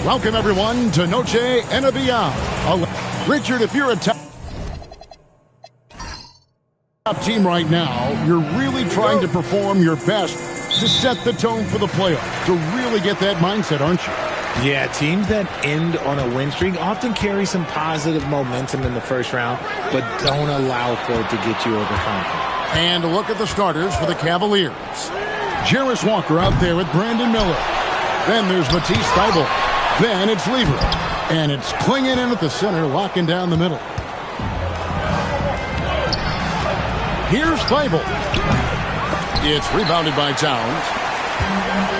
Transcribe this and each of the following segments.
Welcome, everyone, to Noche NBA. Richard, if you're a top team right now, you're really trying to perform your best to set the tone for the playoffs, to really get that mindset, aren't you? Yeah, teams that end on a win streak often carry some positive momentum in the first round, but don't allow for it to get you overconfident. And look at the starters for the Cavaliers. Jarace Walker out there with Brandon Miller. Then there's Matisse Thybulle. Then it's Lever. And it's Clingan in at the center, locking down the middle. Here's Thybulle. It's rebounded by Towns.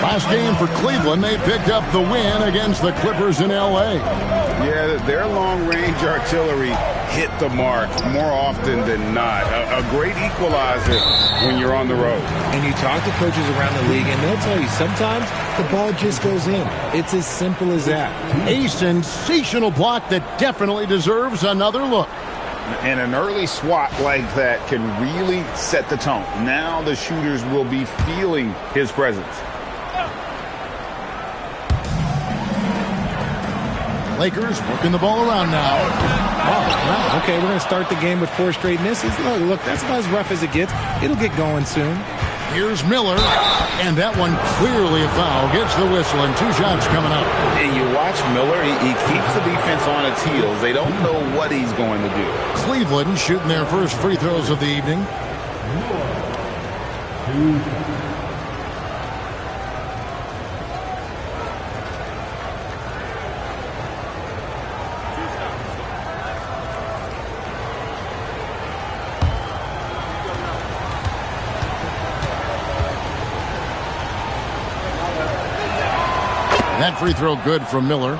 Last game for Cleveland, they picked up the win against the Clippers in L.A. Yeah, their long-range artillery hit the mark more often than not. A great equalizer when you're on the road. And you talk to coaches around the league, and they'll tell you sometimes the ball just goes in. It's as simple as that. A sensational block that definitely deserves another look. And an early swat like that can really set the tone. Now the shooters will be feeling his presence. Lakers working the ball around now. Oh, okay, we're going to start the game with 4 straight misses. Look, that's about as rough as it gets. It'll get going soon. Here's Miller, and that one clearly a foul. Gets the whistle, and 2 shots coming up. And you watch Miller, he keeps the defense on its heels. They don't know what he's going to do. Cleveland shooting their first free throws of the evening. That free throw good from Miller.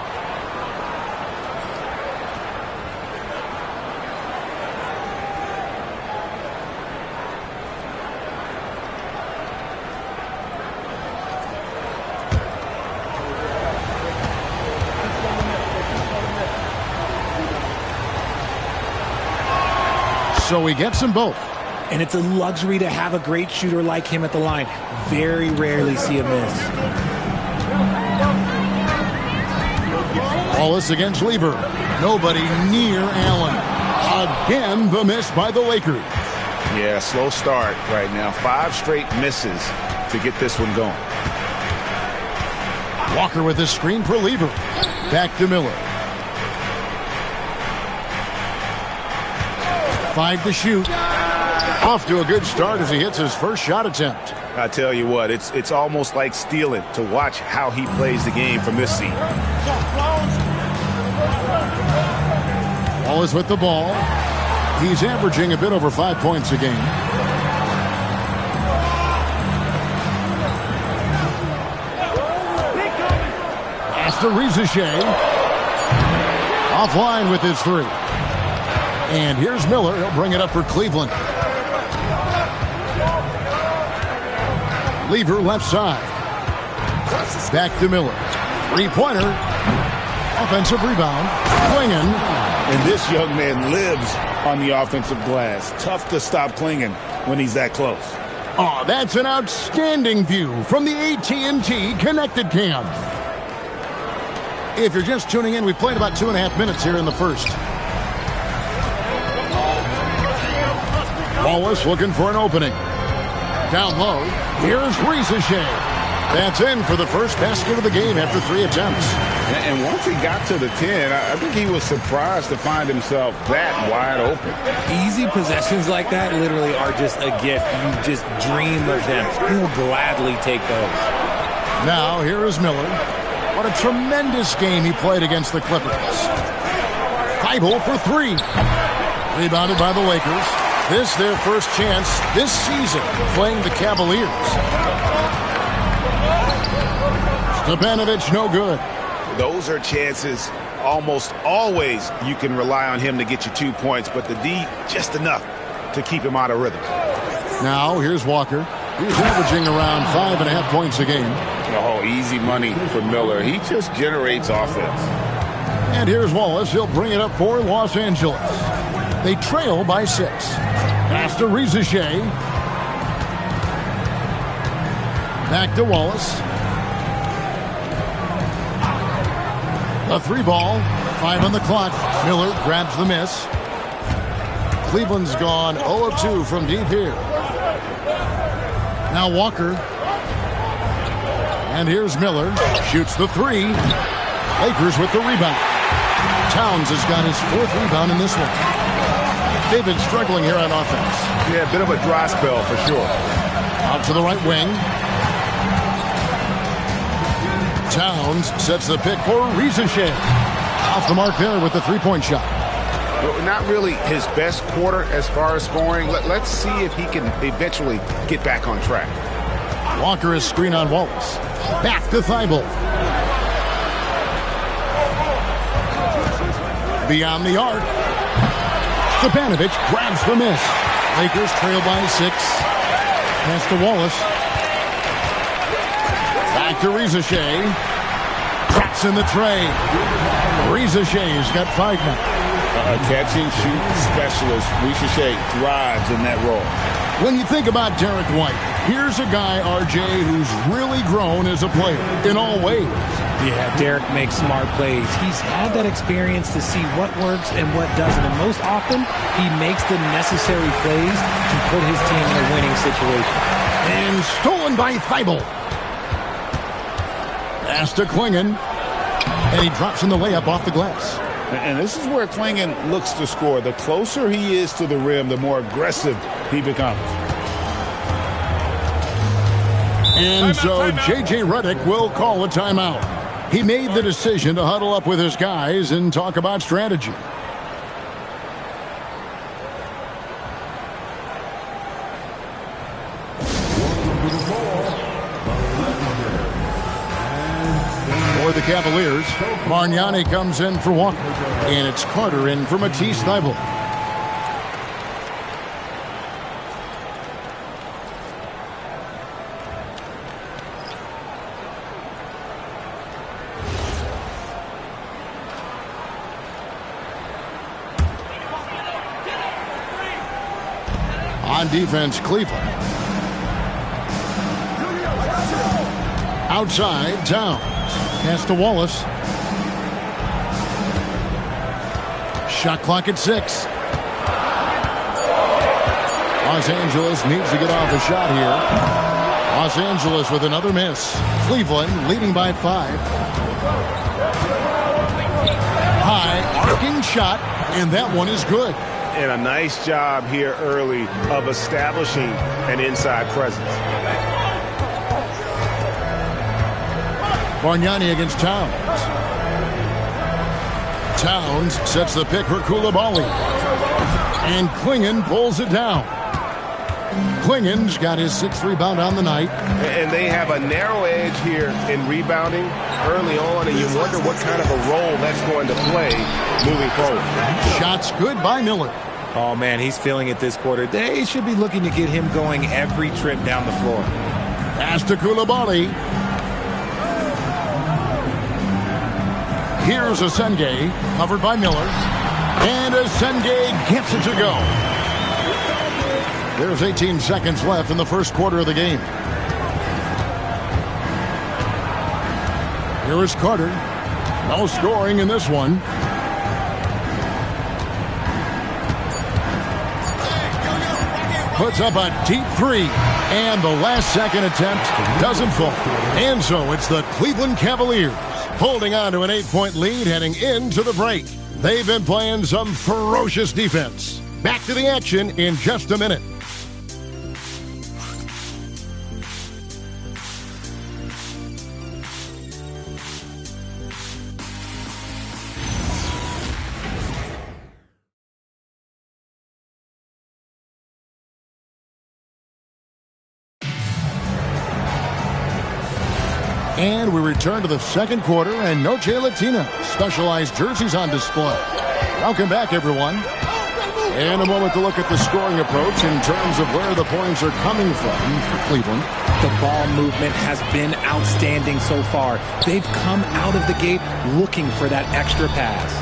So he gets them both. And it's a luxury to have a great shooter like him at the line. Very rarely see a miss. Wallace against Lever. Nobody near Allen. Again, the miss by the Lakers. Yeah, slow start right now. 5 straight misses to get this one going. Walker with a screen for Lever. Back to Miller. 5 to shoot. Off to a good start as he hits his first shot attempt. I tell you what, it's almost like stealing to watch how he plays the game from this seat. Wallace with the ball. He's averaging a bit over 5 points a game. Risacher. Offline with his 3. And here's Miller. He'll bring it up for Cleveland. Lever left side. Back to Miller. 3-pointer. Offensive rebound. Clingan. And this young man lives on the offensive glass. Tough to stop Clingan when he's that close. Oh, that's an outstanding view from the AT&T Connected Cam. If you're just tuning in, we played about 2.5 minutes here in the first. Wallace looking for an opening. Down low, here's Risacher. That's in for the first basket of the game after 3 attempts. And once he got to the 10, I think he was surprised to find himself that wide open. Easy possessions like that literally are just a gift. You just dream of them. He'll gladly take those. Now, here is Miller. What a tremendous game he played against the Clippers. Thybulle for 3. Rebounded by the Lakers. This their first chance this season playing the Cavaliers. Stepanovic no good. Those are chances almost always you can rely on him to get you 2 points, but the D just enough to keep him out of rhythm. Now here's Walker. He's averaging around 5.5 points a game. Oh, easy money for Miller. He just generates offense. And here's Wallace. He'll bring it up for Los Angeles. They trail by 6. Pass to Risacher. Back to Wallace. A 3-ball, 5 on the clock. Miller grabs the miss. Cleveland's gone 0 of 2 from deep here. Now Walker. And here's Miller. Shoots the 3. Lakers with the rebound. Towns has got his 4th rebound in this one. They've been struggling here on offense. Yeah, a bit of a dry spell for sure. Out to the right wing. Towns sets the pick for Rizachet. Off the mark there with the 3-point shot. Well, not really his best quarter as far as scoring. Let's see if he can eventually get back on track. Walker is screen on Wallace. Back to Thibault. Beyond the arc. Stepanovic grabs the miss. Lakers trail by 6. Pass to Wallace. Back to Rizachet. Drops in the tray. Rizachet's got 5 now. A catch-and-shoot specialist. Rizachet thrives in that role. When you think about Derek White, here's a guy, RJ, who's really grown as a player in all ways. Yeah, Derek makes smart plays. He's had that experience to see what works and what doesn't. And most often, he makes the necessary plays to put his team in a winning situation. And stolen by Thibault. Pass to Clingan. And he drops in the layup off the glass. And this is where Clingan looks to score. The closer he is to the rim, the more aggressive he becomes. And so J.J. Redick will call a timeout. He made the decision to huddle up with his guys and talk about strategy. For the Cavaliers, Bargnani comes in for Walker. And it's Carter in for Matisse Thybulle. On defense, Cleveland. Outside, Towns. Pass to Wallace. Shot clock at 6. Los Angeles needs to get off a shot here. Los Angeles with another miss. Cleveland leading by 5. High arcing shot, and that one is good. And a nice job here early of establishing an inside presence. Bargnani against Towns. Towns sets the pick for Coulibaly. And Clingan pulls it down. Clingan's got his 6th rebound on the night. And they have a narrow edge here in rebounding early on, and you wonder what kind of a role that's going to play moving forward. Shots good by Miller. Oh, man, he's feeling it this quarter. They should be looking to get him going every trip down the floor. Pass to Coulibaly. Here's Asenge, covered by Miller. And Asenge gets it to go. There's 18 seconds left in the first quarter of the game. Here is Carter. No scoring in this one. Puts up a deep 3. And the last second attempt doesn't fall. And so it's the Cleveland Cavaliers holding on to an 8-point lead heading into the break. They've been playing some ferocious defense. Back to the action in just a minute. And we return to the second quarter, and Noche Latina specialized jerseys on display. Welcome back, everyone. And a moment to look at the scoring approach in terms of where the points are coming from for Cleveland. The ball movement has been outstanding so far. They've come out of the gate looking for that extra pass.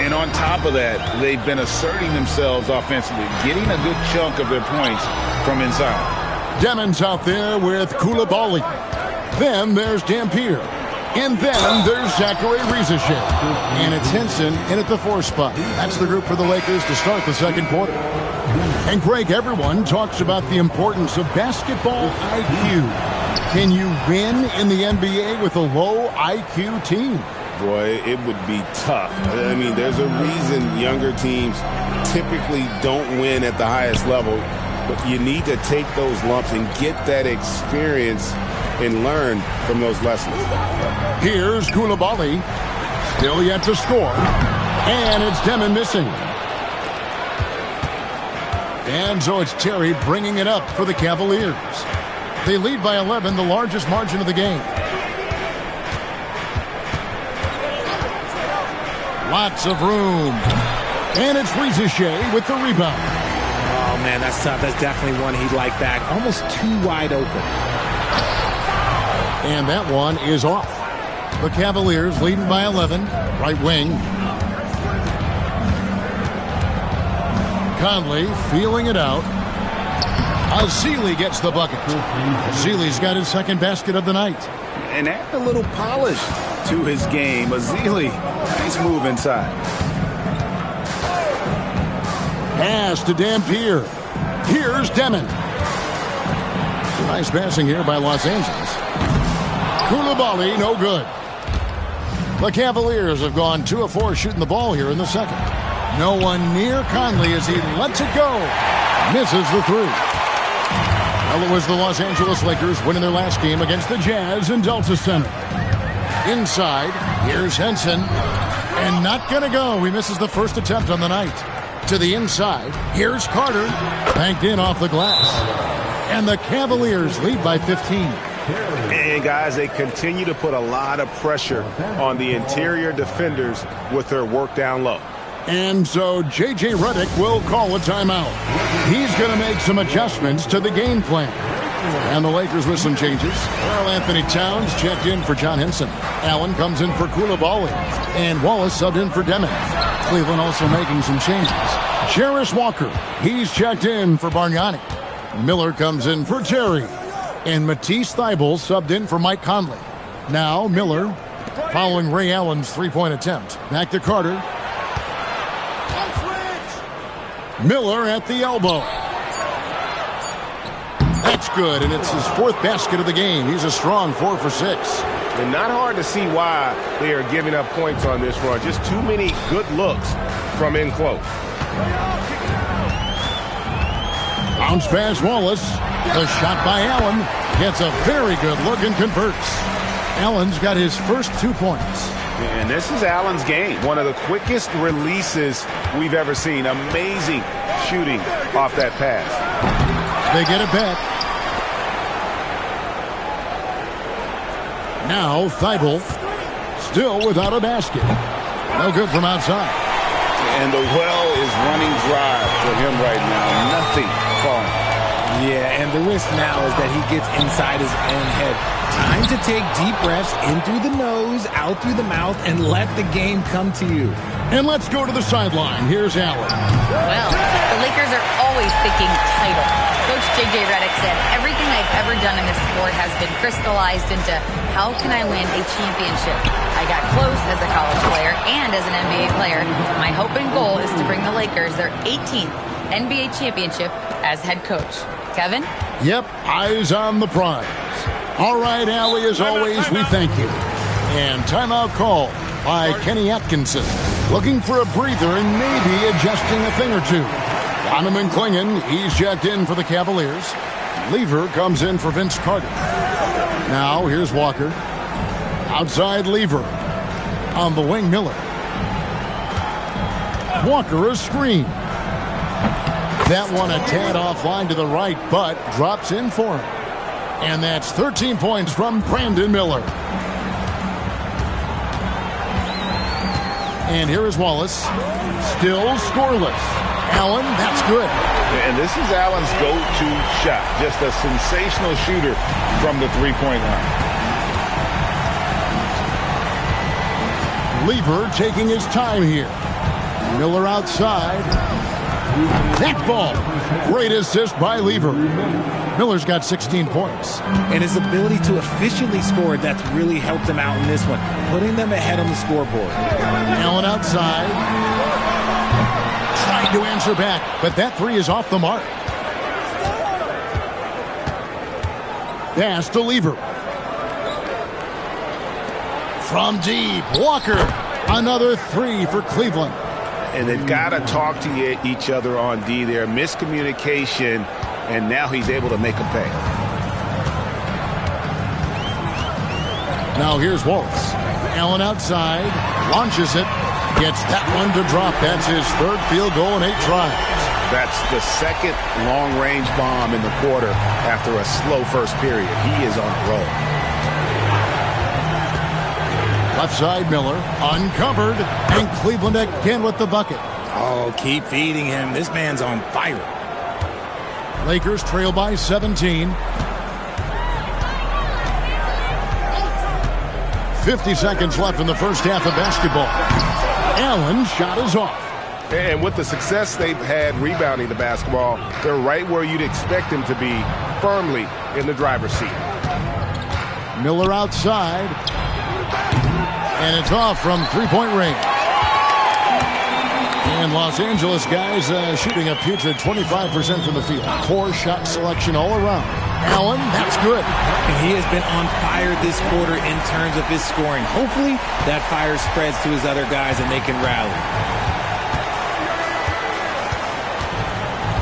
And on top of that, they've been asserting themselves offensively, getting a good chunk of their points from inside. Demons out there with Coulibaly. Then there's Dampier. And then there's Zachary Riesesheim. And it's Henson in at the 4 spot. That's the group for the Lakers to start the second quarter. And Greg, everyone talks about the importance of basketball IQ. Can you win in the NBA with a low IQ team? Boy, it would be tough. I mean, there's a reason younger teams typically don't win at the highest level. But you need to take those lumps and get that experience and learn from those lessons. Here's Coulibaly. Still yet to score. And it's Demon missing. And so it's Terry bringing it up for the Cavaliers. They lead by 11, the largest margin of the game. Lots of room. And it's Riesesheim with the rebound. Oh, man, that's tough. That's definitely one he'd like back. Almost too wide open. And that one is off. The Cavaliers leading by 11. Right wing. Conley feeling it out. Ezeli gets the bucket. Ezeli's got his second basket of the night. And add a little polish to his game. Ezeli, nice move inside. Pass to Dampier. Here's Demon. Nice passing here by Los Angeles. Coulibaly, no good. The Cavaliers have gone 2 of 4 shooting the ball here in the second. No one near Conley as he lets it go. Misses the 3. Well, it was the Los Angeles Lakers winning their last game against the Jazz in Delta Center. Inside, here's Henson. And not going to go. He misses the first attempt on the night. To the inside, here's Carter. Banked in off the glass. And the Cavaliers lead by 15. And guys, they continue to put a lot of pressure on the interior defenders with their work down low. And so J.J. Redick will call a timeout. He's going to make some adjustments to the game plan. And the Lakers with some changes. Karl Anthony Towns checked in for John Henson. Allen comes in for Coulibaly. And Wallace subbed in for Demon. Cleveland also making some changes. Jarris Walker, he's checked in for Bargnani. Miller comes in for Terry. And Matisse Thybulle subbed in for Mike Conley. Now Miller following Ray Allen's three-point attempt. Back to Carter. Miller at the elbow. That's good, and it's his 4th basket of the game. He's a strong 4 for 6. And not hard to see why they are giving up points on this run. Just too many good looks from in close. Bounce pass Wallace. The shot by Allen. Gets a very good look and converts. Allen's got his first 2 points. And this is Allen's game. One of the quickest releases we've ever seen. Amazing shooting off that pass. They get it back. Now Thybulle still without a basket. No good from outside. And the well is running dry for him right now. Nothing falling. Yeah, and the risk now is that he gets inside his own head. Time to take deep breaths in through the nose, out through the mouth, and let the game come to you. And let's go to the sideline. Here's Allen. Well, the Lakers are always thinking title. Coach J.J. Redick said, everything I've ever done in this sport has been crystallized into how can I win a championship? I got close as a college player and as an NBA player. My hope and goal is to bring the Lakers their 18th NBA championship as head coach. Kevin? Yep, eyes on the prize. All right, Allie, as always, we thank you. And timeout call by Kenny Atkinson. Looking for a breather and maybe adjusting a thing or two. Donovan Clingan, he's checked in for the Cavaliers. Lever comes in for Vince Carter. Now, here's Walker. Outside Lever. On the wing, Miller. Walker, a screen. That one a tad offline to the right, but drops in for him. And that's 13 points from Brandon Miller. And here is Wallace. Still scoreless. Allen, that's good. And this is Allen's go-to shot. Just a sensational shooter from the three-point line. Lever taking his time here. Miller outside. That ball. Great assist by Lever. Miller's got 16 points. And his ability to efficiently score, that's really helped him out in this one, putting them ahead on the scoreboard. Allen outside. Trying to answer back, but that three is off the mark. Pass to Lever. From deep, Walker. Another three for Cleveland. And they've got to talk to each other on D there. Miscommunication, and now he's able to make a pay. Now here's Waltz. Allen outside, launches it, gets that one to drop. That's his third field goal in 8 tries. That's the second long-range bomb in the quarter after a slow first period. He is on a roll. Left side, Miller, uncovered, and Cleveland again with the bucket. Oh, keep feeding him. This man's on fire. Lakers trail by 17. 50 seconds left in the first half of basketball. Allen shot is off. And with the success they've had rebounding the basketball, they're right where you'd expect them to be, firmly in the driver's seat. Miller outside. And it's off from three-point range. And Los Angeles guys shooting a putrid 25% from the field. Poor shot selection all around. Allen, that's good. And he has been on fire this quarter in terms of his scoring. Hopefully that fire spreads to his other guys and they can rally.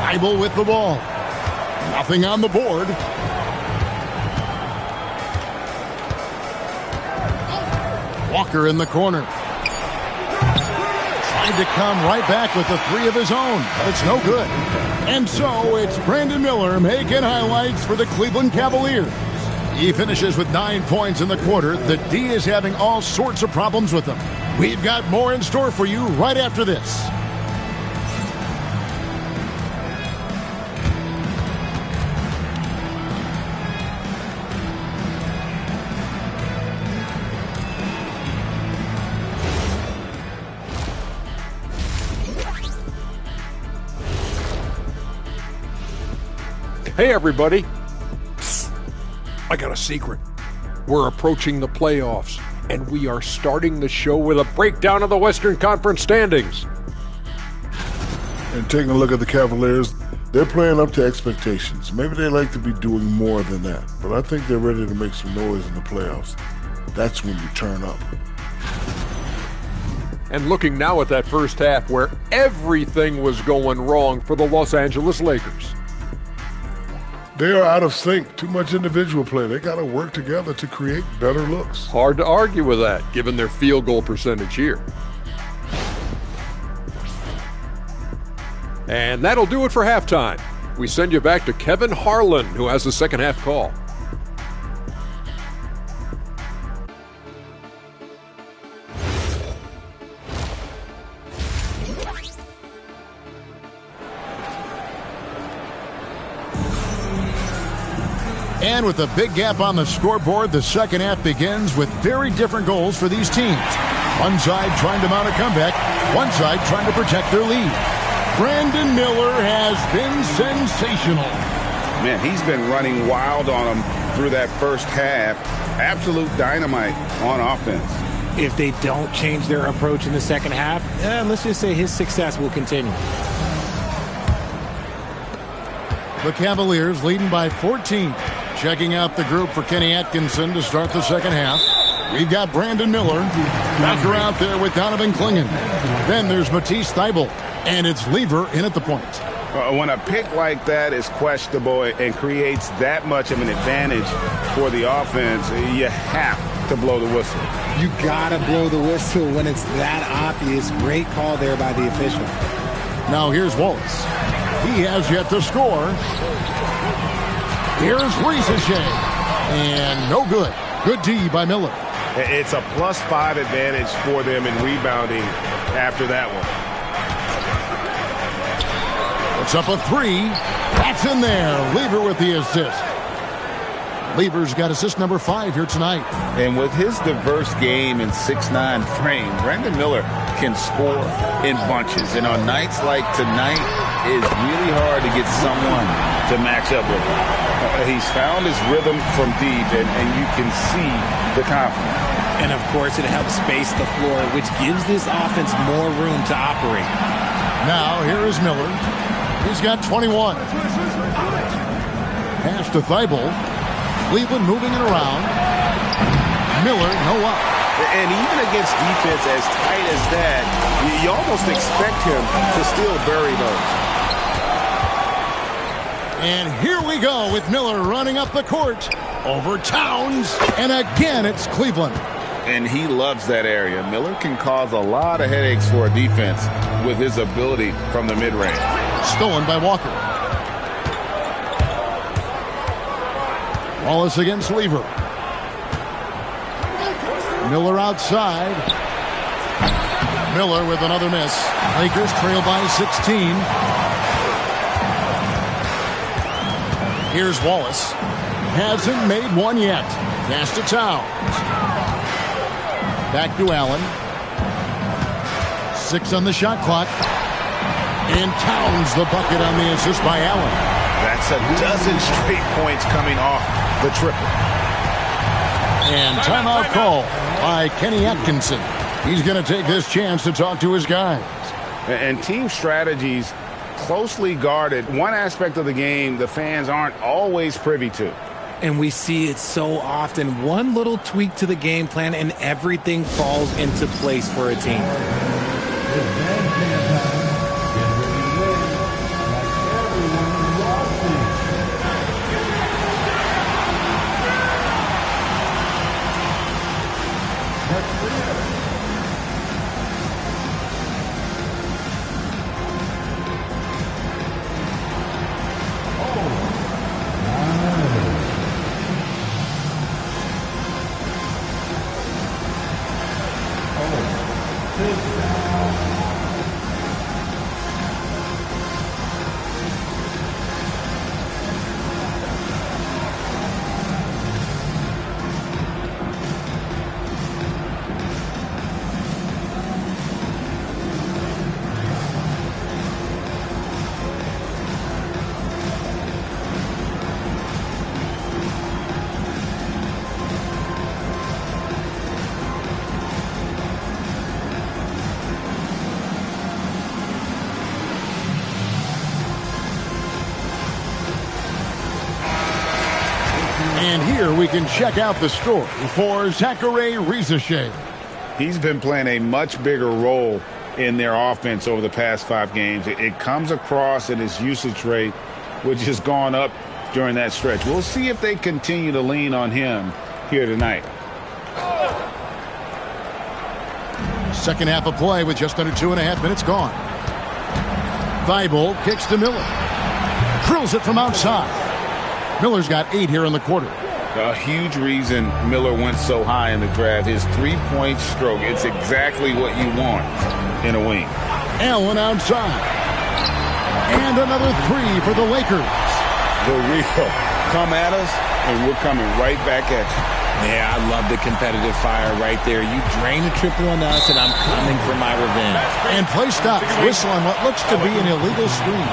Thybulle with the ball. Nothing on the board. Walker in the corner. Tried to come right back with the three of his own, but it's no good. And so it's Brandon Miller making highlights for the Cleveland Cavaliers. He finishes with 9 points in the quarter. The D is having all sorts of problems with them. We've got more in store for you right after this. Hey, everybody. Psst. I got a secret. We're approaching the playoffs, and we are starting the show with a breakdown of the Western Conference standings. And taking a look at the Cavaliers, they're playing up to expectations. Maybe they like to be doing more than that, but I think they're ready to make some noise in the playoffs. That's when you turn up. And looking now at that first half where everything was going wrong for the Los Angeles Lakers. They are out of sync. Too much individual play. They got to work together to create better looks. Hard to argue with that, given their field goal percentage here. And that'll do it for halftime. We send you back to Kevin Harlan, who has the second half call. And with a big gap on the scoreboard, the second half begins with very different goals for these teams. One side trying to mount a comeback, one side trying to protect their lead. Brandon Miller has been sensational. Man, he's been running wild on them through that first half. Absolute dynamite on offense. If they don't change their approach in the second half, let's just say his success will continue. The Cavaliers leading by 14. Checking out the group for Kenny Atkinson to start the second half. We've got Brandon Miller. Backer out there with Donovan Clingan. Then there's Matisse Thybulle. And it's Lever in at the point. When a pick like that is questionable and creates that much of an advantage for the offense, you have to blow the whistle. You gotta blow the whistle when it's that obvious. Great call there by the official. Now here's Wallace. He has yet to score. Here's Risacher. And no good. Good D by Miller. It's a +5 advantage for them in rebounding after that one. Puts up a three. That's in there. Lever with the assist. Lever's got assist number 5 here tonight. And with his diverse game and 6'9" frame, Brandon Miller can score in bunches. And on nights like tonight, it's really hard to get someone to match up with him. He's found his rhythm from deep, and you can see the confidence. And, of course, it helps space the floor, which gives this offense more room to operate. Now, here is Miller. He's got 21. Pass to Thibault. Cleveland moving it around. Miller, no up. And even against defense as tight as that, you almost expect him to still bury those. And here we go with Miller running up the court over Towns. And again, it's Cleveland. And he loves that area. Miller can cause a lot of headaches for a defense with his ability from the mid-range. Stolen by Walker. Wallace against Lever. Miller outside. Miller with another miss. Lakers trail by 16. Here's Wallace. Hasn't made one yet. Pass to Towns. Back to Allen. 6 on the shot clock. And Towns the bucket on the assist by Allen. That's a dozen straight points coming off the triple. And timeout call by Kenny Atkinson. He's going to take this chance to talk to his guys. And team strategies closely guarded. One aspect of the game the fans aren't always privy to. And we see it so often. One little tweak to the game plan and everything falls into place for a team. And here we can check out the story for Zachary Rizachet. He's been playing a much bigger role in their offense over the past 5 games. It comes across in his usage rate, which has gone up during that stretch. We'll see if they continue to lean on him here tonight. Second half of play with just under 2.5 minutes gone. Thibault kicks to Miller. Drills it from outside. Miller's got 8 here in the quarter. A huge reason Miller went so high in the draft, his three-point stroke. It's exactly what you want in a wing. Allen outside. And another 3 for the Lakers. The real come at us, and we're coming right back at you. Yeah, I love the competitive fire right there. You drain a triple on us, and I'm coming for my revenge. And play stops. Whistle on what looks to be an illegal screen.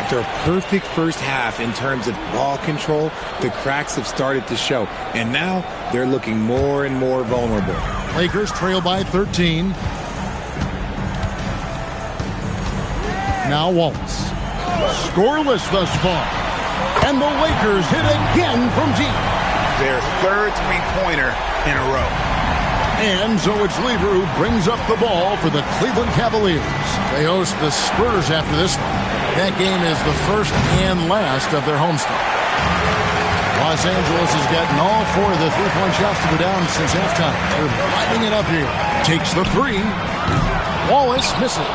After a perfect first half in terms of ball control, the cracks have started to show. And now they're looking more and more vulnerable. Lakers trail by 13. Now Wallace. Scoreless thus far. And the Lakers hit again from deep. Their third three-pointer in a row. And so it's Lever who brings up the ball for the Cleveland Cavaliers. They host the Spurs after this one. That game is the first and last of their homestand. Los Angeles has gotten all 4 of the three-point shots to go down since halftime. They're lighting it up here. Takes the 3. Wallace misses.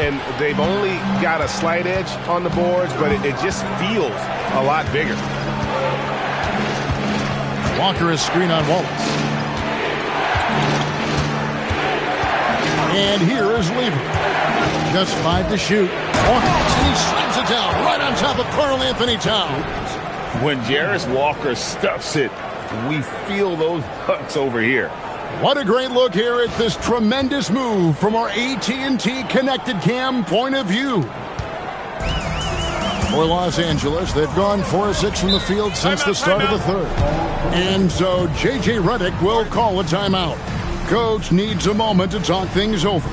And they've only got a slight edge on the boards, but it just feels a lot bigger. Walker is screen on Wallace. And here is Lever. Just 5 to shoot. Walker, and he slams it down right on top of Karl Anthony Towns. When Jarris Walker stuffs it, we feel those bucks over here. What a great look here at this tremendous move from our AT&T Connected Cam point of view. For Los Angeles, they've gone 4-6 from the field since the start of the third. And so J.J. Redick will call a timeout. Coach needs a moment to talk things over.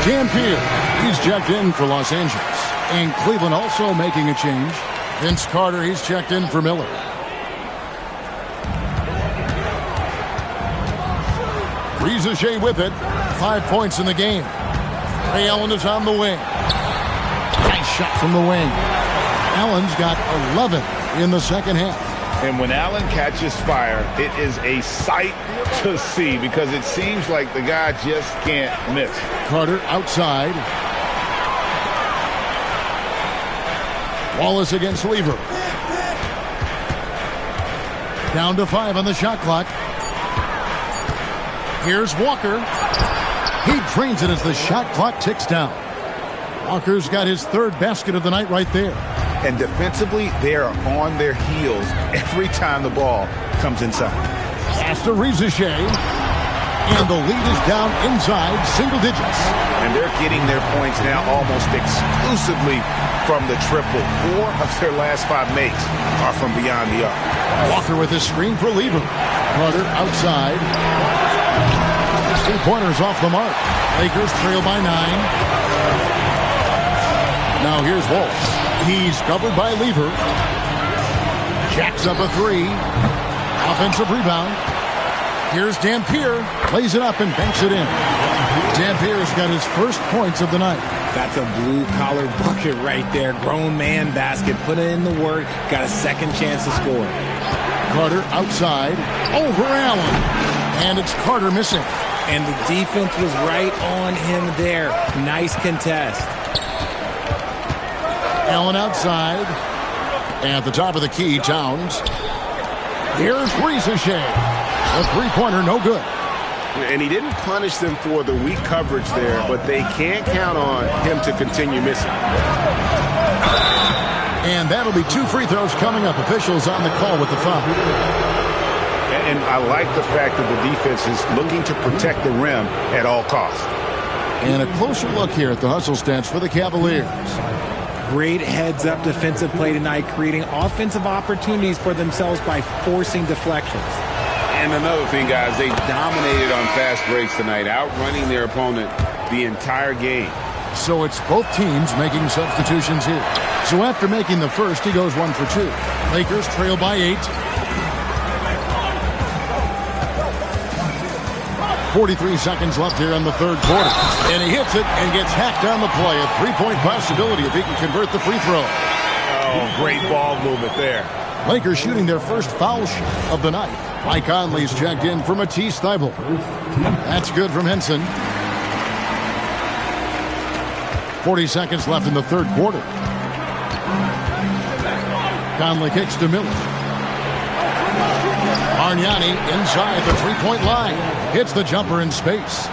Dampier, he's checked in for Los Angeles. And Cleveland also making a change. Vince Carter, he's checked in for Miller. Rizachet with it. 5 points in the game. Ray Allen is on the wing. Nice shot from the wing. Allen's got 11 in the second half. And when Allen catches fire, it is a sight to see because it seems like the guy just can't miss. Carter outside. Wallace against Lever. Down to 5 on the shot clock. Here's Walker. He drains it as the shot clock ticks down. Walker's got his third basket of the night right there. And defensively, they are on their heels every time the ball comes inside. Pass to Rizachet. And the lead is down inside single digits. And they're getting their points now almost exclusively from the triple. 4 of their last 5 makes are from beyond the arc. Walker with his screen for Lever. Carter outside. 3-pointers off the mark. Lakers trail by 9. Now here's Waltz. He's covered by Lever. Jacks up a 3. Offensive rebound. Here's Dampier. Plays it up and banks it in. Dampier's got his first points of the night. That's a blue-collar bucket right there. Grown man basket. Put in the work. Got a second chance to score. Carter outside. Over Allen. And it's Carter missing. And the defense was right on him there. Nice contest. Allen outside. At the top of the key, Towns. Here's Rizachet. A 3-pointer, no good. And he didn't punish them for the weak coverage there, but they can't count on him to continue missing. And that'll be 2 free throws coming up. Officials on the call with the foul. And I like the fact that the defense is looking to protect the rim at all costs. And a closer look here at the hustle stats for the Cavaliers. Great heads-up defensive play tonight, creating offensive opportunities for themselves by forcing deflections. And another thing, guys, they dominated on fast breaks tonight, outrunning their opponent the entire game. So it's both teams making substitutions here. So after making the first, he goes 1 for 2. Lakers trail by 8. 43 seconds left here in the third quarter. And he hits it and gets hacked on the play. A 3-point possibility if he can convert the free throw. Oh, great ball movement there. Lakers shooting their first foul shot of the night. Mike Conley's checked in for Matisse Thybulle. That's good from Henson. 40 seconds left in the third quarter. Conley kicks to Miller. Bargnani inside the 3-point line. Hits the jumper in space.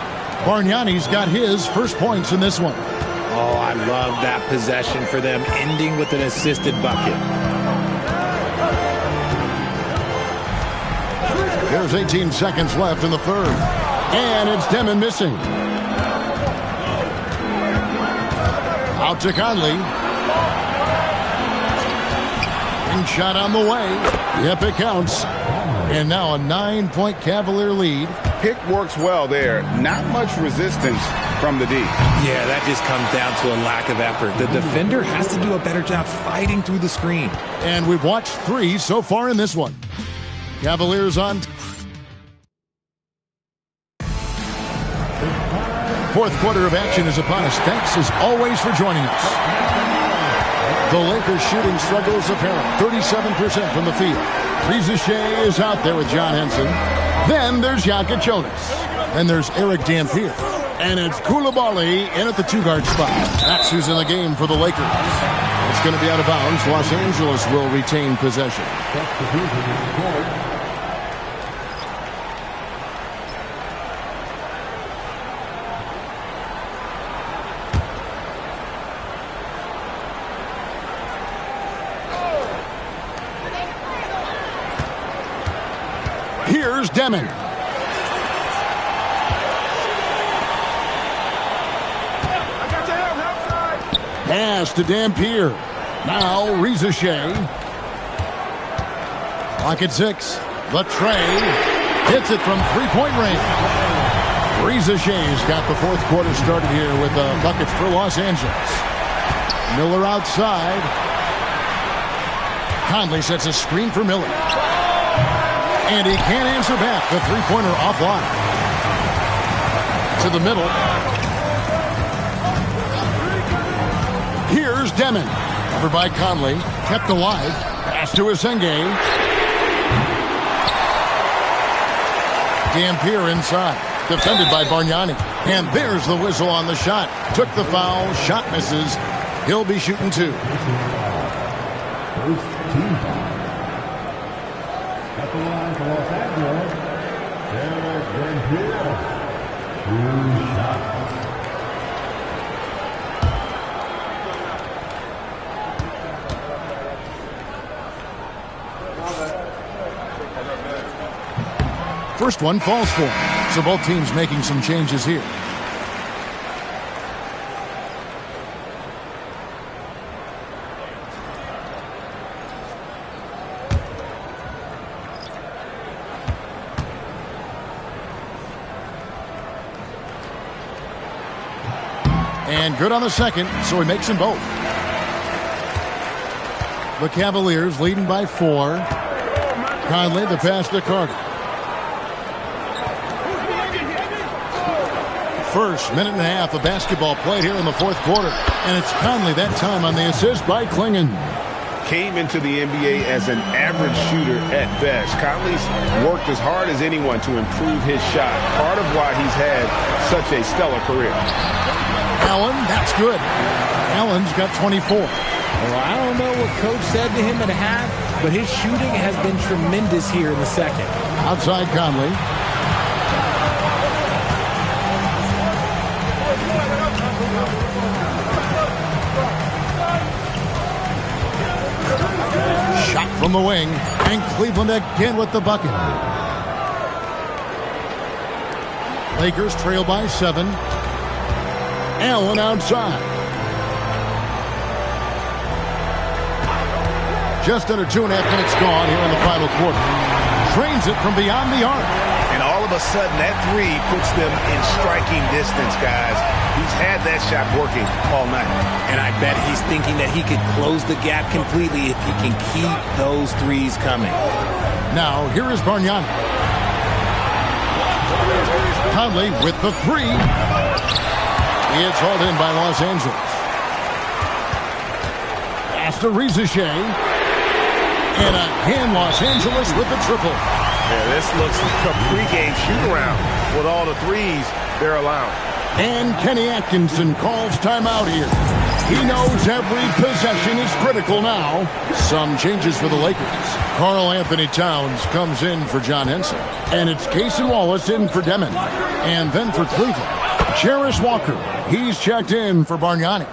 Bargnani's got his first points in this one. Oh, I love that possession for them, ending with an assisted bucket. There's 18 seconds left in the third. And it's Demon missing. Out to Conley. And shot on the way. Yep, it counts. And now a 9-point Cavalier lead. Pick works well there. Not much resistance from the D. Yeah, that just comes down to a lack of effort. The defender has to do a better job fighting through the screen. And we've watched 3 so far in this one. Cavaliers on. Fourth quarter of action is upon us. Thanks as always for joining us. The Lakers shooting struggles apparent. 37% from the field. Reza Shea is out there with John Henson. Then there's Yaka Jonas. And there's Eric Dampier. And it's Coulibaly in at the 2-guard spot. That's who's in the game for the Lakers. It's going to be out of bounds. Los Angeles will retain possession. Here's Demon. Pass to Dampier. Now Reza Shea. Clock at 6. Latrey hits it from 3-point range. Reza Shea's got the fourth quarter started here with buckets for Los Angeles. Miller outside. Conley sets a screen for Miller. And he can't answer back. The three-pointer offline. To the middle. Here's Demon. Covered by Conley. Kept alive. Pass to Asenge. Dampier inside. Defended by Bargnani. And there's the whistle on the shot. Took the foul. Shot misses. He'll be shooting 2. First team foul. At the line for Los Angeles, Eric Dampier. 2 shots. First one falls for him. So both teams making some changes here. And good on the second, so he makes them both. The Cavaliers leading by 4. Conley, the pass to Carter. First minute and a half of basketball played here in the fourth quarter. And it's Conley that time on the assist by Klingon. Came into the NBA as an average shooter at best. Conley's worked as hard as anyone to improve his shot. Part of why he's had such a stellar career. Allen, that's good. Allen's got 24. Well, I don't know what Coach said to him at half, but his shooting has been tremendous here in the second. Outside Conley. Shot from the wing, and Cleveland again with the bucket. Lakers trail by 7. Allen outside. Just under 2.5 minutes gone here in the final quarter. Drains it from beyond the arc. And all of a sudden, that 3 puts them in striking distance, guys. He's had that shot working all night. And I bet he's thinking that he could close the gap completely if he can keep those 3s coming. Now, here is Bargnani. Conley with the 3. It's hauled in by Los Angeles. Pass to Reza Shea. And again, Los Angeles with the triple. Yeah, this looks like a pregame shoot-around with all the 3s they're allowing. And Kenny Atkinson calls timeout here. He knows every possession is critical now. Some changes for the Lakers. Karl Anthony Towns comes in for John Henson. And it's Cason Wallace in for Demon. And then for Cleveland, Jarace Walker. He's checked in for Bargnani.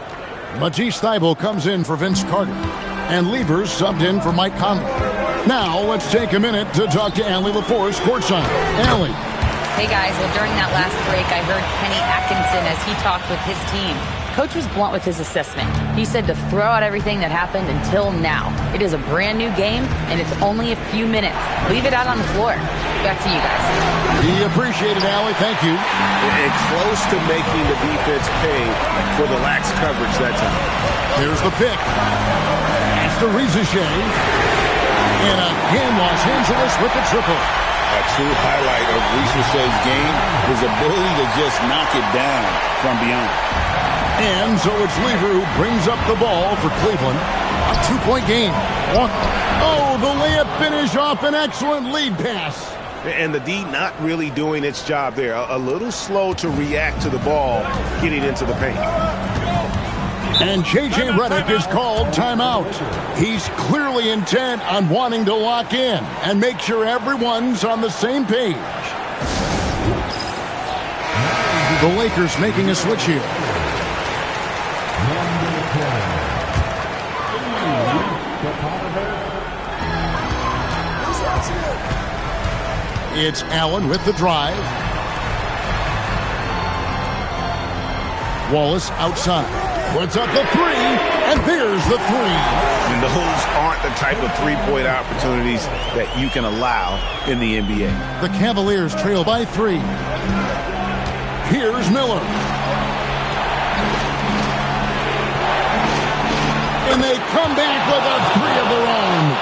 Matisse Thybulle comes in for Vince Carter. And Levers subbed in for Mike Conley. Now let's take a minute to talk to Allie LaForce courtside. Allie. Hey, guys. Well, during that last break, I heard Kenny Atkinson as he talked with his team. Coach was blunt with his assessment. He said to throw out everything that happened until now. It is a brand new game, and it's only a few minutes. Leave it out on the floor. Back to you guys. We appreciate it, Allie. Thank you. And close to making the defense pay for the lax coverage that time. Here's the pick. It's to Rizachet. And again, Los Angeles with the triple. A true highlight of Rizachet's game, his ability to just knock it down from beyond. And so it's Lever who brings up the ball for Cleveland. A 2-point game. Oh, the layup finish off an excellent lead pass. And the D not really doing its job there. A little slow to react to the ball getting into the paint. And J.J. Redick is called timeout. He's clearly intent on wanting to lock in and make sure everyone's on the same page. The Lakers making a switch here. It's Allen with the drive. Wallace outside. Puts up the three, and there's the three. And those aren't the type of three-point opportunities that you can allow in the NBA. The Cavaliers trail by 3. Here's Miller. And they come back with a 3 of their own.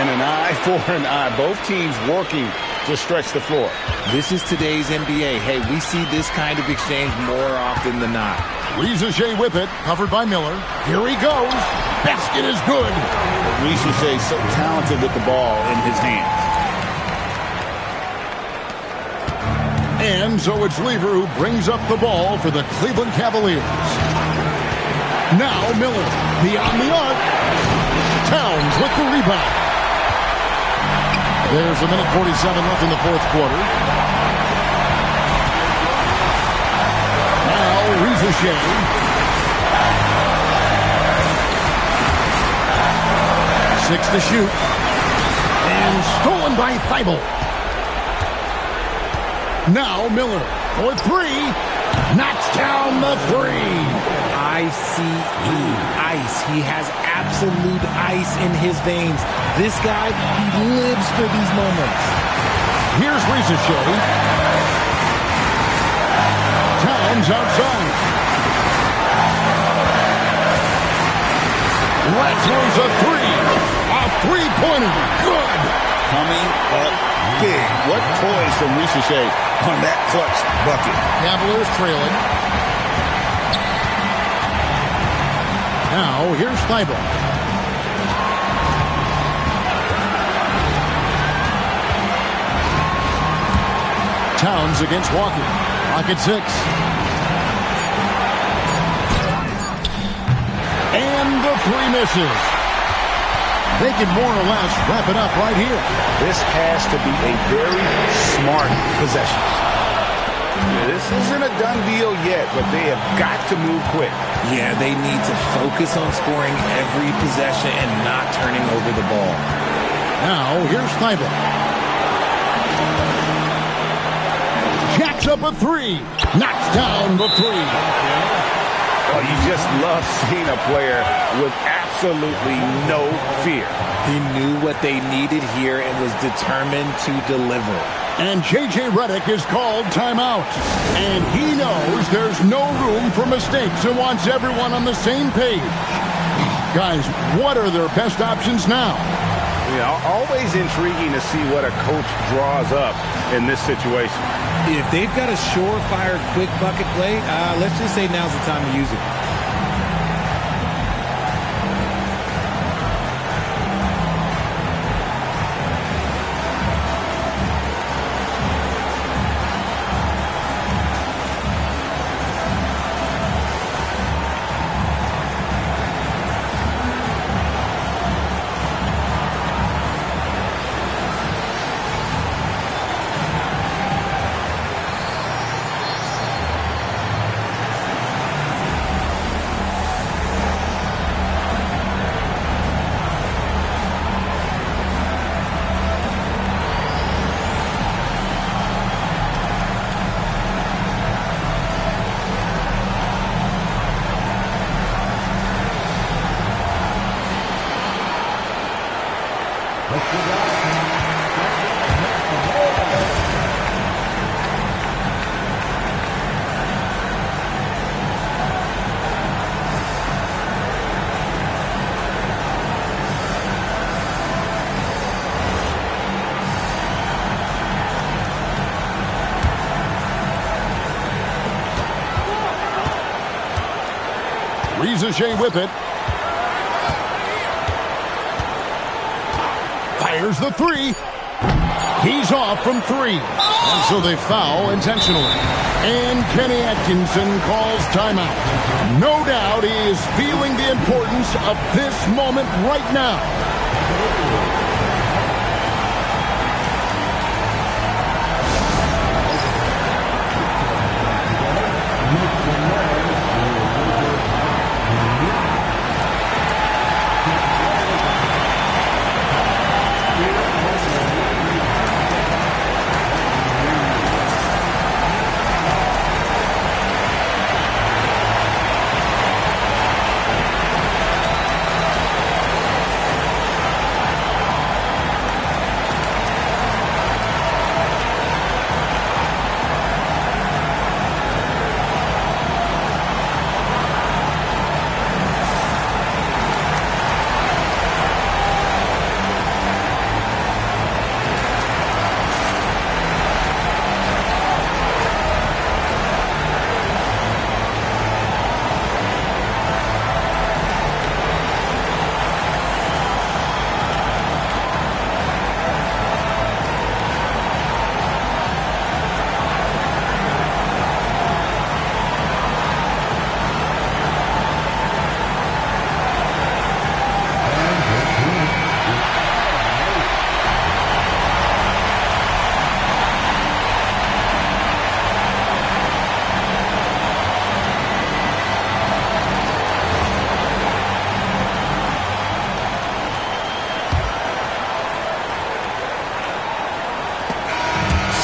And an eye for an eye. Both teams working to stretch the floor. This is today's NBA. Hey, we see this kind of exchange more often than not. Rizachet with it, covered by Miller. Here he goes. Basket is good. Rizachet so talented with the ball in his hands. And so it's Lever who brings up the ball for the Cleveland Cavaliers. Now Miller, beyond the arc. Towns with the rebound. There's a minute 47 left in the fourth quarter. Now Rizachet. 6 to shoot. And stolen by Thibault. Now Miller for 3. Knocks down the 3. ICE. Ice. He has absolute ice in his veins. This guy, he lives for these moments. Here's Rizachet. Towns outside. Throws a 3. A three-pointer. Good. Coming up big. What poise from Rizachet on that clutch bucket. Cavaliers trailing. Now, here's Thibault. Towns against Walker. Pocket 6. And the 3 misses. They can more or less wrap it up right here. This has to be a very smart possession. This isn't a done deal yet, but they have got to move quick. Yeah, they need to focus on scoring every possession and not turning over the ball. Now, here's Thibault. Jacks up a 3. Knocks down the 3. Oh, you just love seeing a player with absolutely no fear. He knew what they needed here and was determined to deliver. And J.J. Redick is called timeout. And he knows there's no room for mistakes and wants everyone on the same page. Guys, what are their best options now? Yeah, always intriguing to see what a coach draws up in this situation. If they've got a surefire quick bucket play, let's just say now's the time to use it. Rizachet with it. Fires the three. He's off from three. And so they foul intentionally. And Kenny Atkinson calls timeout. No doubt he is feeling the importance of this moment right now.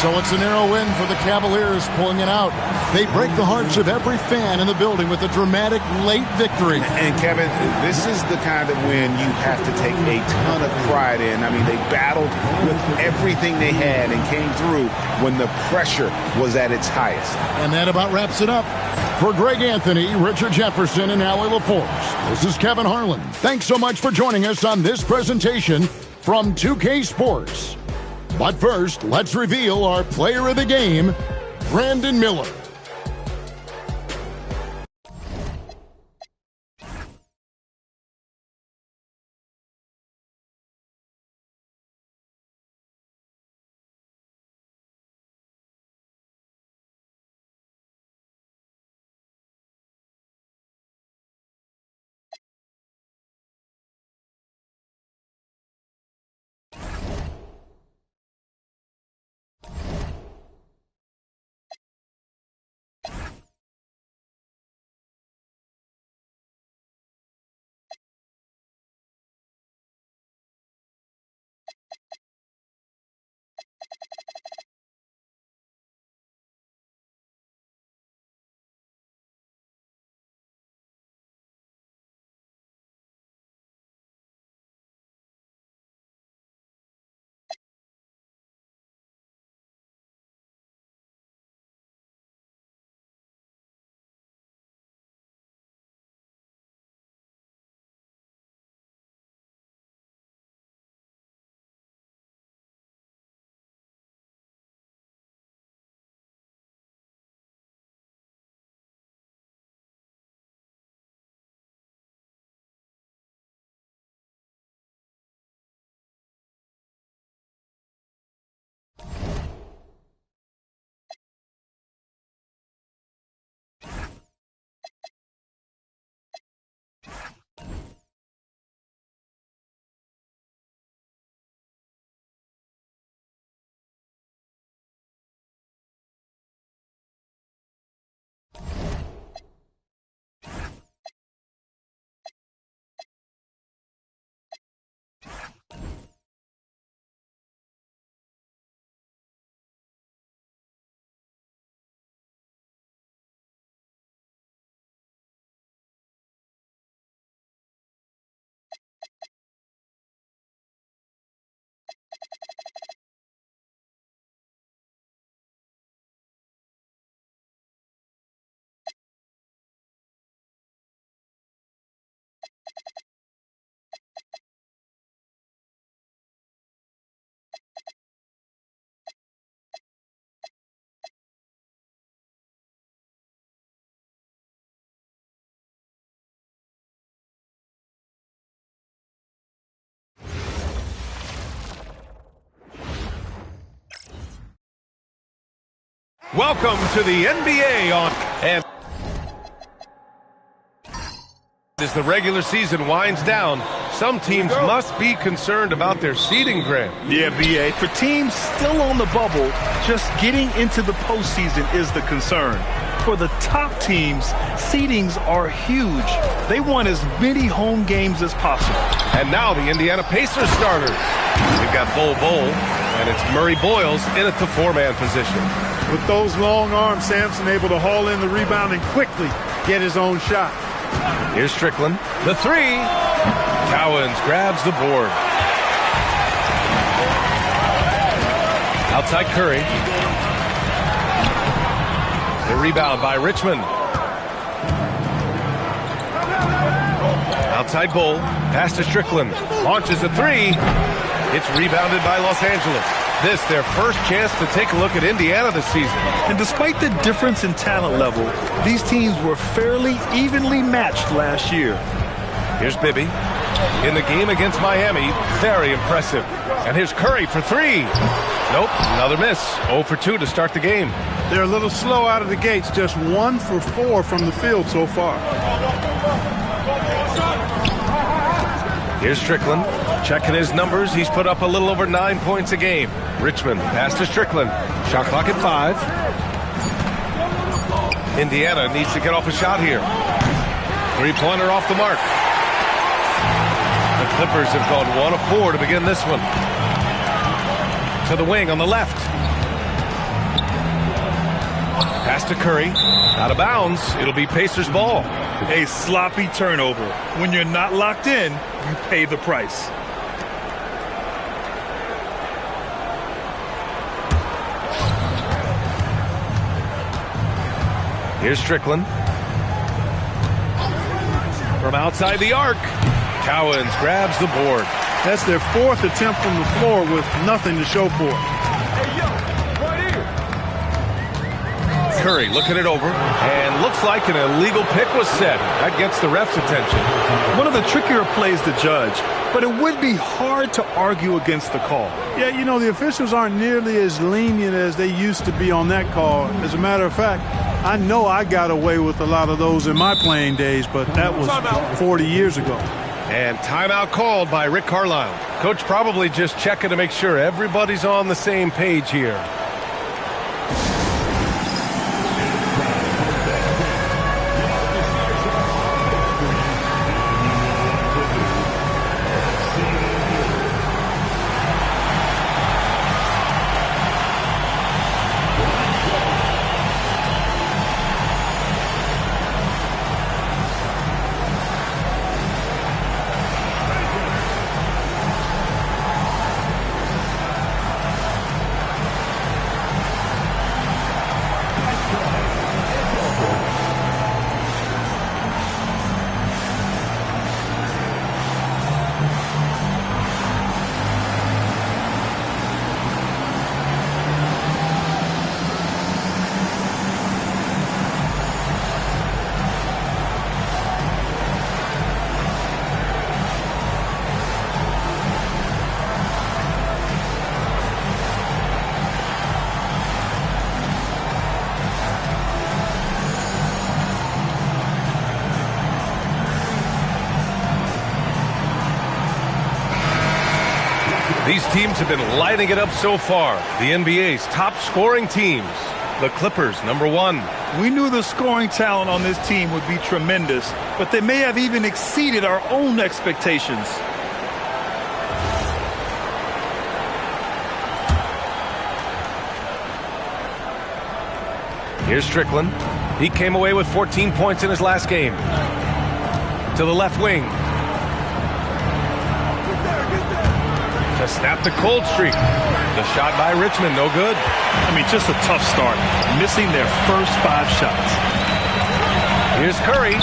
So it's a narrow win for the Cavaliers, pulling it out. They break the hearts of every fan in the building with a dramatic late victory. And Kevin, this is the kind of win you have to take a ton of pride in. I mean, they battled with everything they had and came through when the pressure was at its highest. And that about wraps it up. For Greg Anthony, Richard Jefferson, and Allie LaForce, this is Kevin Harlan. Thanks so much for joining us on this presentation from 2K Sports. But first, let's reveal our player of the game, Brandon Miller. Welcome to the NBA and as the regular season winds down, some teams must be concerned about their seeding, Grant. Yeah, BA. For teams still on the bubble, just getting into the postseason is the concern. For the top teams, seedings are huge. They want as many home games as possible. And now the Indiana Pacers starters. We've got Bol Bol, and it's Murray Boyles in at the four-man position. With those long arms, Sampson able to haul in the rebound and quickly get his own shot. Here's Strickland. The three. Cowens grabs the board. Outside Curry. The rebound by Richmond. Outside Bol. Pass to Strickland. Launches a three. It's rebounded by Los Angeles. This their first chance to take a look at Indiana this season. And despite the difference in talent level, these teams were fairly evenly matched last year. Here's Bibby. In the game against Miami, very impressive. And here's Curry for three. Nope, another miss. 0 for 2 to start the game. They're a little slow out of the gates, just 1 for 4 from the field so far. Here's Strickland. Checking his numbers, he's put up a little over 9 points a game. Richmond, pass to Strickland. Shot clock at 5. Indiana needs to get off a shot here. Three-pointer off the mark. The Clippers have gone 1 of 4 to begin this one. To the wing on the left. Pass to Curry. Out of bounds. It'll be Pacers ball. A sloppy turnover. When you're not locked in, you pay the price. Here's Strickland. From outside the arc. Cowens grabs the board. That's their 4th attempt from the floor with nothing to show for it. Curry looking it over, and looks like an illegal pick was set. That gets the ref's attention. One of the trickier plays to judge, but it would be hard to argue against the call. Yeah, you know, the officials aren't nearly as lenient as they used to be on that call. As a matter of fact, I know I got away with a lot of those in my playing days, but that was 40 years ago. And timeout called by Rick Carlisle. Coach probably just checking to make sure everybody's on the same page here. These teams have been lighting it up so far. The NBA's top scoring teams. The Clippers, number 1. We knew the scoring talent on this team would be tremendous, but they may have even exceeded our own expectations. Here's Strickland. He came away with 14 points in his last game. To the left wing. To snap the cold streak. The shot by Richmond, no good. I mean, just a tough start. Missing their first 5 shots. Here's Curry.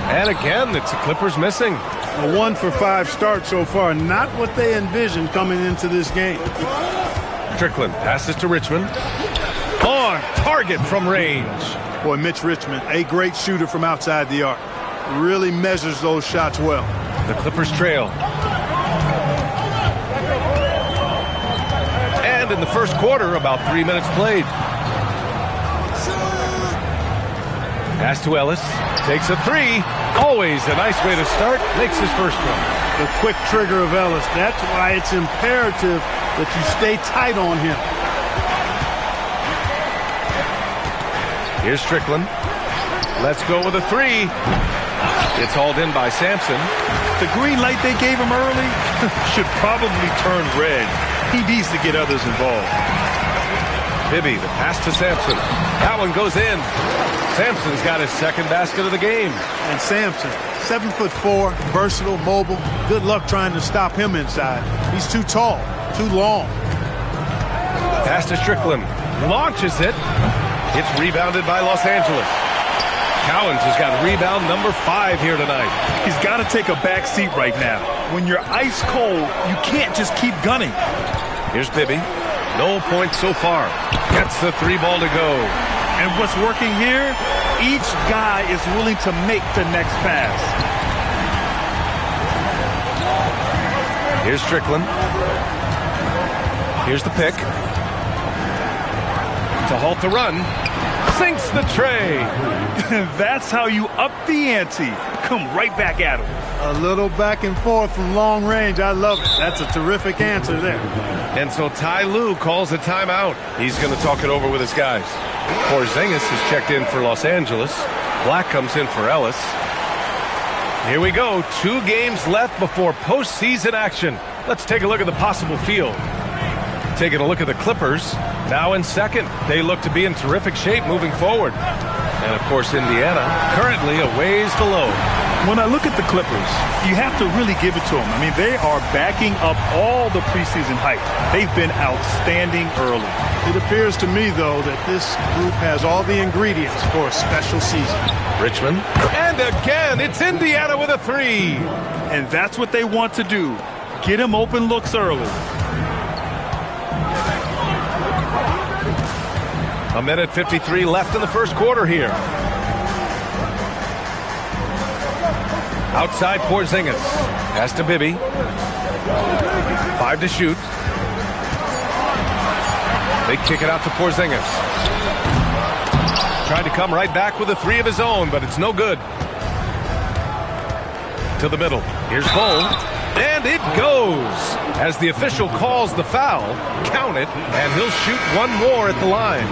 And again, it's the Clippers missing. A 1 for 5 start so far. Not what they envisioned coming into this game. Strickland passes to Richmond. On target from range. Boy, Mitch Richmond, a great shooter from outside the arc. Really measures those shots well. The Clippers trail. And in the first quarter, about 3 minutes played. Pass to Ellis. Takes a three. Always a nice way to start. Makes his first one. The quick trigger of Ellis. That's why it's imperative that you stay tight on him. Here's Strickland. Let's go with a three. It's hauled in by Sampson. The green light they gave him early should probably turn red. He needs to get others involved. Bibby, the pass to Sampson. That one goes in. Sampson's got his second basket of the game. And Sampson, 7'4", versatile, mobile. Good luck trying to stop him inside. He's too tall, too long. Pass to Strickland. Launches it. It's rebounded by Los Angeles. Cowens has got rebound number 5 here tonight. He's got to take a back seat right now. When you're ice cold, you can't just keep gunning. Here's Bibby. No points so far. Gets the 3 ball to go. And what's working here? Each guy is willing to make the next pass. Here's Strickland. Here's the pick. To halt the run. Sinks the tray. That's how you up the ante. Come right back at him. A little back and forth from long range. I love it. That's a terrific answer there. And so Ty Lue calls a timeout. He's going to talk it over with his guys. Porzingis has checked in for Los Angeles. Black comes in for Ellis. Here we go. 2 games left before postseason action. Let's take a look at the possible field. Taking a look at the Clippers. Now in second. They look to be in terrific shape moving forward. And, of course, Indiana currently a ways below. When I look at the Clippers, you have to really give it to them. I mean, they are backing up all the preseason hype. They've been outstanding early. It appears to me, though, that this group has all the ingredients for a special season. Richmond. And again, it's Indiana with a 3. And that's what they want to do. Get him open looks early. A minute 53 left in the first quarter here. Outside Porzingis. Pass to Bibby. 5 to shoot. They kick it out to Porzingis. Tried to come right back with a 3 of his own, but it's no good. To the middle. Here's Bol. And it goes. As the official calls the foul, count it, and he'll shoot one more at the line.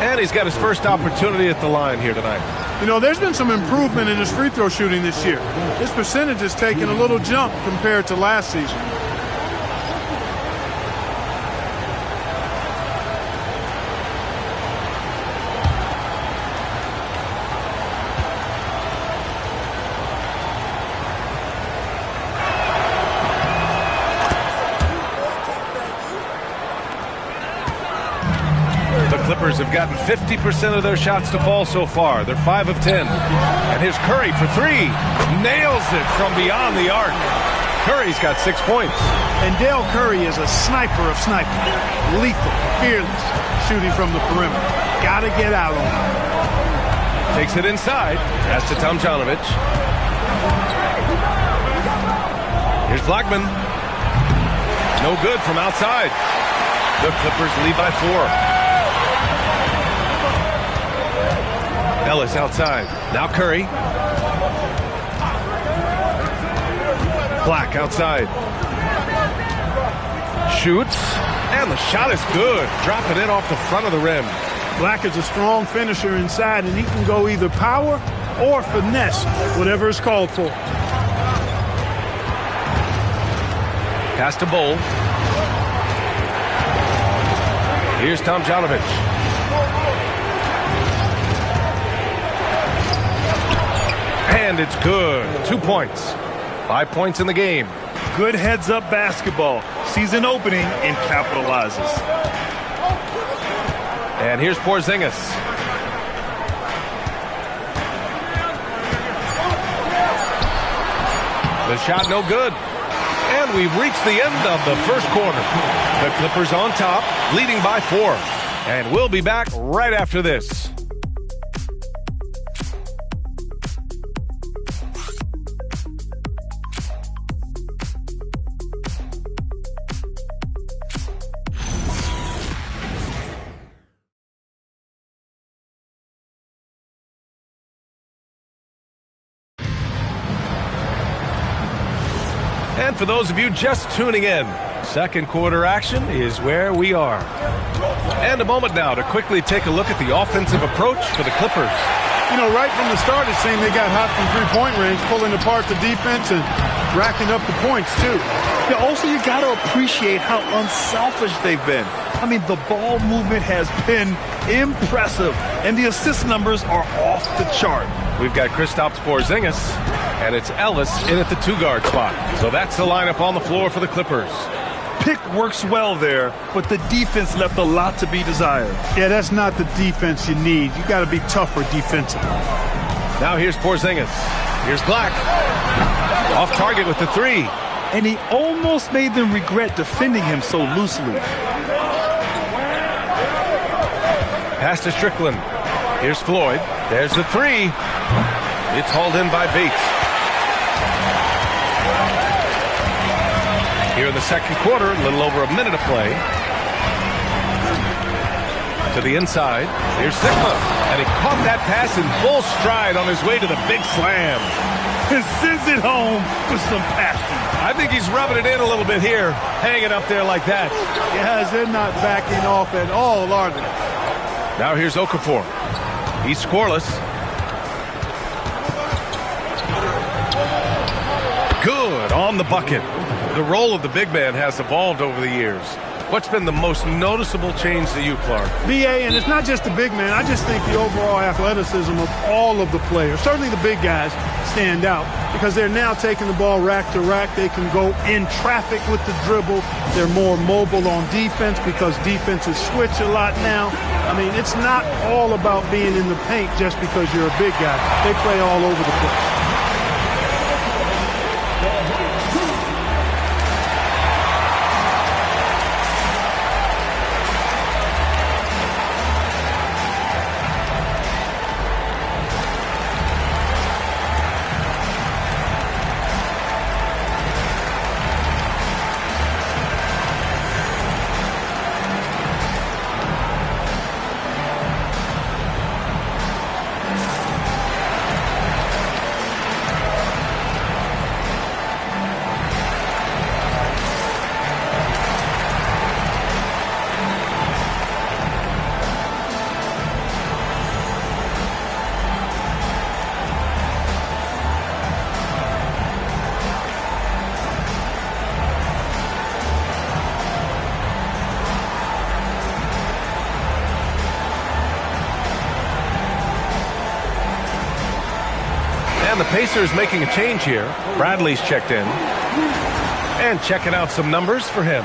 And he's got his first opportunity at the line here tonight. You know, there's been some improvement in his free throw shooting this year. His percentage has taken a little jump compared to last season. Clippers have gotten 50% of their shots to fall so far. They're 5 of 10. And here's Curry for 3. Nails it from beyond the arc. Curry's got 6 points. And Dale Curry is a sniper of snipers. Lethal, fearless, shooting from the perimeter. Gotta get out on him. Takes it inside. Pass to Tomjanovich. Here's Blackman. No good from outside. The Clippers lead by 4. Ellis outside. Now Curry. Black outside. Shoots. And the shot is good. Dropping it off the front of the rim. Black is a strong finisher inside, and he can go either power or finesse, whatever is called for. Pass to Bol. Here's Tomjanovich. And it's good. 2 points. 5 points in the game. Good heads-up basketball. Season opening and capitalizes. And here's Porzingis. The shot no good. And we've reached the end of the first quarter. The Clippers on top, leading by 4. And we'll be back right after this. And for those of you just tuning in, second quarter action is where we are. And a moment now to quickly take a look at the offensive approach for the Clippers. You know, right from the start, it seemed they got hot from three-point range, pulling apart the defense and racking up the points, too. Yeah, also, you got to appreciate how unselfish they've been. I mean, the ball movement has been impressive, and the assist numbers are off the chart. We've got Kristaps Porzingis, and it's Ellis in at the two-guard spot. So that's the lineup on the floor for the Clippers. Pick works well there, but the defense left a lot to be desired. Yeah, that's not the defense you need. You got to be tougher defensively. Now here's Porzingis. Here's Black. Off target with the three. And he almost made them regret defending him so loosely. Pass to Strickland. Here's Floyd. There's the three. It's hauled in by Bates. Here in the second quarter, a little over a minute of play. To the inside. Here's Sigma. And he caught that pass in full stride on his way to the big slam. And sends it home with some passion. I think he's rubbing it in a little bit here, hanging up there like that. Guys, they're not backing off at all, are they? Now here's Okafor. He's scoreless. Good on the bucket. The role of the big man has evolved over the years. What's been the most noticeable change to you, Clark? B.A., and it's not just the big man. I just think the overall athleticism of all of the players, certainly the big guys, stand out because they're now taking the ball rack to rack. They can go in traffic with the dribble. They're more mobile on defense because defenses switch a lot now. I mean, it's not all about being in the paint just because you're a big guy. They play all over the place. And the Pacers making a change here. Bradley's checked in. And checking out some numbers for him.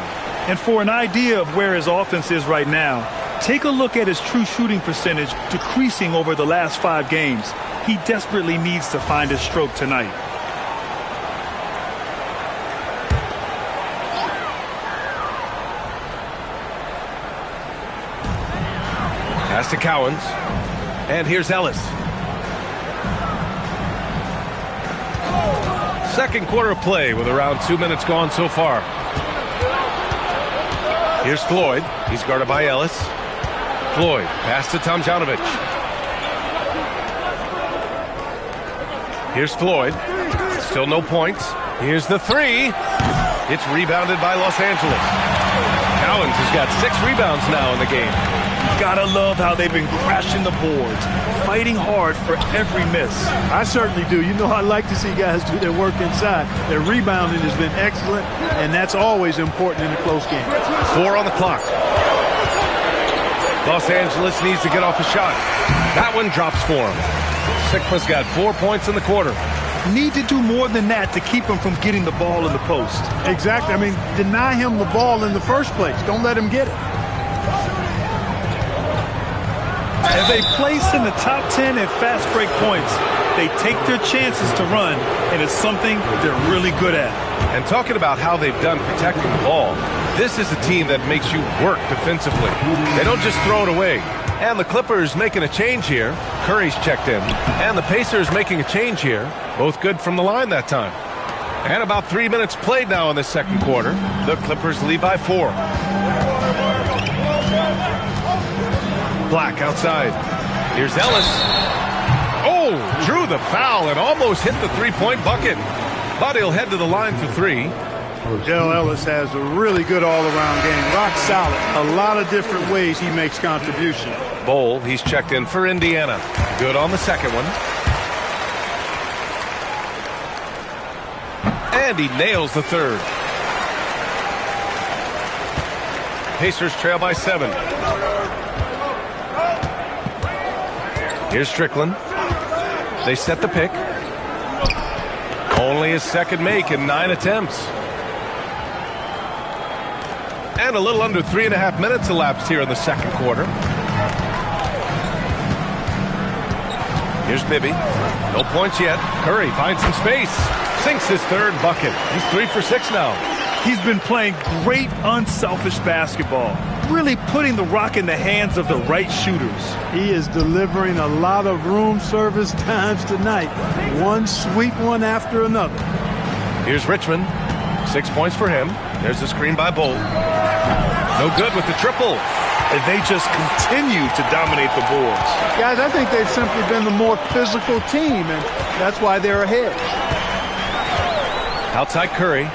And for an idea of where his offense is right now, take a look at his true shooting percentage decreasing over the last 5 games. He desperately needs to find his stroke tonight. Pass to Cowens. And here's Ellis. Second quarter of play with around 2 minutes gone so far. Here's Floyd. He's guarded by Ellis. Floyd, pass to Tomjanovich. Here's Floyd. Still no points. Here's the three. It's rebounded by Los Angeles. Cowens has got 6 rebounds now in the game. Gotta love how they've been crashing the boards, fighting hard for every miss. I certainly do. You know, I like to see guys do their work inside. Their rebounding has been excellent, and that's always important in a close game. 4 on the clock. Los Angeles needs to get off a shot. That one drops for him. Sigma's got 4 points in the quarter. Need to do more than that to keep him from getting the ball in the post. Exactly. I mean, deny him the ball in the first place. Don't let him get it. As they place in the top 10 in fast break points, they take their chances to run, and it's something they're really good at. And talking about how they've done protecting the ball, this is a team that makes you work defensively. They don't just throw it away. And the Clippers making a change here. Curry's checked in. And the Pacers making a change here. Both good from the line that time. And about 3 minutes played now in the second quarter. The Clippers lead by 4. Black outside. Here's Ellis. Oh, drew the foul and almost hit the three-point bucket. but he'll head to the line for 3. Dale Ellis has a really good all-around game. Rock solid. A lot of different ways he makes contribution. Bowl, he's checked in for Indiana. Good on the second one. And he nails the third. Pacers trail by 7. Here's Strickland. They set the pick. Only his second make in 9 attempts. And a little under 3.5 minutes elapsed here in the second quarter. Here's Bibby. No points yet. Curry finds some space. Sinks his third bucket. He's 3 for 6 now. He's been playing great unselfish basketball, really putting the rock in the hands of the right shooters. He is delivering a lot of room service times tonight. One sweet one after another. Here's Richmond. 6 points for him. There's the screen by Bolt. No good with the triple. And they just continue to dominate the boards. Guys, I think they've simply been the more physical team, and that's why they're ahead. Outside Curry.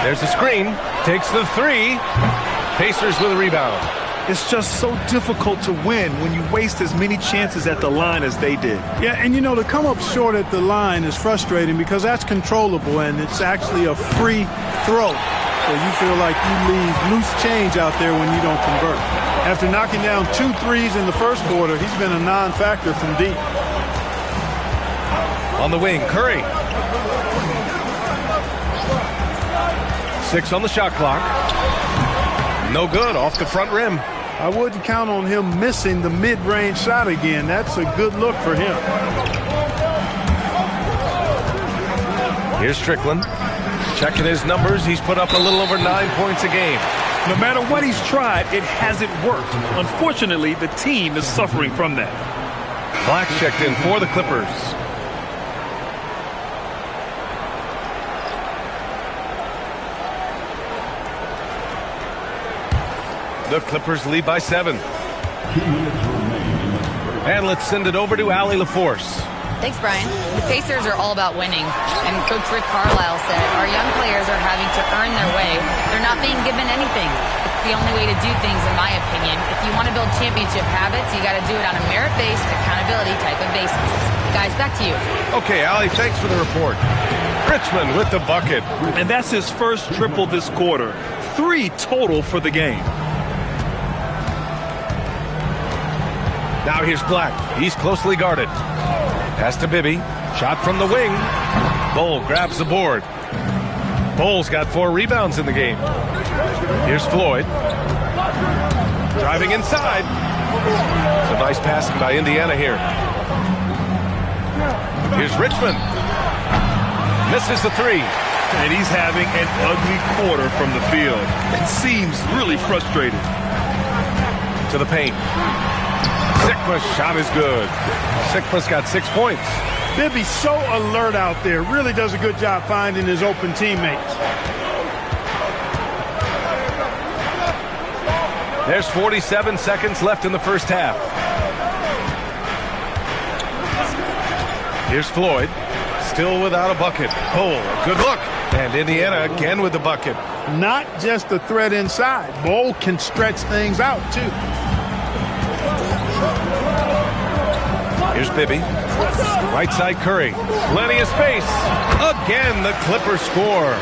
There's the screen. Takes the 3. Pacers with a rebound. It's just so difficult to win when you waste as many chances at the line as they did. Yeah, and you know, to come up short at the line is frustrating because that's controllable and it's actually a free throw. So you feel like you leave loose change out there when you don't convert. After knocking down 2 threes in the first quarter, he's been a non-factor from deep. On the wing, Curry. 6 on the shot clock. No good off the front rim. I wouldn't count on him missing the mid-range shot again. That's a good look for him. Here's Strickland. Checking his numbers. He's put up a little over 9 points a game. No matter what he's tried, it hasn't worked. Unfortunately, the team is suffering from that. Black checked in for the Clippers. The Clippers lead by 7. And let's send it over to Allie LaForce. Thanks, Brian. The Pacers are all about winning. And Coach Rick Carlisle said, our young players are having to earn their way. They're not being given anything. It's the only way to do things, in my opinion. If you want to build championship habits, you got to do it on a merit-based, accountability type of basis. Guys, back to you. Okay, Allie, thanks for the report. Richmond with the bucket. And that's his first triple this quarter. 3 total for the game. Now here's Black. He's closely guarded. Pass to Bibby. Shot from the wing. Bowl grabs the board. Bowl's got 4 rebounds in the game. Here's Floyd. Driving inside. Some nice passing by Indiana here. Here's Richmond. Misses the 3. And he's having an ugly quarter from the field. It seems really frustrated. To the paint. Sikma's shot is good. Sikma's got 6 points. Bibby's so alert out there. Really does a good job finding his open teammates. There's 47 seconds left in the first half. Here's Floyd. Still without a bucket. Oh, good look. And Indiana again with the bucket. Not just the threat inside. Bowl can stretch things out, too. Here's Bibby. Right side Curry. Plenty of space. Again, the Clippers score.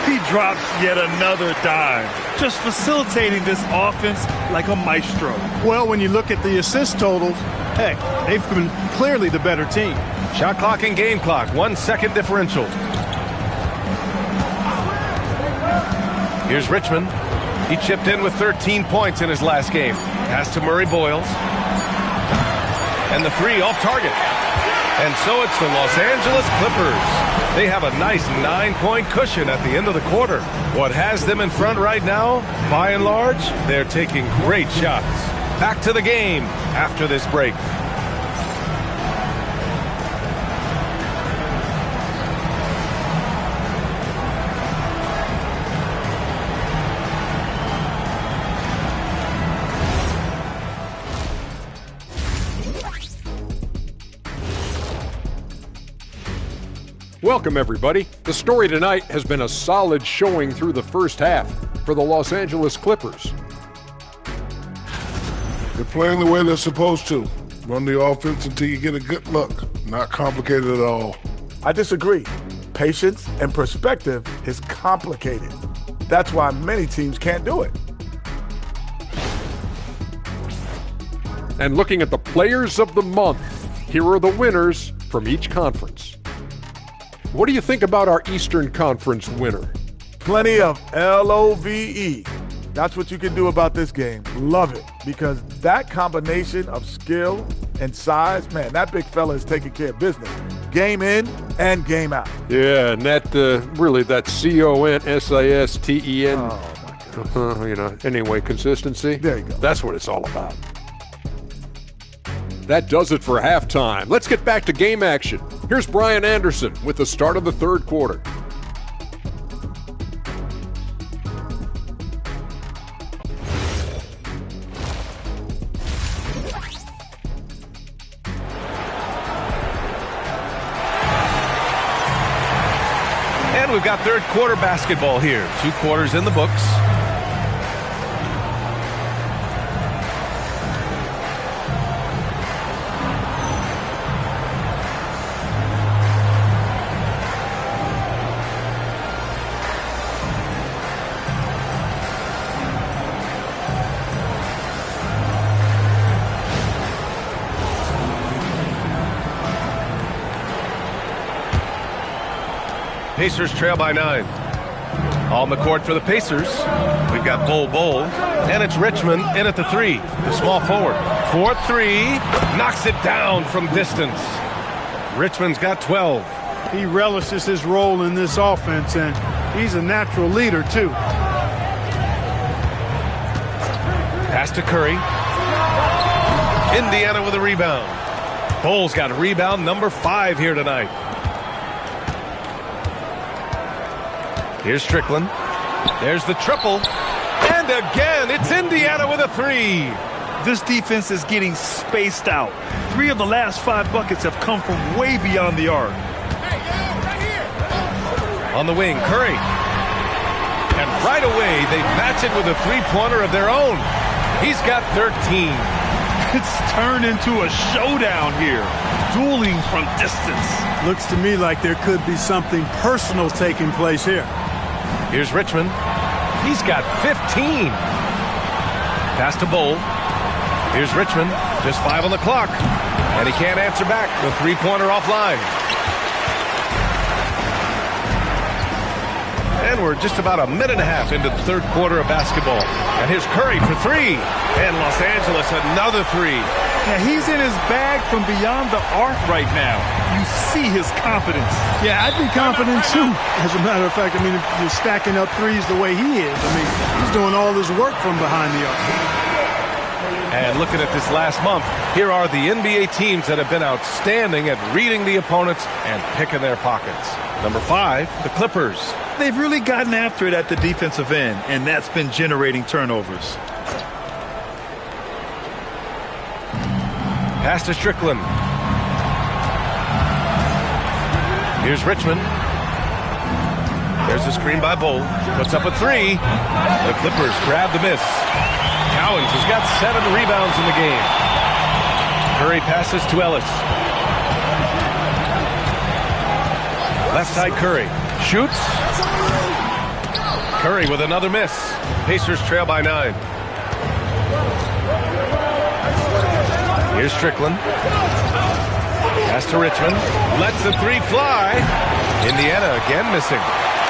He drops yet another dime. Just facilitating this offense like a maestro. Well, when you look at the assist totals, heck, they've been clearly the better team. Shot clock and game clock. 1 second differential. Here's Richmond. He chipped in with 13 points in his last game. Pass to Murray Boyles. And the 3 off target. And so it's the Los Angeles Clippers. They have a nice 9-point cushion at the end of the quarter. What has them in front right now, by and large, they're taking great shots. Back to the game after this break. Welcome, everybody. The story tonight has been a solid showing through the first half for the Los Angeles Clippers. They're playing the way they're supposed to. Run the offense until you get a good look. Not complicated at all. I disagree. Patience and perspective is complicated. That's why many teams can't do it. And looking at the players of the month, here are the winners from each conference. What do you think about our Eastern Conference winner? Plenty of LOVE. That's what you can do about this game. Love it. Because that combination of skill and size, man, that big fella is taking care of business. Game in and game out. Yeah, and that really, that CONSISTEN. Oh, my goodness. Anyway, consistency. There you go. That's what it's all about. That does it for halftime. Let's get back to game action. Here's Brian Anderson with the start of the third quarter. And we've got third quarter basketball here. 2 quarters in the books. Pacers trail by 9. On the court for the Pacers, we've got Bol, and it's Richmond in at the 3. The small forward. 4-3, knocks it down from distance. Richmond's got 12. He relishes his role in this offense, and he's a natural leader, too. Pass to Curry. Indiana with a rebound. Bol's got a rebound number 5 here tonight. Here's Strickland. There's the triple. And again, it's Indiana with a 3. This defense is getting spaced out. 3 of the last 5 buckets have come from way beyond the arc. On the wing, Curry. And right away, they match it with a 3-pointer of their own. He's got 13. It's turned into a showdown here. Dueling from distance. Looks to me like there could be something personal taking place here. Here's Richmond. He's got 15. Pass to Bol. Here's Richmond. Just 5 on the clock. And he can't answer back. The 3-pointer offline. And we're just about a minute and a half into the third quarter of basketball. And here's Curry for 3. And Los Angeles another 3. Yeah, he's in his bag from beyond the arc right now. You see his confidence. Yeah, I'd be confident too. As a matter of fact, I mean, if you're stacking up threes the way he is, I mean, he's doing all this work from behind the arc. And looking at this last month, here are the NBA teams that have been outstanding at reading the opponents and picking their pockets. Number 5, the Clippers. They've really gotten after it at the defensive end, and that's been generating turnovers. Pass to Strickland. Here's Richmond. There's a screen by Bol. Puts up a 3. The Clippers grab the miss. Cowens has got 7 rebounds in the game. Curry passes to Ellis. Left side Curry. Shoots. Curry with another miss. Pacers trail by 9. Here's Strickland. Pass to Richmond. Lets the 3 fly. Indiana again missing.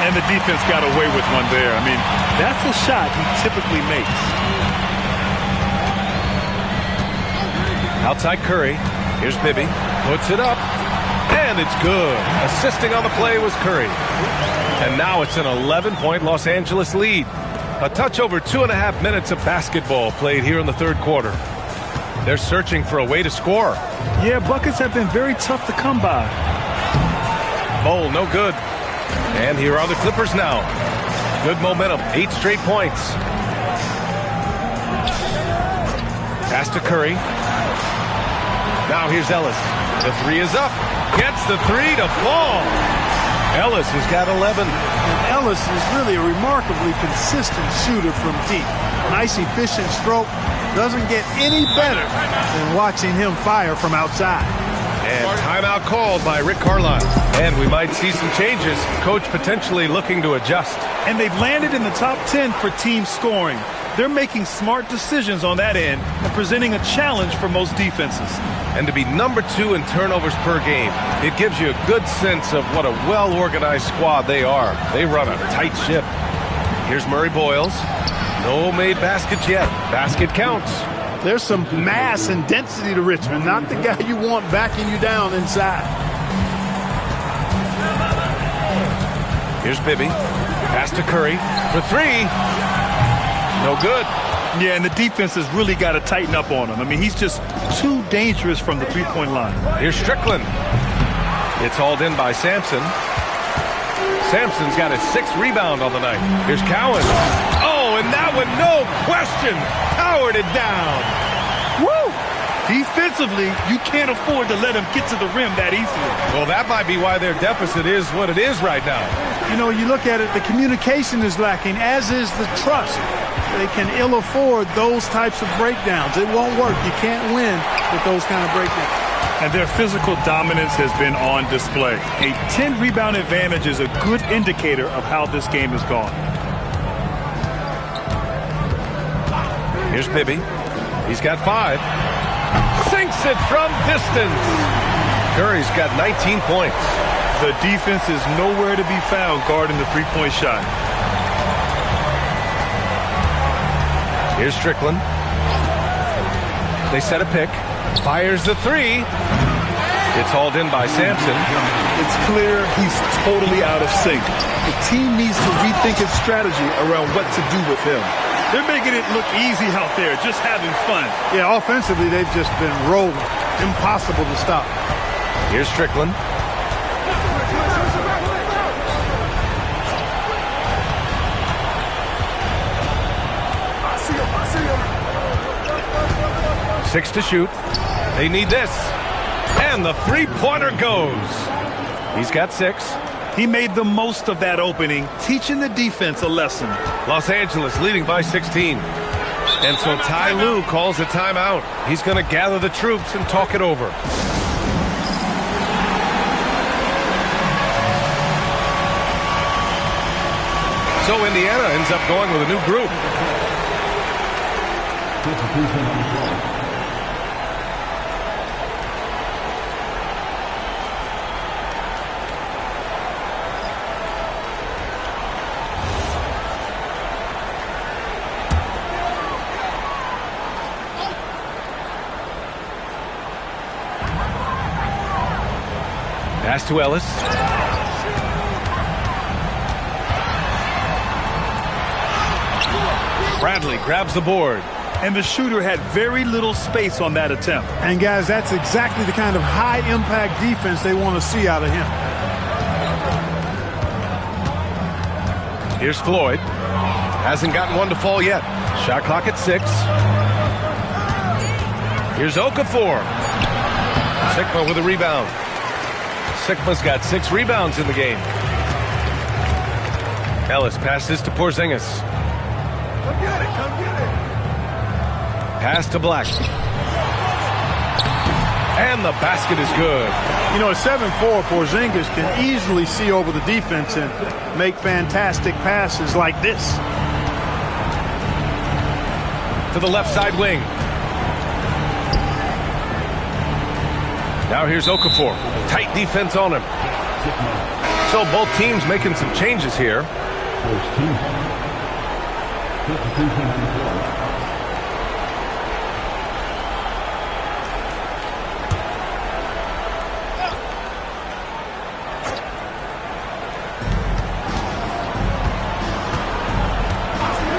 And the defense got away with one there. I mean, that's a shot he typically makes. Outside Curry. Here's Bibby. Puts it up. And it's good. Assisting on the play was Curry. And now it's an 11-point Los Angeles lead. A touch over 2.5 minutes of basketball played here in the third quarter. They're searching for a way to score. Yeah, buckets have been very tough to come by. Bol, no good. And here are the Clippers now. Good momentum, 8 straight points. Pass to Curry. Now here's Ellis. The 3 is up. Gets the 3 to fall. Ellis has got 11. And Ellis is really a remarkably consistent shooter from deep. Nice, efficient stroke. Doesn't get any better than watching him fire from outside. And timeout called by Rick Carlisle. And we might see some changes. Coach potentially looking to adjust. And they've landed in the top 10 for team scoring. They're making smart decisions on that end and presenting a challenge for most defenses. And to be number 2 in turnovers per game, it gives you a good sense of what a well-organized squad they are. They run a tight ship. Here's Murray Boyles. No made baskets yet. Basket counts. There's some mass and density to Richmond, not the guy you want backing you down inside. Here's Bibby. Pass to Curry for 3. No good. Yeah, and the defense has really got to tighten up on him. I mean, he's just too dangerous from the three-point line. Here's Strickland. It's hauled in by Sampson. Sampson's got his 6th rebound on the night. Here's Cowan. Oh, and that one, no question, powered it down. Woo! Defensively, you can't afford to let him get to the rim that easily. Well, that might be why their deficit is what it is right now. You know, you look at it, the communication is lacking, as is the trust. They can ill afford those types of breakdowns. It won't work. You can't win with those kind of breakdowns. And their physical dominance has been on display. A 10-rebound advantage is a good indicator of how this game has gone. Here's Bibby. He's got 5. Sinks it from distance. Curry's got 19 points. The defense is nowhere to be found guarding the three-point shot. Here's Strickland. They set a pick. Fires the 3. It's hauled in by Sampson. It's clear he's totally out of sync. The team needs to rethink its strategy around what to do with him. They're making it look easy out there, just having fun. Yeah, offensively, they've just been rolling. Impossible to stop. Here's Strickland. Six to shoot. They need this. And the three-pointer goes. He's got 6. He made the most of that opening, teaching the defense a lesson. Los Angeles leading by 16. And so Ty Lue calls a timeout. He's going to gather the troops and talk it over. So Indiana ends up going with a new group. Pass to Ellis. Bradley grabs the board. And the shooter had very little space on that attempt. And, guys, that's exactly the kind of high-impact defense they want to see out of him. Here's Floyd. Hasn't gotten one to fall yet. Shot clock at 6. Here's Okafor. Sikma with a rebound. Sikma's got 6 rebounds in the game. Ellis passes to Porzingis. Come get it, come get it. Pass to Black. And the basket is good. You know, at 7'4", Porzingis can easily see over the defense and make fantastic passes like this. To the left side wing. Now here's Okafor. Tight defense on him. So both teams making some changes here.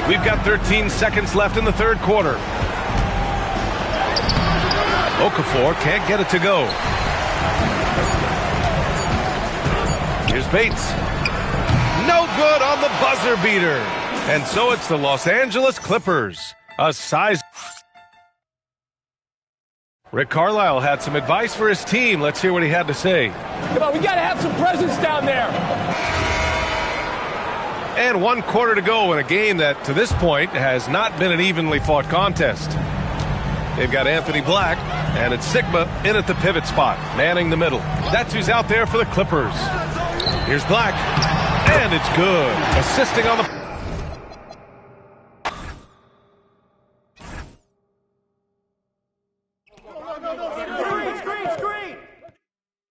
We've got 13 seconds left in the third quarter. Okafor can't get it to go. Here's Bates. No good on the buzzer beater. And so it's the Los Angeles Clippers. A size. Rick Carlisle had some advice for his team. Let's hear what he had to say. Come on, we got to have some presence down there. And 1 quarter to go in a game that, to this point, has not been an evenly fought contest. They've got Anthony Black, and it's Sigma in at the pivot spot, manning the middle. That's who's out there for the Clippers. Here's Black, and it's good. Assisting on the... Screen!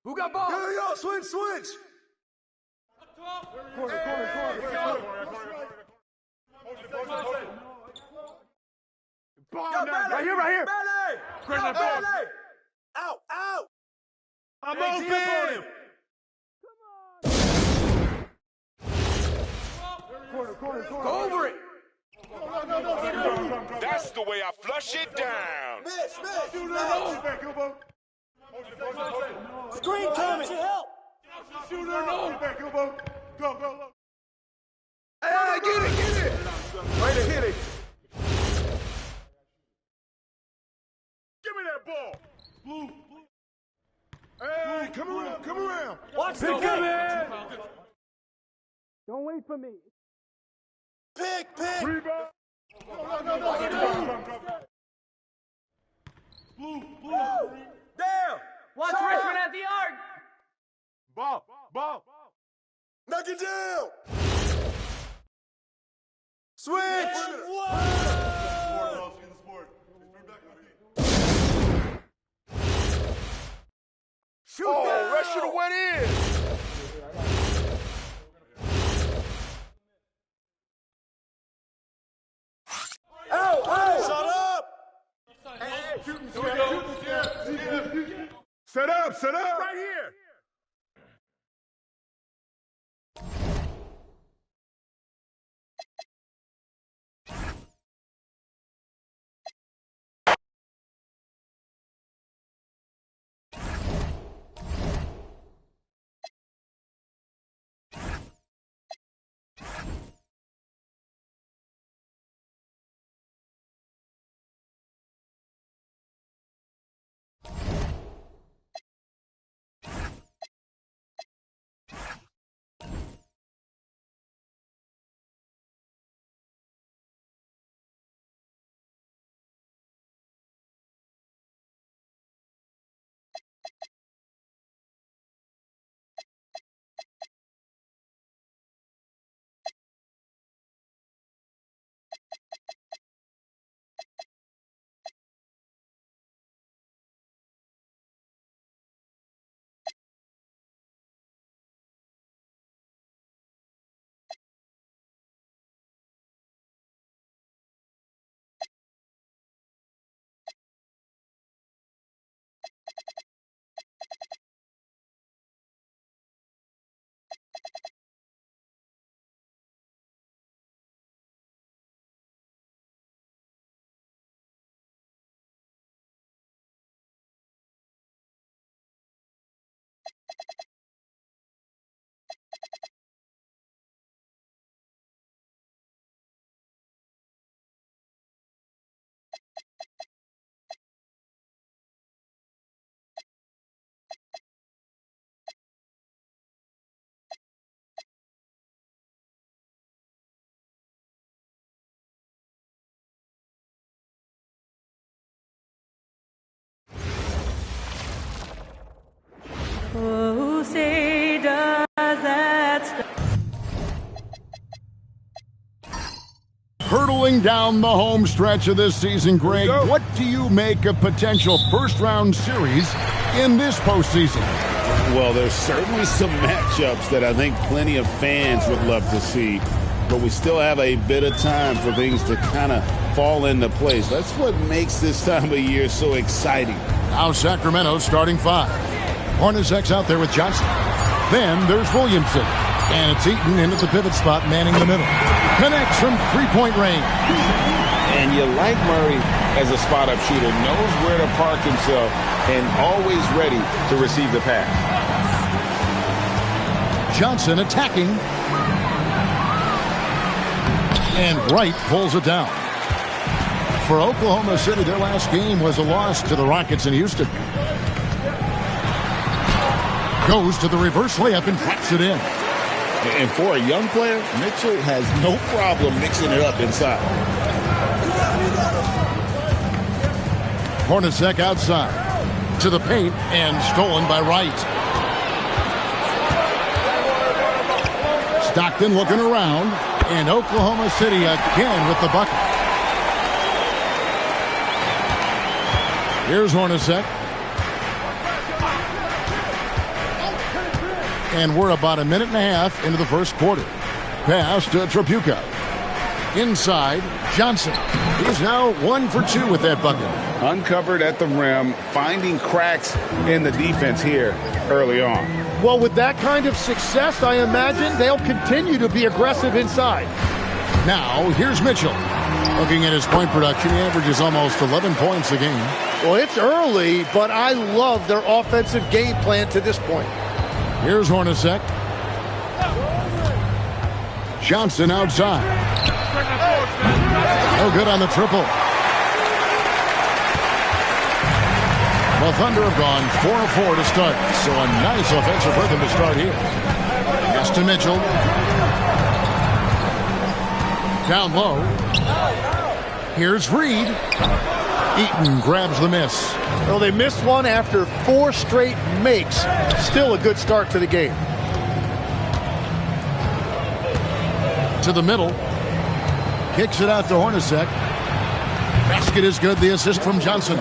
Who got ball? Yo, switch! Corner. Ball now. Right here. Bailey! Out! I'm open! Corner. Go over it! That's the way I flush it down. Screen coming! Help! Go. Hey, get it! Way to hit it! Give me that ball. Blue. Hey, come around. Watch the pick! Don't wait for me. Pick! Rebound. Blue. Down! Watch Richmond at the arc! Ball. Knock it down! Switch! Shoot down! That should have went in. Out! Shut up! Set up. Right here. Oh, say does that Hurtling down the home stretch of this season, Greg, what do you make of potential first-round series in this postseason? Well, there's certainly some matchups that I think plenty of fans would love to see, but we still have a bit of time for things to kind of fall into place. That's what makes this time of year so exciting. Now Sacramento starting 5. Hornacek's out there with Johnson. Then there's Williamson. And it's Eaton into the pivot spot, manning the middle. Connects from three-point range. And you like Murray as a spot-up shooter. Knows where to park himself and always ready to receive the pass. Johnson attacking. And Wright pulls it down. For Oklahoma City, their last game was a loss to the Rockets in Houston. Goes to the reverse layup and drops it in. And for a young player, Mitchell has no problem mixing it up inside. Hornacek outside to the paint and stolen by Wright. Stockton looking around, and Oklahoma City again with the bucket. Here's Hornacek. And we're about a minute and a half into the first quarter. Pass to Tripucka. Inside, Johnson. He's now 1 for 2 with that bucket. Uncovered at the rim, finding cracks in the defense here early on. Well, with that kind of success, I imagine they'll continue to be aggressive inside. Now, here's Mitchell. Looking at his point production, he averages almost 11 points a game. Well, it's early, but I love their offensive game plan to this point. Here's Hornacek. Johnson outside. No good on the triple. The Thunder have gone 4 of 4 to start, so a nice offensive rhythm to start here. Pass to Mitchell. Down low. Here's Reed. Eaton grabs the miss. Well, they missed one after 4 straight makes. Still a good start to the game. To the middle. Kicks it out to Hornacek. Basket is good. The assist from Johnson.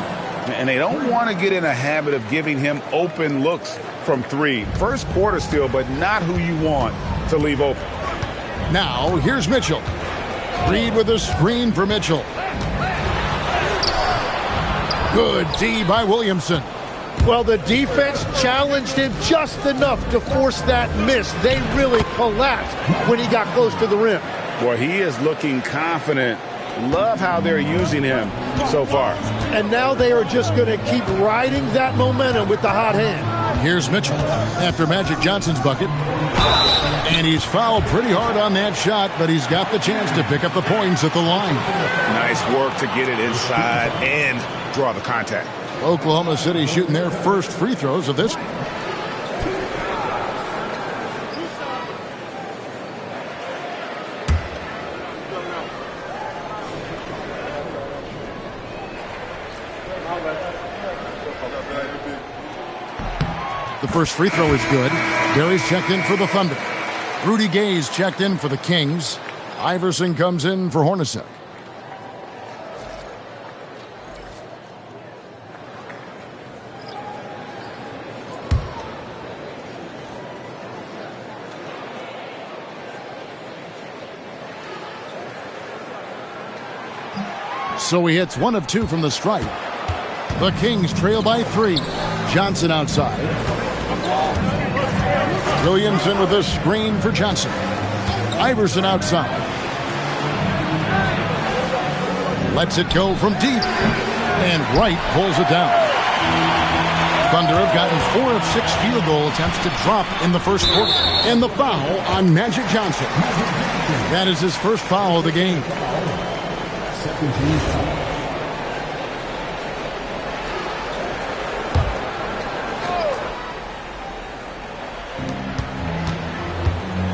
And they don't want to get in a habit of giving him open looks from 3. First quarter still, but not who you want to leave open. Now, here's Mitchell. Reed with a screen for Mitchell. Good D by Williamson. Well, the defense challenged him just enough to force that miss. They really collapsed when he got close to the rim. Boy, he is looking confident. Love how they're using him so far. And now they are just going to keep riding that momentum with the hot hand. Here's Mitchell after Magic Johnson's bucket. And he's fouled pretty hard on that shot, but he's got the chance to pick up the points at the line. Nice work to get it inside and draw the contact. Oklahoma City shooting their first free throws of this. The first free throw is good. Gary's checked in for the Thunder. Rudy Gay's checked in for the Kings. Iverson comes in for Hornacek. So he hits 1 of 2 from the stripe. The Kings trail by 3. Johnson outside. Williamson with a screen for Johnson. Iverson outside. Lets it go from deep. And Wright pulls it down. Thunder have gotten 4 of 6 field goal attempts to drop in the first quarter. And the foul on Magic Johnson. That is his first foul of the game.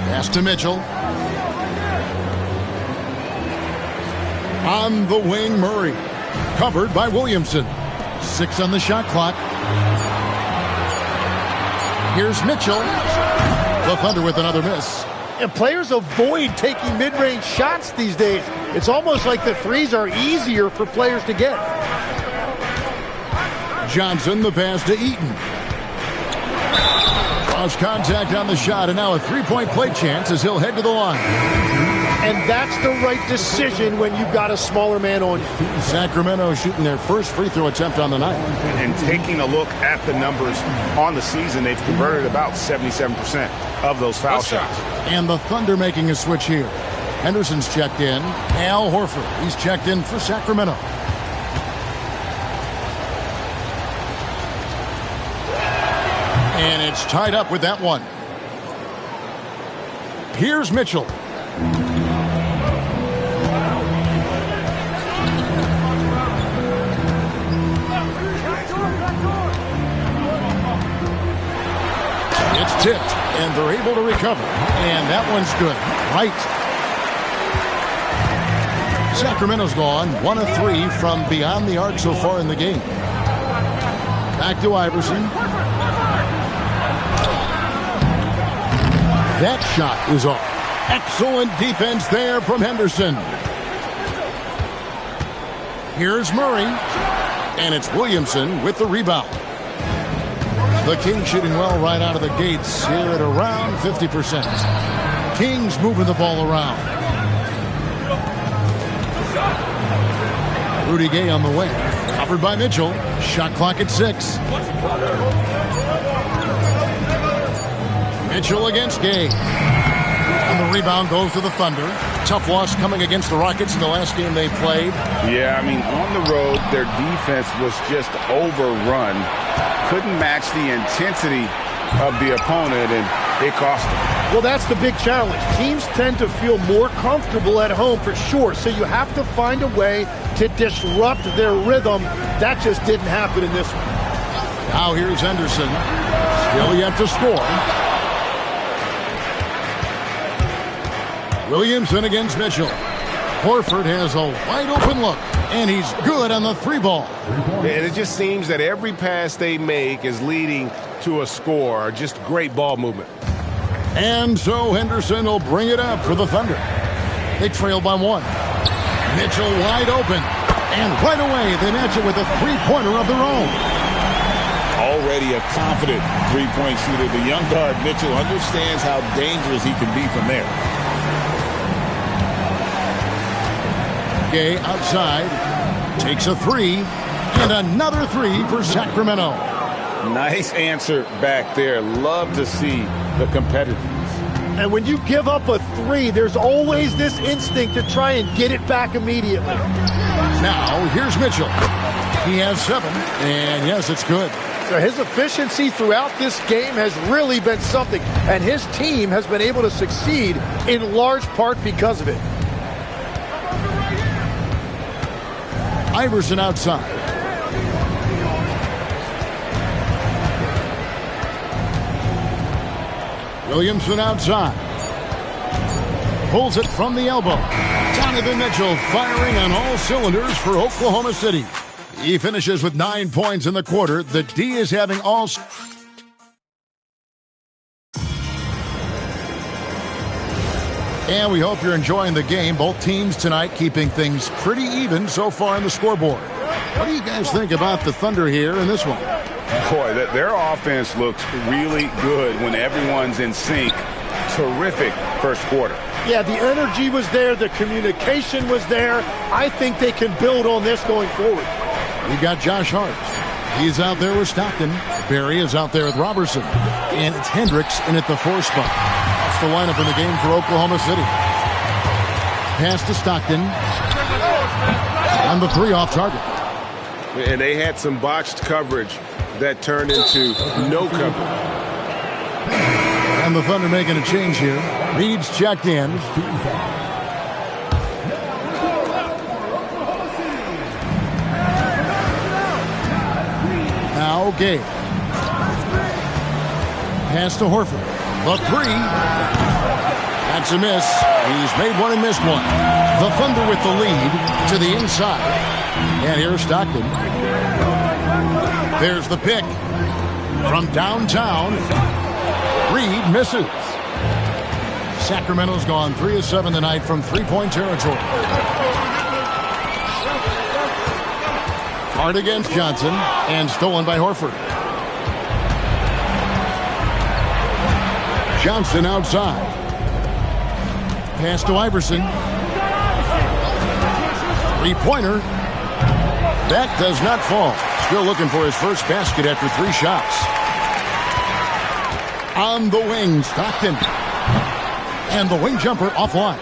Pass to Mitchell. On the wing, Murray. Covered by Williamson. 6 on the shot clock. Here's Mitchell. The Thunder with another miss. And players avoid taking mid-range shots these days. It's almost like the threes are easier for players to get. Johnson, the pass to Eaton. Cross contact on the shot, and now a three-point play chance as he'll head to the line. And that's the right decision when you've got a smaller man on you. Sacramento shooting their first free throw attempt on the night. And taking a look at the numbers on the season, they've converted about 77% of those foul shots. And the Thunder making a switch here. Henderson's checked in. Al Horford, he's checked in for Sacramento. And it's tied up with that one. Here's Mitchell. It's Tipped, and they're able to recover. And that one's good. Right. Sacramento's gone 1 of 3 from beyond the arc so far in the game. Back to Iverson. That shot is off. Excellent defense there from Henderson. Here's Murray. And it's Williamson with the rebound. The Kings shooting well right out of the gates here at around 50%. Kings moving the ball around. Rudy Gay on the wing. Covered by Mitchell. Shot clock at 6. Mitchell against Gay. And the rebound goes to the Thunder. Tough loss coming against the Rockets in the last game they played. Yeah, I mean, on the road, their defense was just overrun. Couldn't match the intensity of the opponent, and it cost them. Well, that's the big challenge. Teams tend to feel more comfortable at home for sure, so you have to find a way to disrupt their rhythm. That just didn't happen in this one. Now here's Henderson. Still yet to score. Williamson against Mitchell. Horford has a wide open look, and he's good on the 3 ball. And it just seems that every pass they make is leading to a score. Just great ball movement. And so Henderson will bring it up for the Thunder. They trail by 1. Mitchell wide open. And right away they match it with a 3-pointer of their own. Already a confident 3-point shooter. The young guard Mitchell understands how dangerous he can be from there. Gay outside, takes a 3, and another 3 for Sacramento. Nice answer back there. Love to see the competitiveness. And when you give up a 3, there's always this instinct to try and get it back immediately. Now, here's Mitchell. He has 7, and yes, it's good. So his efficiency throughout this game has really been something, and his team has been able to succeed in large part because of it. Iverson outside. Williamson outside. Pulls it from the elbow. Donovan Mitchell firing on all cylinders for Oklahoma City. He finishes with 9 points in the quarter. The D is having all... And we hope you're enjoying the game. Both teams tonight keeping things pretty even so far on the scoreboard. What do you guys think about the Thunder here in this one? Boy, their offense looks really good when everyone's in sync. Terrific first quarter. Yeah, the energy was there. The communication was there. I think they can build on this going forward. We got Josh Hart. He's out there with Stockton. Barry is out there with Robertson. And it's Hendricks in at the 4 spot. That's the lineup in the game for Oklahoma City. Pass to Stockton. On the 3 off target. And they had some botched coverage that turned into no cover. And the Thunder making a change here. Reed's checked in. Now Gay. Pass to Horford. The 3. That's a miss. He's made one and missed one. The Thunder with the lead to the inside. And here's Stockton. There's the pick. From downtown. Reed misses. Sacramento's gone 3 of 7 tonight from 3-point territory. Hard against Johnson and stolen by Horford. Johnson outside. Pass to Iverson. 3-pointer. That does not fall. Still looking for his first basket after 3 shots. On the wing, Stockton. And the wing jumper offline.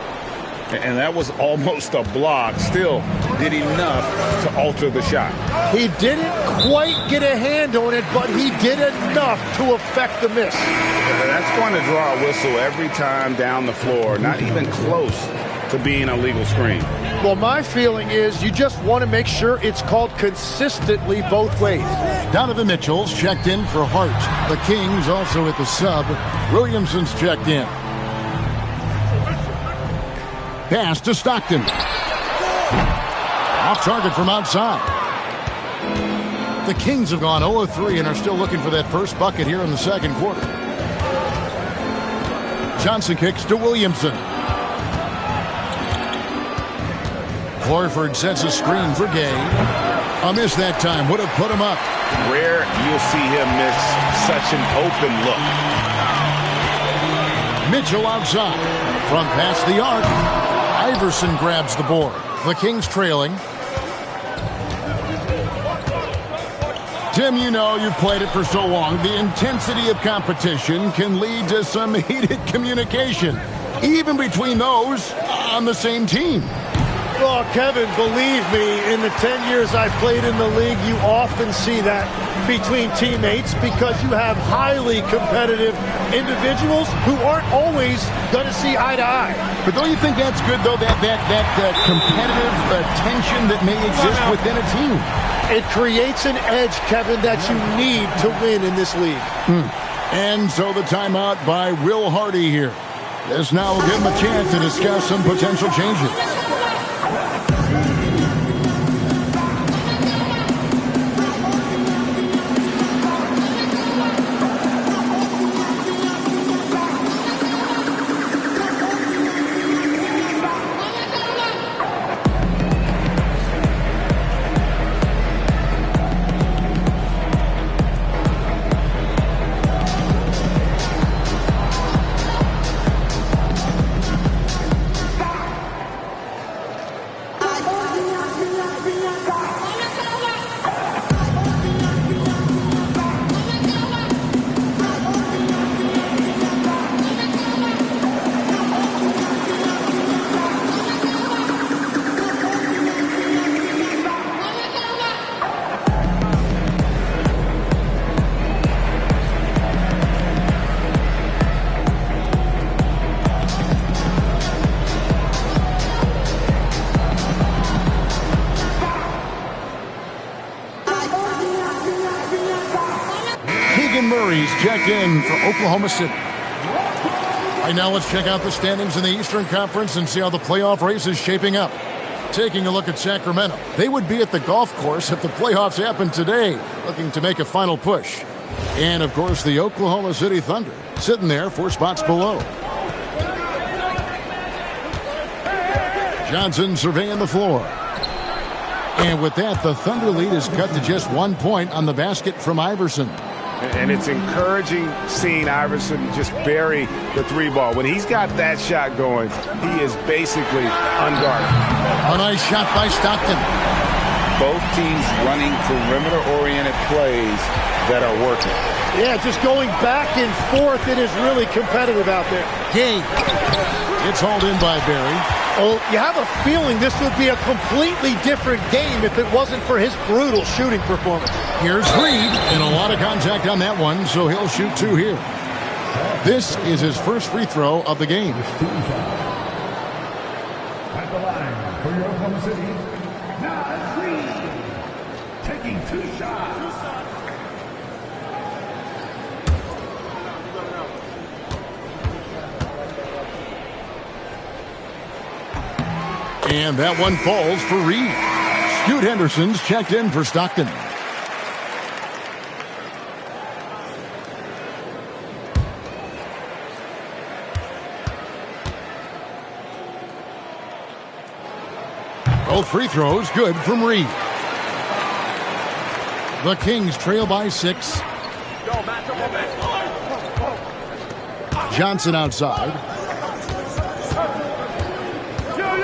And that was almost a block. Still did enough to alter the shot. He didn't quite get a hand on it, but he did enough to affect the miss. That's going to draw a whistle every time down the floor. Not even close to being a legal screen. Well, my feeling is you just want to make sure it's called consistently both ways. Donovan Mitchell's checked in for Hart. The Kings also at the sub. Williamson's checked in. Pass to Stockton. Off target from outside. The Kings have gone 0-3 and are still looking for that first bucket here in the second quarter. Johnson kicks to Williamson. Horford sets a screen for Gay. A miss that time would have put him up. Rare you'll see him miss such an open look. Mitchell outside. From past the arc. Iverson grabs the board. The Kings trailing. Tim, you know you've played it for so long. The intensity of competition can lead to some heated communication, even between those on the same team. Well, Kevin, believe me, in the 10 years I've played in the league, you often see that between teammates because you have highly competitive individuals who aren't always going to see eye to eye. But don't you think that's good, though, that competitive tension that may exist within a team? It creates an edge, Kevin, that you need to win in this league. And so the timeout by Will Hardy here. This now will give him a chance to discuss some potential changes. Murray's checked in for Oklahoma City. Right now, let's check out the standings in the Eastern Conference and see how the playoff race is shaping up. Taking a look at Sacramento. They would be at the golf course if the playoffs happened today, looking to make a final push. And, of course, the Oklahoma City Thunder, sitting there 4 spots below. Johnson surveying the floor. And with that, the Thunder lead is cut to just 1 point on the basket from Iverson. And it's encouraging seeing Iverson just bury the 3-ball. When he's got that shot going, he is basically unguarded. A nice shot by Stockton. Both teams running perimeter-oriented plays that are working. Yeah, just going back and forth. It is really competitive out there. Gay. It's hauled in by Barry. Oh, you have a feeling this would be a completely different game if it wasn't for his brutal shooting performance. Here's Reed, and a lot of contact on that one, so he'll shoot 2 here. This is his first free throw of the game. At the line for your Oklahoma City, Naz Reid, taking 2 shots. And that one falls for Reed. Scoot Henderson's checked in for Stockton. Both free throws good from Reed. The Kings trail by 6. Johnson outside.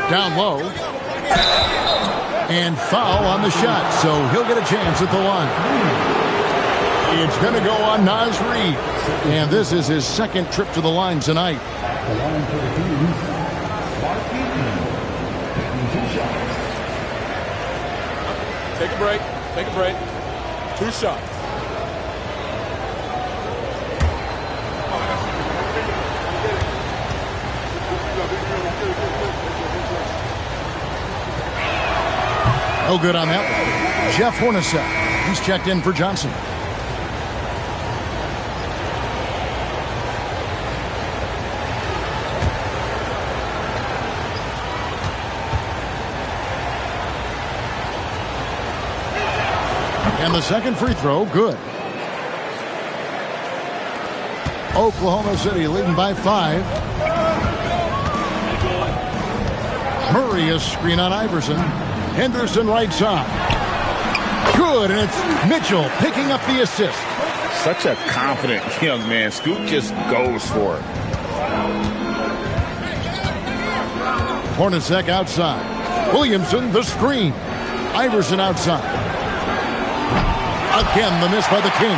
Down low. And foul on the shot, so he'll get a chance at the line. It's going to go on Naz Reid. And this is his second trip to the line tonight. The line for the Kings, Mark Eaton. Take a break. Take a break. 2 shots. No good on that one. Jeff Hornacek. He's checked in for Johnson. And the second free throw, good. Oklahoma City leading by 5. Murray a screen on Iverson. Henderson right side. Good, and it's Mitchell picking up the assist. Such a confident young man. Scoot just goes for it. Hornacek outside. Williamson the screen. Iverson outside. Again, the miss by the King.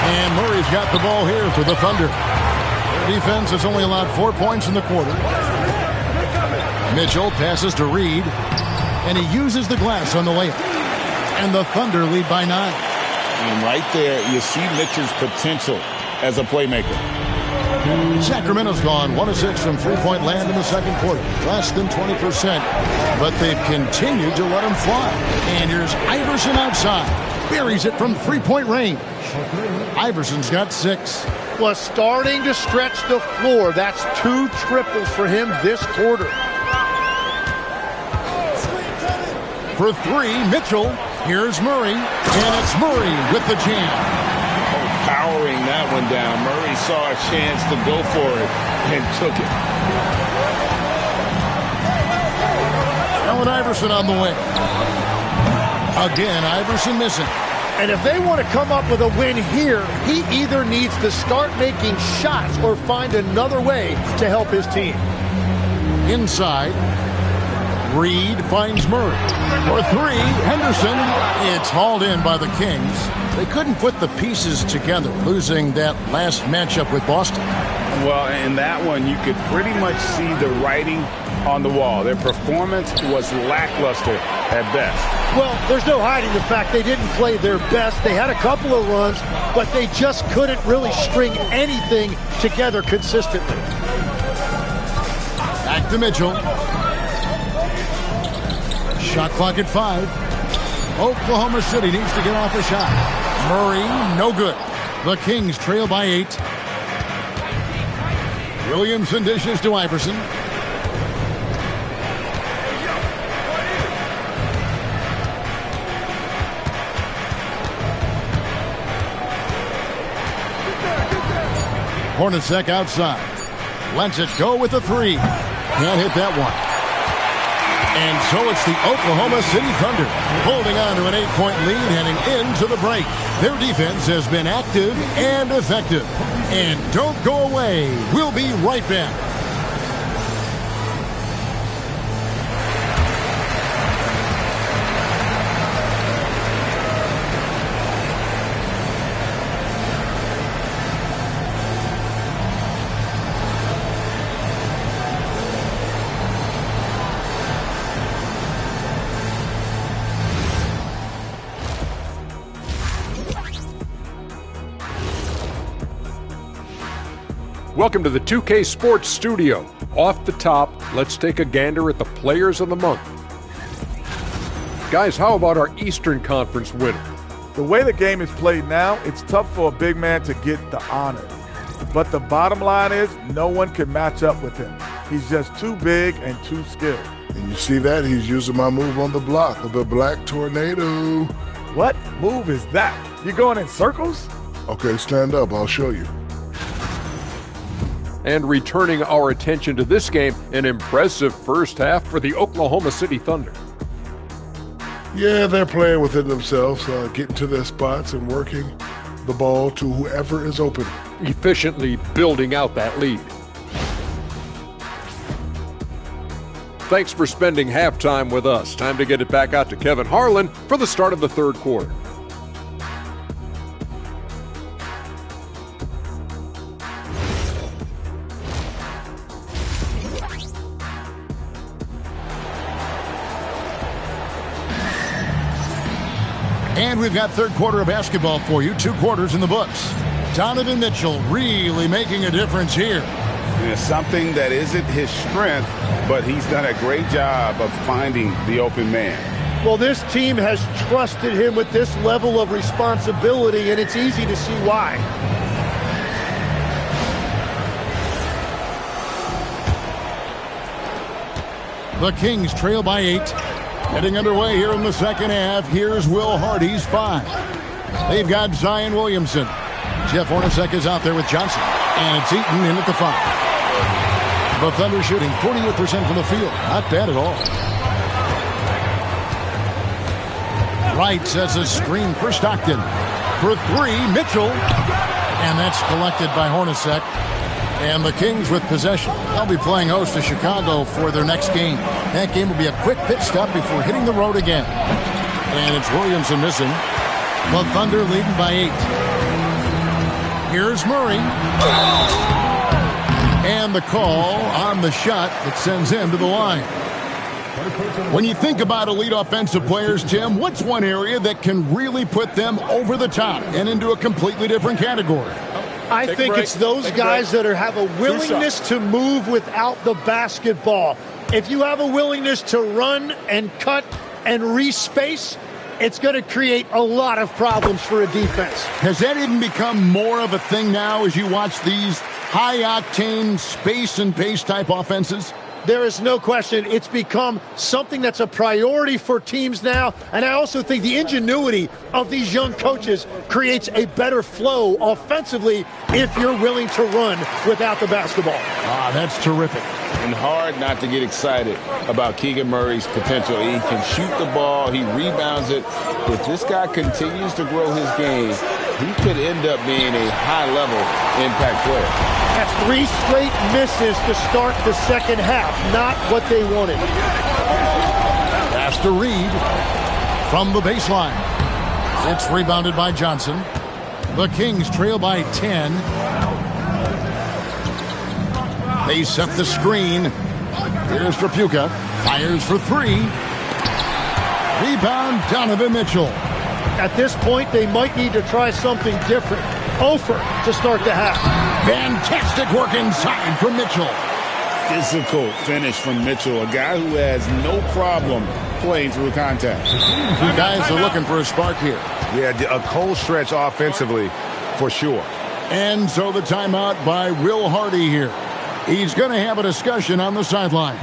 And Murray's got the ball here for the Thunder. Their defense has only allowed 4 points in the quarter. Mitchell passes to Reed, and he uses the glass on the layup. And the Thunder lead by 9. And right there, you see Mitchell's potential as a playmaker. Sacramento's gone 1 of 6 from three-point land in the second quarter. Less than 20%. But they've continued to let him fly. And here's Iverson outside. Buries it from three-point range. Iverson's got 6. Well, starting to stretch the floor. That's 2 triples for him this quarter. For 3, Mitchell. Here's Murray. And it's Murray with the jam. Powering that one down. Murray saw a chance to go for it and took it. Allen Iverson on the way. Again, Iverson missing. And if they want to come up with a win here, he either needs to start making shots or find another way to help his team. Inside, Reed finds Murray. For 3, Henderson. It's hauled in by the Kings. They couldn't put the pieces together, losing that last matchup with Boston. Well, in that one, you could pretty much see the writing on the wall. Their performance was lackluster at best. Well, there's no hiding the fact they didn't play their best. They had a couple of runs, but they just couldn't really string anything together consistently. Back to Mitchell. Shot clock at 5. Oklahoma City needs to get off a shot. Murray, no good. The Kings trail by 8. Williamson dishes to Iverson. Hornacek outside. Lets it go with the 3. Can't hit that one. And so it's the Oklahoma City Thunder holding on to an 8-point lead heading into the break. Their defense has been active and effective. And don't go away. We'll be right back. Welcome to the 2K Sports Studio. Off the top, let's take a gander at the Players of the Month. Guys, how about our Eastern Conference winner? The way the game is played now, it's tough for a big man to get the honors. But the bottom line is no one can match up with him. He's just too big and too skilled. And you see that? He's using my move on the block of the Black Tornado. What move is that? You going in circles? Okay, stand up. I'll show you. And returning our attention to this game, an impressive first half for the Oklahoma City Thunder. Yeah, they're playing within themselves, getting to their spots and working the ball to whoever is open. Efficiently building out that lead. Thanks for spending halftime with us. Time to get it back out to Kevin Harlan for the start of the third quarter. And we've got third quarter of basketball for you. 2 quarters in the books. Donovan Mitchell really making a difference here. It's something that isn't his strength, but he's done a great job of finding the open man. Well, this team has trusted him with this level of responsibility, and it's easy to see why. The Kings trail by 8. Getting underway here in the second half. Here's Will Hardy's 5. They've got Zion Williamson. Jeff Hornacek is out there with Johnson. And it's Eaton in at the 5. The Thunder shooting 48% from the field. Not bad at all. Wright sets a screen for Stockton. For 3, Mitchell. And that's collected by Hornacek. And the Kings with possession. They'll be playing host to Chicago for their next game. That game will be a quick pit stop before hitting the road again. And it's Williamson missing. The Thunder leading by 8. Here's Murray. And the call on the shot that sends him to the line. When you think about elite offensive players, Tim, what's one area that can really put them over the top and into a completely different category? I think it's those guys that have a willingness to move without the basketball. If you have a willingness to run and cut and respace, it's going to create a lot of problems for a defense. Has that even become more of a thing now as you watch these high-octane space and pace type offenses? There is no question. It's become something that's a priority for teams now. And I also think the ingenuity of these young coaches creates a better flow offensively if you're willing to run without the basketball. Ah, that's terrific. And hard not to get excited about Keegan Murray's potential. He can shoot the ball. He rebounds it. If this guy continues to grow his game, he could end up being a high-level impact player. That's 3 straight misses to start the second half. Not what they wanted. Pass to Reed from the baseline. It's rebounded by Johnson. The Kings trail by 10. They set the screen. Here's Trapuka. Fires for 3. Rebound, Donovan Mitchell. At this point, they might need to try something different. Ofer to start the half. Fantastic work inside from Mitchell. Physical finish from Mitchell, a guy who has no problem playing through contact. You guys are looking for a spark here. Yeah, a cold stretch offensively for sure. And so the timeout by Will Hardy here. He's going to have a discussion on the sideline.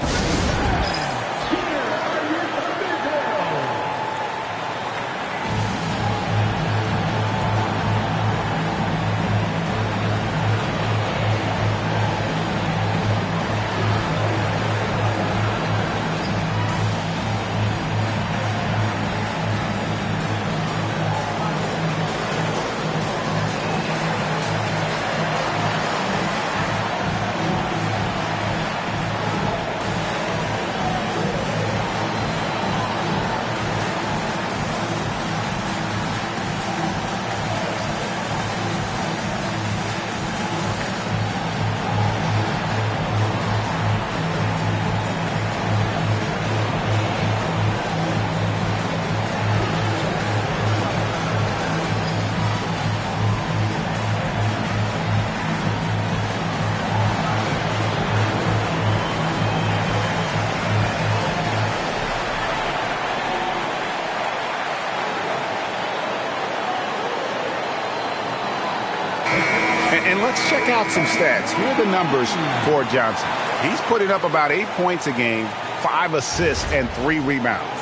And let's check out some stats. Here are the numbers for Johnson. He's putting up about 8 points a game, 5 assists, and 3 rebounds.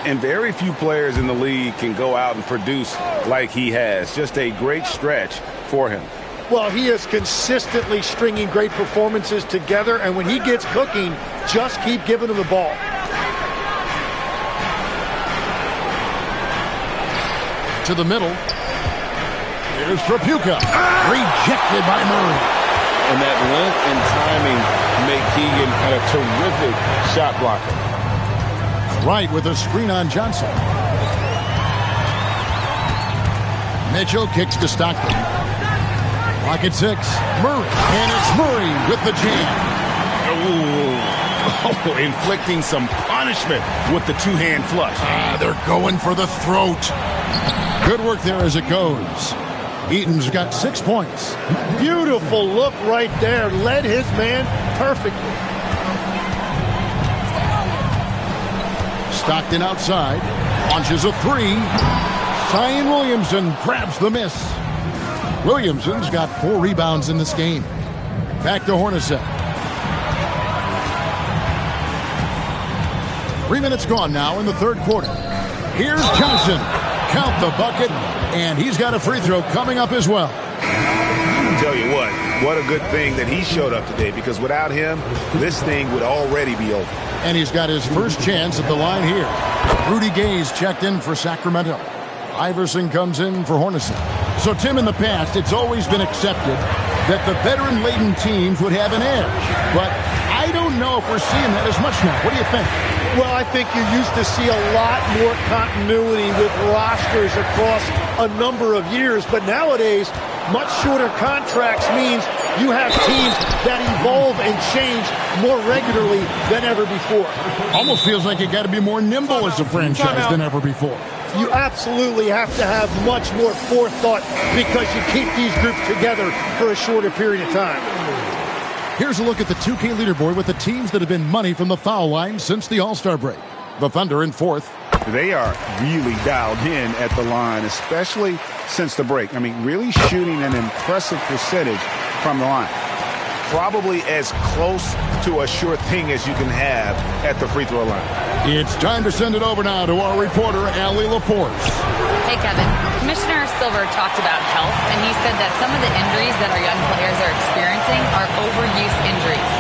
And very few players in the league can go out and produce like he has. Just a great stretch for him. Well, he is consistently stringing great performances together, and when he gets cooking, just keep giving him the ball. To the middle. Here's Trapuka. Rejected by Murray. And that length and timing make Keegan a terrific shot blocker. Wright with a screen on Johnson. Mitchell kicks to Stockton. Clock at 6. Murray. And it's Murray with the jam. Oh, inflicting some punishment with the two-hand flush. They're going for the throat. Good work there as it goes. Eaton's got 6 points. Beautiful look right there. Led his man perfectly. Stockton outside. Launches a three. Zion Williamson grabs the miss. Williamson's got 4 rebounds in this game. Back to Hornacek. 3 minutes gone now in the third quarter. Here's Johnson. Count the bucket, and he's got a free throw coming up as well. I'll tell you what a good thing that he showed up today, because without him, this thing would already be over. And he's got his first chance at the line here. Rudy Gay's checked in for Sacramento. Iverson comes in for Hornacek. So, Tim, in the past, it's always been accepted that the veteran-laden teams would have an edge. But I don't know if we're seeing that as much now. What do you think? Well, I think you used to see a lot more continuity with rosters across a number of years. But nowadays, much shorter contracts means you have teams that evolve and change more regularly than ever before. Almost feels like you got to be more nimble as a franchise than ever before. You absolutely have to have much more forethought because you keep these groups together for a shorter period of time. Here's a look at the 2K leaderboard with the teams that have been money from the foul line since the All-Star break. The Thunder in 4th. They are really dialed in at the line, especially since the break. I mean, really shooting an impressive percentage from the line. Probably as close to a sure thing as you can have at the free throw line. It's time to send it over now to our reporter, Allie LaForce. Hey, Kevin. Commissioner Silver talked about health, and he said that some of the injuries that our young players are experiencing are overuse injuries.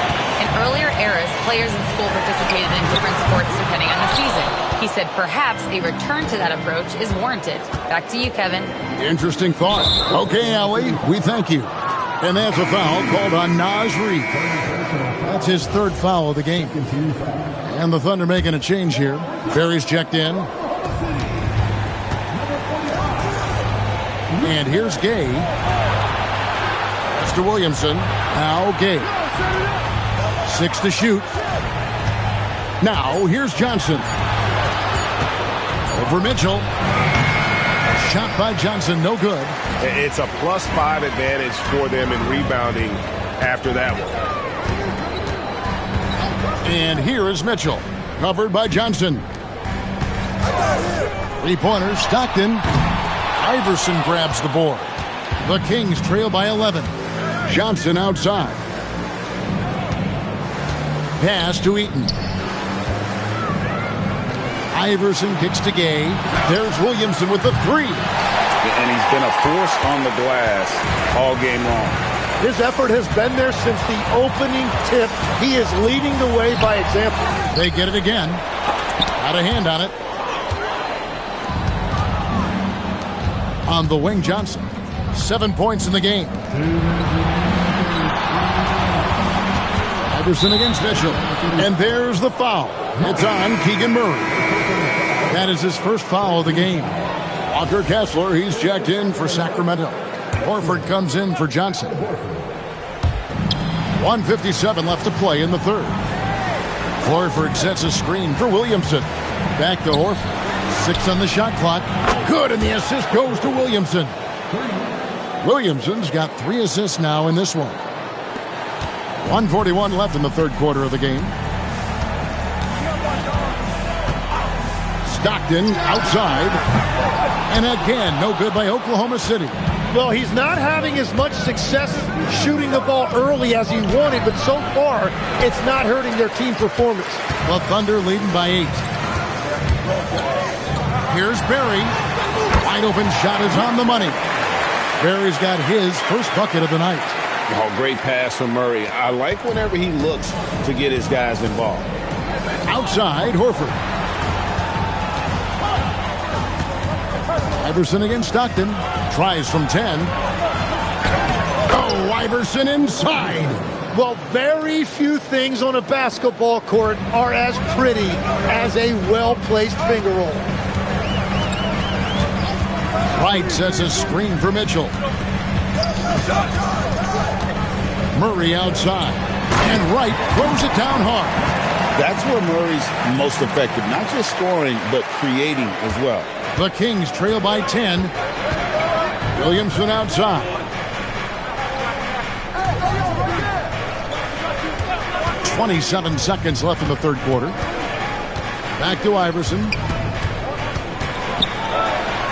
In earlier eras, players in school participated in different sports depending on the season. He said perhaps a return to that approach is warranted. Back to you, Kevin. Interesting thought. Okay, Allie, we thank you. And that's a foul called on Naz Reid. That's his 3rd foul of the game. And the Thunder making a change here. Barry's checked in. And here's Gay. Mr. Williamson. Now Gay. 6 to shoot. Now here's Johnson. Over Mitchell. Shot by Johnson, no good. It's a +5 advantage for them in rebounding after that one. And here is Mitchell, covered by Johnson. 3-pointer, Stockton. Iverson grabs the board. The Kings trail by 11. Johnson outside. Pass to Eaton. Iverson kicks to Gay. There's Williamson with the 3. And he's been a force on the glass all game long. His effort has been there since the opening tip. He is leading the way by example. They get it again. Out of hand on it. On the wing, Johnson. 7 points in the game. Iverson against Mitchell. And there's the foul. It's on Keegan Murray. That is his first foul of the game. Walker Kessler, he's checked in for Sacramento. Horford comes in for Johnson. 1:57 left to play in the third. Horford sets a screen for Williamson. Back to Horford. 6 on the shot clock. Good, and the assist goes to Williamson. Williamson's got 3 assists now in this one. 1:41 left in the third quarter of the game. Stockton outside. And again, no good by Oklahoma City. Well, he's not having as much success shooting the ball early as he wanted, but so far, it's not hurting their team performance. The Thunder leading by 8. Here's Barry. Wide open shot is on the money. Barry's got his first bucket of the night. Oh, great pass from Murray. I like whenever he looks to get his guys involved. Outside, Horford. Iverson against Stockton. Tries from 10. Oh, Iverson inside. Well, very few things on a basketball court are as pretty as a well-placed finger roll. Wright sets a screen for Mitchell. Murray outside. And Wright throws it down hard. That's where Murray's most effective. Not just scoring, but creating as well. The Kings trail by 10. Williamson outside. 27 seconds left in the third quarter. Back to Iverson.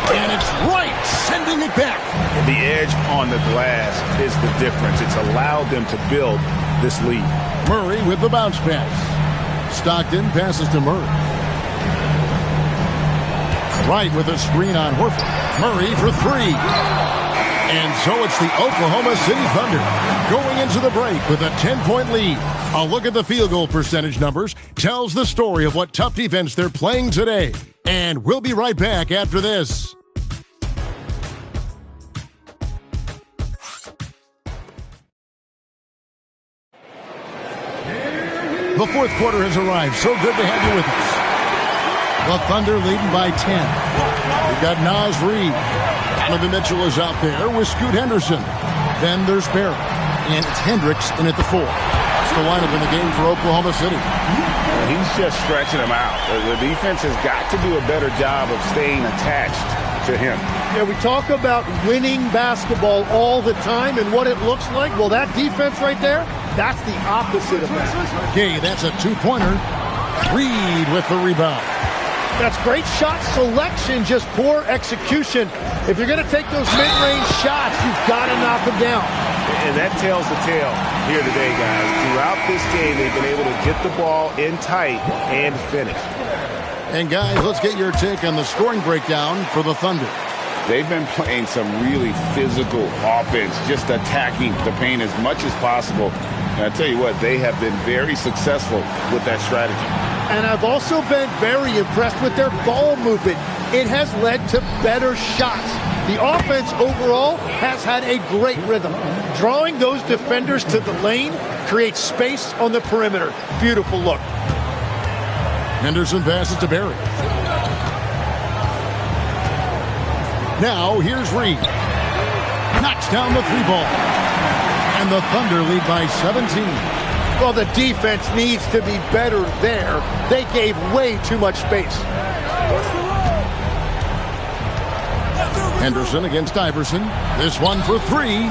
And it's right, sending it back. The edge on the glass is the difference. It's allowed them to build this lead. Murray with the bounce pass. Stockton passes to Murray. Wright with a screen on Horford. Murray for three. And so it's the Oklahoma City Thunder going into the break with a 10-point lead. A look at the field goal percentage numbers tells the story of what tough defense they're playing today. And we'll be right back after this. The fourth quarter has arrived. So good to have you with us. The Thunder leading by 10. We've got Naz Reid. Donovan Mitchell is out there with Scoot Henderson. Then there's Barrett. And it's Hendricks in at the 4. That's the lineup in the game for Oklahoma City. He's just stretching them out. The defense has got to do a better job of staying attached to him. Yeah, we talk about winning basketball all the time and what it looks like. Well, that defense right there, that's the opposite of that. Okay, that's a two-pointer. Reid with the rebound. That's great shot selection, just poor execution. If you're going to take those mid-range shots, you've got to knock them down. And that tells the tale here today, guys. Throughout this game, they've been able to get the ball in tight and finish. And, guys, let's get your take on the scoring breakdown for the Thunder. They've been playing some really physical offense, just attacking the paint as much as possible. And I tell you what, they have been very successful with that strategy. And I've also been very impressed with their ball movement. It has led to better shots. The offense overall has had a great rhythm. Drawing those defenders to the lane creates space on the perimeter. Beautiful look. Henderson passes to Barry. Now here's Reid. Knocks down the three ball. And the Thunder lead by 17. Well, the defense needs to be better there. They gave way too much space. Henderson against Iverson. This one for three.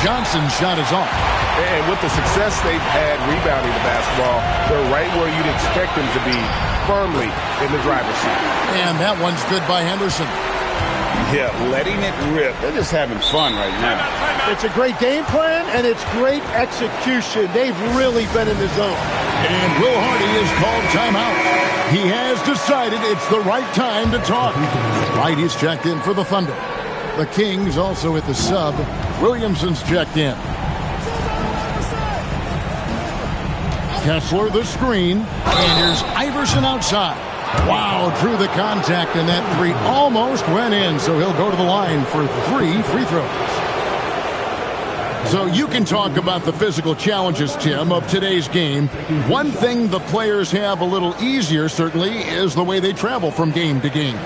Johnson's shot is off. And with the success they've had rebounding the basketball, they're right where you'd expect them to be, firmly in the driver's seat. And that one's good by Henderson. Yeah, letting it rip. They're just having fun right now. It's a great game plan, and it's great execution. They've really been in the zone. And Will Hardy is called timeout. He has decided it's the right time to talk. Wright is checked in for the Thunder. The Kings also at the sub. Williamson's checked in. Kessler the screen. And here's Iverson outside. Wow, drew the contact, and that three almost went in, so he'll go to the line for 3 free throws. So you can talk about the physical challenges, Tim, of today's game. One thing the players have a little easier, certainly, is the way they travel from game to game.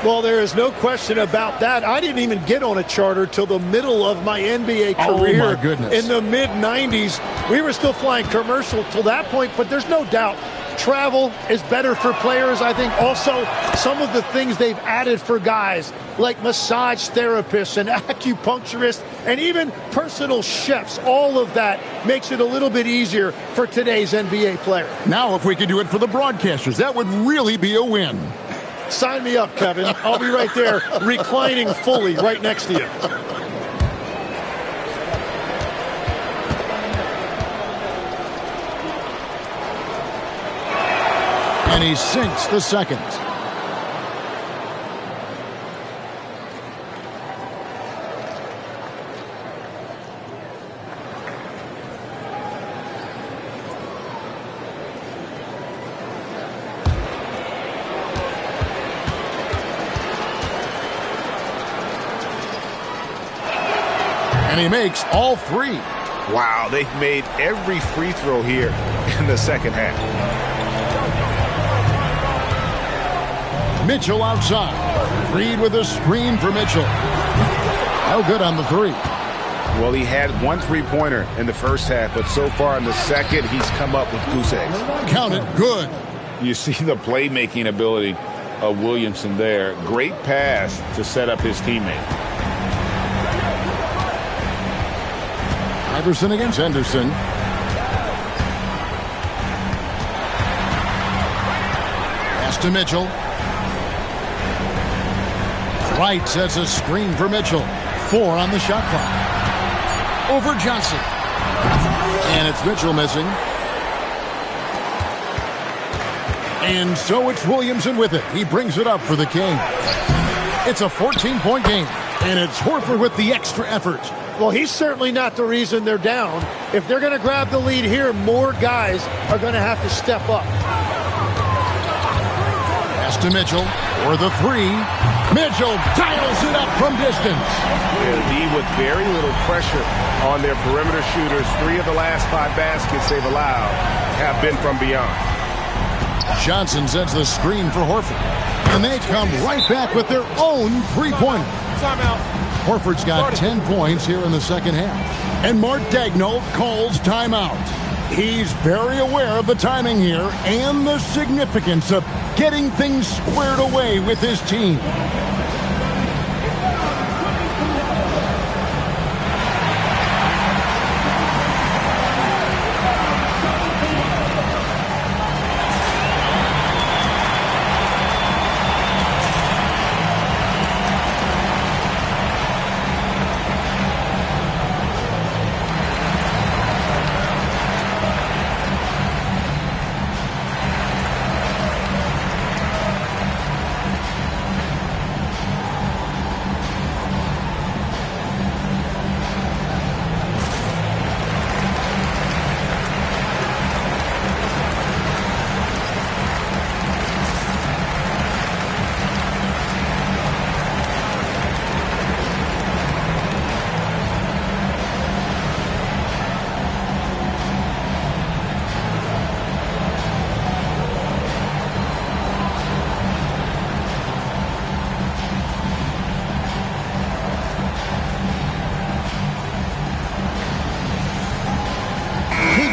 Well, there is no question about that. I didn't even get on a charter till the middle of my NBA career. Oh, my goodness. In the mid-90s. We were still flying commercial till that point, but there's no doubt travel is better for players. I think also some of the things they've added for guys like massage therapists and acupuncturists and even personal chefs, all of that makes it a little bit easier for today's NBA player. Now, if we could do it for the broadcasters, that would really be a win. Sign me up, Kevin. I'll be right there reclining fully right next to you. And he sinks the second. And he makes all three. Wow, they've made every free throw here in the second half. Mitchell outside. Reid with a screen for Mitchell. No good on the three. Well, he had 1 3-pointer in the first half, but so far in the second, he's come up with goose eggs. Count it, good. You see the playmaking ability of Williamson there. Great pass to set up his teammate. Iverson against Henderson. Pass to Mitchell. Wright sets a screen for Mitchell. 4 on the shot clock. Over Johnson. And it's Mitchell missing. And so it's Williamson with it. He brings it up for the King. It's a 14-point game. And it's Horford with the extra effort. Well, he's certainly not the reason they're down. If they're going to grab the lead here, more guys are going to have to step up. Pass to Mitchell for the 3. Mitchell dials it up from distance. D with very little pressure on their perimeter shooters. 3 of the last 5 baskets they've allowed have been from beyond. Johnson sets the screen for Horford. And they come right back with their own 3-pointer. Timeout. Horford's got 10 points here in the second half. And Mark Daigneault calls timeout. He's very aware of the timing here and the significance of getting things squared away with his team.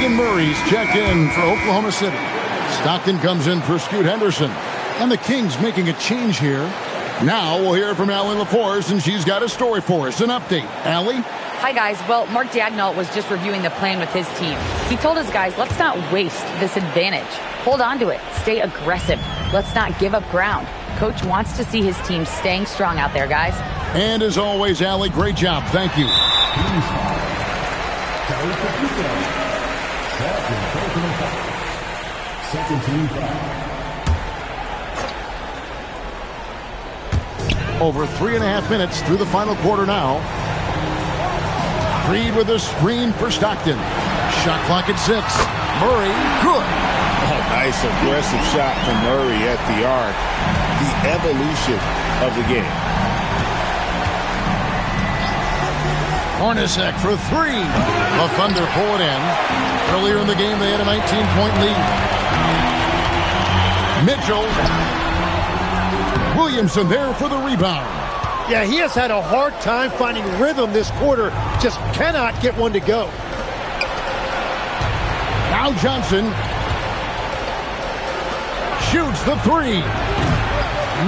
Murray's checked in for Oklahoma City. Stockton comes in for Scoot Henderson. And the Kings making a change here. Now we'll hear from Allie LaForce, and she's got a story for us. An update. Allie? Hi, guys. Well, Mark Daigneault was just reviewing the plan with his team. He told his guys, let's not waste this advantage. Hold on to it. Stay aggressive. Let's not give up ground. Coach wants to see his team staying strong out there, guys. And as always, Allie, great job. Thank you. Second team foul. Over 3.5 minutes through the final quarter now. Reed with a screen for Stockton. Shot clock at 6. Murray, good. Oh, nice aggressive shot from Murray at the arc. The evolution of the game. Hornacek for 3. The Thunder pull it in. Earlier in the game, they had a 19-point lead. Mitchell. Williamson there for the rebound. Yeah, he has had a hard time finding rhythm this quarter. Just cannot get one to go. Now Johnson shoots the 3.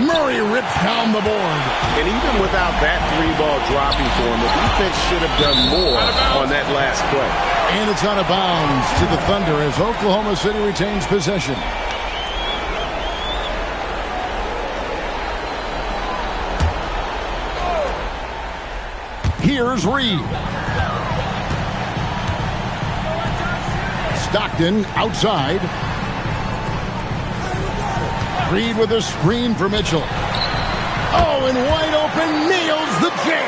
Murray rips down the board. And even without that 3-ball dropping for him, the defense should have done more on that last play. And it's out of bounds to the Thunder as Oklahoma City retains possession. Here's Reed. Stockton outside. Reed with a screen for Mitchell. Oh, and wide open, nails the jam.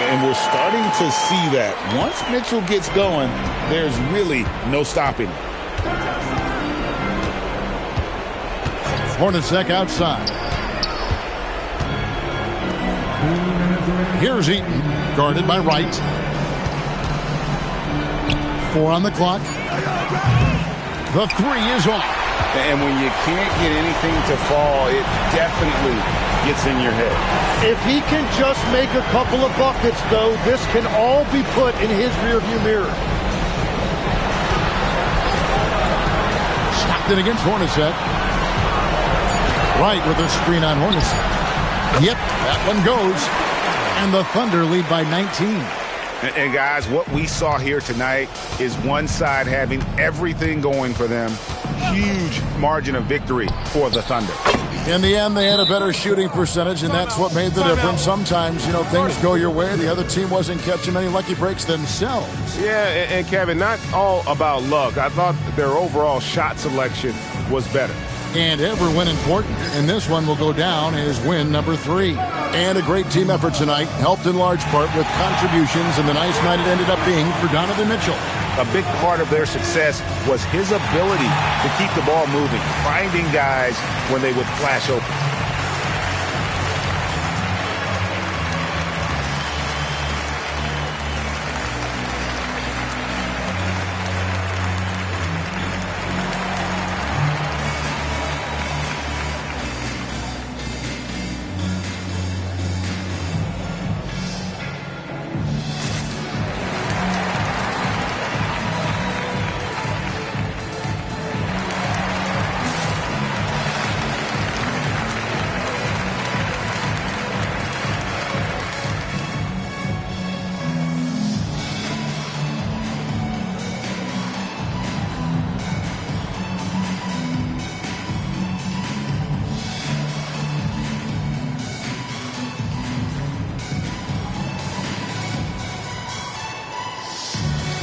And we're starting to see that. Once Mitchell gets going, there's really no stopping him. Hornacek outside. Here's Eaton, guarded by Wright. 4 on the clock. The 3 is off. And when you can't get anything to fall, it definitely gets in your head. If he can just make a couple of buckets, though, this can all be put in his rearview mirror. Stockton against Hornacek. Right with a screen on Hornacek. Yep, that one goes. And the Thunder lead by 19. And guys, what we saw here tonight is one side having everything going for them. Huge margin of victory for the Thunder. In the end, they had a better shooting percentage, and that's what made the difference. Sometimes, things go your way. The other team wasn't catching many lucky breaks themselves. Yeah, and Kevin, not all about luck. I thought their overall shot selection was better. And every win important, and this one will go down as win number 3. And a great team effort tonight, helped in large part with contributions, and the nice night it ended up being for Donovan Mitchell. A big part of their success was his ability to keep the ball moving, finding guys when they would flash open.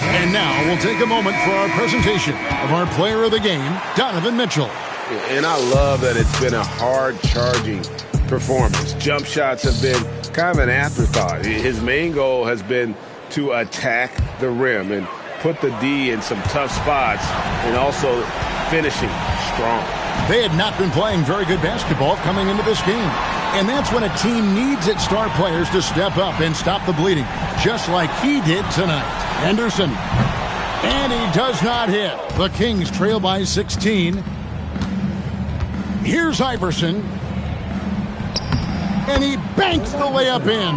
And now we'll take a moment for our presentation of our player of the game, Donovan Mitchell. And I love that it's been a hard-charging performance. Jump shots have been kind of an afterthought. His main goal has been to attack the rim and put the D in some tough spots and also finishing strong. They had not been playing very good basketball coming into this game. And that's when a team needs its star players to step up and stop the bleeding, just like he did tonight. Henderson. And he does not hit. The Kings trail by 16. Here's Iverson. And he banks the layup in.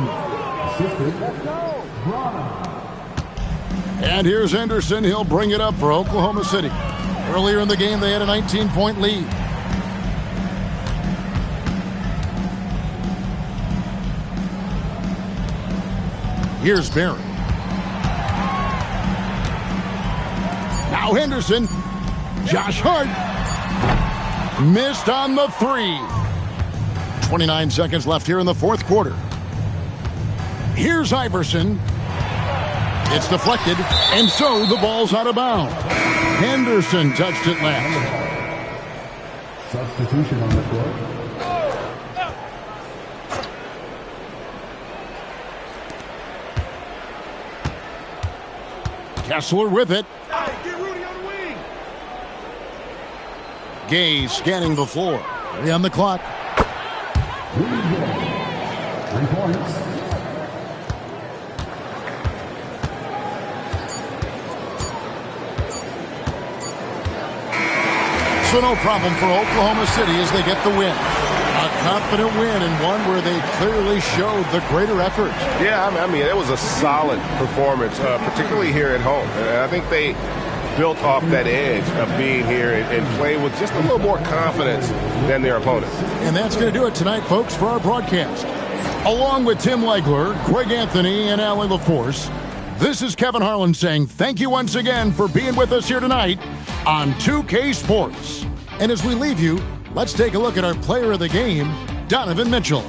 And here's Henderson. He'll bring it up for Oklahoma City. Earlier in the game, they had a 19-point lead. Here's Barry. Now Henderson. Josh Hart. Missed on the 3. 29 seconds left here in the fourth quarter. Here's Iverson. It's deflected, and so the ball's out of bounds. Henderson touched it last. Substitution on the court. Kessler with it. Gay scanning the floor. 3 on the clock. 3 points. So no problem for Oklahoma City as they get the win. A confident win and one where they clearly showed the greater effort. Yeah, I mean, it was a solid performance, particularly here at home. And I think they built off that edge of being here and play with just a little more confidence than their opponent. And that's going to do it tonight, folks, for our broadcast. Along with Tim Legler, Greg Anthony, and Allie LaForce, this is Kevin Harlan saying thank you once again for being with us here tonight on 2K Sports. And as we leave you, let's take a look at our player of the game, Donovan Mitchell.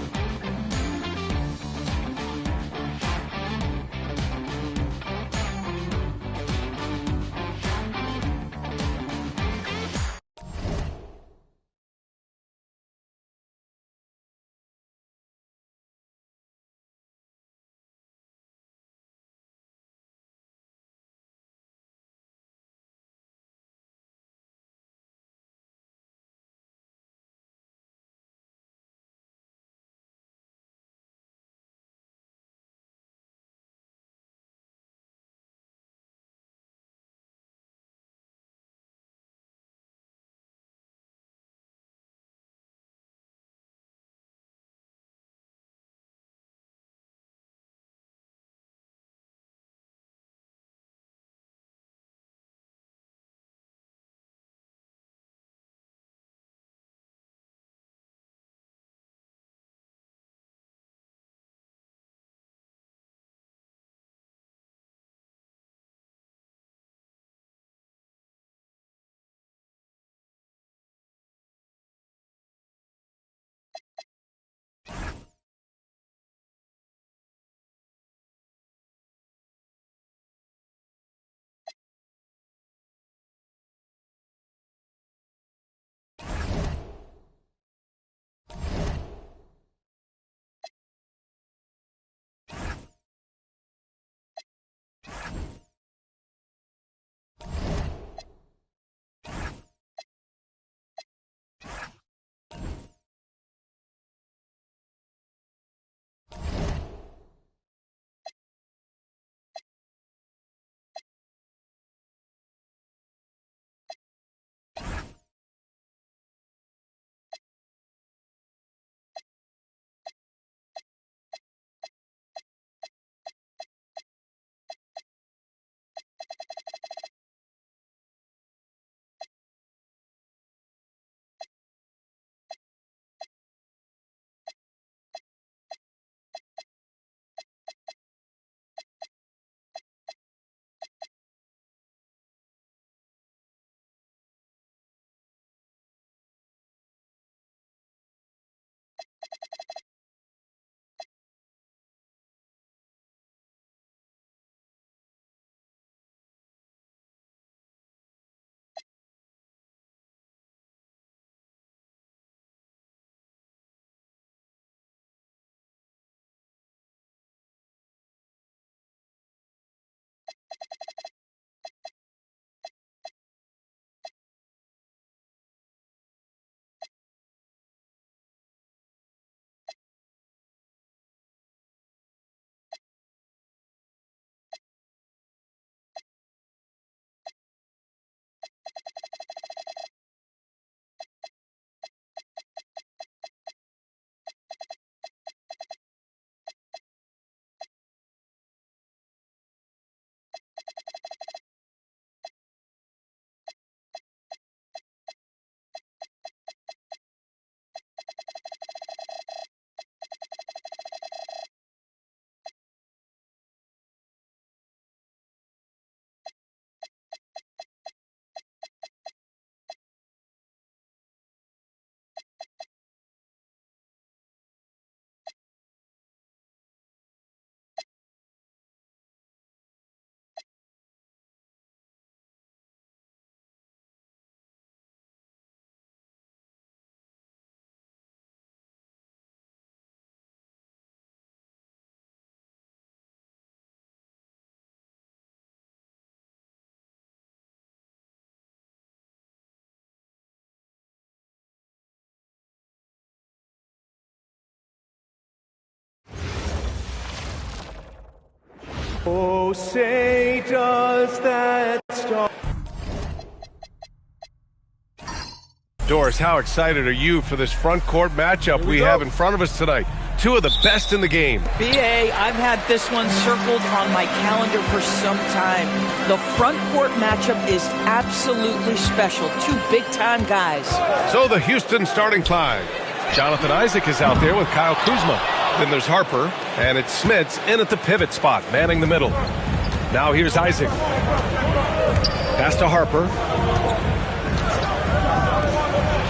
Oh, say does that star... Doris, how excited are you for this front court matchup we have in front of us tonight? Two of the best in the game. B.A., I've had this one circled on my calendar for some time. The front court matchup is absolutely special. Two big-time guys. So the Houston starting five. Jonathan Isaac is out there with Kyle Kuzma. Then there's Harper, and it's Smits in at the pivot spot, manning the middle. Now here's Isaac. Pass to Harper.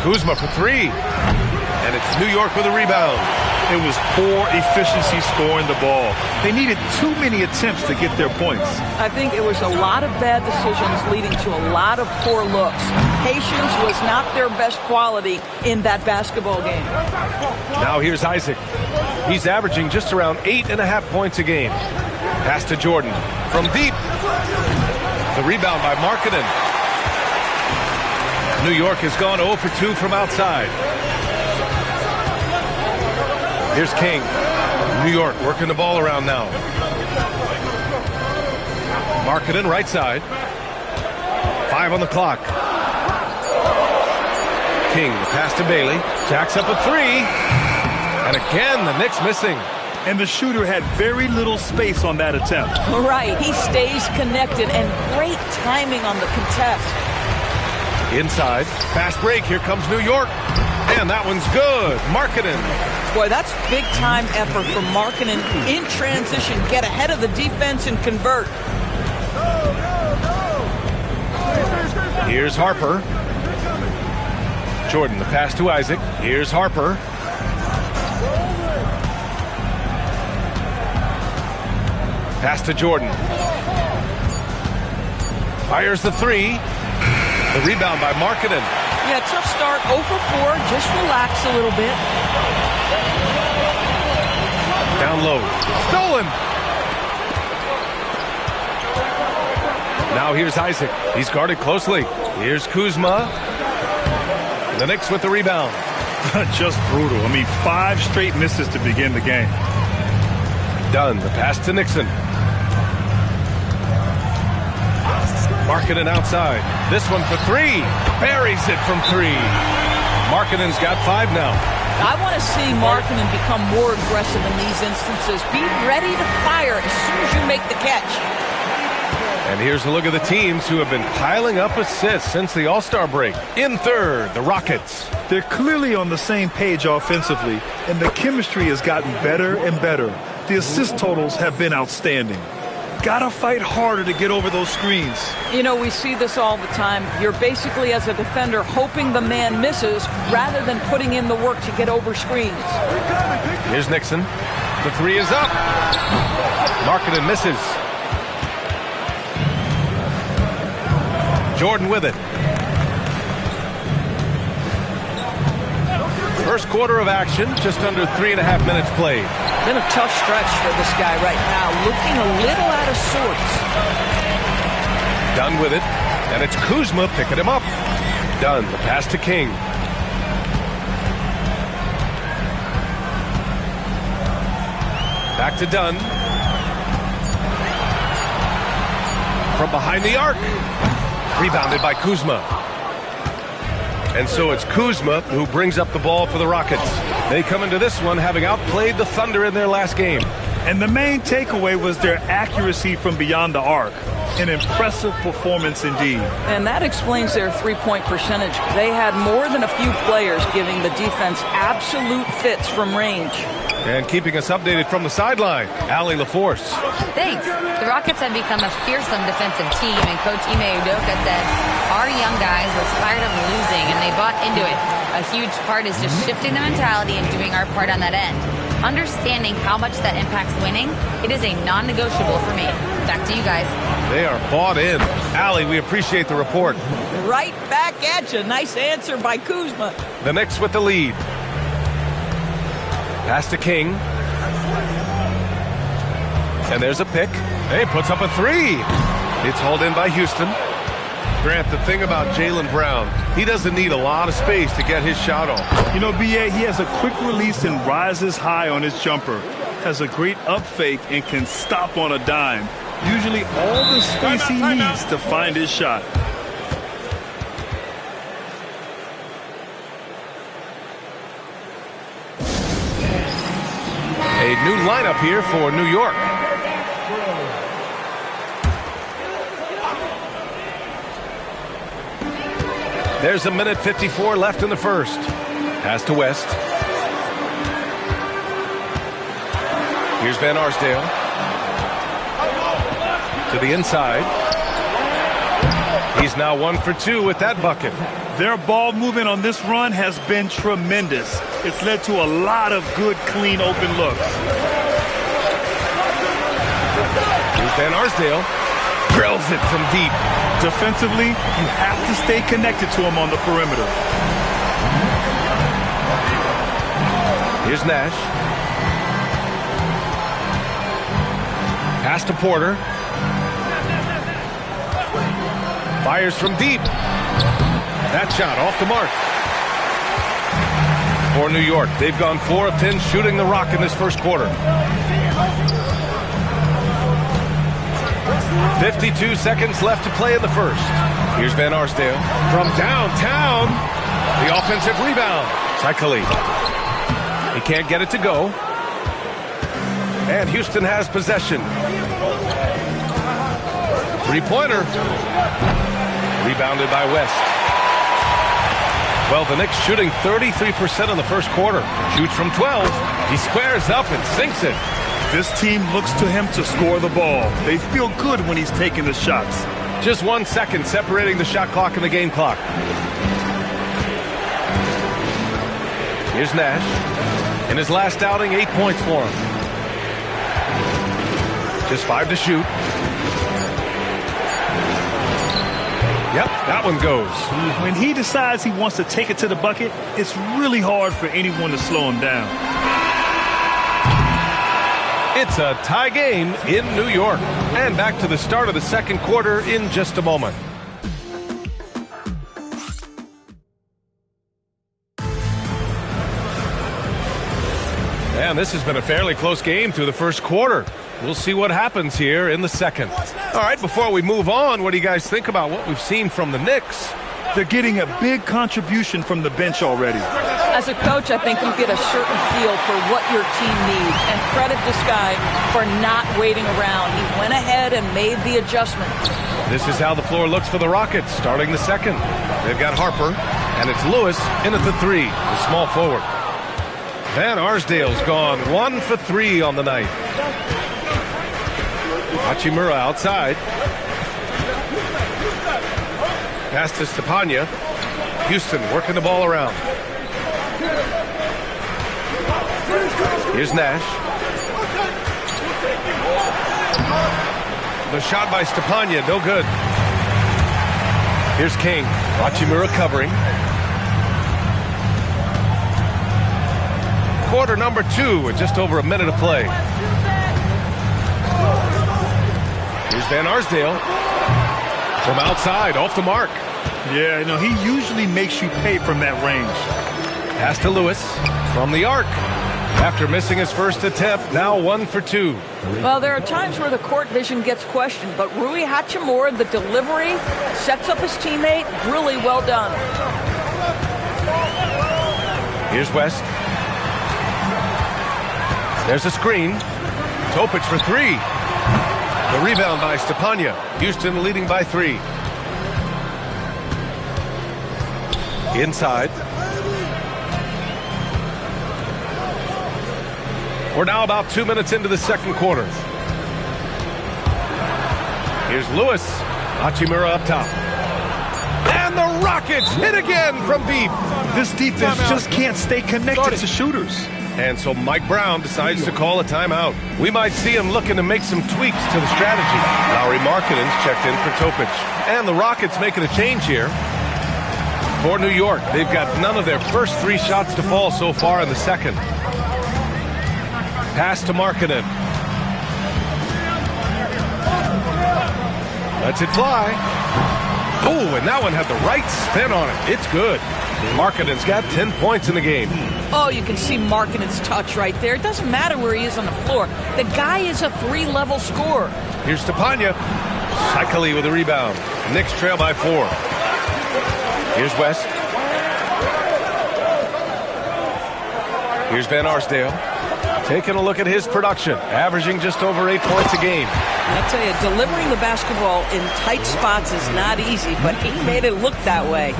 Kuzma for three. And it's New York with a rebound. It was poor efficiency scoring the ball. They needed too many attempts to get their points. I think it was a lot of bad decisions leading to a lot of poor looks. Patience was not their best quality in that basketball game. Now here's Isaac. He's averaging just around 8.5 points a game. Pass to Jordan from deep. The rebound by Markkanen. New York has gone 0 for 2 from outside. Here's King. New York working the ball around now. Markkanen right side. 5 on the clock. King, the pass to Bailey. Jacks up a three. And again, the Knicks missing. And the shooter had very little space on that attempt. Right, he stays connected, and great timing on the contest. Inside, fast break, here comes New York. And that one's good, Markkanen. Boy, that's big-time effort for Markkanen in transition. Get ahead of the defense and convert. Here's Harper. Jordan, the pass to Isaac. Here's Harper. Pass to Jordan. Fires the three. The rebound by Markkanen. Yeah, tough start. 0 for 4. Just relax a little bit. Down low. Stolen. Now here's Isaac. He's guarded closely. Here's Kuzma. The Knicks with the rebound. Just brutal. I mean, 5 straight misses to begin the game. Dunn, the pass to Nixon. Markkanen outside. This one for 3. Buries it from 3. Markkanen's got 5 now. I want to see Markkanen become more aggressive in these instances. Be ready to fire as soon as you make the catch. And here's a look at the teams who have been piling up assists since the All-Star break. In third, the Rockets. They're clearly on the same page offensively, and the chemistry has gotten better and better. The assist totals have been outstanding. Gotta fight harder to get over those screens. You know, we see this all the time. You're basically, as a defender, hoping the man misses rather than putting in the work to get over screens. Here's Nixon. The 3 is up. Markkanen misses. Jordan with it. First quarter of action, just under 3.5 minutes played. Been a tough stretch for this guy right now, looking a little out of sorts. Dunn with it, and it's Kuzma picking him up. Dunn, the pass to King. Back to Dunn. From behind the arc. Rebounded by Kuzma. And so it's Kuzma who brings up the ball for the Rockets. They come into this one having outplayed the Thunder in their last game. And the main takeaway was their accuracy from beyond the arc. An impressive performance indeed. And that explains their three-point percentage. They had more than a few players giving the defense absolute fits from range. And keeping us updated from the sideline, Allie LaForce. Thanks. The Rockets have become a fearsome defensive team, and Coach Ime Udoka said, our young guys were tired of losing, and they bought into it. A huge part is just shifting the mentality and doing our part on that end. Understanding how much that impacts winning, it is a non-negotiable for me. Back to you guys. They are bought in. Allie, we appreciate the report. Right back at you. Nice answer by Kuzma. The Knicks with the lead. Pass to King. And there's a pick. Hey, puts up a 3. It's hauled in by Houston. Grant, the thing about Jaylen Brown, he doesn't need a lot of space to get his shot off. You know, B.A., he has a quick release and rises high on his jumper. Has a great up fake and can stop on a dime. Usually all the space he needs to find his shot. A new lineup here for New York. There's 1:54 left in the first. Pass to West. Here's Van Arsdale. To the inside. He's now 1 for 2 with that bucket. Their ball movement on this run has been tremendous. It's led to a lot of good, clean, open looks. Here's Van Arsdale. Drills it from deep. Defensively, you have to stay connected to him on the perimeter. Here's Nash. Pass to Porter. Fires from deep. That shot off the mark. For New York, they've gone 4 of 10 shooting the rock in this first quarter. 52 seconds left to play in the first. Here's Van Arsdale from downtown. The offensive rebound. Saikali. He can't get it to go. And Houston has possession. Three-pointer. Rebounded by West. Well, the Knicks shooting 33% in the first quarter. Shoots from 12. He squares up and sinks it. This team looks to him to score the ball. They feel good when he's taking the shots. Just 1 second separating the shot clock and the game clock. Here's Nash. In his last outing, 8 points for him. Just 5 to shoot. Yep, that one goes. When he decides he wants to take it to the bucket, it's really hard for anyone to slow him down. It's a tie game in New York. And back to the start of the second quarter in just a moment. And this has been a fairly close game through the first quarter. We'll see what happens here in the second. All right, before we move on, what do you guys think about what we've seen from the Knicks? They're getting a big contribution from the bench already. As a coach, I think you get a certain feel for what your team needs. And credit this guy for not waiting around. He went ahead and made the adjustment. This is how the floor looks for the Rockets starting the second. They've got Harper, and it's Lewis in at the 3, the small forward. Van Arsdale's gone 1 for 3 on the night. Hachimura outside. Pass to Stepanya. Houston working the ball around. Here's Nash. The shot by Stepanya, no good. Here's King. Hachimura covering. Quarter number 2 with just over a minute of play. Here's Van Arsdale from outside, off the mark. Yeah, he usually makes you pay from that range. Pass to Lewis from the arc. After missing his first attempt, now 1 for 2. Well, there are times where the court vision gets questioned, but Rui Hachimura, the delivery, sets up his teammate. Really well done. Here's West. There's a screen. Topic for 3. The rebound by Stepanya. Houston leading by 3. Inside. We're now about 2 minutes into the second quarter. Here's Lewis. Hachimura up top. And the Rockets hit again from deep. This defense just can't stay connected to shooters. And so Mike Brown decides to call a timeout. We might see him looking to make some tweaks to the strategy. Lauri Markkanen's checked in for Topic. And the Rockets making a change here. For New York, they've got none of their first 3 shots to fall so far in the second. Pass to Markkanen. Lets it fly. Oh, and that one had the right spin on it. It's good. Markkanen's got 10 points in the game. Oh, you can see Markkanen's touch right there. It doesn't matter where he is on the floor. The guy is a 3-level scorer. Here's Stepanya. Saikali with a rebound. Knicks trail by 4. Here's West. Here's Van Arsdale. Taking a look at his production. Averaging just over 8 points a game. I tell you, delivering the basketball in tight spots is not easy, but he made it look that way.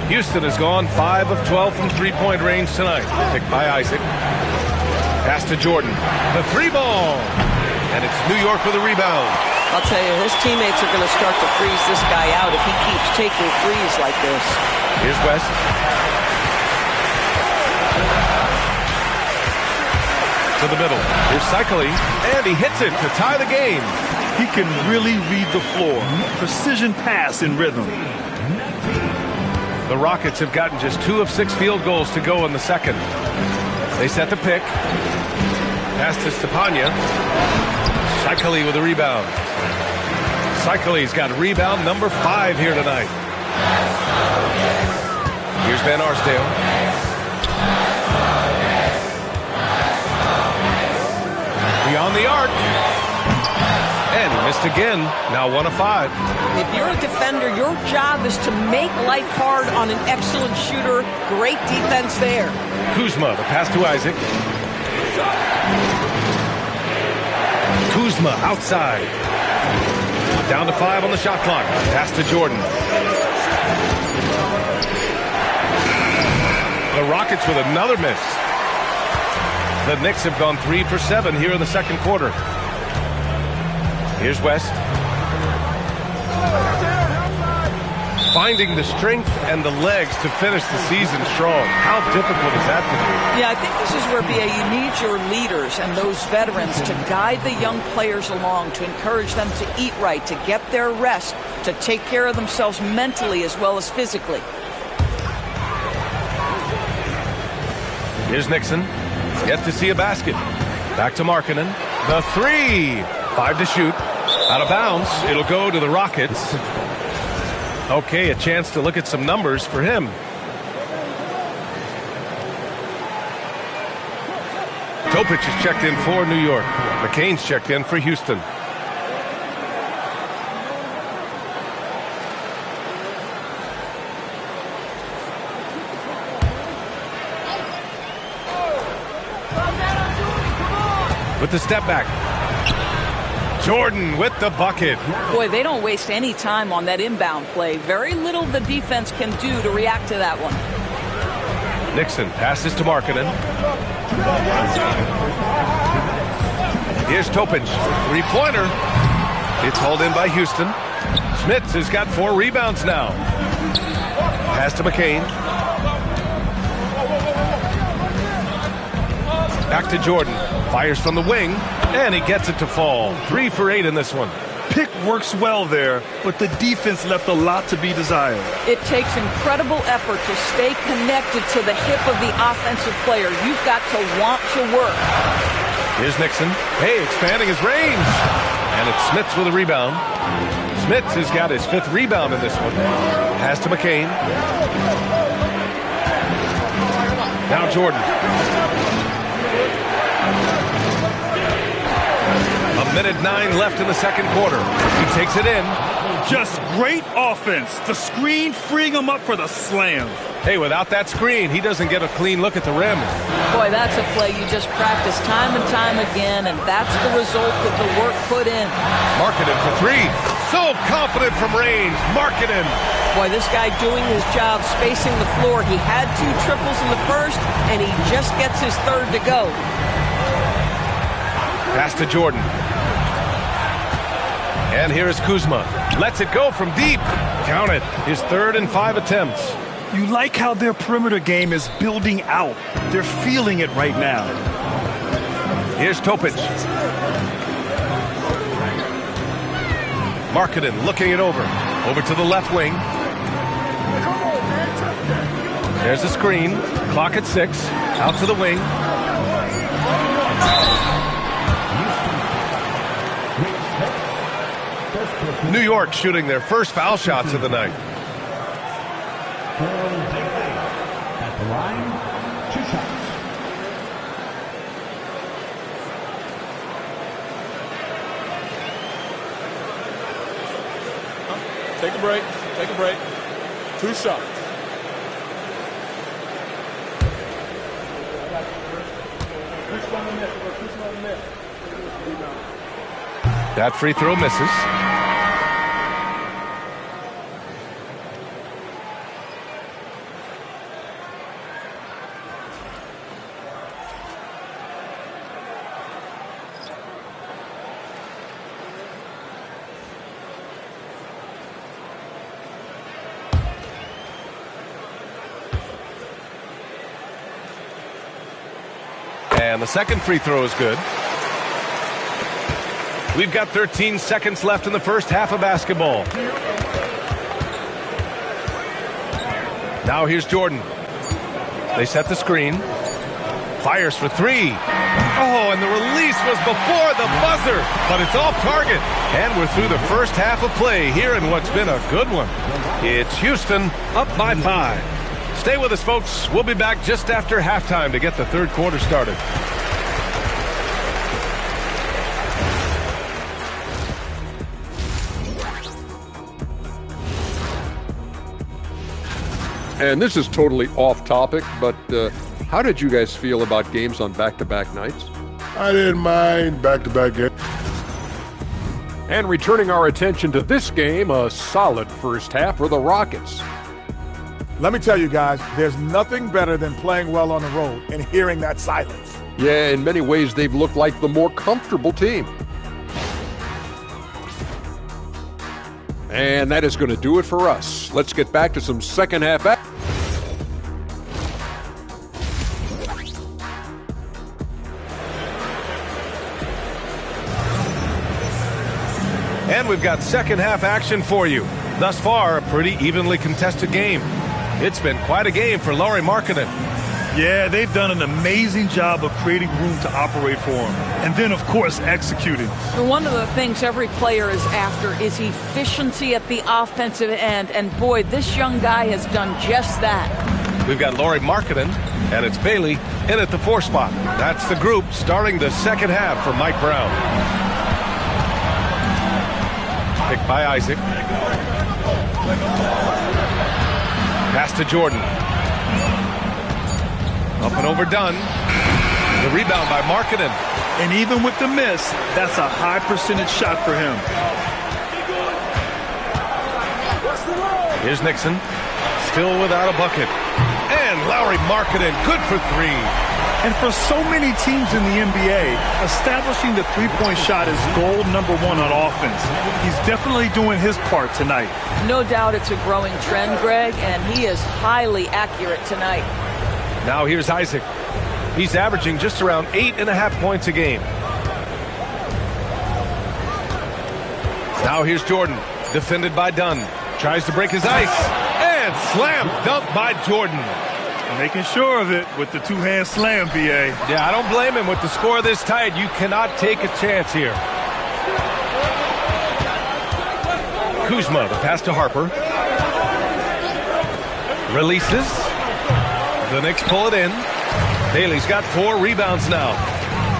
Houston has gone 5 of 12 from three-point range tonight. Picked by Isaac. Pass to Jordan. The 3-ball. And it's New York with a rebound. I'll tell you, his teammates are going to start to freeze this guy out if he keeps taking threes like this. Here's West. To the middle. Here's Saikali. And he hits it to tie the game. He can really read the floor. Precision pass in rhythm. The Rockets have gotten just 2 of 6 field goals to go in the second. They set the pick. Pass to Stepanya. Saikali with a rebound. Saikali's got rebound number 5 here tonight. Here's Van Arsdale. Beyond the arc. And he missed again. Now 1 of 5. If you're a defender, your job is to make life hard on an excellent shooter. Great defense there. Kuzma, the pass to Isaac. Kuzma outside. Down to 5 on the shot clock. Pass to Jordan. The Rockets with another miss. The Knicks have gone 3 for 7 here in the second quarter. Here's West. Finding the strength and the legs to finish the season strong. How difficult is that to do? Yeah, I think this is where BA, you need your leaders and those veterans to guide the young players along, to encourage them to eat right, to get their rest, to take care of themselves mentally as well as physically. Here's Nixon. Yet to see a basket. Back to Markkanen. The three. 5 to shoot. Out of bounds. It'll go to the Rockets. Okay, a chance to look at some numbers for him. Topic is checked in for New York. McCain's checked in for Houston. With the step back. Jordan with the bucket. Boy, they don't waste any time on that inbound play. Very little the defense can do to react to that one. Nixon passes to Markkanen. Here's Topic. Three-pointer. It's hauled in by Houston. Smits has got 4 rebounds now. Pass to McCain. Back to Jordan. Fires from the wing, and he gets it to fall. 3 for 8 in this one. Pick works well there, but the defense left a lot to be desired. It takes incredible effort to stay connected to the hip of the offensive player. You've got to want to work. Here's Nixon. Hey, expanding his range. And it's Smits with a rebound. Smits has got his 5th rebound in this one. Pass to McCain. Now Jordan. A minute 9 left in the second quarter. He takes it in. Just great offense. The screen freeing him up for the slam. Hey, without that screen, he doesn't get a clean look at the rim. Boy, that's a play you just practice time and time again, and that's the result of the work put in. Markkanen for 3. So confident from range. Markkanen. Boy, this guy doing his job spacing the floor. He had 2 triples in the first, and he just gets his 3rd to go. Pass to Jordan. And here is Kuzma. Lets it go from deep. Count it. His 3rd and 5 attempts. You like how their perimeter game is building out. They're feeling it right now. Here's Topic. Markkanen looking it over. Over to the left wing. There's a screen. Clock at 6. Out to the wing. New York shooting their first foul shots of the night. At the line, 2 shots. Take a break. Take a break. 2 shots. That free throw misses. And the second free throw is good. We've got 13 seconds left in the first half of basketball. Now here's Jordan. They set the screen. Fires for 3. Oh, and the release was before the buzzer, but it's off target. And we're through the first half of play here in what's been a good one. It's Houston up by 5. Stay with us, folks. We'll be back just after halftime to get the third quarter started. And this is totally off topic, but how did you guys feel about games on back-to-back nights? I didn't mind back-to-back games. And returning our attention to this game, a solid first half for the Rockets. Let me tell you guys, there's nothing better than playing well on the road and hearing that silence. Yeah, in many ways, they've looked like the more comfortable team. And that is going to do it for us. Let's get back to some second half action. And we've got second half action for you. Thus far, a pretty evenly contested game. It's been quite a game for Lauri Markkanen. Yeah, they've done an amazing job of creating room to operate for him. And then, of course, executing. One of the things every player is after is efficiency at the offensive end. And boy, this young guy has done just that. We've got Lauri Markkanen, and it's Bailey in at the 4 spot. That's the group starting the second half for Mike Brown. Picked by Isaac. Pass to Jordan. Up and over Dunn. The rebound by Markkanen. And even with the miss, that's a high percentage shot for him. Here's Nixon. Still without a bucket. And Lauri Markkanen, good for 3. And for so many teams in the NBA, establishing the three-point shot is goal number 1 on offense. He's definitely doing his part tonight. No doubt it's a growing trend, Greg, and he is highly accurate tonight. Now here's Isaac. He's averaging just around 8.5 points a game. Now here's Jordan, defended by Dunn. Tries to break his ice, and slam dunk by Jordan. Making sure of it with the two-hand slam, B.A. Yeah, I don't blame him. With the score this tight, you cannot take a chance here. Kuzma, the pass to Harper. Releases. The Knicks pull it in. Bailey's got 4 rebounds now.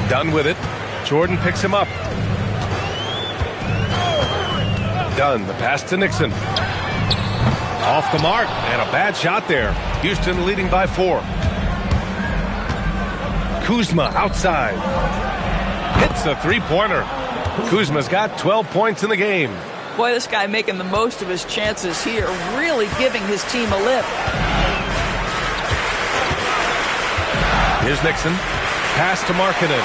Dunn with it. Jordan picks him up. Dunn, the pass to Nixon. Off the mark, and a bad shot there. Houston leading by 4. Kuzma outside. Hits a 3-pointer. Kuzma's got 12 points in the game. Boy, this guy making the most of his chances here, really giving his team a lift. Here's Nixon. Pass to Markkanen.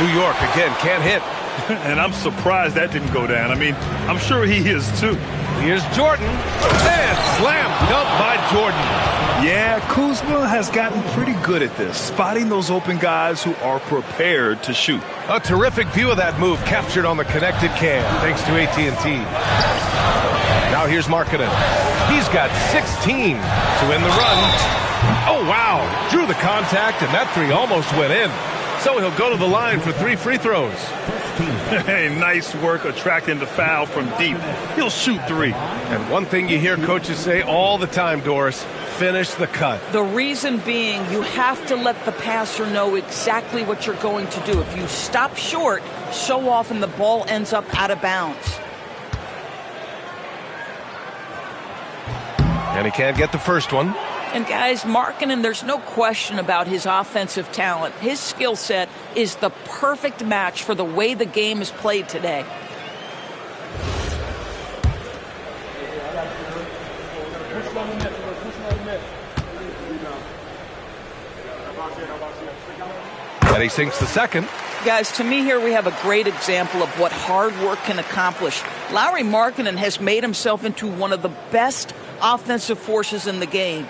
New York again can't hit. And I'm surprised that didn't go down. I mean, I'm sure he is too. Here's Jordan. And slam dunk by Jordan. Yeah, Kuzma has gotten pretty good at this, spotting those open guys who are prepared to shoot. A terrific view of that move captured on the connected cam, thanks to AT&T. Now here's Markkanen. He's got 16 to win the run. Oh, wow. Drew the contact, and that 3 almost went in. So he'll go to the line for 3 free throws. Hey, nice work attracting the foul from deep. He'll shoot 3. And one thing you hear coaches say all the time, Doris, finish the cut. The reason being, you have to let the passer know exactly what you're going to do. If you stop short, so often the ball ends up out of bounds. And he can't get the first one. And guys, Markkanen, there's no question about his offensive talent. His skill set is the perfect match for the way the game is played today. And he sinks the second. Guys, to me here we have a great example of what hard work can accomplish. Lauri Markkanen has made himself into one of the best offensive forces in the game.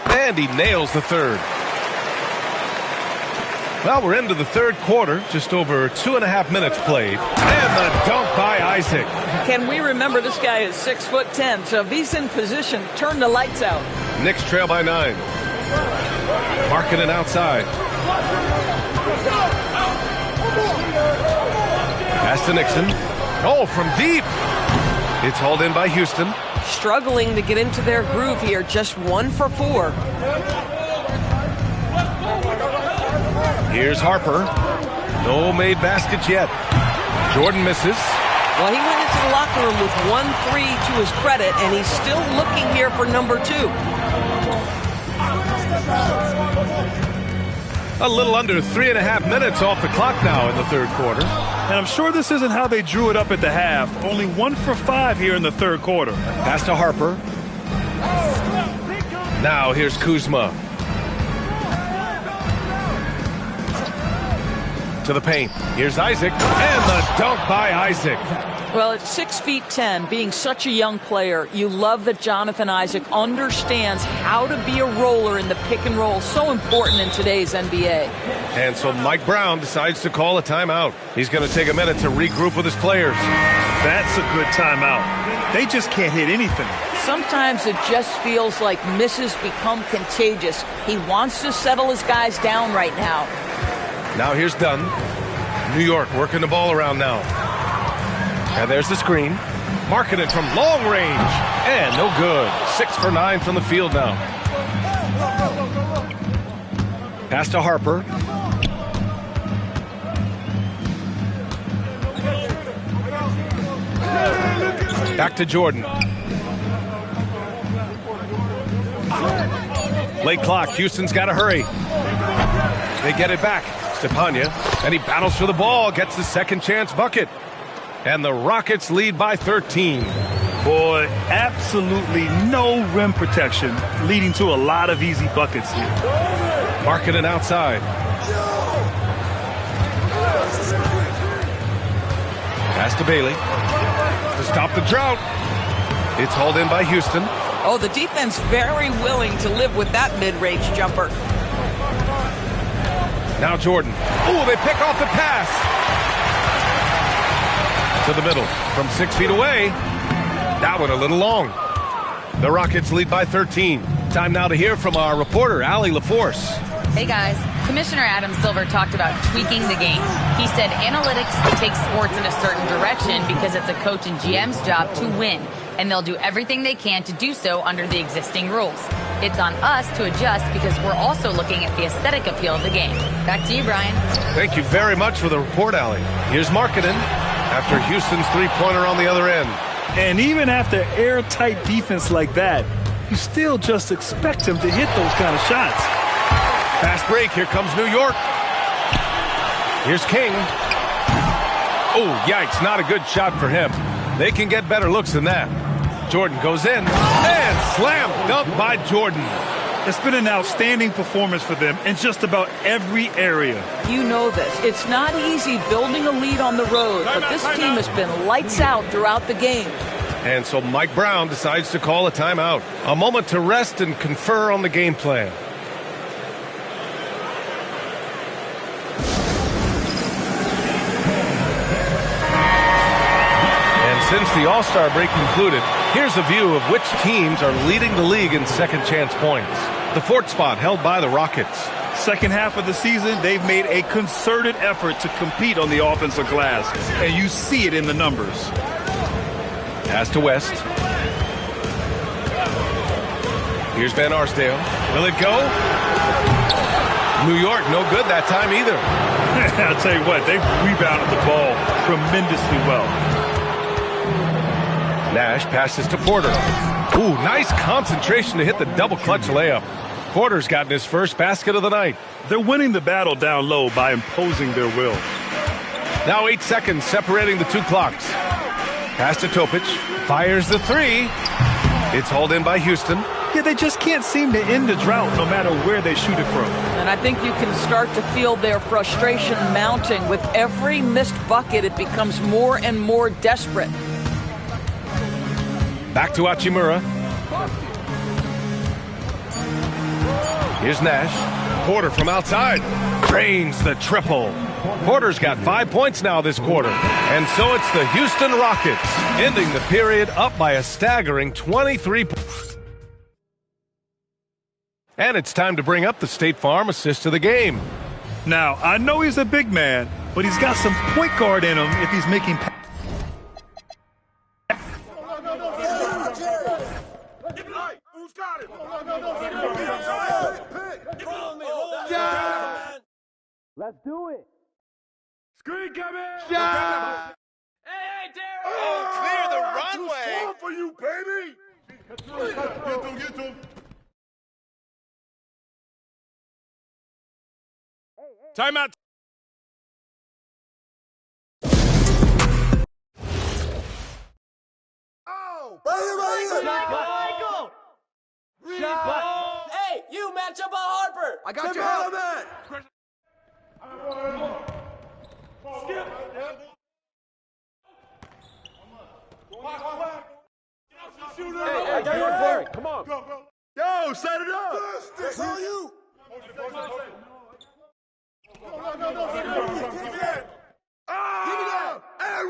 And he nails the third. Well, we're into the third quarter, just over 2.5 minutes played. And the dunk by Isaac. Can we remember this guy is 6'10", so if he's in position, turn the lights out. Knicks trail by 9. Markkanen outside. Pass to Nixon. Oh, from deep. It's hauled in by Houston. Struggling to get into their groove here, just 1 for 4. Here's Harper. No made baskets yet. Jordan misses. Well, he went into the locker room with 1-3 to his credit, and he's still looking here for number 2. A little under 3.5 minutes off the clock now in the third quarter. And I'm sure this isn't how they drew it up at the half. Only 1 for 5 here in the third quarter. Pass to Harper. Now here's Kuzma. To the paint. Here's Isaac. And the dunk by Isaac. Well, at 6'10", being such a young player, you love that Jonathan Isaac understands how to be a roller in the pick and roll. So important in today's NBA. And so Mike Brown decides to call a timeout. He's going to take a minute to regroup with his players. That's a good timeout. They just can't hit anything. Sometimes it just feels like misses become contagious. He wants to settle his guys down right now. Now here's Dunn. New York working the ball around now. And there's the screen. Marking it from long range. And no good. 6 for 9 from the field now. Pass to Harper. Back to Jordan. Late clock. Houston's got to hurry. They get it back. Stepania. And he battles for the ball. Gets the second chance bucket. And the Rockets lead by 13. Boy, absolutely no rim protection, leading to a lot of easy buckets here. Marking it outside. Pass to Bailey to stop the drought. It's hauled in by Houston. Oh, the defense very willing to live with that mid-range jumper. Now Jordan. Oh, they pick off the pass. To the middle from 6 feet away. That one a little long. The Rockets lead by 13. Time now to hear from our reporter, Allie LaForce. Hey guys, Commissioner Adam Silver talked about tweaking the game. He said analytics take sports in a certain direction because it's a coach and GM's job to win, and they'll do everything they can to do so under the existing rules. It's on us to adjust because we're also looking at the aesthetic appeal of the game. Back to you, Brian. Thank you very much for the report, Allie. Here's Markkanen after Houston's three-pointer on the other end. And even after airtight defense like that, you still just expect him to hit those kind of shots. Fast break. Here comes New York. Here's King. Oh, yikes. Not a good shot for him. They can get better looks than that. Jordan goes in. And slam dunk by Jordan. It's been an outstanding performance for them in just about every area. You know this. It's not easy building a lead on the road, but this team has been lights out throughout the game. And so Mike Brown decides to call a timeout. A moment to rest and confer on the game plan. Since the All-Star break concluded, here's a view of which teams are leading the league in second chance points. The fourth spot held by the Rockets. Second half of the season, they've made a concerted effort to compete on the offensive glass, and you see it in the numbers. Pass to West. Here's Van Arsdale. Will it go? New York, no good that time either. I'll tell you what, they've rebounded the ball tremendously well. Nash passes to Porter. Ooh, nice concentration to hit the double clutch layup. Porter's gotten his first basket of the night. They're winning the battle down low by imposing their will. Now 8 seconds separating the two clocks. Pass to Topic. Fires the three. It's hauled in by Houston. Yeah, they just can't seem to end the drought no matter where they shoot it from. And I think you can start to feel their frustration mounting. With every missed bucket, it becomes more and more desperate. Back to Hachimura. Here's Nash. Porter from outside. Drains the triple. Porter's got 5 points now this quarter. And so it's the Houston Rockets, ending the period up by a staggering 23 points. And it's time to bring up the State Farm assist of the game. Now, I know he's a big man, but he's got some point guard in him if he's making passes. Let's do it. Screen coming. Yeah. Hey, Derek. Oh, clear the runway. Too for you, baby. Get to him. Timeout. Oh, Michael. Hey, you match up on Harper. I got your help, man. Hey, Derek, come on. Yo, set it up. It's on you. And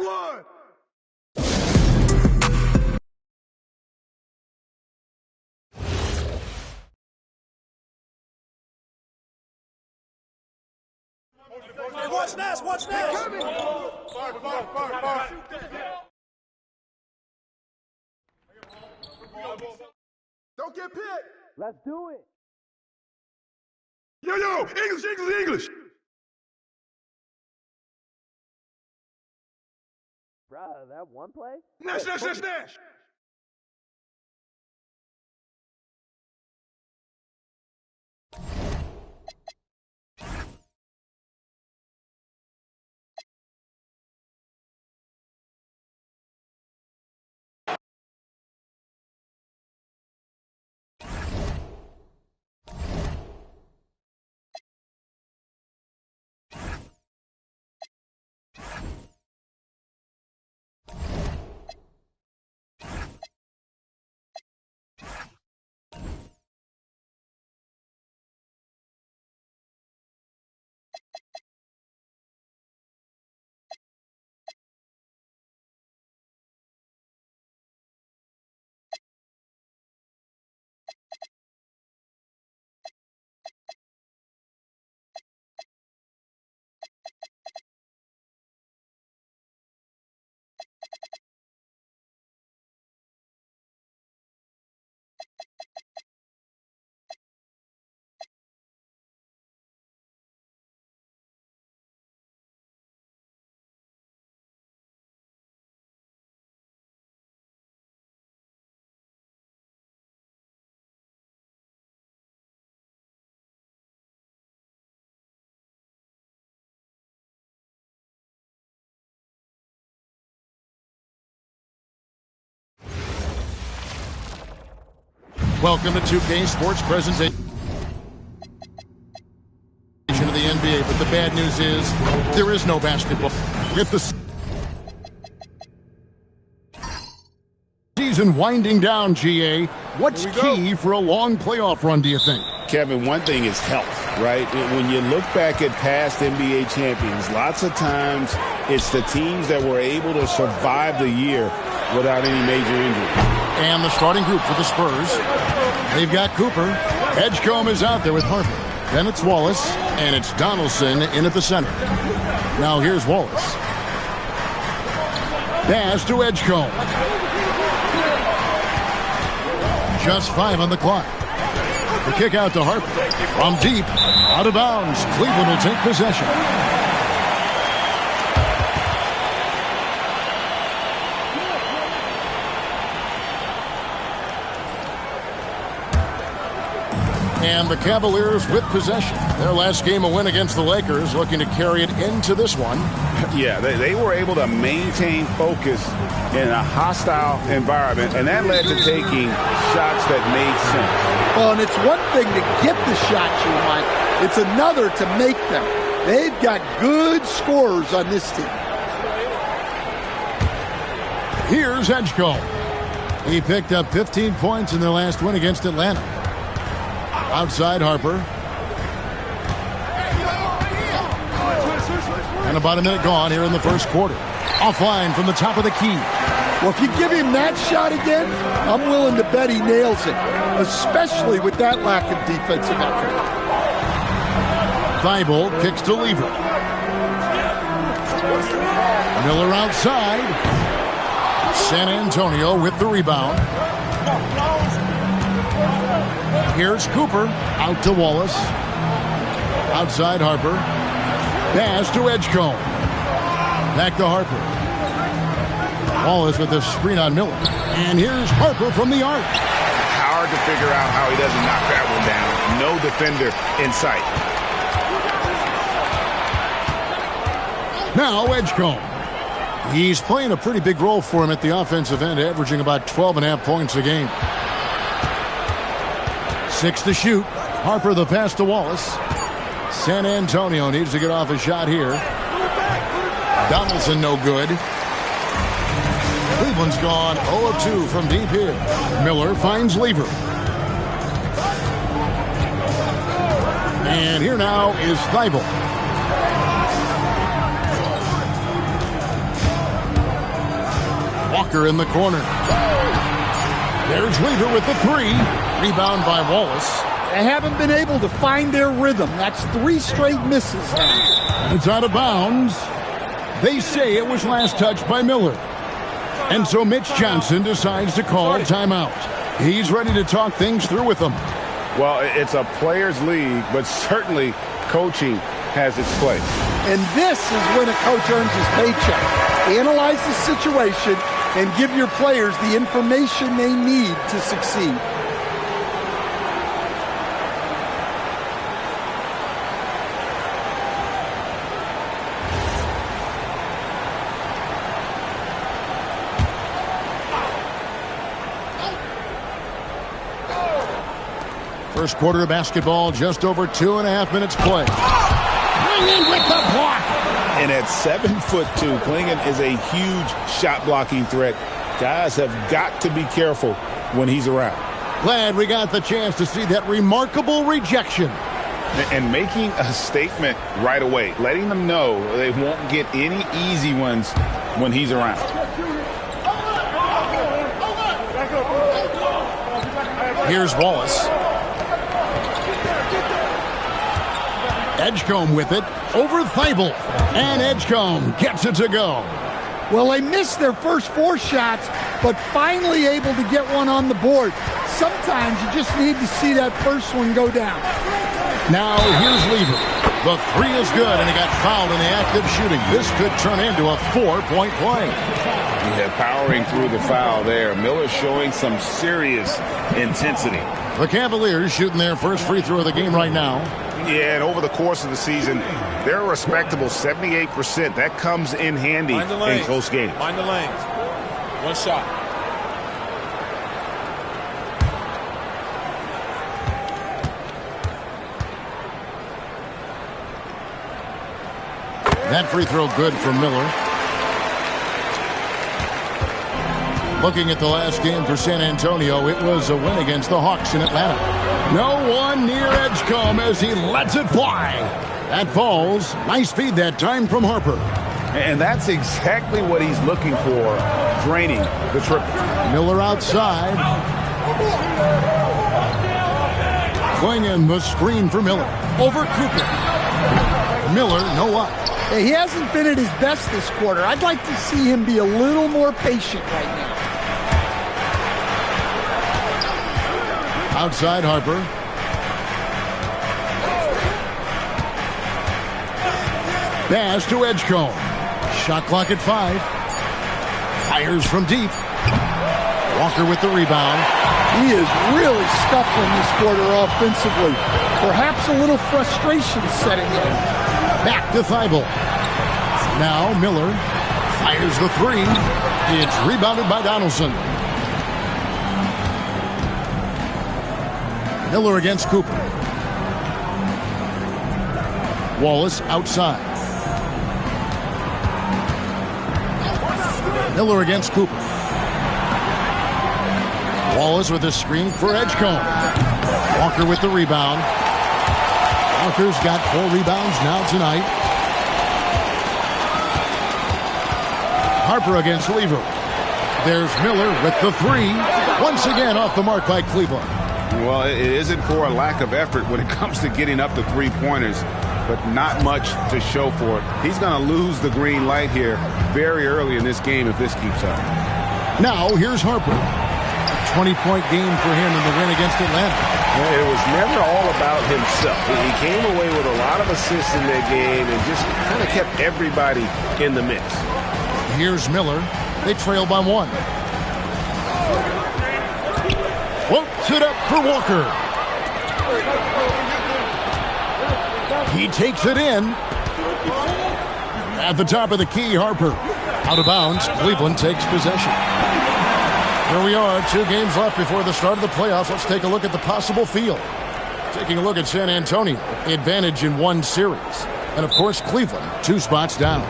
one. Hey, watch Nash, watch Nash. Fire. Don't get picked. Let's do it. Yo, English. Bruh, that one play? Nash. Welcome to 2K Sports presentation of the NBA, but the bad news is there is no basketball. Get the season winding down, GA. What's key for a long playoff run, do you think? Kevin, one thing is health, right? When you look back at past NBA champions, lots of times it's the teams that were able to survive the year without any major injury. And the starting group for the Spurs, they've got Cooper. Edgecombe is out there with Harper. Then it's Wallace, and it's Donaldson in at the center. Now here's Wallace. Pass to Edgecombe. Just 5 on the clock. The kick out to Harper. From deep, out of bounds. Cleveland will take possession. And the Cavaliers with possession. Their last game a win against the Lakers, looking to carry it into this one. Yeah, they were able to maintain focus in a hostile environment, and that led to taking shots that made sense. Well, and it's one thing to get the shots you want. It's another to make them. They've got good scorers on this team. Here's Edgecombe. He picked up 15 points in their last win against Atlanta. Outside Harper. And about a minute gone here in the first quarter. Offline from the top of the key. Well, if you give him that shot again, I'm willing to bet he nails it, especially with that lack of defensive effort. Thibault kicks to Lever. Miller outside. San Antonio with the rebound. Here's Cooper, out to Wallace. Outside Harper. Pass to Edgecombe. Back to Harper. Wallace with the screen on Miller. And here's Harper from the arc. Hard to figure out how he doesn't knock that one down. No defender in sight. Now Edgecombe. He's playing a pretty big role for him at the offensive end, averaging about 12.5 points a game. 6 to shoot. Harper the pass to Wallace. San Antonio needs to get off a shot here. Donaldson no good. Cleveland's gone 0 of 2 from deep here. Miller finds Lever. And here now is Thibault. Walker in the corner. There's Lever with the three. Rebound by Wallace. They haven't been able to find their rhythm. That's 3 straight misses now. It's out of bounds. They say it was last touched by Miller. And so Mitch Johnson decides to call timeout. He's ready to talk things through with them. Well, it's a players' league, but certainly coaching has its place. And this is when a coach earns his paycheck. Analyze the situation and give your players the information they need to succeed. First quarter of basketball, just over 2.5 minutes play. Clingan with the block. And at 7'2", Clingan is a huge shot blocking threat. Guys have got to be careful when he's around. Glad we got the chance to see that remarkable rejection. And making a statement right away, letting them know they won't get any easy ones when he's around. Here's Wallace. Edgecombe with it, over Thibault, and Edgecombe gets it to go. Well, they missed their first 4 shots, but finally able to get one on the board. Sometimes you just need to see that first one go down. Now here's Lever. The three is good, and he got fouled in the act of shooting. This could turn into a 4-point play. Yeah, powering through the foul there. Miller showing some serious intensity. The Cavaliers shooting their first free throw of the game right now. Yeah, and over the course of the season, they're a respectable 78%. That comes in handy in close games. Mind the lanes. One shot. That free throw good for Miller. Looking at the last game for San Antonio, it was a win against the Hawks in Atlanta. No one near Edgecombe as he lets it fly. That falls. Nice feed that time from Harper. And that's exactly what he's looking for, draining the triple. Miller outside. Clingan the screen for Miller. Over Cooper. Miller, no up. He hasn't been at his best this quarter. I'd like to see him be a little more patient right now. Outside Harper. Pass to Edgecombe. Shot clock at 5. Fires from deep. Walker with the rebound. He is really scuffling this quarter offensively. Perhaps a little frustration setting in. Back to Thibault. Now Miller fires the three. It's rebounded by Donaldson. Miller against Cooper. Wallace outside. Miller against Cooper. Wallace with a screen for Edgecombe. Walker with the rebound. Walker's got 4 rebounds now tonight. Harper against Lever. There's Miller with the 3. Once again off the mark by Cleveland. Well, it isn't for a lack of effort when it comes to getting up the 3-pointers, but not much to show for it. He's going to lose the green light here very early in this game if this keeps up. Now here's Harper. A 20-point game for him in the win against Atlanta. It was never all about himself. He came away with a lot of assists in that game and just kind of kept everybody in the mix. Here's Miller. They trail by 1. Floats it up for Walker. He takes it in. At the top of the key, Harper. Out of bounds, Cleveland takes possession. Here we are, 2 games left before the start of the playoffs. Let's take a look at the possible field. Taking a look at San Antonio, advantage in 1 series. And of course, Cleveland, 2 spots down.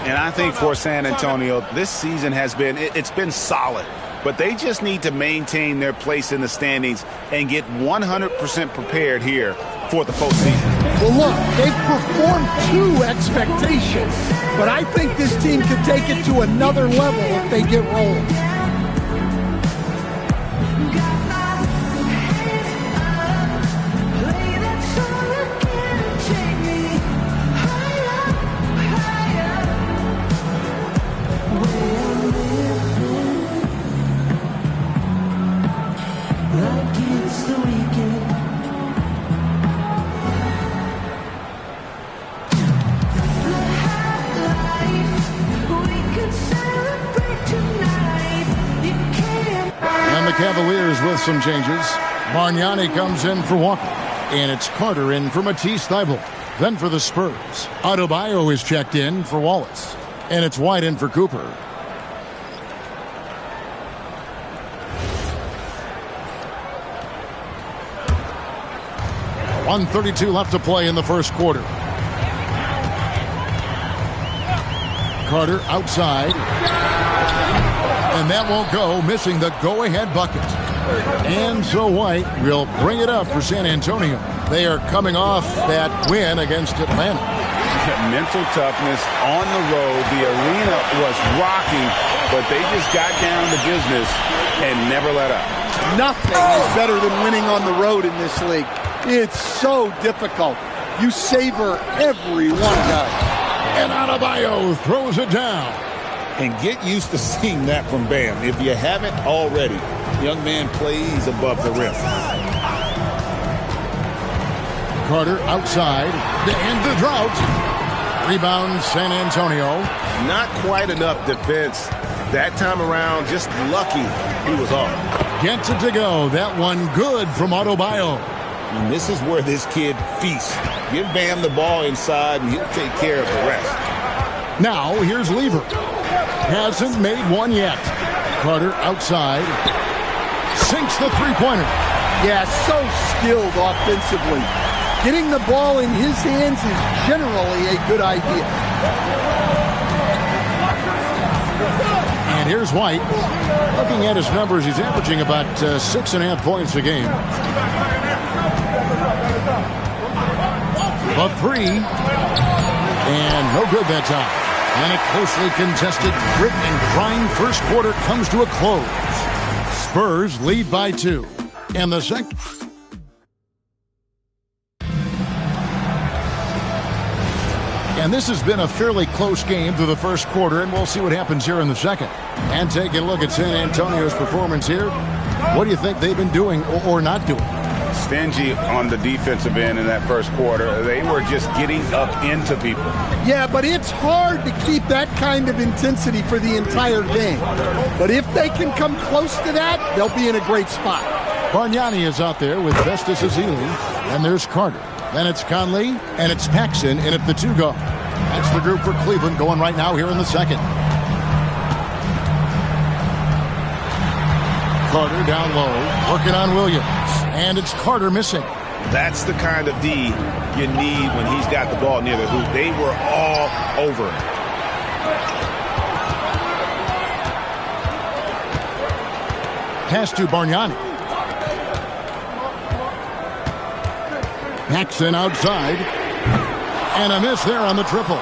And I think for San Antonio, this season has been, it's been solid. but they just need to maintain their place in the standings and get 100% prepared here for the postseason. Well, look, they've performed to expectations, but I think this team can take it to another level if they get rolling. Cavaliers with some changes. Bargnani comes in for Walker, and it's Carter in for Matisse Thybulle. Then for the Spurs, Adebayo is checked in for Wallace, and it's White in for Cooper. .132 left to play in the first quarter. Carter outside. And that won't go, missing the go-ahead bucket. And so White will bring it up for San Antonio. They are coming off that win against Atlanta. Mental toughness on the road. The arena was rocking, but they just got down to business and never let up. Nothing is better than winning on the road in this league. It's so difficult. You savor every one, guys. And Adebayo throws it down. And get used to seeing that from Bam. If you haven't already, young man plays above the rim. Carter outside to end the drought. Rebound San Antonio. Not quite enough defense that time around. Just lucky he was off. Gets it to go. That one good from Adebayo. And this is where this kid feasts. Give Bam the ball inside and he'll take care of the rest. Now here's Lever. Hasn't made one yet. Carter outside. Sinks the three-pointer. Yeah, so skilled offensively. Getting the ball in his hands is generally a good idea. And here's White. Looking at his numbers, he's averaging about 6.5 points a game. A three. And no good that time. And a closely contested grit and grind first quarter comes to a close. Spurs lead by 2. And the second. And this has been a fairly close game through the first quarter, and we'll see what happens here in the second. And taking a look at San Antonio's performance here, what do you think they've been doing or not doing? Stingy on the defensive end in that first quarter. They were just getting up into people. Yeah, but it's hard to keep that kind of intensity for the entire game. But if they can come close to that, they'll be in a great spot. Bargnani is out there with Festus Ezeli, and there's Carter. Then it's Conley, and it's Paxson in at the 2 guard. That's the group for Cleveland going right now here in the second. Carter down low, working on Williams. And it's Carter missing. That's the kind of D you need when he's got the ball near the hoop. They were all over him. Pass to Bargnani. Paxson outside. And a miss there on the triple.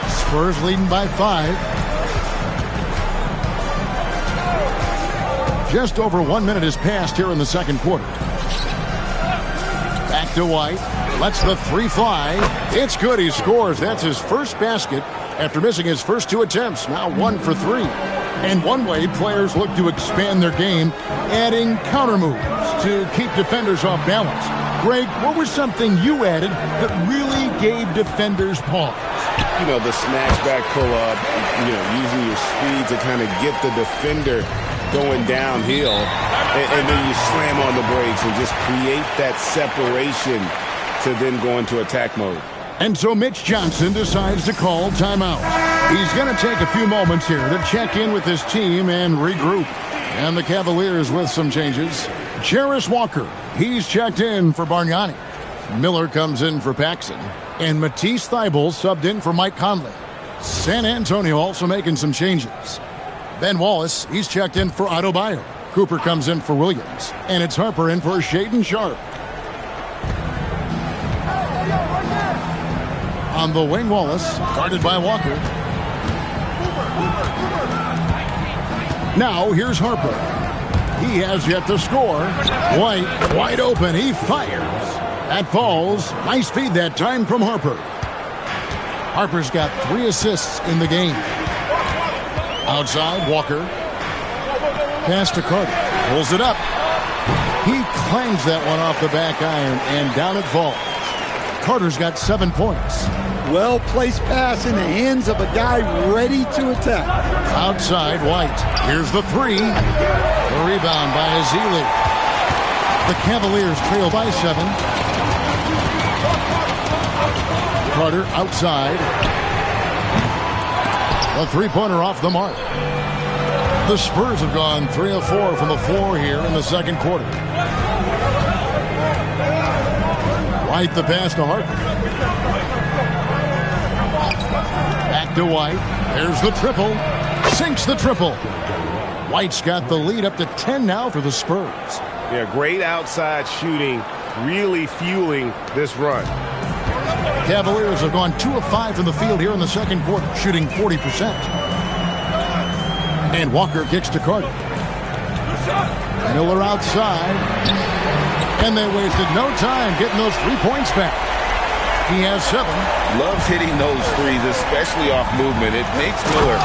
Spurs leading by 5. Just over 1 minute has passed here in the second quarter. Back to White. Lets the three fly. It's good. He scores. That's his first basket after missing his first 2 attempts. Now 1 for 3. And one way players look to expand their game, adding counter moves to keep defenders off balance. Greg, what was something you added that really gave defenders pause? You know, the snatch back pull-up, using your speed to kind of get the defender going downhill, and then you slam on the brakes and just create that separation to then go into attack mode. And so Mitch Johnson decides to call timeout. He's going to take a few moments here to check in with his team and regroup. And the Cavaliers with some changes. Jarace Walker, he's checked in for Bargnani. Miller comes in for Paxson. And Matisse Thybulle subbed in for Mike Conley. San Antonio also making some changes. Ben Wallace, he's checked in for Adebayo. Cooper comes in for Williams. And it's Harper in for Shaedon Sharpe. On the wing, Wallace, guarded by Walker. Now, here's Harper. He has yet to score. White, wide open, he fires. That falls. Nice feed that time from Harper. Harper's got 3 assists in the game. Outside, Walker. Pass to Carter. Pulls it up. He clangs that one off the back iron, and down it falls. Carter's got 7 points. Well-placed pass in the hands of a guy ready to attack. Outside, White. Here's the 3. The rebound by Ezeli. The Cavaliers trail by 7. Carter outside. The three-pointer off the mark. The Spurs have gone 3 of 4 from the floor here in the second quarter. White the pass to Harper. Back to White. There's the triple. Sinks the triple. White's got the lead up to 10 now for the Spurs. Yeah, great outside shooting, really fueling this run. Cavaliers have gone 2 of 5 from the field here in the second quarter, shooting 40%. And Walker kicks to Carter. Miller outside. And they wasted no time getting those 3 points back. He has 7. Loves hitting those threes, especially off movement. It makes Miller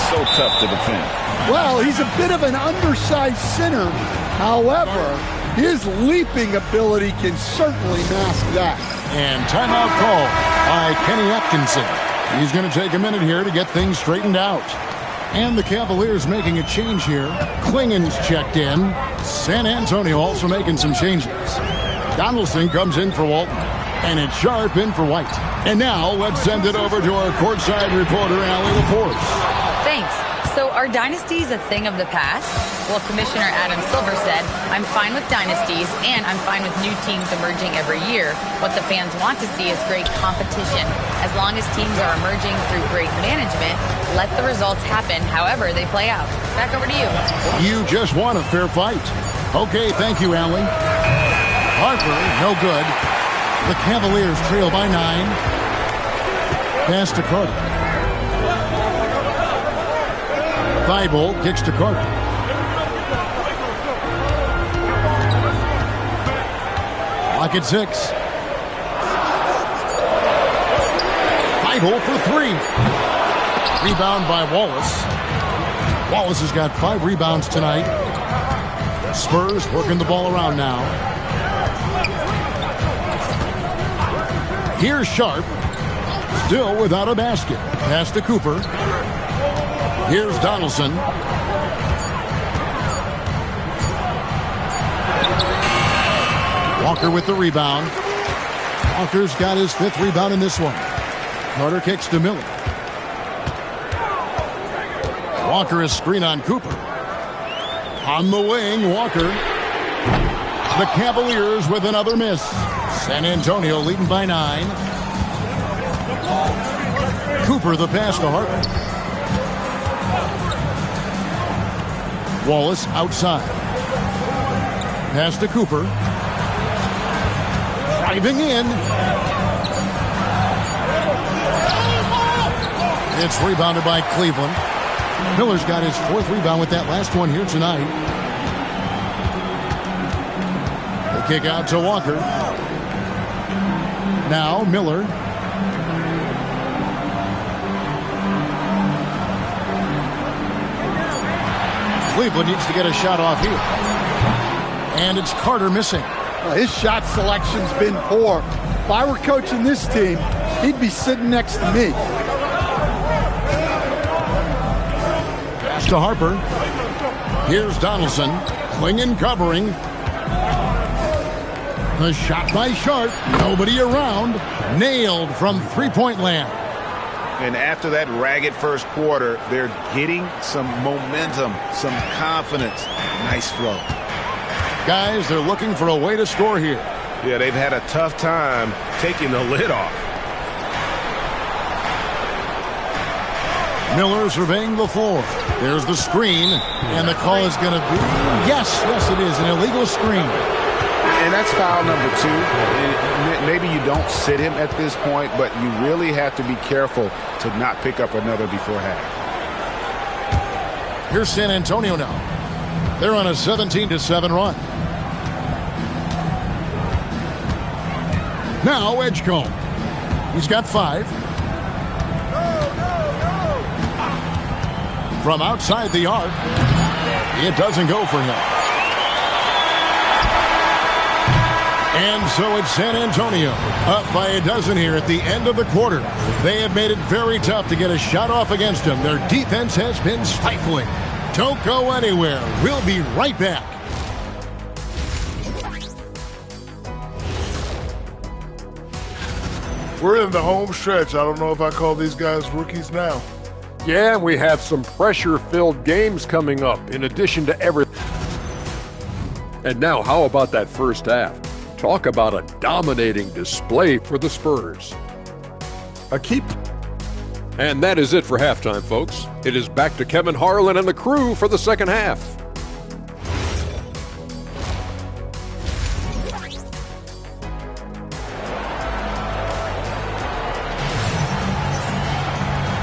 so tough to defend. Well, he's a bit of an undersized center. However, his leaping ability can certainly mask that. And timeout call by Kenny Atkinson. He's going to take a minute here to get things straightened out. And the Cavaliers making a change here. Klingen's checked in. San Antonio also making some changes. Donaldson comes in for Walton. And it's Sharpe in for White. And now let's send it over to our courtside reporter, Allie LaForce. Thanks. So are dynasties a thing of the past? Well, Commissioner Adam Silver said, I'm fine with dynasties and I'm fine with new teams emerging every year. What the fans want to see is great competition. As long as teams are emerging through great management, let the results happen however they play out. Back over to you. You just want a fair fight. Okay, thank you, Allie. Harper, no good. The Cavaliers trail by 9. Pass to Carter. Thibault kicks to Carter. Lock at 6. Thibault for 3. Rebound by Wallace. Wallace has got 5 rebounds tonight. Spurs working the ball around now. Here's Sharpe, still without a basket. Pass to Cooper. Here's Donaldson. Walker with the rebound. Walker's got his 5th rebound in this one. Carter kicks to Miller. Walker is screen on Cooper. On the wing, Walker. The Cavaliers with another miss. San Antonio leading by 9. Cooper the pass to Harper. Wallace outside. Pass to Cooper. Driving in. It's rebounded by Cleveland. Miller's got his 4th rebound with that last one here tonight. The kick out to Walker. Now Miller. Cleveland needs to get a shot off here. And it's Carter missing. Well, his shot selection's been poor. If I were coaching this team, he'd be sitting next to me. Pass to Harper. Here's Donaldson. Klingen covering. The shot by Sharpe. Nobody around. Nailed from three-point land. And after that ragged first quarter, they're getting some momentum, some confidence. Nice flow. Guys, they're looking for a way to score here. Yeah, they've had a tough time taking the lid off. Miller surveying the floor. There's the screen, and the call is going to be, yes, it is, an illegal screen. And that's foul number 2. Maybe you don't sit him at this point, but you really have to be careful to not pick up another before half. Here's San Antonio now. They're on a 17-7 run. Now Edgecombe. He's got 5. From outside the arc, it doesn't go for him. And so it's San Antonio, up by a dozen here at the end of the quarter. They have made it very tough to get a shot off against them. Their defense has been stifling. Don't go anywhere. We'll be right back. We're in the home stretch. I don't know if I call these guys rookies now. Yeah, we have some pressure-filled games coming up, in addition to everything. And now, how about that first half? Talk about a dominating display for the Spurs. And that is it for halftime, folks. It is back to Kevin Harlan and the crew for the second half.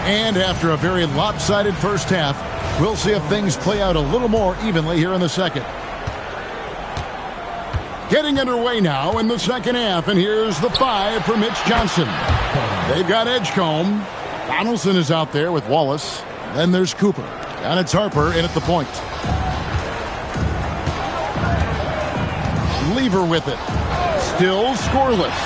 And after a very lopsided first half, we'll see if things play out a little more evenly here in the second. Getting underway now in the second half, and here's the 5 for Mitch Johnson. They've got Edgecombe. Donaldson is out there with Wallace. Then there's Cooper. And it's Harper in at the point. Lever with it. Still scoreless.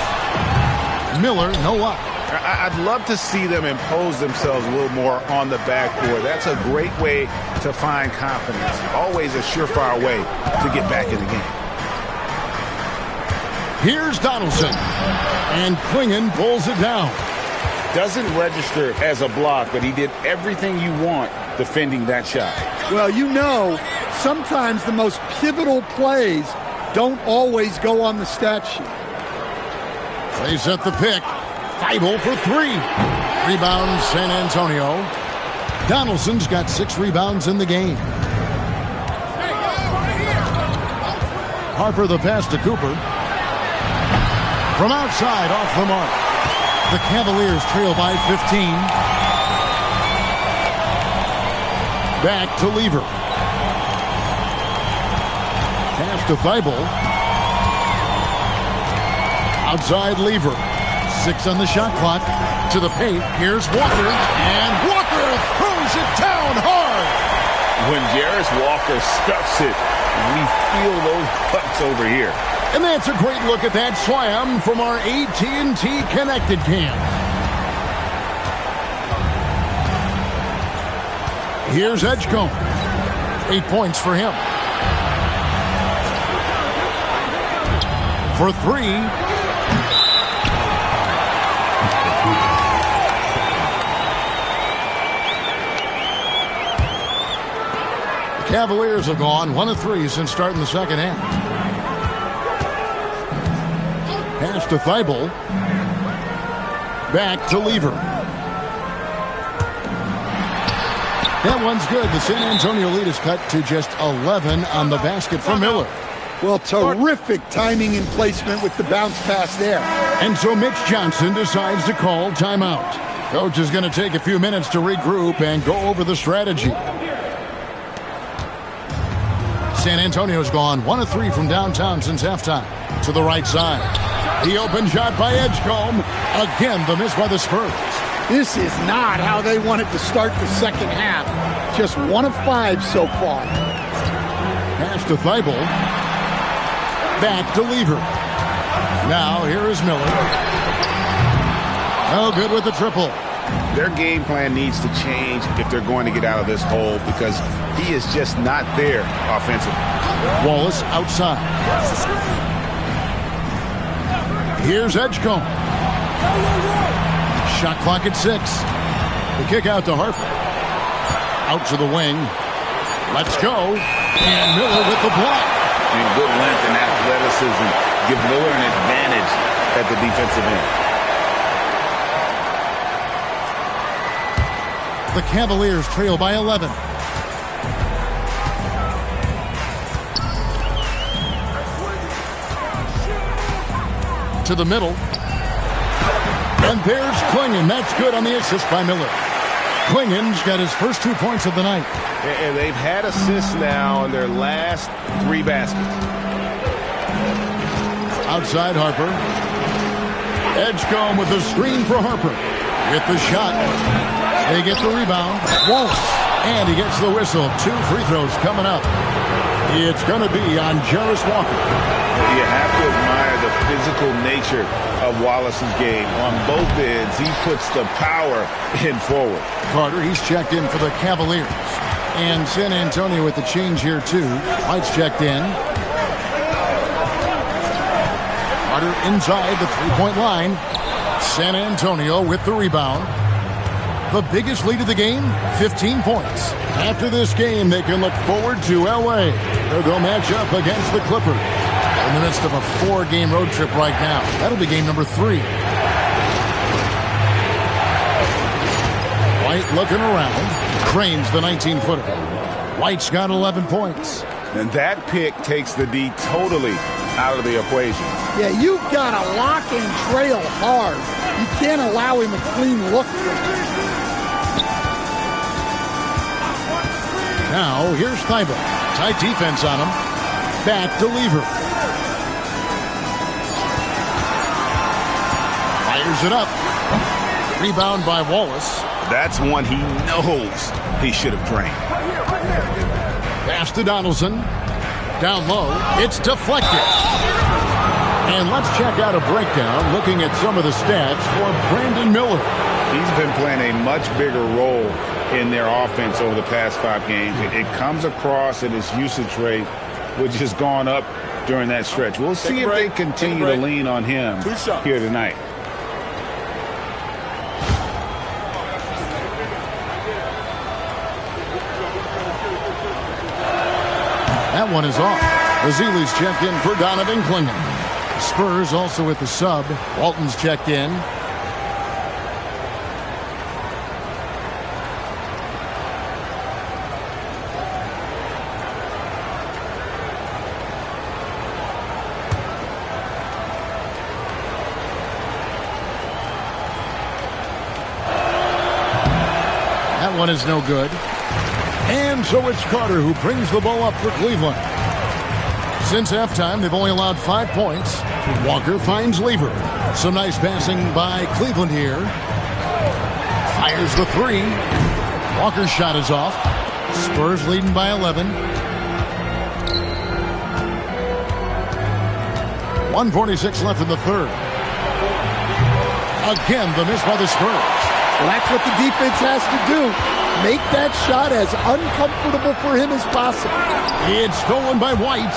Miller, no luck. I'd love to see them impose themselves a little more on the backboard. That's a great way to find confidence. Always a surefire way to get back in the game. Here's Donaldson. And Klingon pulls it down. Doesn't register as a block, but he did everything you want defending that shot. Well, you know, sometimes the most pivotal plays don't always go on the stat sheet. They set the pick. Thibault for 3. Rebound San Antonio. Donaldson's got 6 rebounds in the game. Harper the pass to Cooper. From outside, off the mark. The Cavaliers trail by 15. Back to Lever. Pass to Thibault. Outside Lever. 6 on the shot clock. To the paint. Here's Walker. And Walker throws it down hard. When Jarris Walker stuffs it, we feel those cuts over here. And that's a great look at that slam from our AT&T Connected Cam. Here's Edgecombe. 8 points for him. For 3. Cavaliers have gone 1 of 3 since starting the second half. Pass to Thibault. Back to Lever. That one's good. The San Antonio lead is cut to just 11 on the basket for Miller. Well, terrific timing and placement with the bounce pass there. And so Mitch Johnson decides to call timeout. Coach is going to take a few minutes to regroup and go over the strategy. San Antonio's gone 1 of 3 from downtown since halftime. To the right side. The open shot by Edgecombe. Again, the miss by the Spurs. This is not how they wanted to start the second half. Just 1 of 5 so far. Pass to Thibault. Back to Lever. Now, here is Miller. Oh, good with the triple. Their game plan needs to change if they're going to get out of this hole because he is just not there offensively. Wallace outside. Here's Edgecombe. Shot clock at 6. The kick out to Harper. Out to the wing. Let's go. And Miller with the block. And good length and athleticism give Miller an advantage at the defensive end. The Cavaliers trail by 11. To the middle. And there's Clingan. That's good on the assist by Miller. Clingan's got his first 2 points of the night. And they've had assists now on their last 3 baskets. Outside Harper. Edgecombe with the screen for Harper. Get the shot. They get the rebound. Wallace. And he gets the whistle. 2 free throws coming up. It's going to be on Jarris Walker. You have to admire the physical nature of Wallace's game. On both ends, he puts the power in forward. Carter, he's checked in for the Cavaliers. And San Antonio with the change here, too. White's checked in. Carter inside the three-point line. San Antonio with the rebound. The biggest lead of the game, 15 points. After this game, they can look forward to L.A., where they'll match up against the Clippers. In the midst of a 4-game road trip right now. That'll be game number 3. White looking around. Cranes the 19-footer. White's got 11 points. And that pick takes the D totally out of the equation. Yeah, you've got to lock and trail hard. You can't allow him a clean look. Now, here's Thibault. Tight defense on him. Back to Lever. Fires it up. Rebound by Wallace. That's one he knows he should have drained. Pass to Donaldson. Down low. It's deflected. And let's check out a breakdown looking at some of the stats for Brandon Miller. He's been playing a much bigger role in their offense over the past 5 games. It comes across in his usage rate, which has gone up during that stretch. We'll see if they continue to lean on him here tonight. That one is off. Ezeli's checked in for Donovan Clingan. Spurs also with the sub. Walton's checked in. That one is no good. And so it's Carter who brings the ball up for Cleveland. Since halftime, they've only allowed 5 points. Walker finds Lever. Some nice passing by Cleveland here. Fires the 3. Walker's shot is off. Spurs leading by 11. 1:46 left in the third. Again, the miss by the Spurs. Well, that's what the defense has to do. Make that shot as uncomfortable for him as possible. It's stolen by White.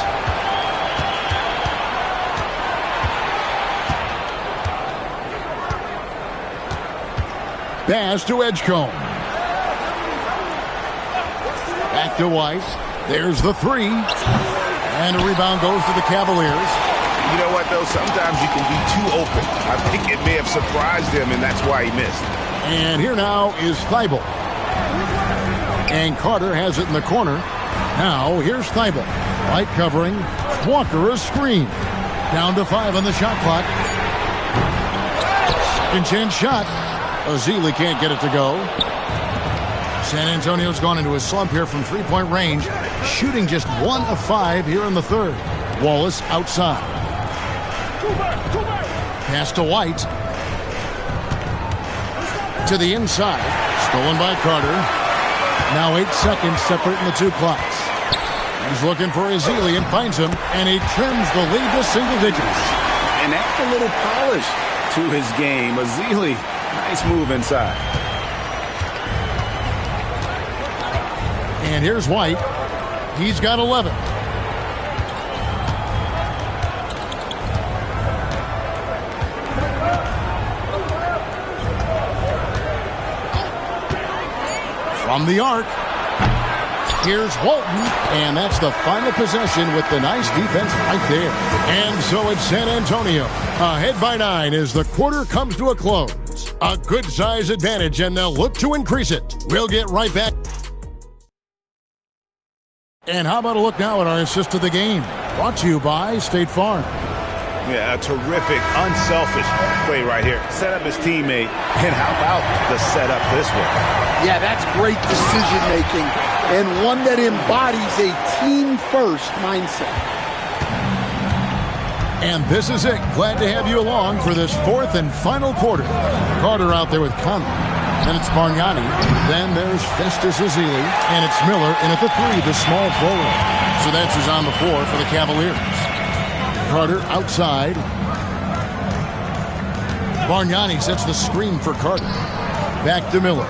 Pass to Edgecombe. Back to White. There's the 3. And a rebound goes to the Cavaliers. You know what, though? Sometimes you can be too open. I think it may have surprised him, and that's why he missed. And here now is Thibault. And Carter has it in the corner. Now, here's Thibault. White covering. Walker a screen. Down to 5 on the shot clock. Second chance shot. Ezeli can't get it to go. San Antonio's gone into a slump here from three-point range. Shooting just 1 of 5 here in the third. Wallace outside. Pass to White. To the inside. Stolen by Carter. Now 8 seconds separating the 2 clocks. He's looking for Ezeli and finds him, and he trims the lead to single digits. And add a little polish to his game. Ezeli, nice move inside. And here's White. He's got 11. From the arc, here's Walton, and that's the final possession with the nice defense right there. And so it's San Antonio, ahead by 9 as the quarter comes to a close. A good size advantage, and they'll look to increase it. We'll get right back. And how about a look now at our assist of the game? Brought to you by State Farm. Yeah, a terrific, unselfish play right here. Set up his teammate, and how about the setup this way? Yeah, that's great decision-making, and one that embodies a team-first mindset. And this is it. Glad to have you along for this fourth and final quarter. Carter out there with Conley. Then it's Bargnani. Then there's Festus Ezeli. And it's Miller in at the 3, the small forward. So that's who's on the floor for the Cavaliers. Carter outside. Bargnani sets the screen for Carter. Back to Miller.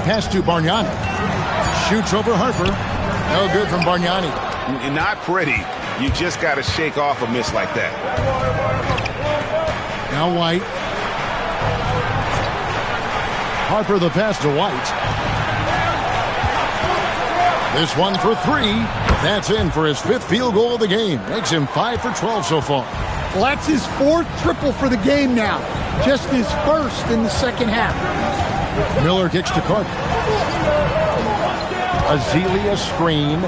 Pass to Bargnani. Shoots over Harper. No good from Bargnani. Not pretty. You just got to shake off a miss like that. Now White. Harper the pass to White. This one for 3. That's in for his 5th field goal of the game. Makes him 5 for 12 so far. Well, that's his 4th triple for the game now. Just his 1st in the second half. Miller kicks to Carter. Ezeli screen.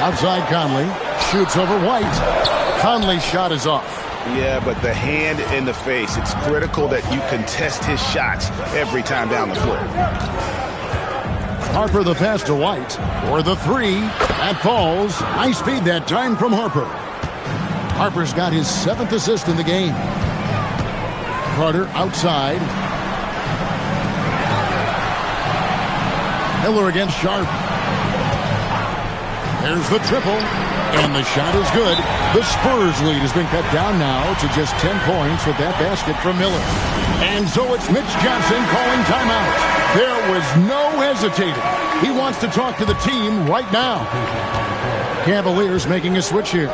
Outside Conley. Shoots over White. Conley's shot is off. Yeah, but the hand in the face. It's critical that you contest his shots every time down the floor. Harper the pass to White. For the 3. That falls. Nice speed that time from Harper. Harper's got his 7th assist in the game. Carter outside. Miller against Sharp. There's the triple. And the shot is good. The Spurs lead has been cut down now to just 10 points with that basket from Miller. And so it's Mitch Johnson calling timeout. There was no hesitating. He wants to talk to the team right now. Cavaliers making a switch here.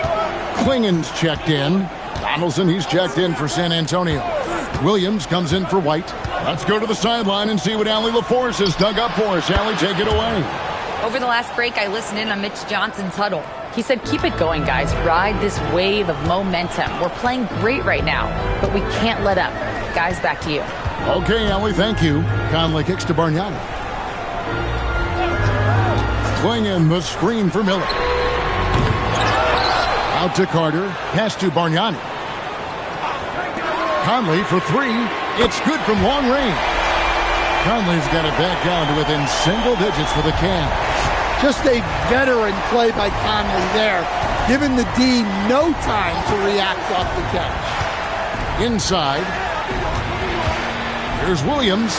Klingen's checked in. Donaldson, he's checked in for San Antonio. Williams comes in for White. Let's go to the sideline and see what Allie LaForce has dug up for us. Allie, take it away. Over the last break, I listened in on Mitch Johnson's huddle. He said, keep it going, guys. Ride this wave of momentum. We're playing great right now, but we can't let up. Guys, back to you. Okay, Allie, thank you. Conley kicks to Bargnani. Klingen the screen for Miller. Out to Carter. Pass to Bargnani. Conley for 3. It's good from long range. Conley's got it back down to within single digits for the Cavs. Just a veteran play by Conley there, giving the D no time to react off the catch. Inside. Here's Williams.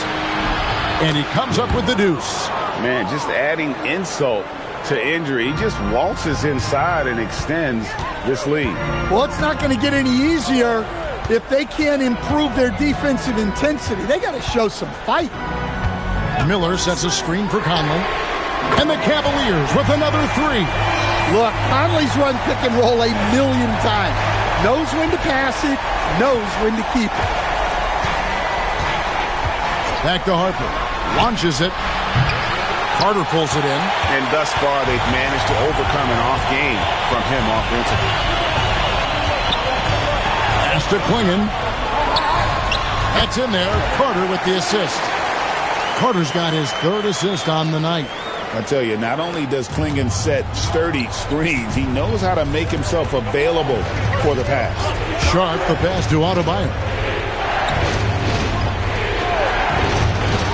And he comes up with the deuce. Man, just adding insult to injury. He just waltzes inside and extends this lead. Well, it's not going to get any easier if they can't improve their defensive intensity. They got to show some fight. Miller sets a screen for Conley. And the Cavaliers with another 3. Look, Conley's run pick and roll a million times. Knows when to pass it, knows when to keep it. Back to Harper. Launches it. Carter pulls it in. And thus far, they've managed to overcome an off game from him offensively. Pass to Klingen. That's in there. Carter with the assist. Carter's got his 3rd assist on the night. I tell you, not only does Klingen set sturdy screens, he knows how to make himself available for the pass. Sharp, the pass to Adebayo.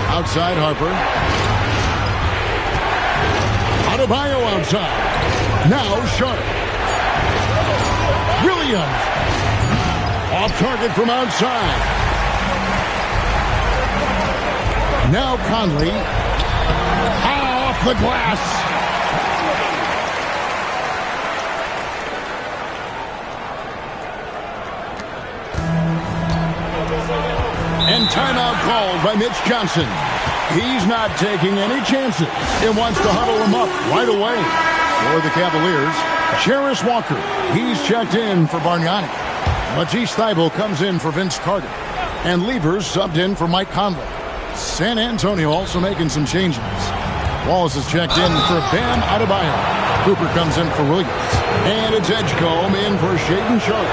Outside Harper. Adebayo outside. Now Sharp. Williams. Off target from outside. Now Conley. Off the glass. And timeout called by Mitch Johnson. He's not taking any chances and wants to huddle him up right away. For the Cavaliers, Jarris Walker. He's checked in for Bargnani. Matisse Thybulle comes in for Vince Carter. And Levers subbed in for Mike Conley. San Antonio also making some changes. Wallace is checked in for Bam Adebayo. Cooper comes in for Williams. And it's Edgecombe in for Shaedon Sharpe.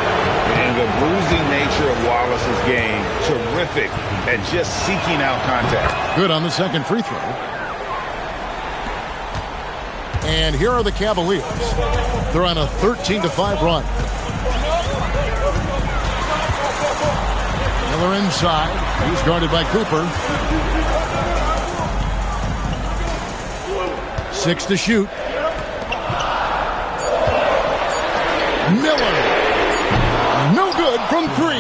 And the bruising nature of Wallace's game, terrific at just seeking out contact. Good on the second free throw. And here are the Cavaliers. They're on a 13-5 run. Miller inside. He's guarded by Cooper. 6 to shoot. Miller. No good from 3.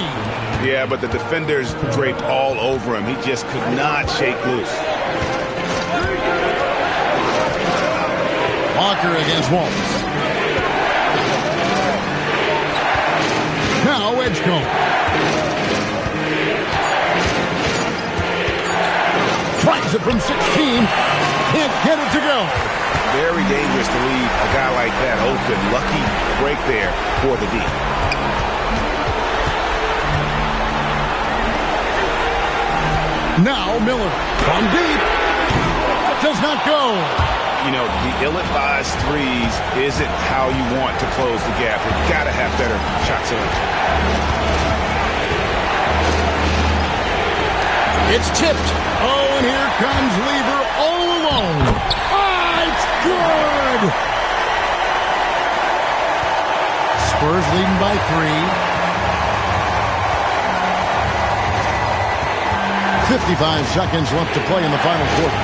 Yeah, but the defenders draped all over him. He just could not shake loose. Walker against Wallace. Now Edgecombe. Tries it from 16. Can't get it to go. Very dangerous to leave a guy like that open. Lucky break there for the D. Now Miller from deep. Does not go. You know, the ill-advised threes isn't how you want to close the gap. You've got to have better shot selection. It's tipped. Oh, and here comes Lever all alone. Ah, it's good. Spurs leading by 3. 55 seconds left to play in the final quarter.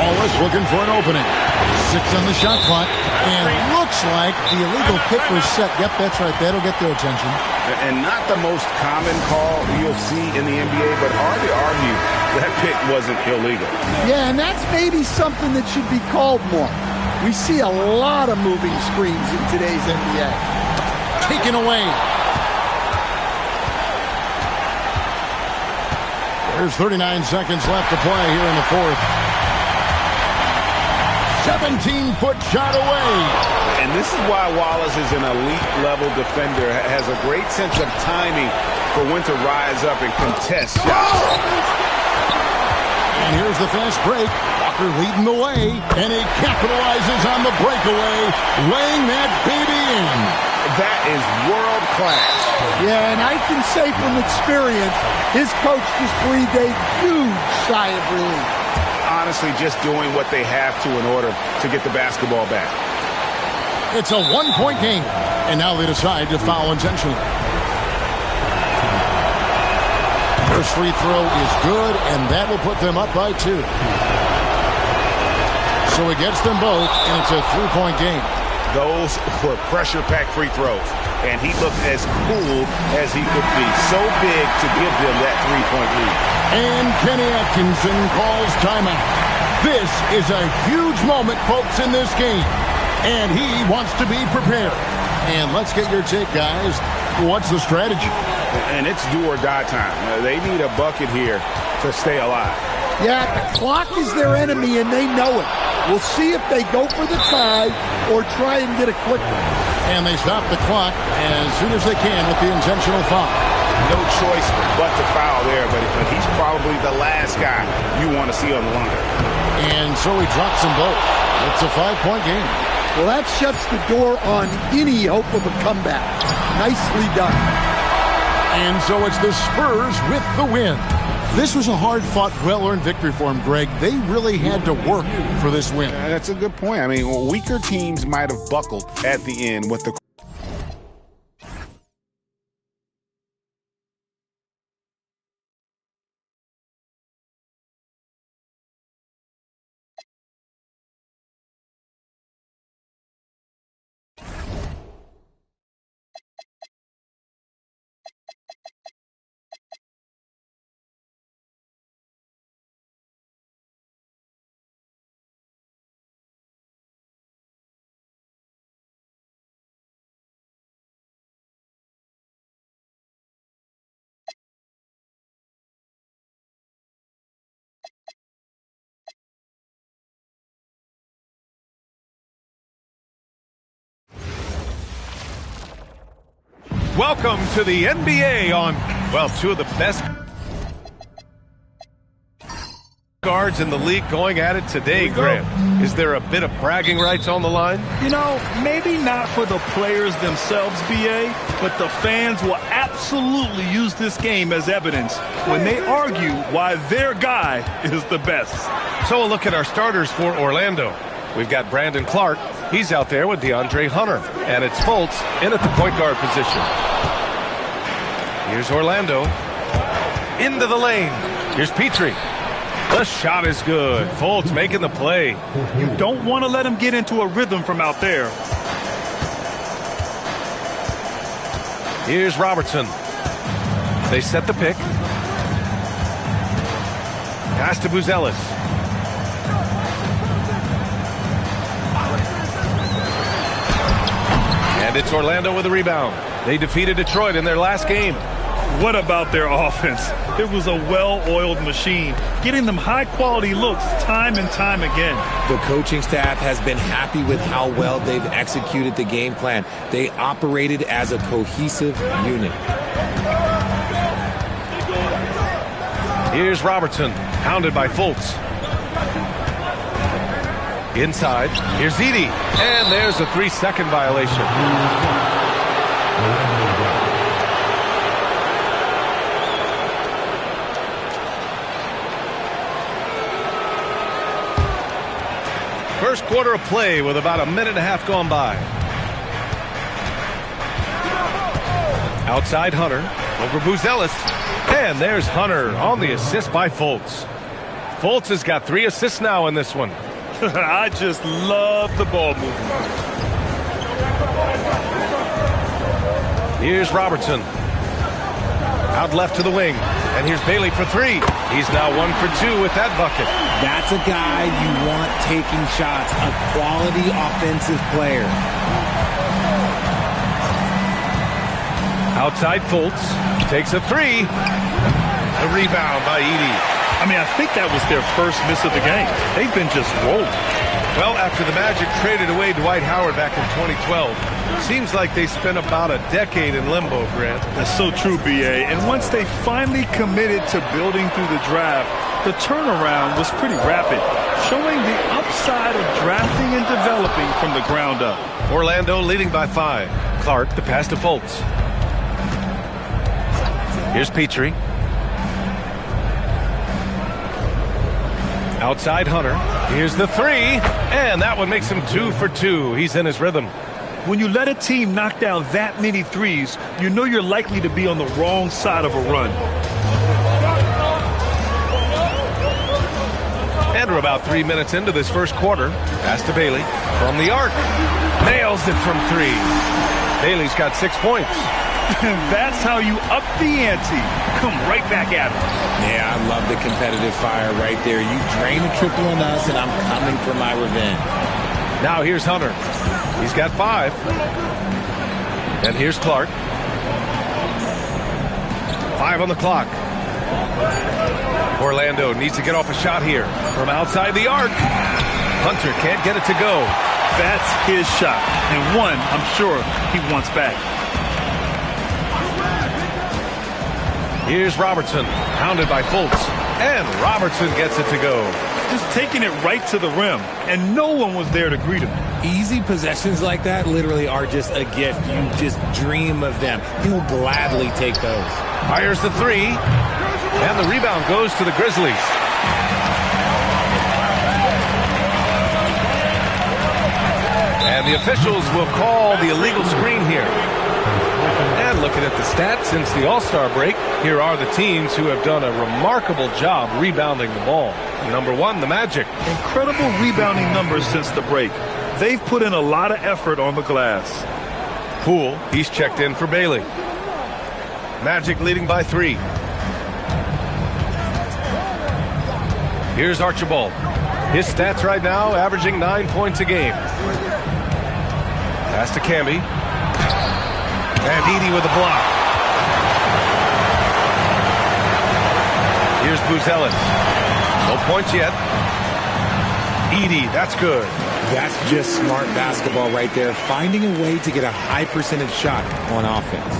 Wallace looking for an opening. 6 on the shot clock. And looks like the illegal kick was set. Yep, that's right. That'll get their attention. And not the most common call you'll see in the NBA, but hard to argue that pick wasn't illegal. Yeah, and that's maybe something that should be called more. We see a lot of moving screens in today's NBA. Taken away. There's 39 seconds left to play here in the fourth. 17-foot shot away. And this is why Wallace is an elite-level defender, has a great sense of timing for when to rise up and contest shots. And here's the fast break. Walker leading the way, and he capitalizes on the breakaway, laying that baby in. That is world class. Yeah, and I can say from experience, his coach just breathed a huge sigh of relief. Honestly, just doing what they have to in order to get the basketball back. It's a one-point game, and now they decide to foul intentionally. First free throw is good, and that will put them up by 2. So he gets them both, and it's a 3-point game. Those were pressure-packed free throws, and he looked as cool as he could be. So big to give them that 3-point lead. And Kenny Atkinson calls timeout. This is a huge moment, folks, in this game. And he wants to be prepared. And let's get your take, guys. What's the strategy? And it's do-or-die time. They need a bucket here to stay alive. Yeah, the clock is their enemy, and they know it. We'll see if they go for the tie or try and get a quick one. And they stop the clock as soon as they can with the intentional foul. No choice but to foul there, but he's probably the last guy you want to see on the line. And so he drops them both. It's a 5-point game. Well, that shuts the door on any hope of a comeback. Nicely done. And so it's the Spurs with the win. This was a hard-fought, well-earned victory for them, Greg. They really had to work for this win. That's a good point. I mean, weaker teams might have buckled at the end with the Welcome to the NBA on, well, two of the best guards in the league going at it today, Grant. Is there a bit of bragging rights on the line? You know, maybe not for the players themselves, BA, but the fans will absolutely use this game as evidence when they argue why their guy is the best. So a look at our starters for Orlando. We've got Brandon Clark. He's out there with DeAndre Hunter. And it's Fultz in at the point guard position. Here's Orlando. Into the lane. Here's Petrie. The shot is good. Fultz making the play. You don't want to let him get into a rhythm from out there. Here's Robertson. They set the pick. Pass to Buzelis. And it's Orlando with a rebound. They defeated Detroit in their last game. What about their offense? It was a well-oiled machine, getting them high-quality looks time and time again. The coaching staff has been happy with how well they've executed the game plan. They operated as a cohesive unit. Here's Robertson, hounded by Fultz. Inside, here's Edey, and there's a 3-second violation. First quarter of play with about a minute and a half gone by. Outside Hunter, over Buzelis, and there's Hunter on the assist by Fultz. Fultz has got 3 assists now in this one. I just love the ball movement. Here's Robertson. Out left to the wing. And here's Bailey for 3. He's now 1 for 2 with that bucket. That's a guy you want taking shots, a quality offensive player. Outside Fultz. Takes a 3. A rebound by Edey. I mean, I think that was their first miss of the game. They've been just rolling. Well, after the Magic traded away Dwight Howard back in 2012, seems like they spent about a decade in limbo, Grant. That's so true, BA. And once they finally committed to building through the draft, the turnaround was pretty rapid, showing the upside of drafting and developing from the ground up. Orlando leading by 5. Clark, the pass to Fultz. Here's Petrie. Outside Hunter. Here's the 3. And that one makes him 2 for 2. He's in his rhythm. When you let a team knock down that many threes, you know you're likely to be on the wrong side of a run. And we're about 3 minutes into this first quarter. Pass to Bailey from the arc. Nails it from 3. Bailey's got 6 points. That's how you up the ante. Come right back at him. Yeah, I love the competitive fire right there. You drain a triple on us, and I'm coming for my revenge. Now here's Hunter. He's got 5. And here's Clark. 5 on the clock. Orlando needs to get off a shot here from outside the arc. Hunter can't get it to go. That's his shot, and one I'm sure he wants back. Here's Robertson, hounded by Fultz, and Robertson gets it to go. Just taking it right to the rim, and no one was there to greet him. Easy possessions like that literally are just a gift. You just dream of them. He'll gladly take those. Fires the 3, and the rebound goes to the Grizzlies. And the officials will call the illegal screen here. And looking at the stats since the All-Star break, here are the teams who have done a remarkable job rebounding the ball. Number 1, the Magic. Incredible rebounding numbers since the break. They've put in a lot of effort on the glass. Poole, he's checked in for Bailey. Magic leading by 3. Here's Archibald. His stats right now averaging 9 points a game. Pass to Camby. And Edey with a block. Here's Buzelis. No points yet. Edey, that's good. That's just smart basketball right there. Finding a way to get a high percentage shot on offense.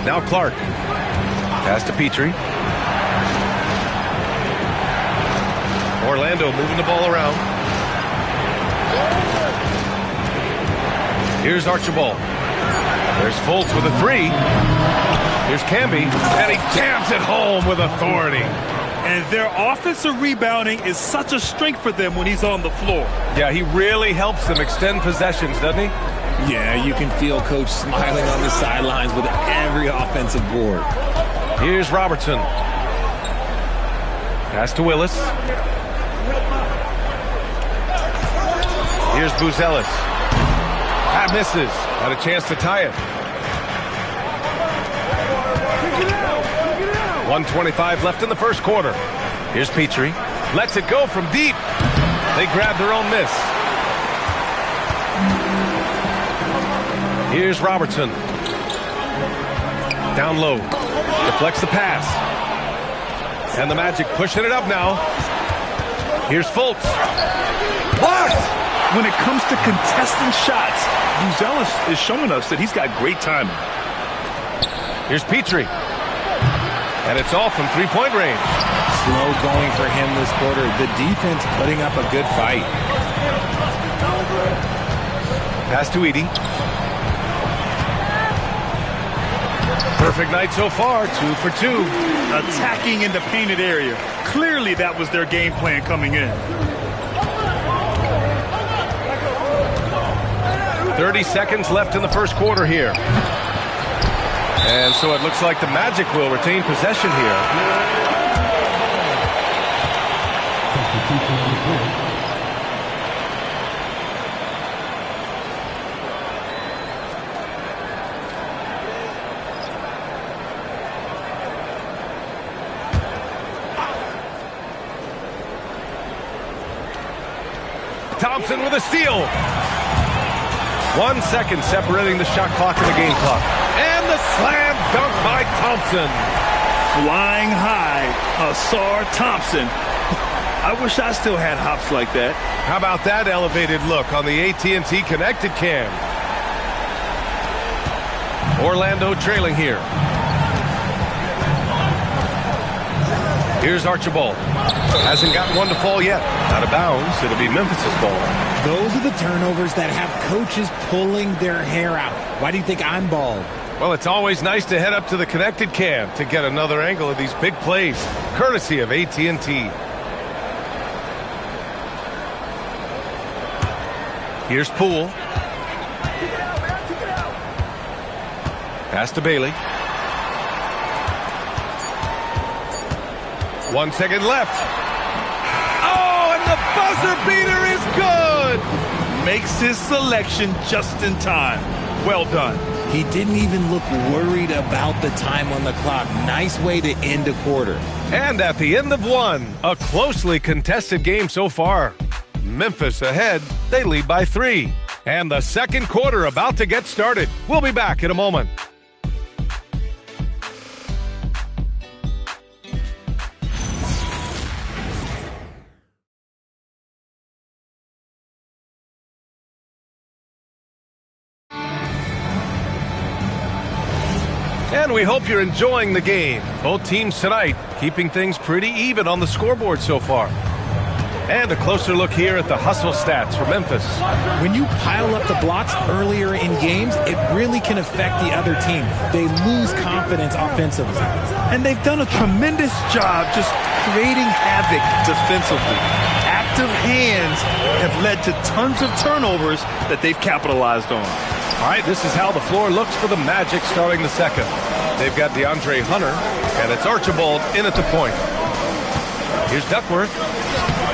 Now Clark. Pass to Petrie. Orlando moving the ball around. Here's Archibald. There's Fultz with a three. Here's Camby, and he jams it home with authority. And their offensive rebounding is such a strength for them when he's on the floor. Yeah, he really helps them extend possessions, doesn't he? Yeah, you can feel Coach smiling on the sidelines with every offensive board. Here's Robertson. Pass to Willis. Here's Buzelis. That misses. Had a chance to tie it. 1:25 left in the first quarter. Here's Petrie. Lets it go from deep. They grab their own miss. Here's Robertson. Down low. Deflects the pass. And the Magic pushing it up now. Here's Fultz. Blocked! When it comes to contesting shots, Buzelis is showing us that he's got great timing. Here's Petrie. And it's all from three-point range. Slow going for him this quarter. The defense putting up a good fight. Pass to Edey. Perfect night so far, 2 for 2. Attacking in the painted area. Clearly that was their game plan coming in. 30 seconds left in the first quarter here. And so it looks like the Magic will retain possession here. Thompson with a steal. 1 second separating the shot clock and the game clock. And the slam dunk by Thompson. Flying high, Ausar Thompson. I wish I still had hops like that. How about that elevated look on the AT&T Connected Cam? Orlando trailing here. Here's Archibald. Hasn't gotten one to fall yet. Out of bounds. It'll be Memphis's ball. Those are the turnovers that have coaches pulling their hair out. Why do you think I'm bald? Well, it's always nice to head up to the Connected Cam to get another angle of these big plays, courtesy of AT&T. Here's Poole. Pass to Bailey. 1 second left. Oh, and the buzzer beater is good. Makes his selection just in time. Well done. He didn't even look worried about the time on the clock. Nice way to end a quarter. And at the end of one, a closely contested game so far. Memphis ahead. They lead by 3. And the second quarter about to get started. We'll be back in a moment. And we hope you're enjoying the game. Both teams tonight keeping things pretty even on the scoreboard so far. And a closer look here at the hustle stats for Memphis. When you pile up the blocks earlier in games, it really can affect the other team. They lose confidence offensively. And they've done a tremendous job just creating havoc defensively. Active hands have led to tons of turnovers that they've capitalized on. All right, this is how the floor looks for the Magic starting the second. They've got DeAndre Hunter, and it's Archibald in at the point. Here's Duckworth.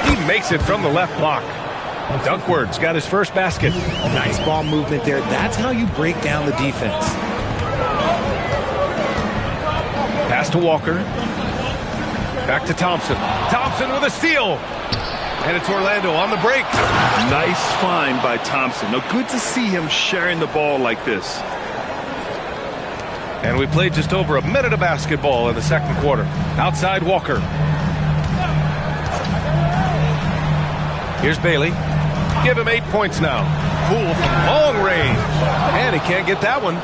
He makes it from the left block. Duckworth's got his first basket. Nice ball movement there. That's how you break down the defense. Pass to Walker. Back to Thompson. Thompson with a steal. And it's Orlando on the break. Nice find by Thompson. Now, good to see him sharing the ball like this. And we played just over a minute of basketball in the second quarter. Outside Walker. Here's Bailey. Give him 8 points now. Poole from long range. And he can't get that one.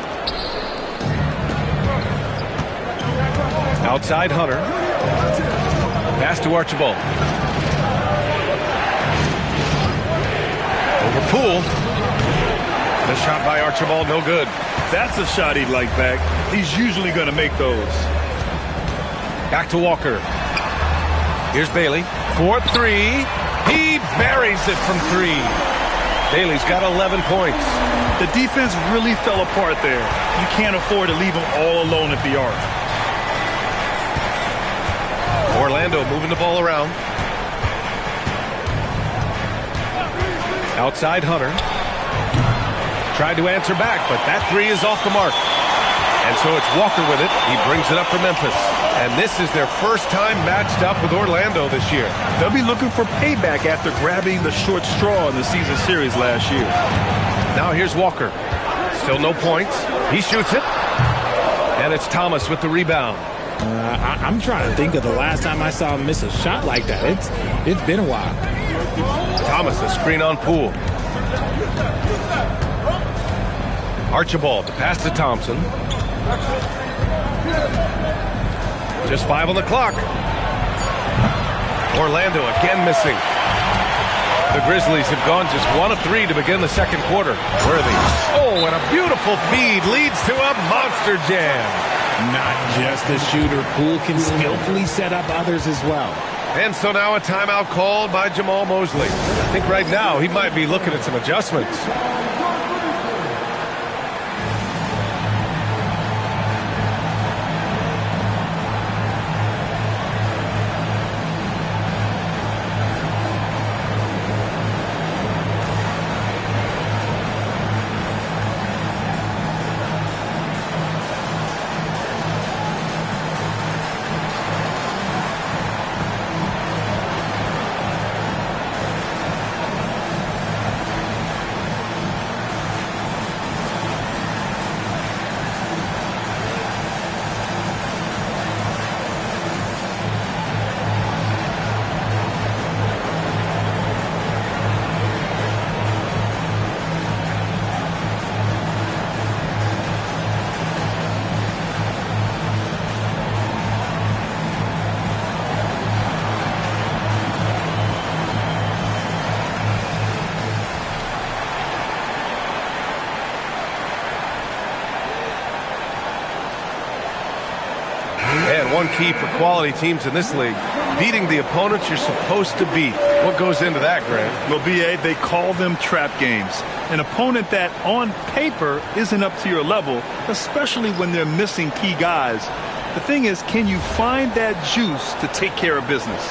Outside Hunter. Pass to Archibald. For Poole. The shot by Archibald, no good. That's a shot he'd like back. He's usually going to make those. Back to Walker. Here's Bailey. 4-3. He buries it from 3. Bailey's got 11 points. The defense really fell apart there. You can't afford to leave them all alone at the arc. Orlando moving the ball around. Outside Hunter. Tried to answer back, but that 3 is off the mark. And so it's Walker with it. He brings it up for Memphis. And this is their first time matched up with Orlando this year. They'll be looking for payback after grabbing the short straw in the season series last year. Now here's Walker. Still no points. He shoots it. And it's Thomas with the rebound. I'm trying to think of the last time I saw him miss a shot like that. It's been a while. Thomas, a screen on Poole. Archibald, the pass to Thompson. Just 5 on the clock. Orlando again missing. The Grizzlies have gone just 1 of 3 to begin the second quarter. Worthy. Oh, and a beautiful feed leads to a monster jam. Not just a shooter. Poole can skillfully set up others as well. And so now a timeout called by Jamal Mosley. I think right now he might be looking at some adjustments. One key for quality teams in this league, beating the opponents you're supposed to beat. What goes into that, Grant? Well, B.A., they call them trap games. An opponent that, on paper, isn't up to your level, especially when they're missing key guys. The thing is, can you find that juice to take care of business?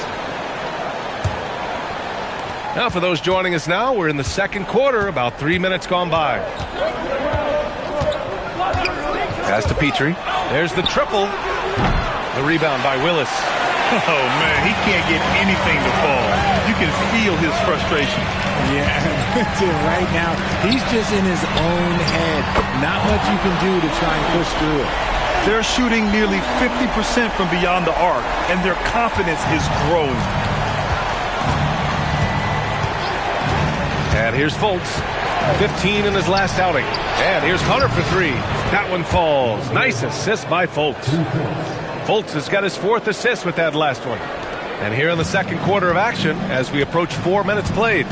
Now, for those joining us now, we're in the second quarter, about 3 minutes gone by. Pass to Petrie. There's the triple. The rebound by Willis. Oh, man, he can't get anything to fall. You can feel his frustration. Yeah, right now, he's just in his own head. Not much you can do to try and push through it. They're shooting nearly 50% from beyond the arc, and their confidence is growing. And here's Fultz. 15 in his last outing. And here's Hunter for 3. That one falls. Nice assist by Fultz. Fultz has got his 4th assist with that last one. And here in the second quarter of action, as we approach 4 minutes played.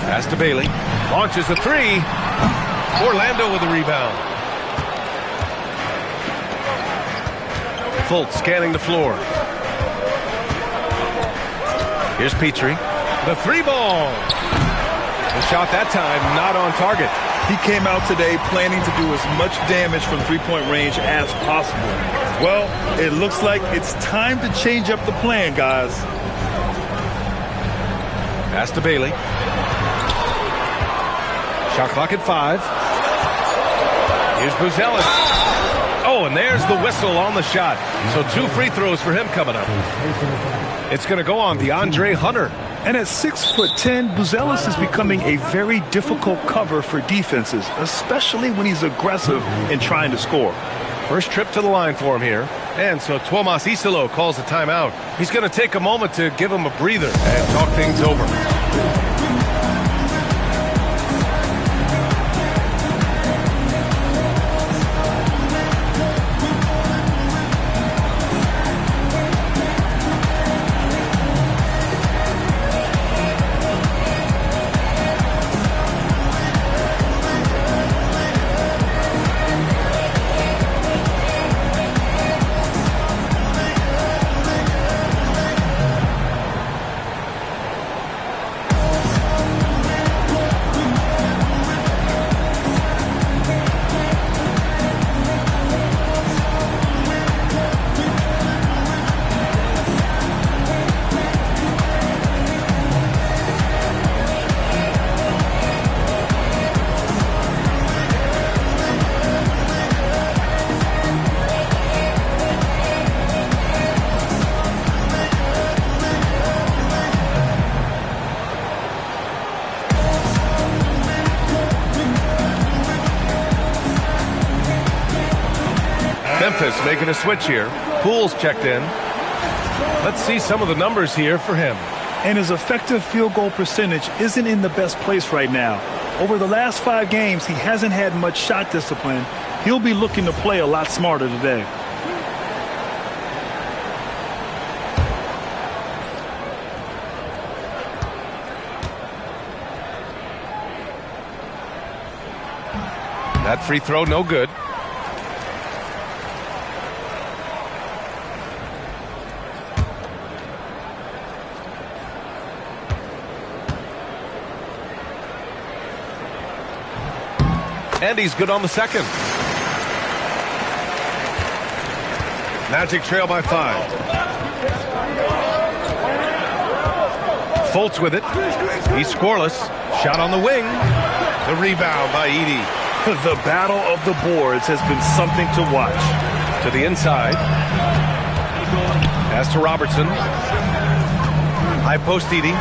Pass to Bailey. Launches a 3. Orlando with the rebound. Fultz scanning the floor. Here's Petrie. The 3-ball. The shot that time not on target. He came out today planning to do as much damage from three-point range as possible. Well, it looks like it's time to change up the plan, guys. Pass to Bailey. Shot clock at 5. Here's Buzelis. Oh, and there's the whistle on the shot. So 2 free throws for him coming up. It's going to go on DeAndre Hunter. And at 6'10", Buzelis is becoming a very difficult cover for defenses, especially when he's aggressive in trying to score. First trip to the line for him here. And so Tuomas Isalo calls a timeout. He's going to take a moment to give him a breather and talk things over. Memphis making a switch here. Poole's checked in. Let's see some of the numbers here for him. And his effective field goal percentage isn't in the best place right now. Over the last 5 games, he hasn't had much shot discipline. He'll be looking to play a lot smarter today. That free throw, no good. And he's good on the second. Magic trail by 5. Fultz with it. He's scoreless. Shot on the wing. The rebound by Edey. The battle of the boards has been something to watch. To the inside. Pass to Robertson. High post Edey.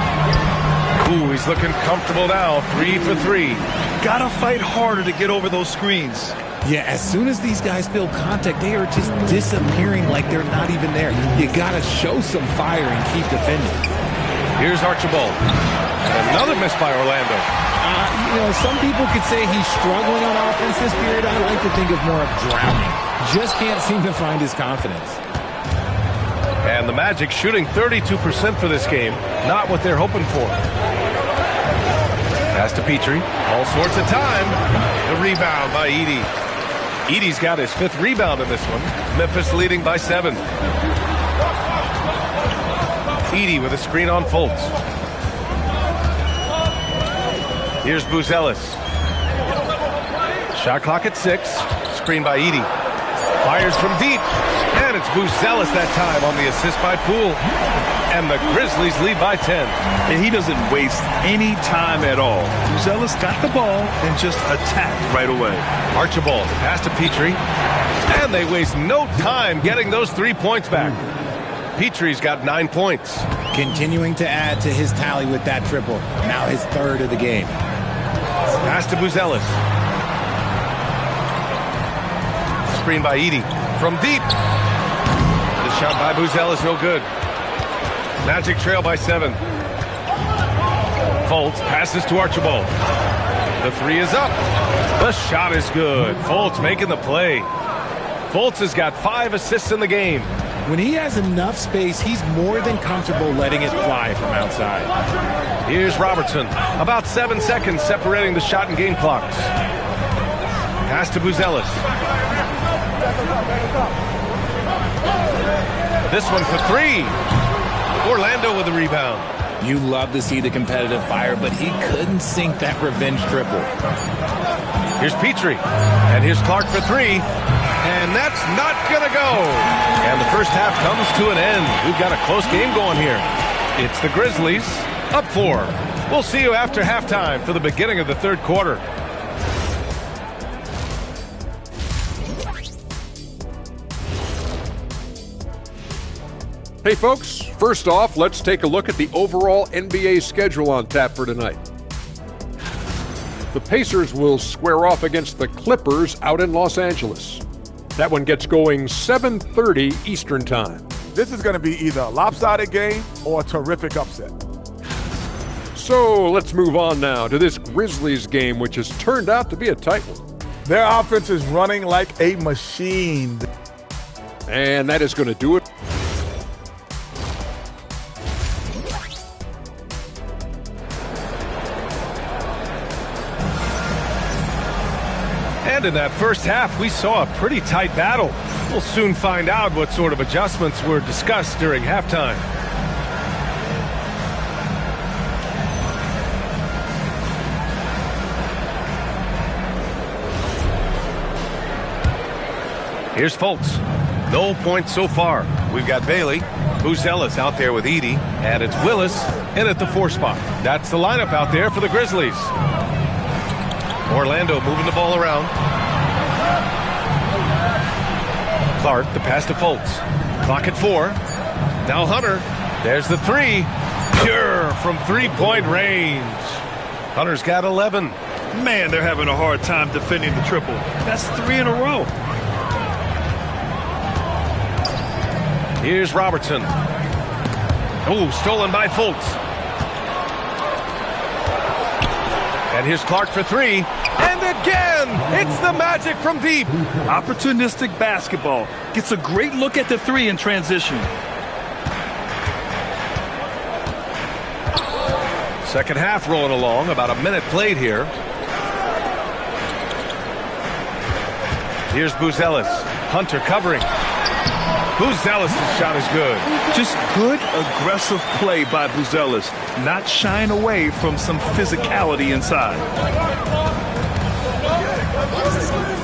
Ooh, he's looking comfortable now. 3 for 3. Gotta fight harder to get over those screens. Yeah, as soon as these guys feel contact, they are just disappearing like they're not even there. You gotta show some fire and keep defending. Here's Archibald. And another miss by Orlando. Some people could say he's struggling on offense this period. I like to think of more of drowning. Just can't seem to find his confidence. And the Magic shooting 32% for this game. Not what they're hoping for. Pass to Petrie. All sorts of time. The rebound by Edey. Edey's got his 5th rebound in this one. Memphis leading by 7. Edey with a screen on Fultz. Here's Buzelis. Shot clock at 6. Screen by Edey. Fires from deep. And it's Buzelis that time on the assist by Poole. And the Grizzlies lead by 10. And he doesn't waste any time at all. Buzelis got the ball and just attacked right away. Archibald, pass to Petrie. And they waste no time getting those 3 points back. Petrie's got 9 points. Continuing to add to his tally with that triple. Now his 3rd of the game. Pass to Buzelis. Screen by Edey. From deep. The shot by Buzelis, no good. Magic trail by 7. Fultz passes to Archibald. The 3 is up. The shot is good. Fultz making the play. Fultz has got 5 assists in the game. When he has enough space, he's more than comfortable letting it fly from outside. Here's Robertson. About 7 seconds separating the shot and game clocks. Pass to Buzelis. This one for 3. Orlando with the rebound. You love to see the competitive fire, but he couldn't sink that revenge triple. Here's Petrie. And here's Clark for 3. And that's not going to go. And the first half comes to an end. We've got a close game going here. It's the Grizzlies up 4. We'll see you after halftime for the beginning of the 3rd quarter. Hey folks, first off, let's take a look at the overall NBA schedule on tap for tonight. The Pacers will square off against the Clippers out in Los Angeles. That one gets going 7:30 Eastern Time. This is going to be either a lopsided game or a terrific upset. So let's move on now to this Grizzlies game, which has turned out to be a tight one. Their offense is running like a machine. And that is going to do it. And in that first half, we saw a pretty tight battle. We'll soon find out what sort of adjustments were discussed during halftime. Here's Fultz. No points so far. We've got Bailey. Buzelis out there with Edey. And it's Willis in at the 4 spot. That's the lineup out there for the Grizzlies. Orlando moving the ball around. Clark, the pass to Fultz. Clock at 4. Now Hunter. There's the 3. Pure from 3-point range. Hunter's got 11. Man, they're having a hard time defending the triple. That's 3 in a row. Here's Robertson. Oh, stolen by Fultz. And here's Clark for three. And again, it's the Magic from deep. Opportunistic basketball. Gets a great look at the three in transition. Second half rolling along. About a minute played here. Here's Buzelis. Hunter covering. Buzelis' shot is good. Just good, aggressive play by Buzelis. Not shying away from some physicality inside.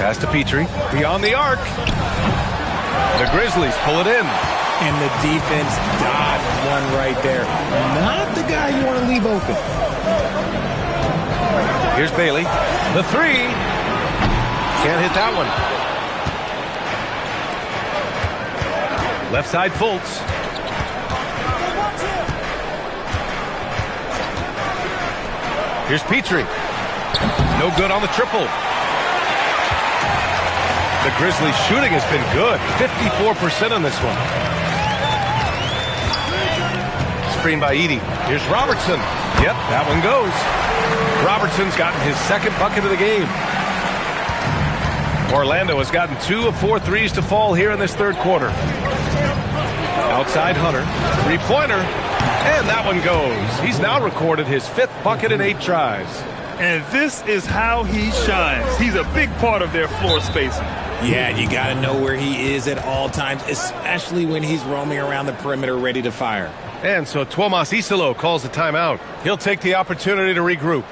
Pass to Petrie. Beyond the arc. The Grizzlies pull it in. And the defense dodged one right there. Not the guy you want to leave open. Here's Bailey. The three. Can't hit that one. Left side Fultz. Here's Petrie. No good on the triple. The Grizzlies shooting has been good. 54% on this one. Screen by Edey. Here's Robertson. Yep, that one goes. Robertson's gotten his second bucket of the game. Orlando has gotten 2 of 4 threes to fall here in this third quarter. Outside Hunter. Three-pointer. And that one goes. He's now recorded his 5th bucket in 8 tries. And this is how he shines. He's a big part of their floor spacing. Yeah, you got to know where he is at all times, especially when he's roaming around the perimeter ready to fire. And so Tuomas Isalo calls the timeout. He'll take the opportunity to regroup.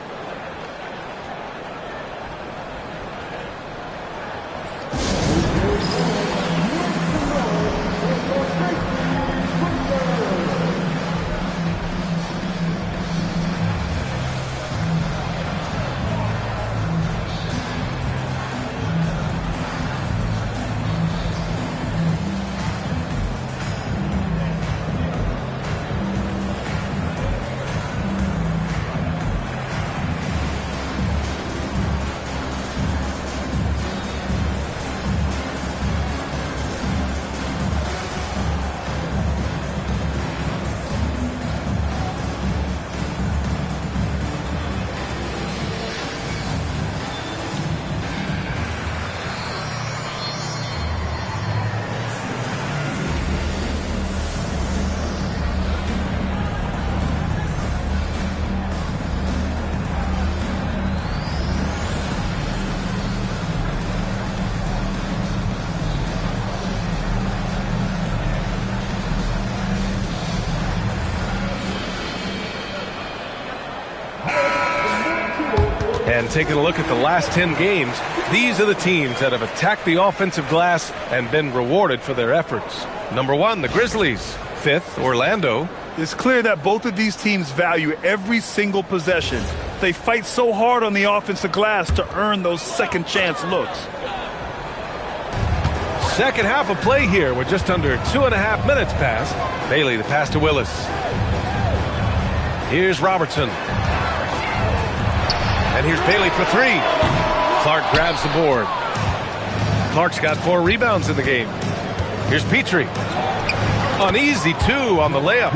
And taking a look at the last 10 games, these are the teams that have attacked the offensive glass and been rewarded for their efforts. Number 1, the Grizzlies. 5th, Orlando. It's clear that both of these teams value every single possession. They fight so hard on the offensive glass to earn those second chance looks. Second half of play here with just under 2.5 minutes passed. Bailey, the pass to Willis. Here's Robertson. And here's Bailey for three. Clark grabs the board. Clark's got 4 rebounds in the game. Here's Petrie. An easy 2 on the layup.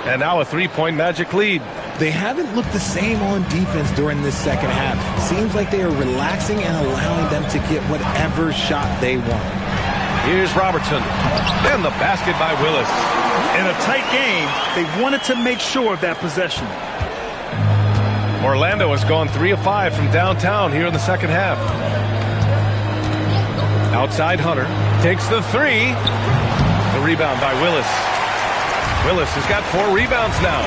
And now a 3-point Magic lead. They haven't looked the same on defense during this second half. Seems like they are relaxing and allowing them to get whatever shot they want. Here's Robertson. And the basket by Willis. In a tight game, they wanted to make sure of that possession. Orlando has gone 3 of 5 from downtown here in the second half. Outside Hunter. Takes the 3. The rebound by Willis. Willis has got 4 rebounds now.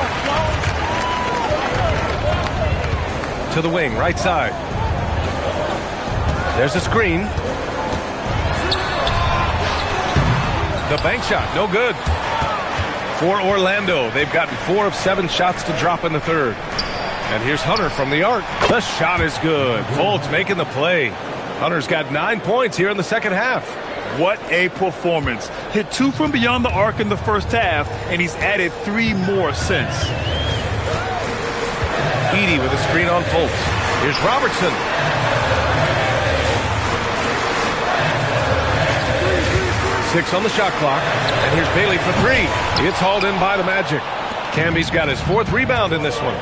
To the wing, right side. There's a screen. The bank shot, no good. For Orlando, they've gotten 4 of 7 shots to drop in the third. And here's Hunter from the arc. The shot is good. Fultz making the play. Hunter's got 9 points here in the second half. What a performance. Hit 2 from beyond the arc in the first half, and he's added 3 more since. Edey with a screen on Fultz. Here's Robertson. 6 on the shot clock. And here's Bailey for 3. It's hauled in by the Magic. Camby's got his 4th rebound in this one.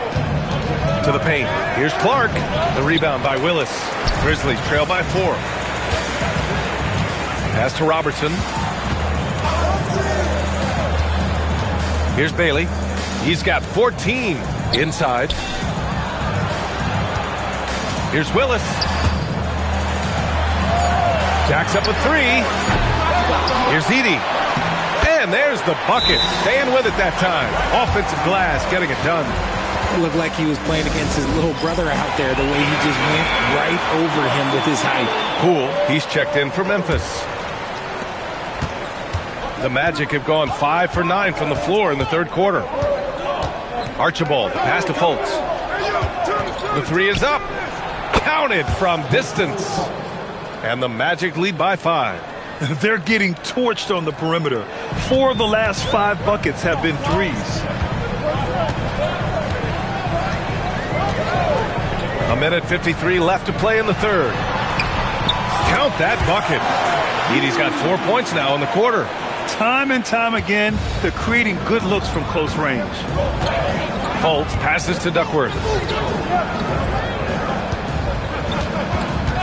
To the paint. Here's Clark. The rebound by Willis. Grizzlies trail by 4. Pass to Robertson. Here's Bailey. He's got 14 inside. Here's Willis. Jacks up a 3. Here's Edey. And there's the bucket. Staying with it that time. Offensive glass, getting it done. It looked like he was playing against his little brother out there, the way he just went right over him with his height. Poole, he's checked in for Memphis. The Magic have gone 5 for 9 from the floor in the 3rd quarter. Archibald, the pass to Fultz. The 3 is up. Counted from distance. And the Magic lead by 5. They're getting torched on the perimeter. 4 of the last 5 buckets have been threes. A minute 53 left to play in the 3rd. Count that bucket. Edey's got 4 points now in the quarter. Time and time again, they're creating good looks from close range. Fultz passes to Duckworth.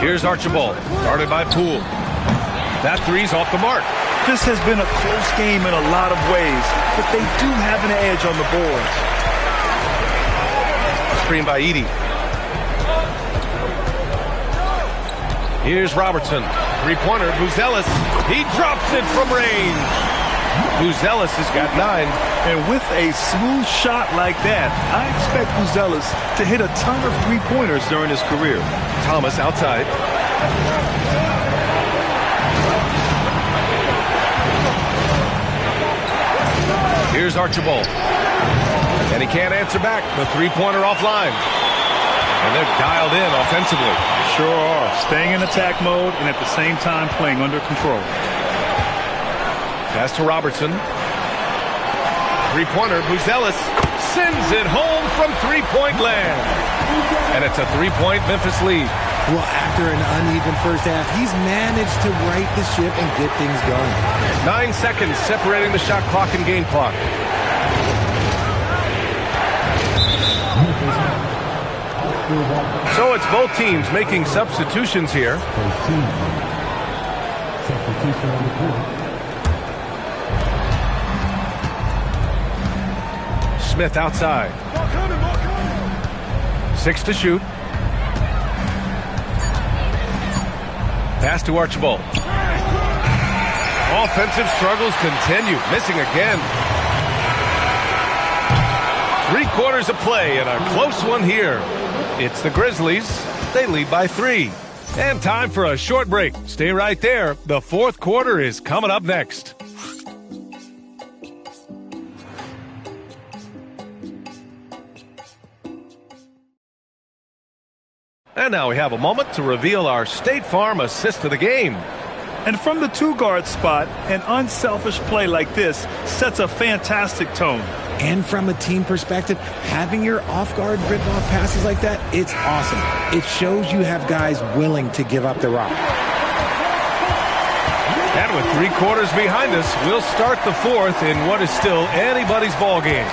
Here's Archibald, guarded by Poole. That 3's off the mark. This has been a close game in a lot of ways, but they do have an edge on the boards. Screen by Edey. Here's Robertson. 3-pointer, Buzelis. He drops it from range. Buzelis has got 9. And with a smooth shot like that, I expect Buzelis to hit a ton of 3-pointers during his career. Thomas outside. Here's Archibald. And he can't answer back. The 3-pointer offline. And they're dialed in offensively. Sure are. Staying in attack mode and at the same time playing under control. Pass to Robertson. 3-pointer, Buzelis sends it home from 3-point land. And it's a 3-point Memphis lead. Well, after an uneven first half, he's managed to right the ship and get things going. 9 seconds separating the shot clock and game clock. So it's both teams making substitutions here. Smith outside. 6 to shoot. Pass to Archibald. Offensive struggles continue. Missing again. 3 quarters of play and a close one here. It's the Grizzlies. They lead by 3. And time for a short break. Stay right there. The 4th quarter is coming up next. And now we have a moment to reveal our State Farm assist of the game. And from the 2-guard spot, an unselfish play like this sets a fantastic tone. And from a team perspective, having your off-guard rip-off passes like that, it's awesome. It shows you have guys willing to give up the rock. And with 3 quarters behind us, we'll start the 4th in what is still anybody's ball game.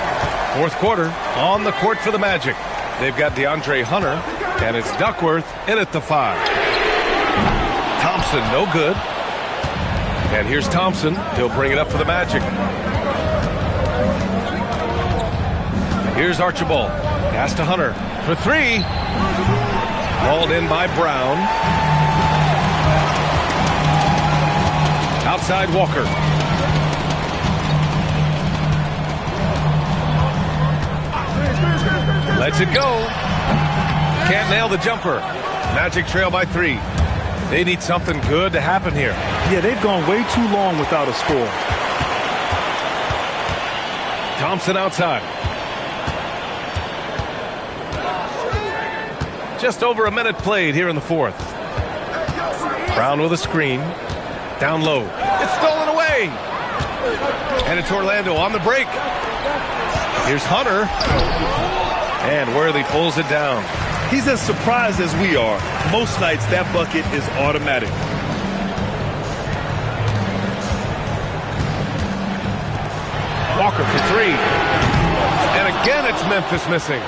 4th quarter on the court for the Magic. They've got DeAndre Hunter, and it's Duckworth in at the 5. Thompson, no good. And here's Thompson. He'll bring it up for the Magic. Here's Archibald. Pass to Hunter for 3. Hauled in by Brown. Outside Walker. Lets it go. Can't nail the jumper. Magic trail by 3. They need something good to happen here. Yeah, they've gone way too long without a score. Thompson outside. Just over a minute played here in the 4th. Brown with a screen. Down low. It's stolen away. And it's Orlando on the break. Here's Hunter. And Worthy pulls it down. He's as surprised as we are. Most nights that bucket is automatic. Walker for three. And again, it's Memphis missing.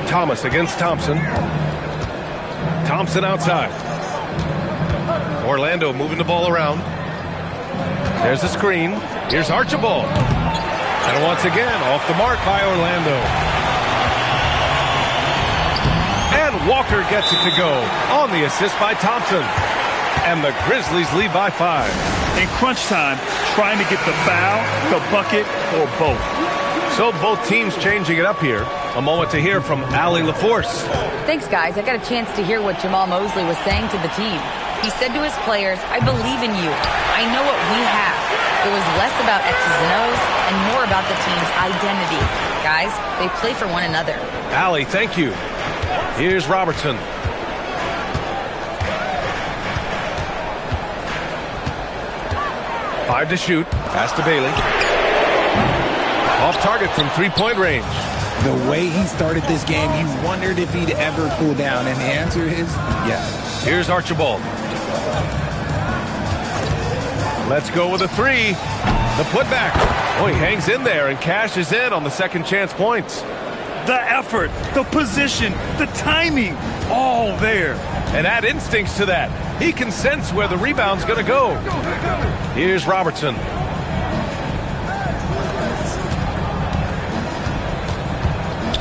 Thomas against Thompson. Thompson outside. Orlando moving the ball around. There's the screen. Here's Archibald. And once again, off the mark by Orlando. And Walker gets it to go on the assist by Thompson. And the Grizzlies lead by 5. In crunch time, trying to get the foul, the bucket, or both. So both teams changing it up here. A moment to hear from Allie LaForce. Thanks, guys. I got a chance to hear what Jamal Mosley was saying to the team. He said to his players, I believe in you. I know what we have. It was less about X's and O's and more about the team's identity. Guys, they play for one another. Allie, thank you. Here's Robertson. Five to shoot. Pass to Bailey. Off target from three-point range. The way he started this game, you wondered if he'd ever cool down, and the answer is yes. Here's Archibald. Let's go with a three. The putback. Oh, he hangs in there and cashes in on the second chance points. The effort, the position, the timing, all there. And add instincts to that. He can sense where the rebound's going to go. Here's Robertson.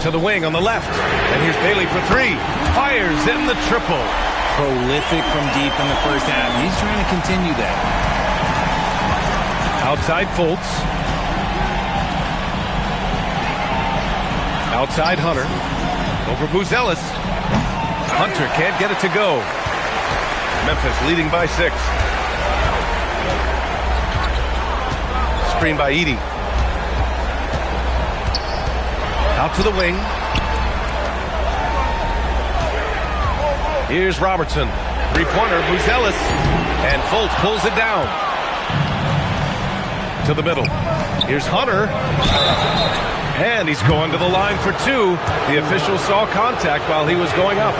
To the wing on the left. And here's Bailey for three. Fires in the triple. Prolific from deep in the first half. He's trying to continue that. Outside Fultz. Outside Hunter. Over Buzelis. Hunter can't get it to go. Memphis leading by 6. Screen by Edey. Out to the wing. Here's Robertson. Three-pointer, Buzelis. And Fultz pulls it down. To the middle. Here's Hunter. And he's going to the line for 2. The official saw contact while he was going up.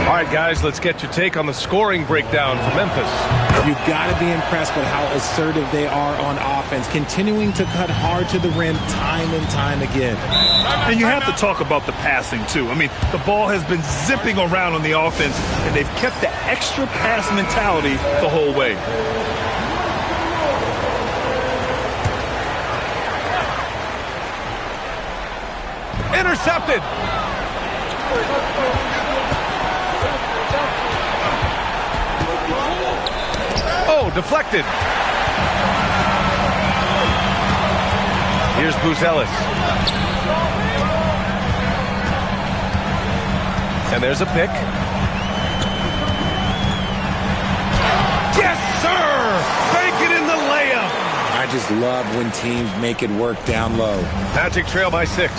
All right, guys, let's get your take on the scoring breakdown for Memphis. You've got to be impressed with how assertive they are on offense, continuing to cut hard to the rim time and time again. And you have to talk about the passing, too. I mean, the ball has been zipping around on the offense, and they've kept the extra pass mentality the whole way. Intercepted. Oh, deflected. Here's Buzelis. And there's a pick. Yes, sir! Bank it in the layup. I just love when teams make it work down low. Magic trail by 6.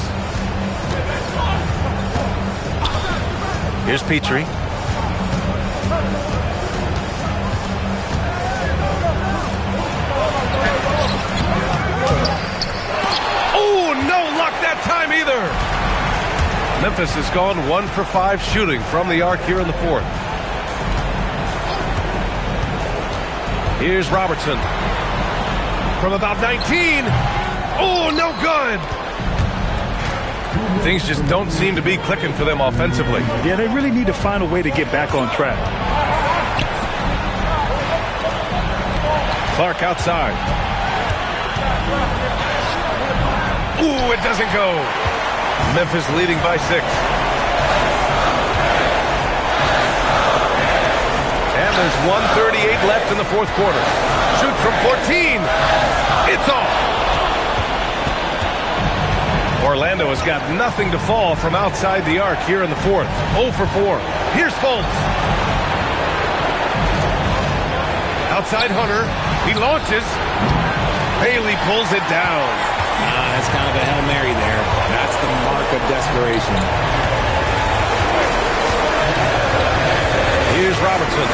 Here's Petrie. Oh, no luck that time either. Memphis has gone 1 for 5 shooting from the arc here in the 4th. Here's Robertson. From about 19. Oh, no good. Things just don't seem to be clicking for them offensively. Yeah, they really need to find a way to get back on track. Clark outside. Ooh, it doesn't go. Memphis leading by 6. And there's 1:38 left in the 4th quarter. Shoot from 14. It's off. Orlando has got nothing to fall from outside the arc here in the 4th. 0 for 4. Here's Fultz. Outside Hunter. He launches. Bailey pulls it down. That's kind of a Hail Mary there. That's the mark of desperation. Here's Robertson.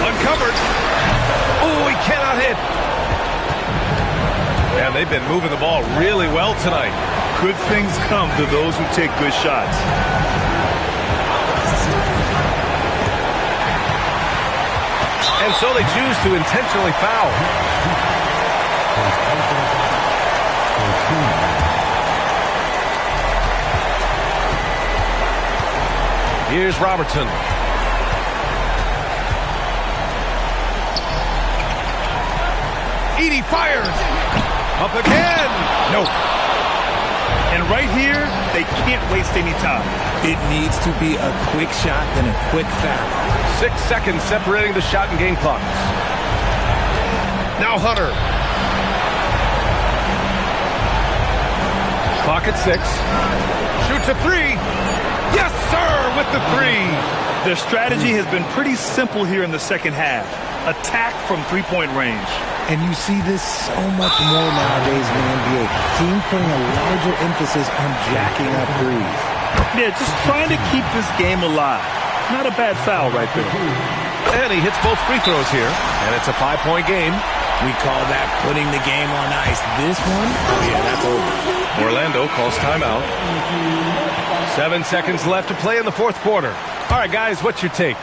Uncovered. Oh, he cannot hit. And they've been moving the ball really well tonight. Good things come to those who take good shots. And so they choose to intentionally foul. Here's Robertson. Edey fires. Up again. No. And right here, they can't waste any time. It needs to be a quick shot and a quick foul. 6 seconds separating the shot and game clocks. Now Hunter. Clock at 6. Shoots a 3. Yes, sir, with the 3. Their strategy has been pretty simple here in the second half. Attack from three-point range. And you see this so much more nowadays in the NBA. Teams putting a larger emphasis on jacking up threes. Yeah, just trying to keep this game alive. Not a bad foul right there. And he hits both free throws here. And it's a 5-point game. We call that putting the game on ice. This one, oh yeah, that's over. Orlando calls timeout. 7 seconds left to play in the fourth quarter. All right, guys, what's your take?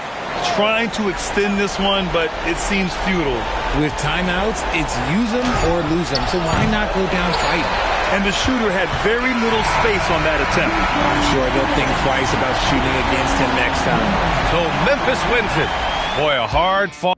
Trying to extend this one, but it seems futile. With timeouts, it's use them or lose them. So why not go down fighting? And the shooter had very little space on that attempt. I'm sure they'll think twice about shooting against him next time. So Memphis wins it. Boy, a hard fought.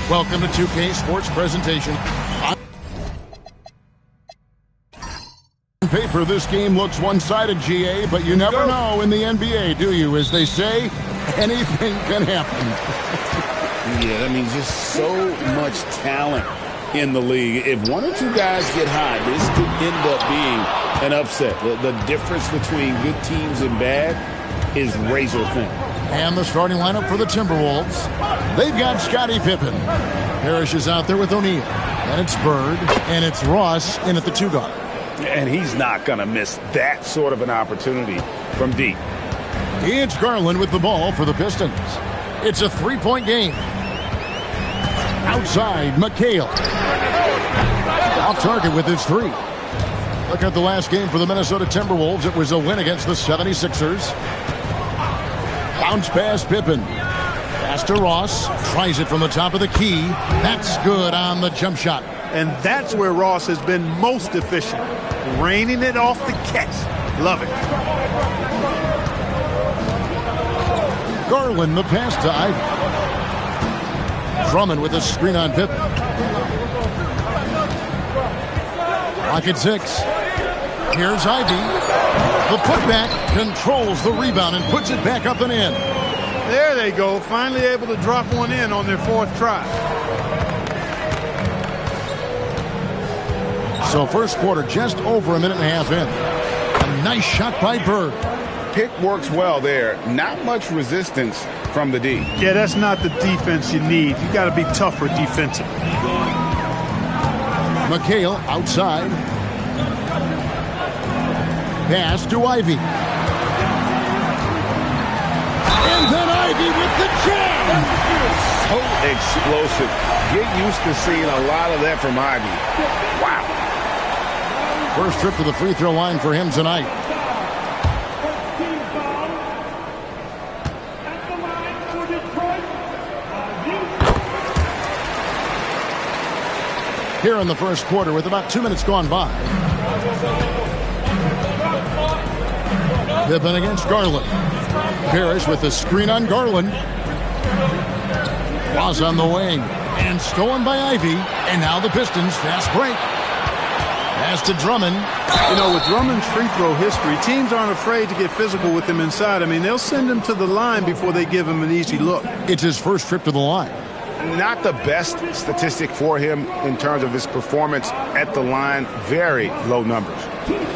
Welcome to 2K Sports presentation. On paper, this game looks one-sided, GA, but you never know in the NBA, do you? As they say, anything can happen. Yeah, I mean, just so much talent in the league. If one or two guys get hot, this could end up being an upset. The difference between good teams and bad is razor thin. And the starting lineup for the Timberwolves. They've got Scottie Pippen. Parrish is out there with O'Neal. And it's Bird. And it's Ross in at the 2-guard. And he's not going to miss that sort of an opportunity from deep. It's Garland with the ball for the Pistons. It's a 3-point game. Outside, McHale. Off target with his 3. Look at the last game for the Minnesota Timberwolves. It was a win against the 76ers. Bounce pass, Pippen. Pass to Ross. Tries it from the top of the key. That's good on the jump shot. And that's where Ross has been most efficient. Raining it off the catch. Love it. Garland, the pass to Ivy. Drummond with a screen on Pippen. Clock at 6. Here's Ivy. The putback controls the rebound and puts it back up and in. There they go. Finally able to drop one in on their 4th try. So first quarter just over a minute and a half in. A nice shot by Bird. Pick works well there. Not much resistance from the D. Yeah, that's not the defense you need. You got to be tougher defensively. McHale outside. Pass to Ivy. And then Ivy with the jam. So explosive. Get used to seeing a lot of that from Ivy. Wow. First trip to the free throw line for him tonight. Here in the first quarter with about 2 minutes gone by. Pippen against Garland. Parrish with the screen on Garland. Was on the wing and stolen by Ivy. And now the Pistons fast break. Pass to Drummond. You know, with Drummond's free throw history, teams aren't afraid to get physical with him inside. I mean, they'll send him to the line before they give him an easy look. It's his first trip to the line. Not the best statistic for him in terms of his performance at the line. Very low numbers.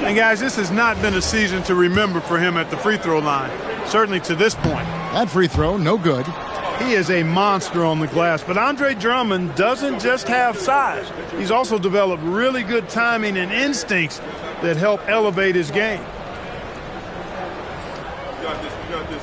And guys, this has not been a season to remember for him at the free throw line. Certainly to this point. That free throw, no good. He is a monster on the glass, but Andre Drummond doesn't just have size. He's also developed really good timing and instincts that help elevate his game. We got this. We got this.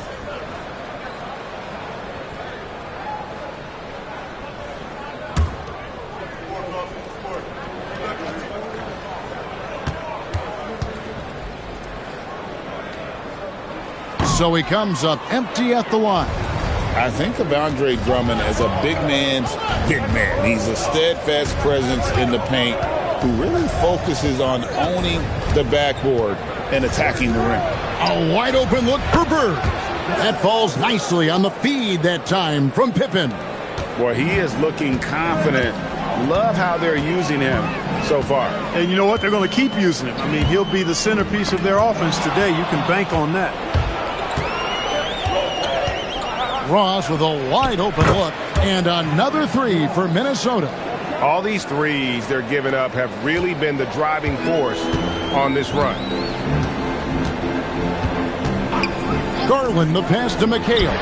So he comes up empty at the line. I think of Andre Drummond as a big man's big man. He's a steadfast presence in the paint who really focuses on owning the backboard and attacking the rim. A wide open look for Bird. That falls nicely on the feed that time from Pippen. Boy, he is looking confident. Love how they're using him so far. And you know what? They're going to keep using him. I mean, he'll be the centerpiece of their offense today. You can bank on that. Ross with a wide open look and another three for Minnesota. All these threes they're giving up have really been the driving force on this run. Garland, the pass to McHale.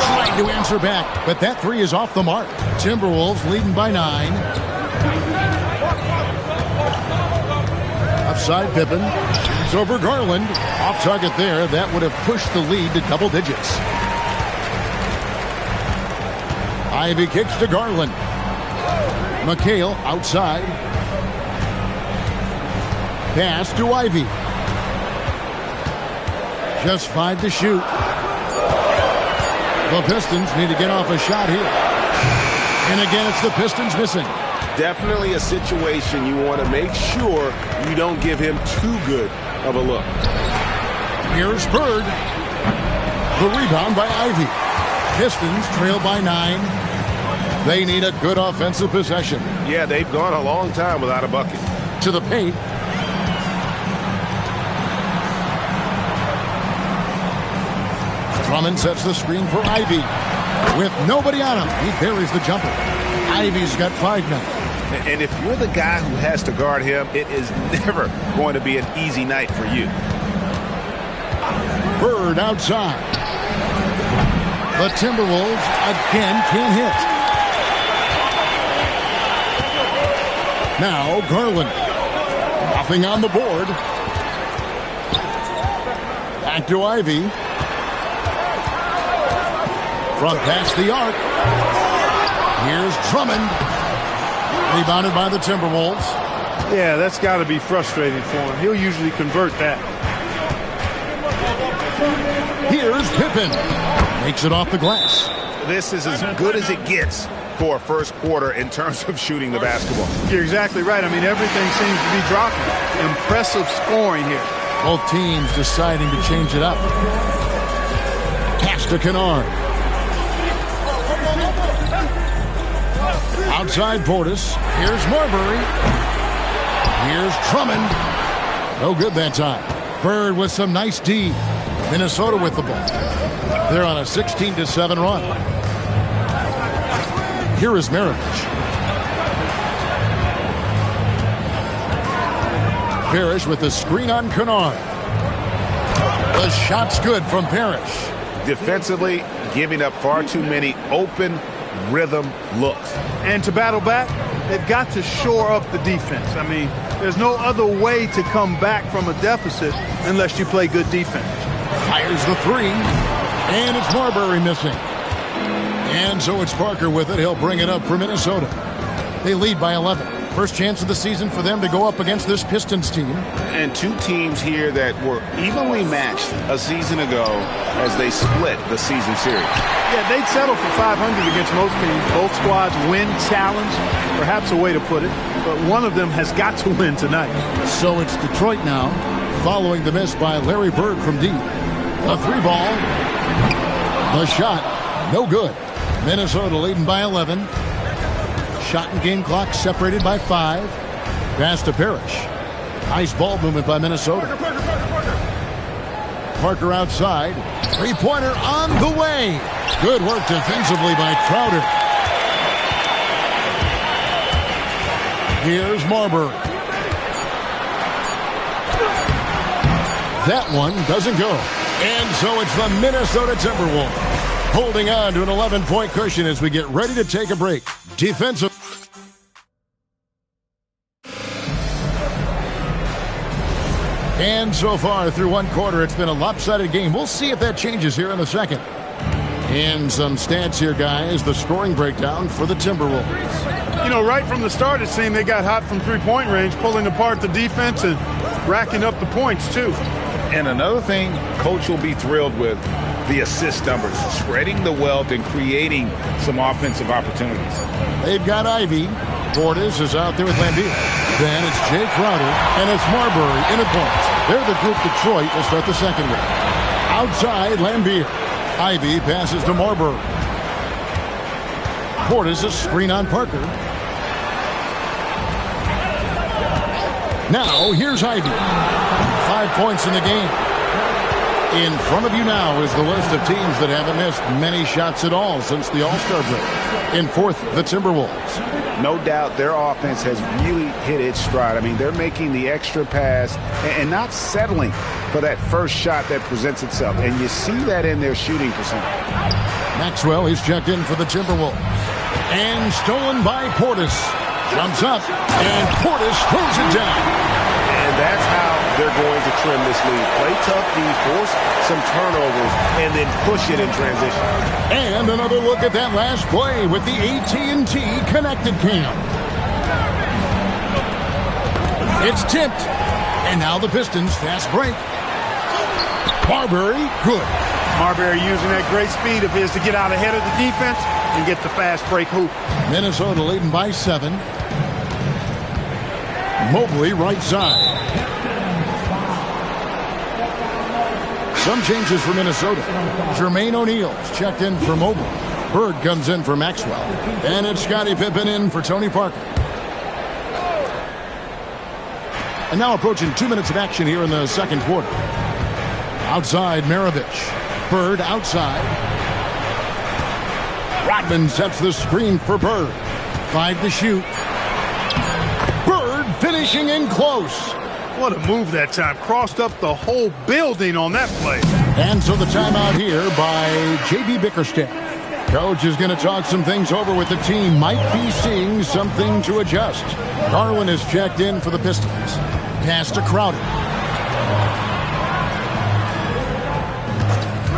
Trying to answer back, but that three is off the mark. Timberwolves leading by 9. Upside Pippen. It's over Garland. Off target there. That would have pushed the lead to double digits. Ivy kicks to Garland. McHale outside. Pass to Ivy. Just 5 to shoot. The Pistons need to get off a shot here. And again, it's the Pistons missing. Definitely a situation you want to make sure you don't give him too good of a look. Here's Bird. The rebound by Ivy. Pistons trail by 9. They need a good offensive possession. Yeah, they've gone a long time without a bucket. To the paint. Drummond sets the screen for Ivy. With nobody on him, he buries the jumper. Ivy's got 5 now. And if you're the guy who has to guard him, it is never going to be an easy night for you. Bird outside. The Timberwolves again can't hit. Now Garland. Nothing on the board. Back to Ivy. Front past the arc. Here's Drummond. Rebounded by the Timberwolves. Yeah, that's got to be frustrating for him. He'll usually convert that. Here's Pippen. Makes it off the glass. This is as good as it gets for a first quarter in terms of shooting the basketball. You're exactly right. I mean, everything seems to be dropping. Impressive scoring here. Both teams deciding to change it up. Pass to Kennard. Outside Portis. Here's Marbury. Here's Drummond. No good that time. Bird with some nice D. Minnesota with the ball. They're on a 16-7 run. Here is Maravich. Parrish with the screen on Kennard. The shot's good from Parrish. Defensively, giving up far too many open rhythm looks. And to battle back, they've got to shore up the defense. I mean, there's no other way to come back from a deficit unless you play good defense. Fires the three, and it's Marbury missing. And so it's Parker with it. He'll bring it up for Minnesota. They lead by 11. First chance of the season for them to go up against this Pistons team. And two teams here that were evenly matched a season ago as they split the season series. Yeah, they'd settle for 500 against most teams. Both squads win challenge, perhaps a way to put it, but one of them has got to win tonight. So it's Detroit now, following the miss by Larry Bird from deep. A three ball. The shot, no good. Minnesota leading by 11. Shot and game clock separated by 5. Pass to Parrish. Nice ball movement by Minnesota. Parker outside. Three-pointer on the way. Good work defensively by Crowder. Here's Marbury. That one doesn't go. And so it's the Minnesota Timberwolves holding on to an 11-point cushion as we get ready to take a break. Defensive. And so far through one quarter, it's been a lopsided game. We'll see if that changes here in a second. And some stats here, guys. The scoring breakdown for the Timberwolves. You know, right from the start, it seemed they got hot from three-point range, pulling apart the defense and racking up the points, too. And another thing Coach will be thrilled with, the assist numbers, spreading the wealth and creating some offensive opportunities. They've got Ivy. Portis is out there with Lambier. Then it's Jay Crowder, and it's Marbury in at point. They're the group Detroit will start the second with. Outside, Lambier. Ivy passes to Marbury. Portis a screen on Parker. Now, here's Ivy. 5 points in the game. In front of you now is the list of teams that haven't missed many shots at all since the All-Star break. In fourth, the Timberwolves. No doubt their offense has really hit its stride. I mean, they're making the extra pass and not settling for that first shot that presents itself. And you see that in their shooting percentage. Maxwell is checked in for the Timberwolves. And stolen by Portis. Jumps up, and Portis throws it down. And that's how they're going to trim this lead. Play tough D, force some turnovers, and then push it in transition. And another look at that last play with the AT&T connected cam. It's tipped. And now the Pistons fast break. Marbury, good. Marbury using that great speed of his to get out ahead of the defense and get the fast break hoop. Minnesota leading by 7. Mobley right side. Some changes for Minnesota. Jermaine O'Neal's checked in for Mobley. Bird comes in for Maxwell. And it's Scottie Pippen in for Tony Parker. And now approaching 2 minutes of action here in the second quarter. Outside, Maravich. Bird outside. Rodman sets the screen for Bird. 5 to shoot. Bird finishing in close. What a move that time. Crossed up the whole building on that play. And so the timeout here by J.B. Bickerstaff. Coach is going to talk some things over with the team. Might be seeing something to adjust. Garland is checked in for the Pistons. Pass to Crowder.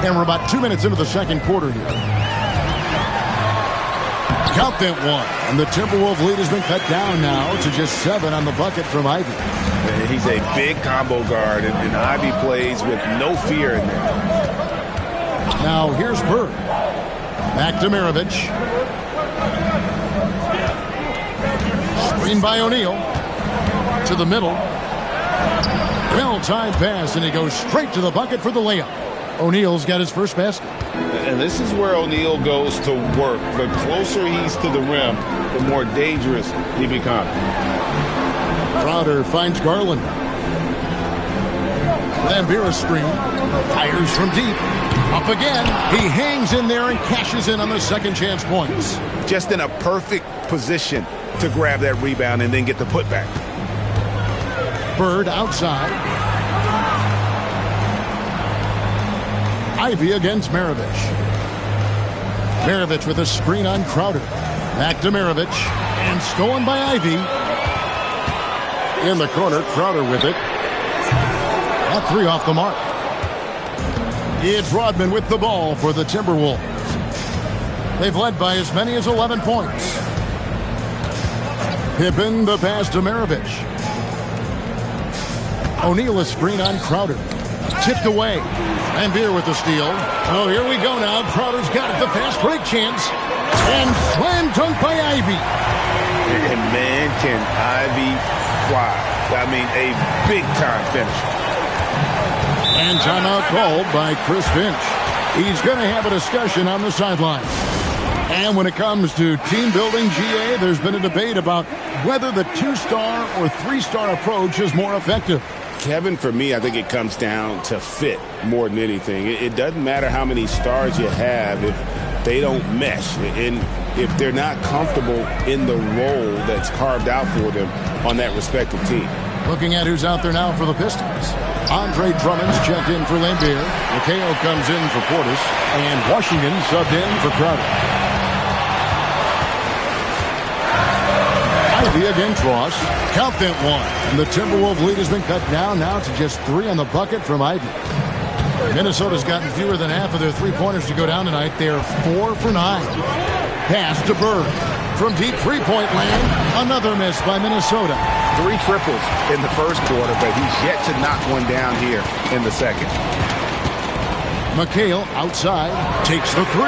And we're about 2 minutes into the second quarter here. Count that one. And the Timberwolves lead has been cut down now to just 7 on the bucket from Ivy. He's a big combo guard, and Ivy plays with no fear in there. Now here's Bird. Back to Maravich. Screen by O'Neal. To the middle. Well-timed pass, and he goes straight to the bucket for the layup. O'Neal's got his first basket. And this is where O'Neal goes to work. The closer he's to the rim, the more dangerous he becomes. Crowder finds Garland. Lambier screen. Fires from deep. Up again. He hangs in there and cashes in on the second chance points. Just in a perfect position to grab that rebound and then get the putback. Bird outside. Ivy against Maravich. Maravich with a screen on Crowder. Back to Maravich. And stolen by Ivy. In the corner, Crowder with it. That 3 off the mark. It's Rodman with the ball for the Timberwolves. They've led by as many as 11 points. Pippen, the pass to Maravich. O'Neal a screen on Crowder. Tipped away. Lambier with the steal. Oh, here we go now. Crowder's got it. The fast break chance. And slam dunk by Ivy. And man, can Ivy fly. I mean, a big-time finish. And timeout called by Chris Finch. He's going to have a discussion on the sideline. And when it comes to team building, GA, there's been a debate about whether the 2-star or 3-star approach is more effective. Kevin, for me, I think it comes down to fit more than anything. It doesn't matter how many stars you have if they don't mesh. And if they're not comfortable in the role that's carved out for them on that respective team. Looking at who's out there now for the Pistons. Andre Drummond's checked in for Lambier. McHale comes in for Portis. And Washington subbed in for Crowder. Ivy against Ross. Count that one. And the Timberwolves lead has been cut down now to just 3 on the bucket from Ivy. Minnesota's gotten fewer than half of their 3-pointers to go down tonight. They're 4 for 9. Pass to Bird. From deep 3-point land, another miss by Minnesota. 3 triples in the first quarter, but he's yet to knock one down here in the second. McHale outside, takes the 3.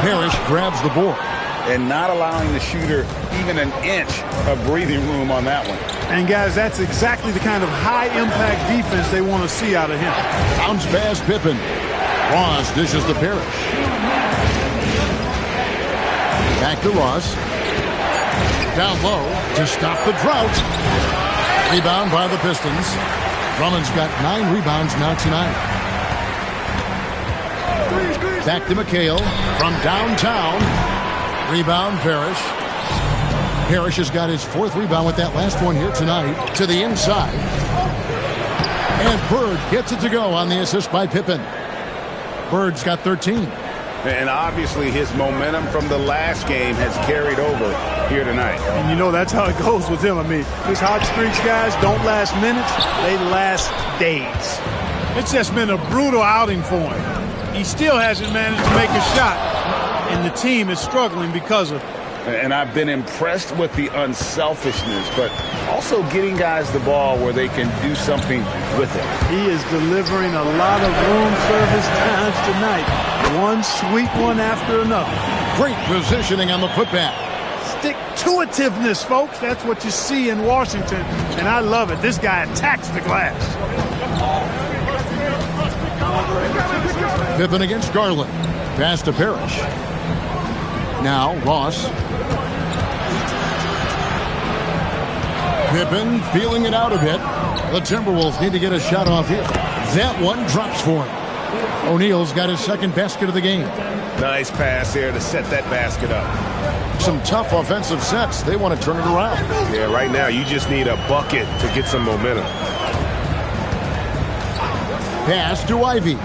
Parrish grabs the board. And not allowing the shooter even an inch of breathing room on that one. And, guys, that's exactly the kind of high-impact defense they want to see out of him. Bounce pass Pippen. Ross dishes to Parrish. Back to Ross. Down low to stop the drought. Rebound by the Pistons. Drummond's got 9 rebounds now tonight. Back to McHale from downtown. Rebound, Parrish. Parrish has got his 4th rebound with that last one here tonight. To the inside. And Bird gets it to go on the assist by Pippen. Bird's got 13. And obviously his momentum from the last game has carried over here tonight. And you know that's how it goes with him. I mean, his hot streaks, guys, don't last minutes. They last days. It's just been a brutal outing for him. He still hasn't managed to make a shot. And the team is struggling because of it. And I've been impressed with the unselfishness, but also getting guys the ball where they can do something with it. He is delivering a lot of room service times tonight. One sweet one after another. Great positioning on the putback. Stick-to-itiveness, folks. That's what you see in Washington, and I love it. This guy attacks the glass. Pippen against Garland. Pass to Parrish. Now Ross. Pippen feeling it out a bit. The Timberwolves need to get a shot off here. That one drops for him. O'Neal's got his 2nd basket of the game. Nice pass here to set that basket up. Some tough offensive sets. They want to turn it around. Yeah, right now you just need a bucket to get some momentum. Pass to Ivy.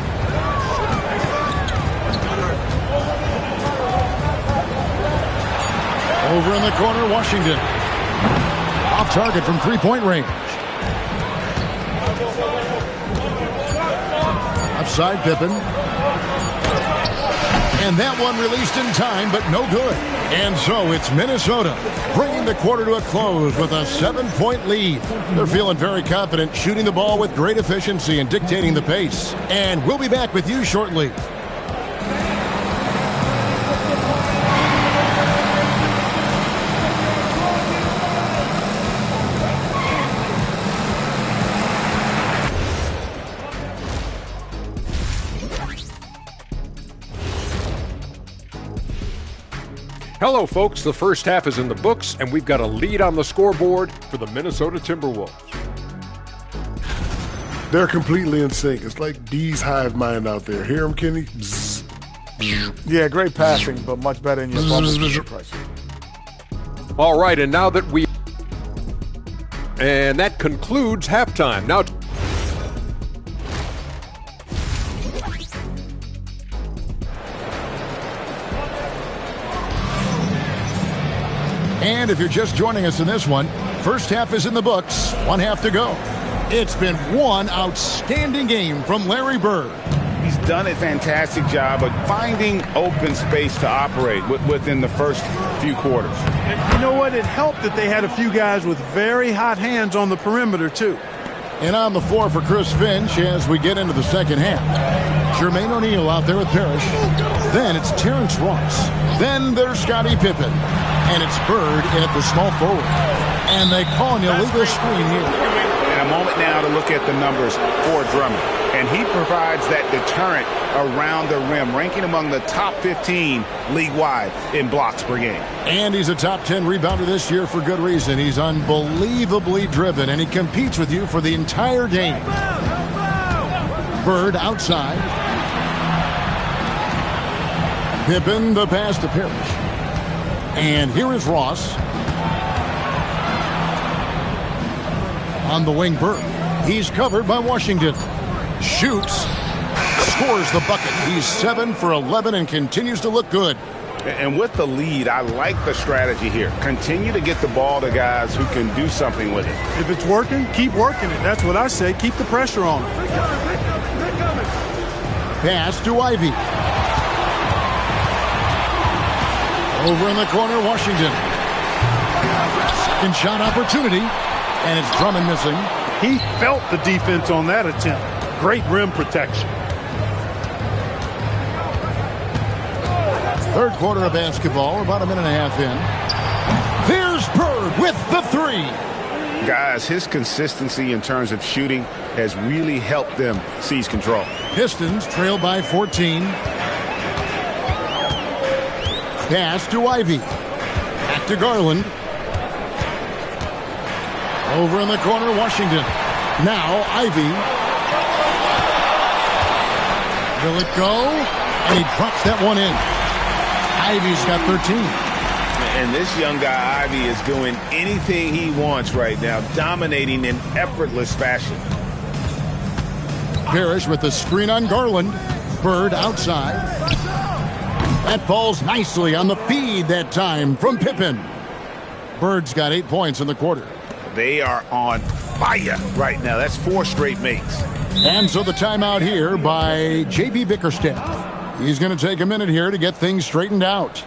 Over in the corner, Washington. Off target from 3-point range. Outside Pippen. And that one released in time, but no good. And so it's Minnesota bringing the quarter to a close with a 7-point lead. They're feeling very confident, shooting the ball with great efficiency and dictating the pace. And we'll be back with you shortly. Hello, folks. The first half is in the books, and we've got a lead on the scoreboard for the Minnesota Timberwolves. They're completely in sync. It's like bees hive mind out there. Hear them, Kenny? Bzz. Yeah, great passing, but much better in your bubble pressure. All right, and now that and that concludes halftime. Now And if you're just joining us in this one, first half is in the books, 1 half to go. It's been one outstanding game from Larry Bird. He's done a fantastic job of finding open space to operate within the first few quarters. And you know what? It helped that they had a few guys with very hot hands on the perimeter, too. And on the floor for Chris Finch as we get into the second half. Jermaine O'Neal out there with Parrish. Then it's Terrence Ross. Then there's Scottie Pippen. And it's Bird at the small forward. And they call an illegal screen here. And a moment now to look at the numbers for Drummond. And he provides that deterrent around the rim, ranking among the top 15 league-wide in blocks per game. And he's a top 10 rebounder this year for good reason. He's unbelievably driven, and he competes with you for the entire game. Bird outside. Pippen, the pass to Parrish. And here is Ross. On the wing, Bird. He's covered by Washington. Shoots. Scores the bucket. He's 7 for 11 and continues to look good. And with the lead, I like the strategy here. Continue to get the ball to guys who can do something with it. If it's working, keep working it. That's what I say. Keep the pressure on it. Pass to Ivy. Over in the corner, Washington. Second shot opportunity. And it's Drummond missing. He felt the defense on that attempt. Great rim protection. Third quarter of basketball, about a minute and a half in. There's Bird with the three. Guys, his consistency in terms of shooting has really helped them seize control. Pistons trail by 14. Pass to Ivy. Back to Garland. Over in the corner, Washington. Now Ivy. Will it go? And he drops that one in. Ivy's got 13. And this young guy, Ivy, is doing anything he wants right now, dominating in effortless fashion. Parrish with the screen on Garland. Bird outside. That falls nicely on the feed that time from Pippen. Bird's got 8 points in the quarter. They are on fire right now. That's 4 straight makes. And so the timeout here by J.B. Bickerstaff. He's going to take a minute here to get things straightened out.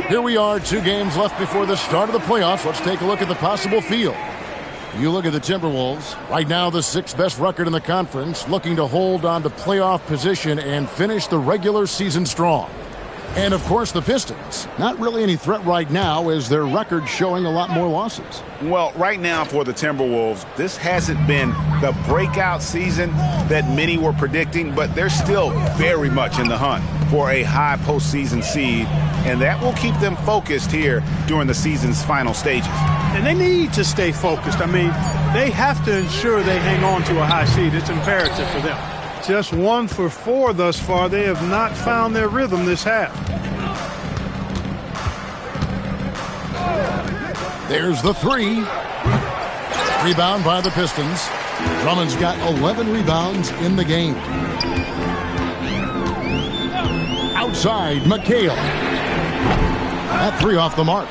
Here we are, 2 games left before the start of the playoffs. Let's take a look at the possible field. You look at the Timberwolves, right now the 6th best record in the conference, looking to hold on to playoff position and finish the regular season strong. And, of course, the Pistons. Not really any threat right now as their record showing a lot more losses. Well, right now for the Timberwolves, this hasn't been the breakout season that many were predicting, but they're still very much in the hunt for a high postseason seed, and that will keep them focused here during the season's final stages. And they need to stay focused. I mean, they have to ensure they hang on to a high seed. It's imperative for them. Just 1 for 4 thus far. They have not found their rhythm this half. There's the 3. Rebound by the Pistons. Drummond's got 11 rebounds in the game. Outside, McHale. That 3 off the mark.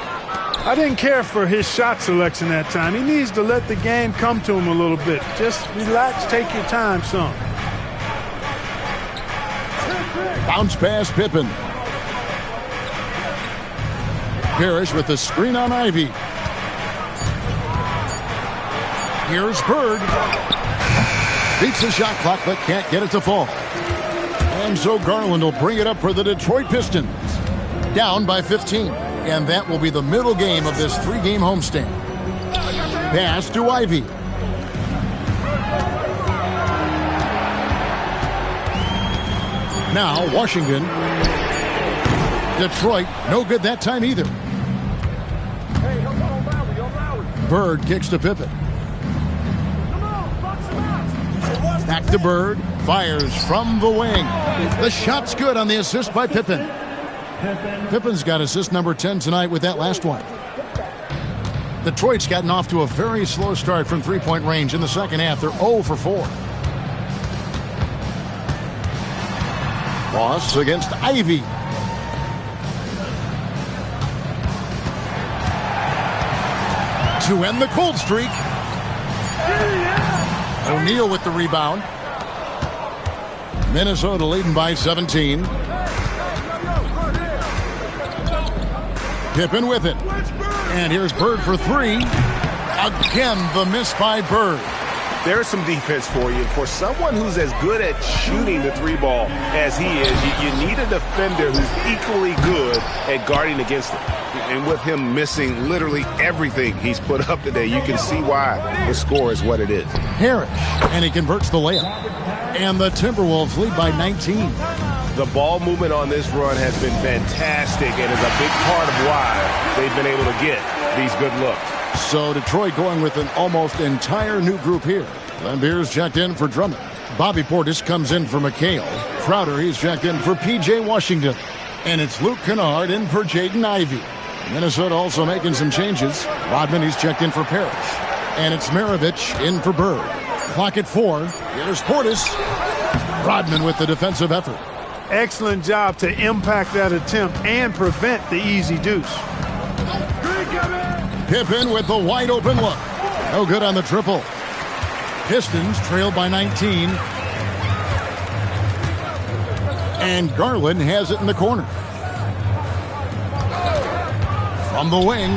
I didn't care for his shot selection that time. He needs to let the game come to him a little bit. Just relax, take your time, son. Bounce pass, Pippen. Parrish with the screen on Ivy. Here's Bird. Beats the shot clock, but can't get it to fall. And so Garland will bring it up for the Detroit Pistons. Down by 15. And that will be the middle game of this 3-game homestand. Pass to Ivy. Now Washington. Detroit, no good that time either. Bird kicks to Pippen. Back to Bird. Fires from the wing. The shot's good on the assist by Pippen. Pippen's got assist number 10 tonight with that last one. Detroit's gotten off to a very slow start from three-point range in the second half. They're 0 for 4. Ross against Ivy. To end the cold streak. O'Neal with the rebound. Minnesota leading by 17. Pippen with it. And here's Bird for 3. Again, the miss by Bird. There's some defense for you. For someone who's as good at shooting the three ball as he is, you need a defender who's equally good at guarding against it. And with him missing literally everything he's put up today, you can see why the score is what it is. Harris, and he converts the layup. And the Timberwolves lead by 19. The ball movement on this run has been fantastic and is a big part of why they've been able to get these good looks. So Detroit going with an almost entire new group here. Lambeer's checked in for Drummond. Bobby Portis comes in for McHale. Crowder, he's checked in for P.J. Washington. And it's Luke Kennard in for Jaden Ivey. Minnesota also making some changes. Rodman, he's checked in for Parrish. And it's Maravich in for Bird. Clock at 4. Here's Portis. Rodman with the defensive effort. Excellent job to impact that attempt and prevent the easy deuce. Pippen with the wide open look. No good on the triple. Pistons trailed by 19. And Garland has it in the corner. From the wing.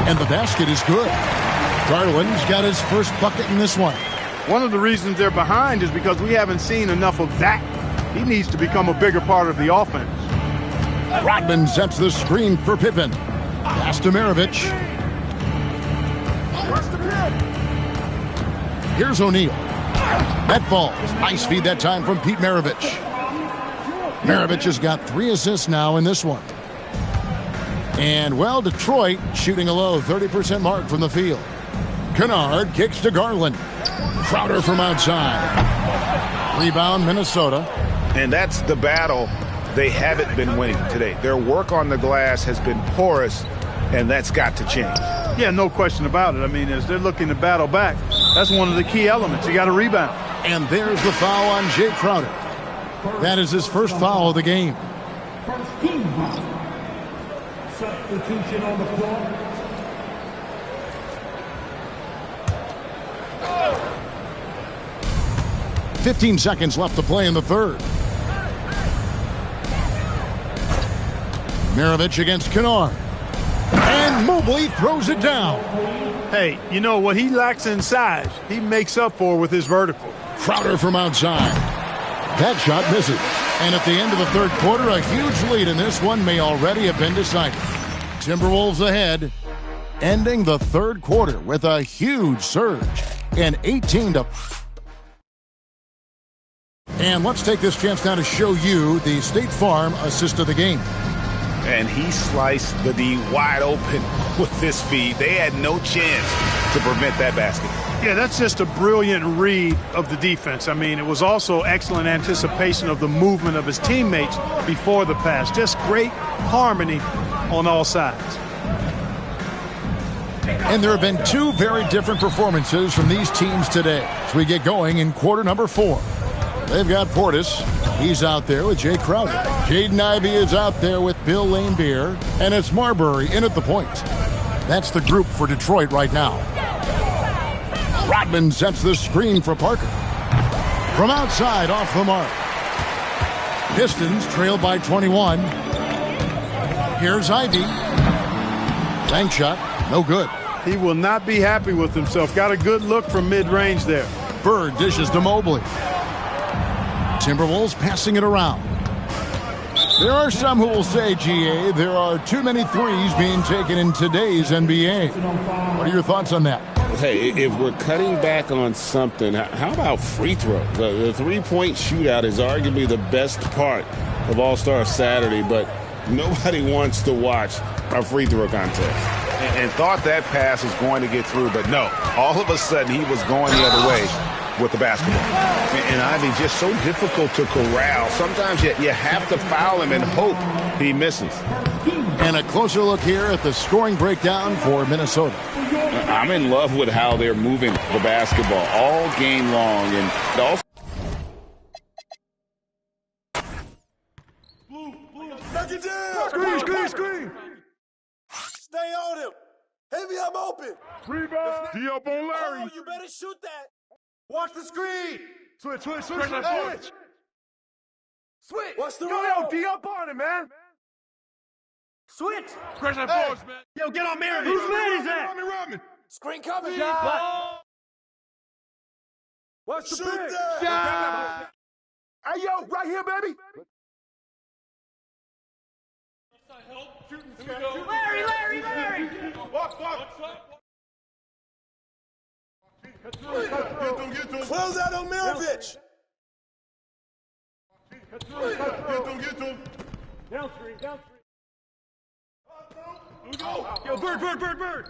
And the basket is good. Garland's got his first bucket in this one. One of the reasons they're behind is because we haven't seen enough of that. He needs to become a bigger part of the offense. Rodman sets the screen for Pippen. Pass to Maravich. Here's O'Neal. That falls. Nice feed that time from Pete Maravich. Maravich has got 3 assists now in this one. And, well, Detroit shooting a low 30% mark from the field. Kennard kicks to Garland. Crowder from outside. Rebound, Minnesota. And that's the battle they haven't been winning today. Their work on the glass has been porous, and that's got to change. Yeah, no question about it. I mean, as they're looking to battle back, that's one of the key elements. You got to rebound. And there's the foul on Jay Crowder. That is his first foul of the game. First team foul. Substitution on the floor. Oh. 15 seconds left to play in the third. Maravich against Kennard. And Mobley throws it down. Hey, you know what he lacks in size, he makes up for with his vertical. Crowder from outside. That shot misses. And at the end of the third quarter, a huge lead in this one may already have been decided. Timberwolves ahead, ending the third quarter with a huge surge. And 18 to... And let's take this chance now to show you the State Farm assist of the game. And he sliced the D wide open with this feed. They had no chance to prevent that basket. Yeah, that's just a brilliant read of the defense. I mean, it was also excellent anticipation of the movement of his teammates before the pass. Just great harmony on all sides. And there have been 2 very different performances from these teams today as we get going in quarter number 4. They've got Portis. He's out there with Jay Crowder. Jaden Ivey is out there with Bill Laimbeer. And it's Marbury in at the point. That's the group for Detroit right now. Rodman sets the screen for Parker. From outside, off the mark. Pistons trail by 21. Here's Ivey. Bank shot, no good. He will not be happy with himself. Got a good look from mid-range there. Bird dishes to Mobley. Timberwolves passing it around. There are some who will say, GA, there are too many threes being taken in today's NBA. What are your thoughts on that? Hey, if we're cutting back on something, how about free throw? The three-point shootout is arguably the best part of All-Star Saturday, but nobody wants to watch a free throw contest. And thought that pass was going to get through, but no. All of a sudden, he was going the other way with the basketball. And I mean, just so difficult to corral. Sometimes you have to foul him and hope he misses. And a closer look here at the scoring breakdown for Minnesota. I'm in love with how they're moving the basketball all game long. And also Knock it down. Screen. Stay on him. Heavy, I'm open. Rebound. D up on Larry. Oh, you better shoot that. Watch the screen. Switch. Watch the Yo, roll. D up on him, man. Switch. Crash that boards, man. Yo, get on Maravich. Whose man is that? Robbie. Screen cover. Shot. Watch the Shoot pick. that. Shot. Hey, yo, right here, baby. Larry. Walk. Get him. Close out on Maravich. Get him. Down screen. Yo, Bird.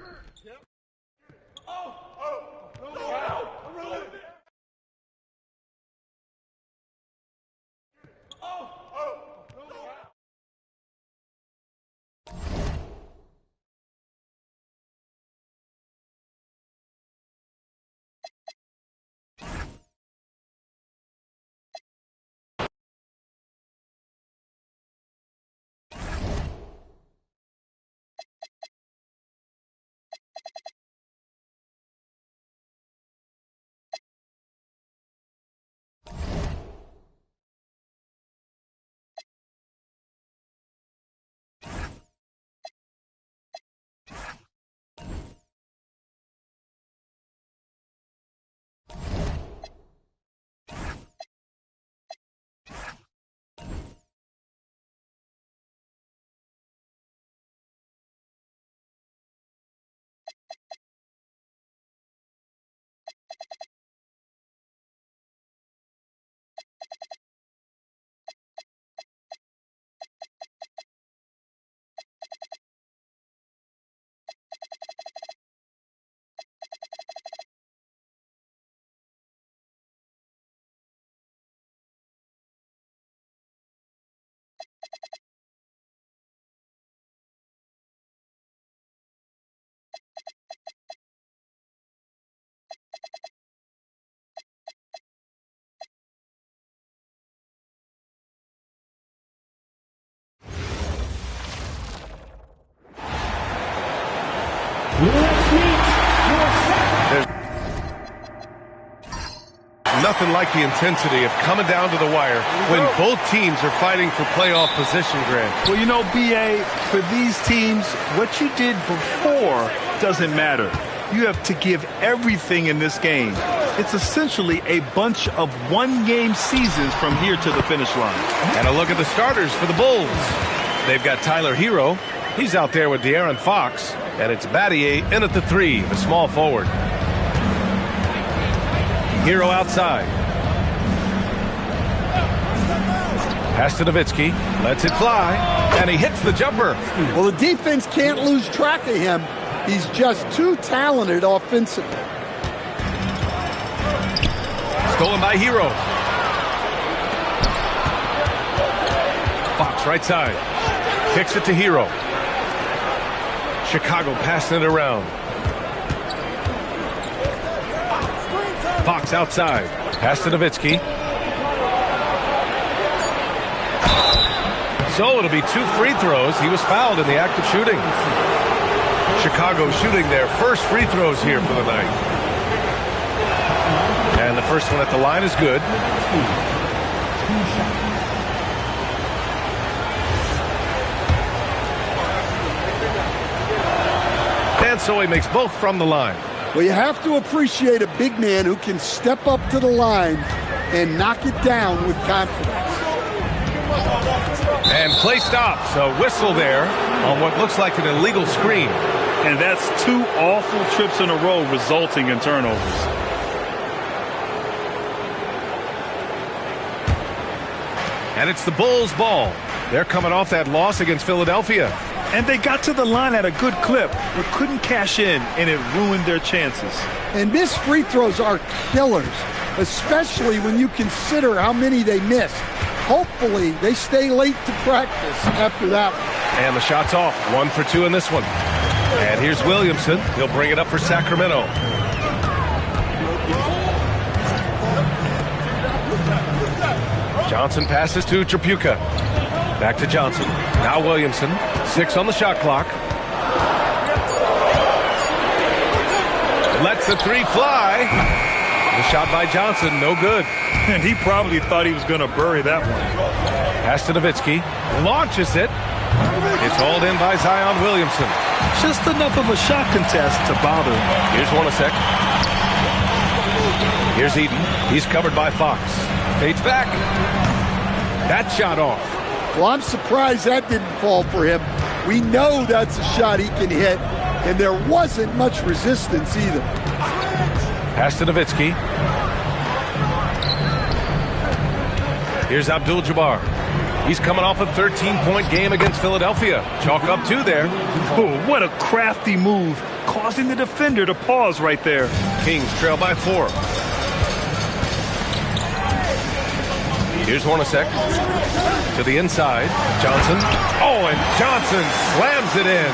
Nothing like the intensity of coming down to the wire when both teams are fighting for playoff position, Grant. Well, you know, B.A., for these teams, what you did before doesn't matter. You have to give everything in this game. It's essentially a bunch of one-game seasons from here to the finish line. And a look at the starters for the Bulls. They've got Tyler Hero. He's out there with De'Aaron Fox. And it's Battier in at the 3, the small forward. Hero outside. Pass to Nowitzki. Lets it fly. And he hits the jumper. Well, the defense can't lose track of him. He's just too talented offensively. Stolen by Hero. Fox right side. Kicks it to Hero. Chicago passing it around. Fox outside. Pass to Nowitzki. So it'll be 2 free throws. He was fouled in the act of shooting. Chicago shooting their first free throws here for the night. And the first one at the line is good. And so he makes both from the line. Well, you have to appreciate a big man who can step up to the line and knock it down with confidence. And play stops. A whistle there on what looks like an illegal screen. And that's 2 awful trips in a row resulting in turnovers. And it's the Bulls' ball. They're coming off that loss against Philadelphia. And they got to the line at a good clip, but couldn't cash in, and it ruined their chances. And missed free throws are killers, especially when you consider how many they missed. Hopefully, they stay late to practice after that one. And the shot's off. 1 for 2 in this one. And here's Williamson. He'll bring it up for Sacramento. Johnson passes to Tripucka. Back to Johnson. Now Williamson. 6 on the shot clock. Lets the 3 fly. The shot by Johnson, no good. And he probably thought he was going to bury that one. Pass to Nowitzki. Launches it. It's hauled in by Zion Williamson. Just enough of a shot contest to bother him. Here's Hornacek. Here's Eden. He's covered by Fox. Fades back. That shot off. Well, I'm surprised that didn't fall for him. We know that's a shot he can hit, and there wasn't much resistance either. Pass to Nowitzki. Here's Abdul-Jabbar. He's coming off a 13-point game against Philadelphia. Chalk up 2 there. Oh, what a crafty move, causing the defender to pause right there. Kings trail by 4. Here's Hornacek. To the inside. Johnson. Oh, and Johnson slams it in.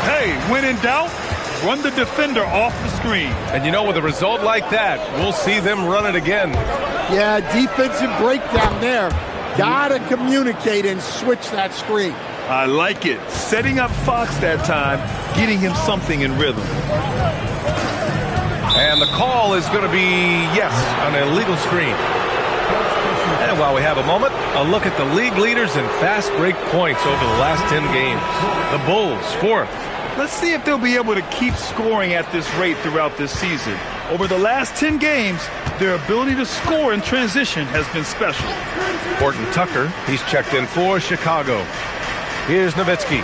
Hey, when in doubt, run the defender off the screen. And you know, with a result like that, we'll see them run it again. Yeah, defensive breakdown there. Gotta communicate and switch that screen. I like it. Setting up Fox that time, getting him something in rhythm. And the call is going to be, yes, an illegal screen. And while we have a moment, a look at the league leaders in fast break points over the last 10 games. The Bulls, 4th. Let's see if they'll be able to keep scoring at this rate throughout this season. Over the last 10 games, their ability to score in transition has been special. Horton Tucker, he's checked in for Chicago. Here's Nowitzki,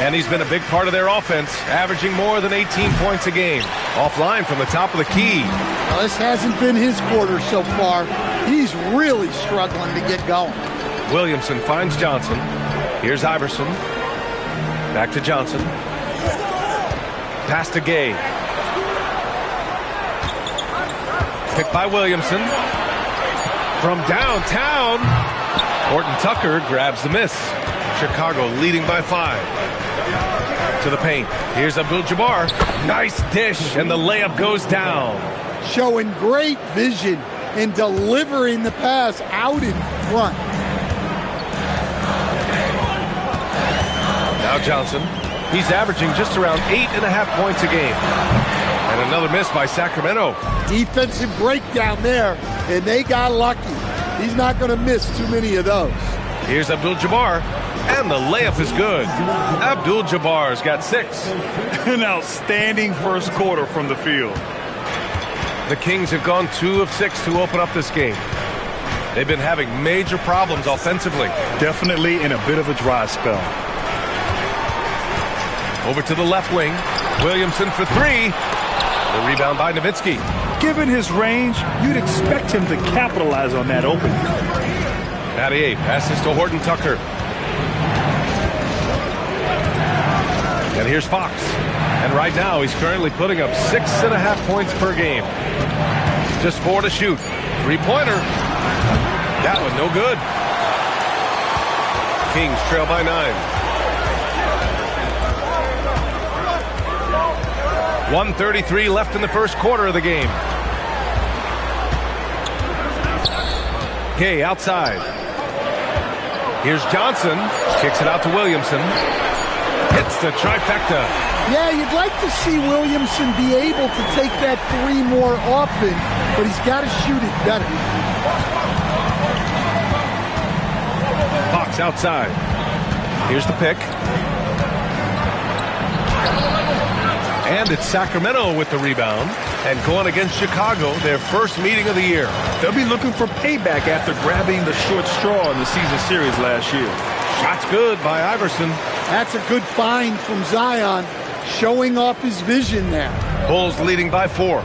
and he's been a big part of their offense, averaging more than 18 points a game. Offline from the top of the key. Well, this hasn't been his quarter so far. He's really struggling to get going. Williamson finds Johnson. Here's Iverson. Back to Johnson. Pass to Gay. Picked by Williamson. From downtown, Horton Tucker grabs the miss. Chicago leading by 5. To the paint. Here's Abdul-Jabbar. Nice dish, and the layup goes down. Showing great vision and delivering the pass out in front. Now Johnson. He's averaging just around 8.5 points a game. And another miss by Sacramento. Defensive breakdown there, and they got lucky. He's not going to miss too many of those. Here's Abdul-Jabbar, and the layup is good. Abdul-Jabbar's got 6. An outstanding first quarter from the field. The Kings have gone 2 of 6 to open up this game. They've been having major problems offensively. Definitely in a bit of a dry spell. Over to the left wing. Williamson for 3. The rebound by Nowitzki. Given his range, you'd expect him to capitalize on that opening. Battier passes to Horton Tucker. And here's Fox. And right now, he's currently putting up 6.5 points per game. Just 4 to shoot. 3-pointer. That one no good. Kings trail by 9. 1:33 left in the first quarter of the game. Gay outside. Here's Johnson. Kicks it out to Williamson. Hits the trifecta. Yeah, you'd like to see Williamson be able to take that 3 more often, but he's got to shoot it better. Fox outside. Here's the pick. And it's Sacramento with the rebound. And going against Chicago, their first meeting of the year. They'll be looking for payback after grabbing the short straw in the season series last year. Shot's good by Iverson. That's a good find from Zion, showing off his vision there. Bulls leading by 4.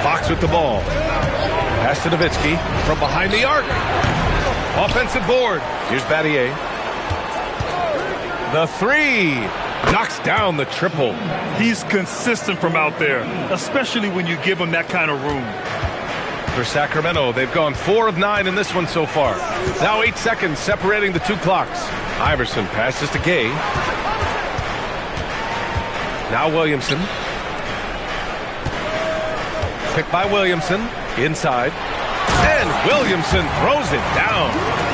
Fox with the ball. Pass to Nowitzki from behind the arc. Offensive board. Here's Battier. The 3 knocks down the triple. He's consistent from out there, especially when you give him that kind of room. for Sacramento. They've gone 4 of 9 in this one so far. Now 8 seconds separating the two clocks. Iverson passes to Gay. Now Williamson. Picked by Williamson. Inside. And Williamson throws it down.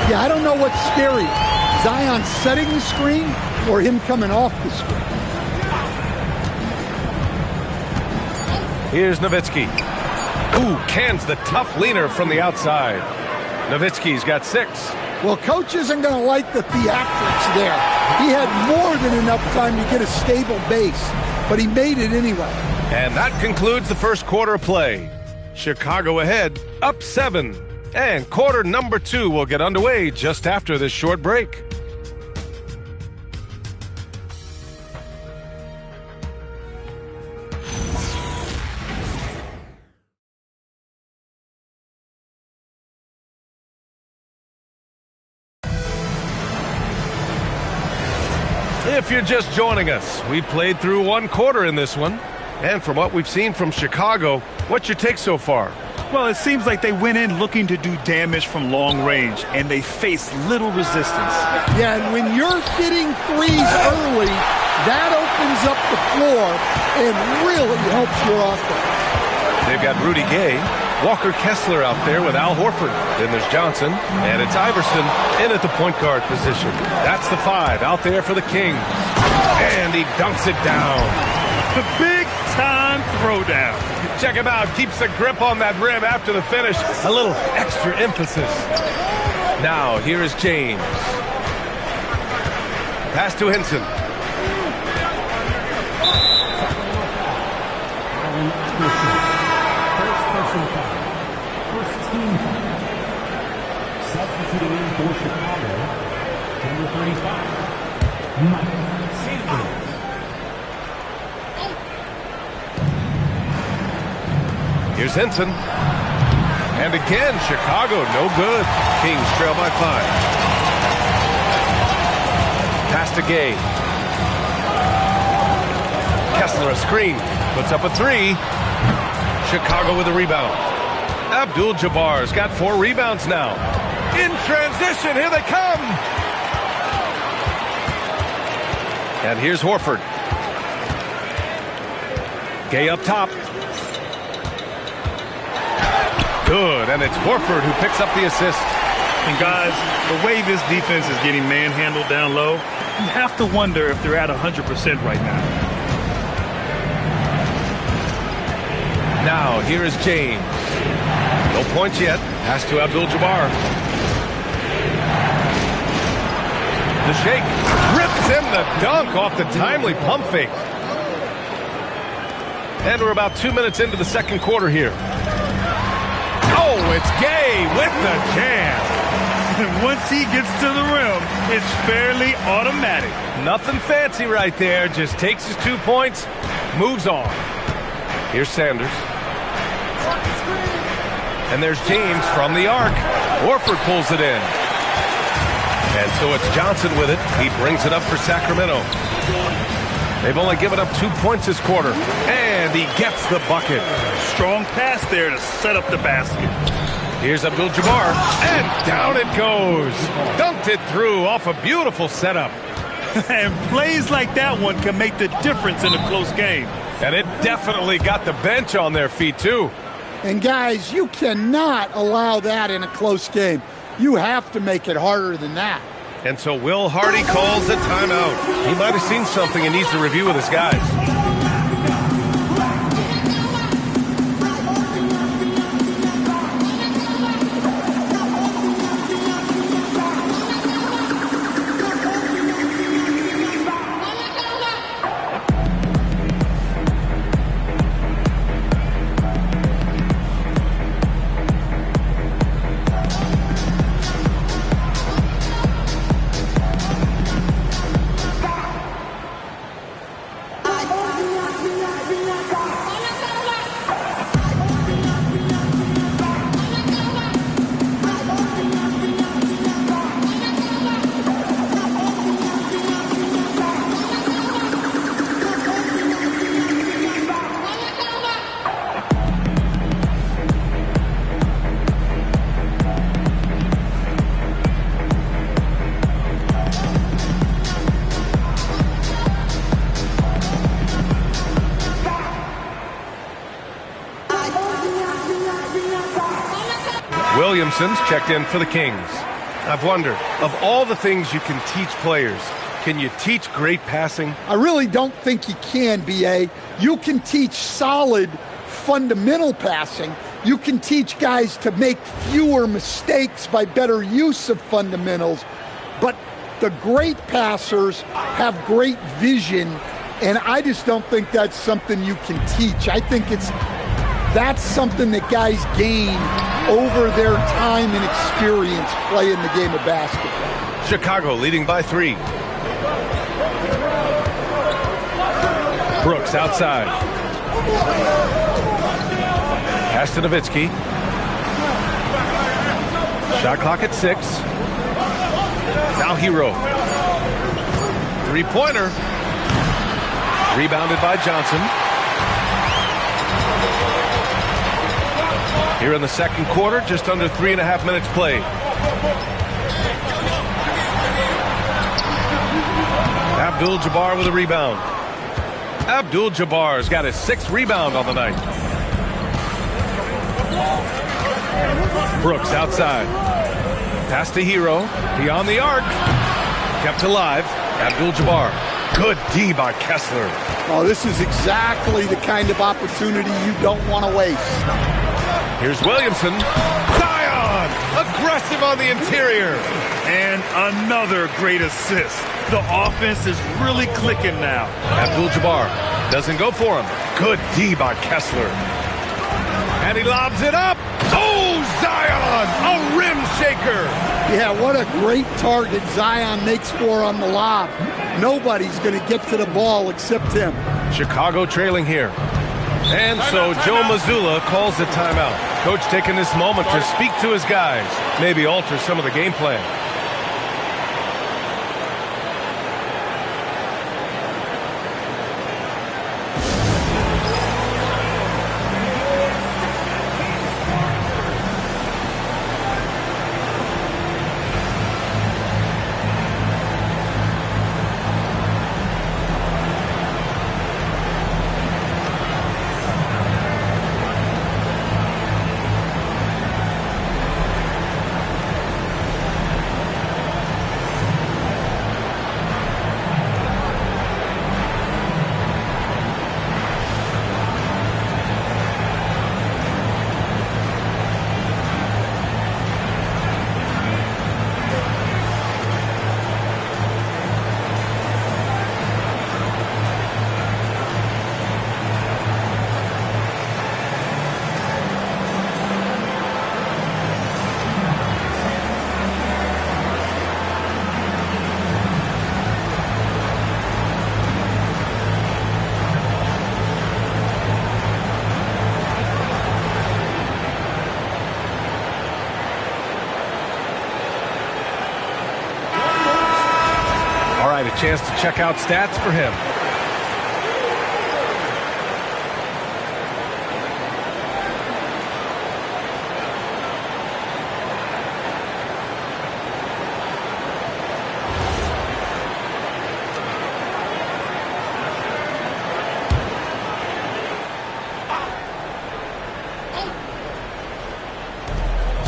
Yeah, I don't know what's scary. Zion setting the screen or him coming off the screen. Here's Nowitzki. Ooh, cans the tough leaner from the outside. Nowitzki's got 6. Well, coach isn't going to like the theatrics there. He had more than enough time to get a stable base, but he made it anyway. And that concludes the first quarter of play. Chicago ahead, up 7. And quarter number 2 will get underway just after this short break. If you're just joining us, we played through 1 quarter in this one. And from what we've seen from Chicago, what's your take so far? Well, it seems like they went in looking to do damage from long range, and they faced little resistance. Yeah, and when you're hitting threes early, that opens up the floor and really helps your offense. They've got Rudy Gay, Walker Kessler out there with Al Horford. Then there's Johnson, and it's Iverson in at the point guard position. That's the 5 out there for the Kings. And he dunks it down. The big-time throwdown. Check him out. Keeps the grip on that rim after the finish. A little extra emphasis. Now, here is James. Pass to Henson. First team foul. Substituting in for Chicago, number 35, Mike Sanders. Here's Henson. And again, Chicago, no good. Kings trail by 5. Pass to Gay. Kessler a screen. Puts up a 3. Chicago with a rebound. Abdul-Jabbar's got 4 rebounds now. In transition, here they come. And here's Horford. Gay up top. Good, and it's Horford who picks up the assist. And guys, the way this defense is getting manhandled down low, you have to wonder if they're at 100% right now. Now, here is James. No points yet. Pass to Abdul-Jabbar. The shake. Rips in the dunk off the timely pump fake. And we're about 2 minutes into the second quarter here. Oh, it's Gay with the jam. And once he gets to the rim, it's fairly automatic. Nothing fancy right there. Just takes his 2 points, moves on. Here's Sanders. And there's James from the arc. Horford pulls it in. And so it's Johnson with it. He brings it up for Sacramento. They've only given up 2 points this quarter. And he gets the bucket. Strong pass there to set up the basket. Here's Abdul-Jabbar. And down it goes. Dunked it through off a beautiful setup. And plays like that one can make the difference in a close game. And it definitely got the bench on their feet, too. And, guys, you cannot allow that in a close game. You have to make it harder than that. And so Will Hardy calls a timeout. He might have seen something and needs to review with his guys. Williamson's checked in for the Kings. I've wondered, of all the things you can teach players, can you teach great passing? I really don't think you can, B.A. You can teach solid fundamental passing. You can teach guys to make fewer mistakes by better use of fundamentals. But the great passers have great vision, and I just don't think that's something you can teach. I think that's something that guys gain over their time and experience playing the game of basketball. Chicago leading by 3. Brooks outside. Pass to Nowitzki. Shot clock at 6. Now Hero. Three-pointer. Rebounded by Johnson. Here in the second quarter, just under 3.5 minutes played. Abdul-Jabbar with a rebound. Abdul-Jabbar's got his 6th rebound on the night. Brooks outside. Pass to Hero. Beyond the arc. Kept alive. Abdul-Jabbar. Good D by Kessler. Oh, this is exactly the kind of opportunity you don't want to waste. Here's Williamson. Zion! Aggressive on the interior. And another great assist. The offense is really clicking now. Abdul-Jabbar doesn't go for him. Good D by Kessler. And he lobs it up. Oh, Zion! A rim shaker! Yeah, what a great target Zion makes for on the lob. Nobody's going to get to the ball except him. Chicago trailing here. And so Joe Mazzulla calls the timeout. Coach taking this moment to speak to his guys, maybe alter some of the game plan. A chance to check out stats for him.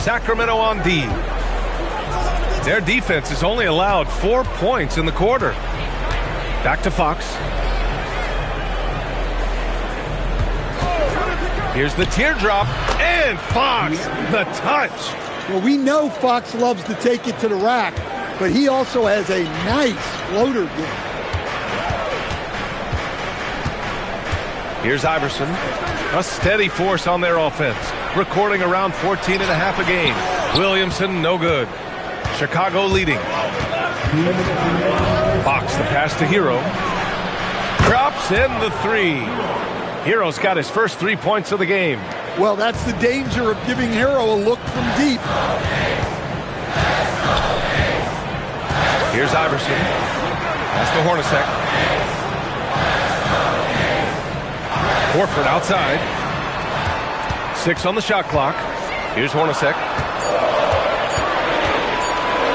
Sacramento on D. Their defense has only allowed 4 points in the quarter. Back to Fox. Here's the teardrop, and Fox, the touch. Well, we know Fox loves to take it to the rack, but he also has a nice floater game. Here's Iverson, a steady force on their offense, recording around 14.5 a game. Williamson, no good. Chicago leading. Fox, the pass to Hero. Drops in the 3. Hero's got his first 3 points of the game. Well, that's the danger of giving Hero a look from deep. Here's Iverson. Pass to Hornacek. Horford outside. 6 on the shot clock. Here's Hornacek.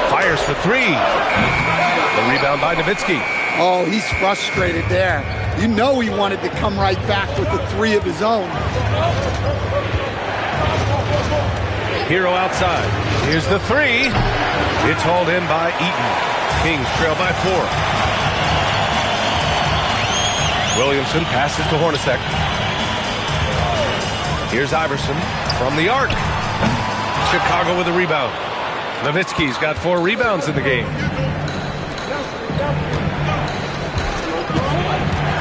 Fires for 3. The rebound by Nowitzki. Oh, he's frustrated there. You know he wanted to come right back with the 3 of his own. Hero outside. Here's the three. It's hauled in by Eaton. Kings trail by 4. Williamson passes to Hornacek. Here's Iverson from the arc. Chicago with a rebound. Nowitzki's got 4 rebounds in the game.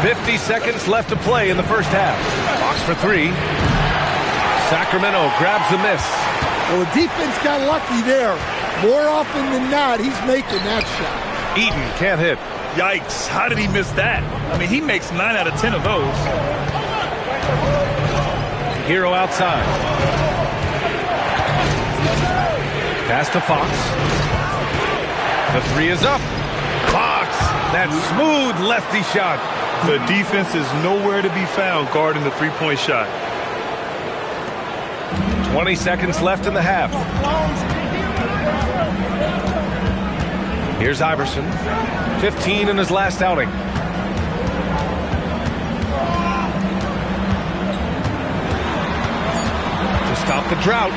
50 seconds left to play in the first half. Fox for 3. Sacramento grabs the miss. Well, the defense got lucky there. More often than not, he's making that shot. Eaton can't hit. Yikes, how did he miss that? I mean, he makes 9 out of 10 of those. Hero outside. Pass to Fox. The 3 is up. Fox, that smooth lefty shot. The defense is nowhere to be found guarding the three-point shot. 20 seconds left in the half. Here's Iverson. 15 in his last outing. To stop the drought.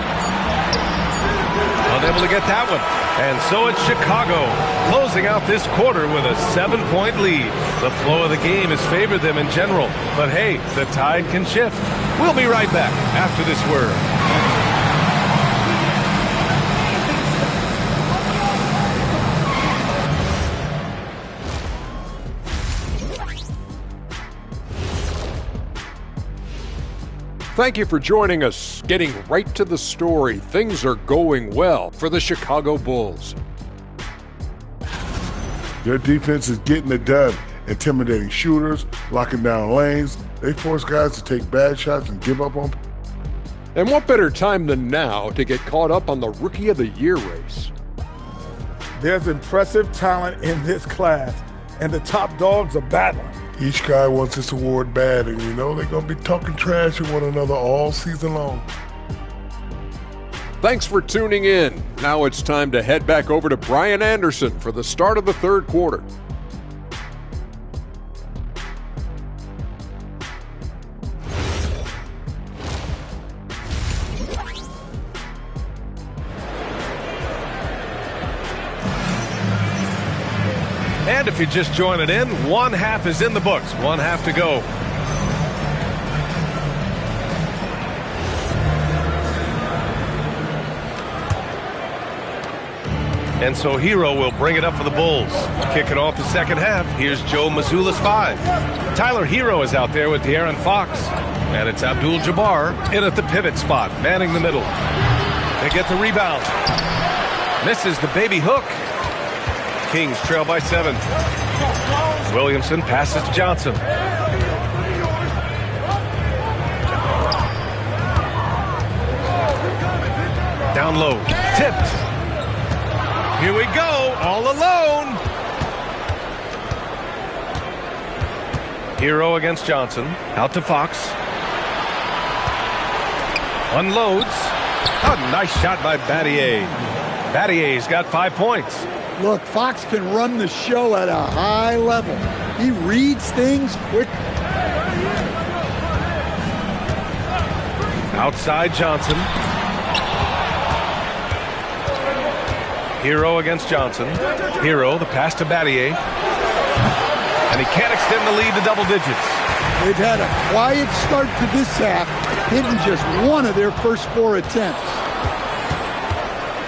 Unable to get that one. And so it's Chicago closing out this quarter with a 7-point lead. The flow of the game has favored them in general. But hey, the tide can shift. We'll be right back after this word. Thank you for joining us. Getting right to the story, things are going well for the Chicago Bulls. Their defense is getting it done, intimidating shooters, locking down lanes. They force guys to take bad shots and give up on. And what better time than now to get caught up on the Rookie of the Year race? There's impressive talent in this class, and the top dogs are battling. Each guy wants this award bad, and you know they're going to be talking trash to one another all season long. Thanks for tuning in. Now it's time to head back over to Brian Anderson for the start of the third quarter. And if you just join it in, one half is in the books. One half to go. And so Hero will bring it up for the Bulls. Kicking off the second half, here's Joe Mazzulla's 5. Tyler Hero is out there with De'Aaron Fox. And it's Abdul-Jabbar in at the pivot spot, manning the middle. They get the rebound. Misses the baby hook. Kings trail by 7. Williamson passes to Johnson. Down low. Tipped. Here we go. All alone. Hero against Johnson. Out to Fox. Unloads. A nice shot by Battier. Battier's got 5 points. Look, Fox can run the show at a high level. He reads things quickly. Outside Johnson. Hero against Johnson. Hero, the pass to Battier. And he can't extend the lead to double digits. They've had a quiet start to this half, hitting just one of their first 4 attempts.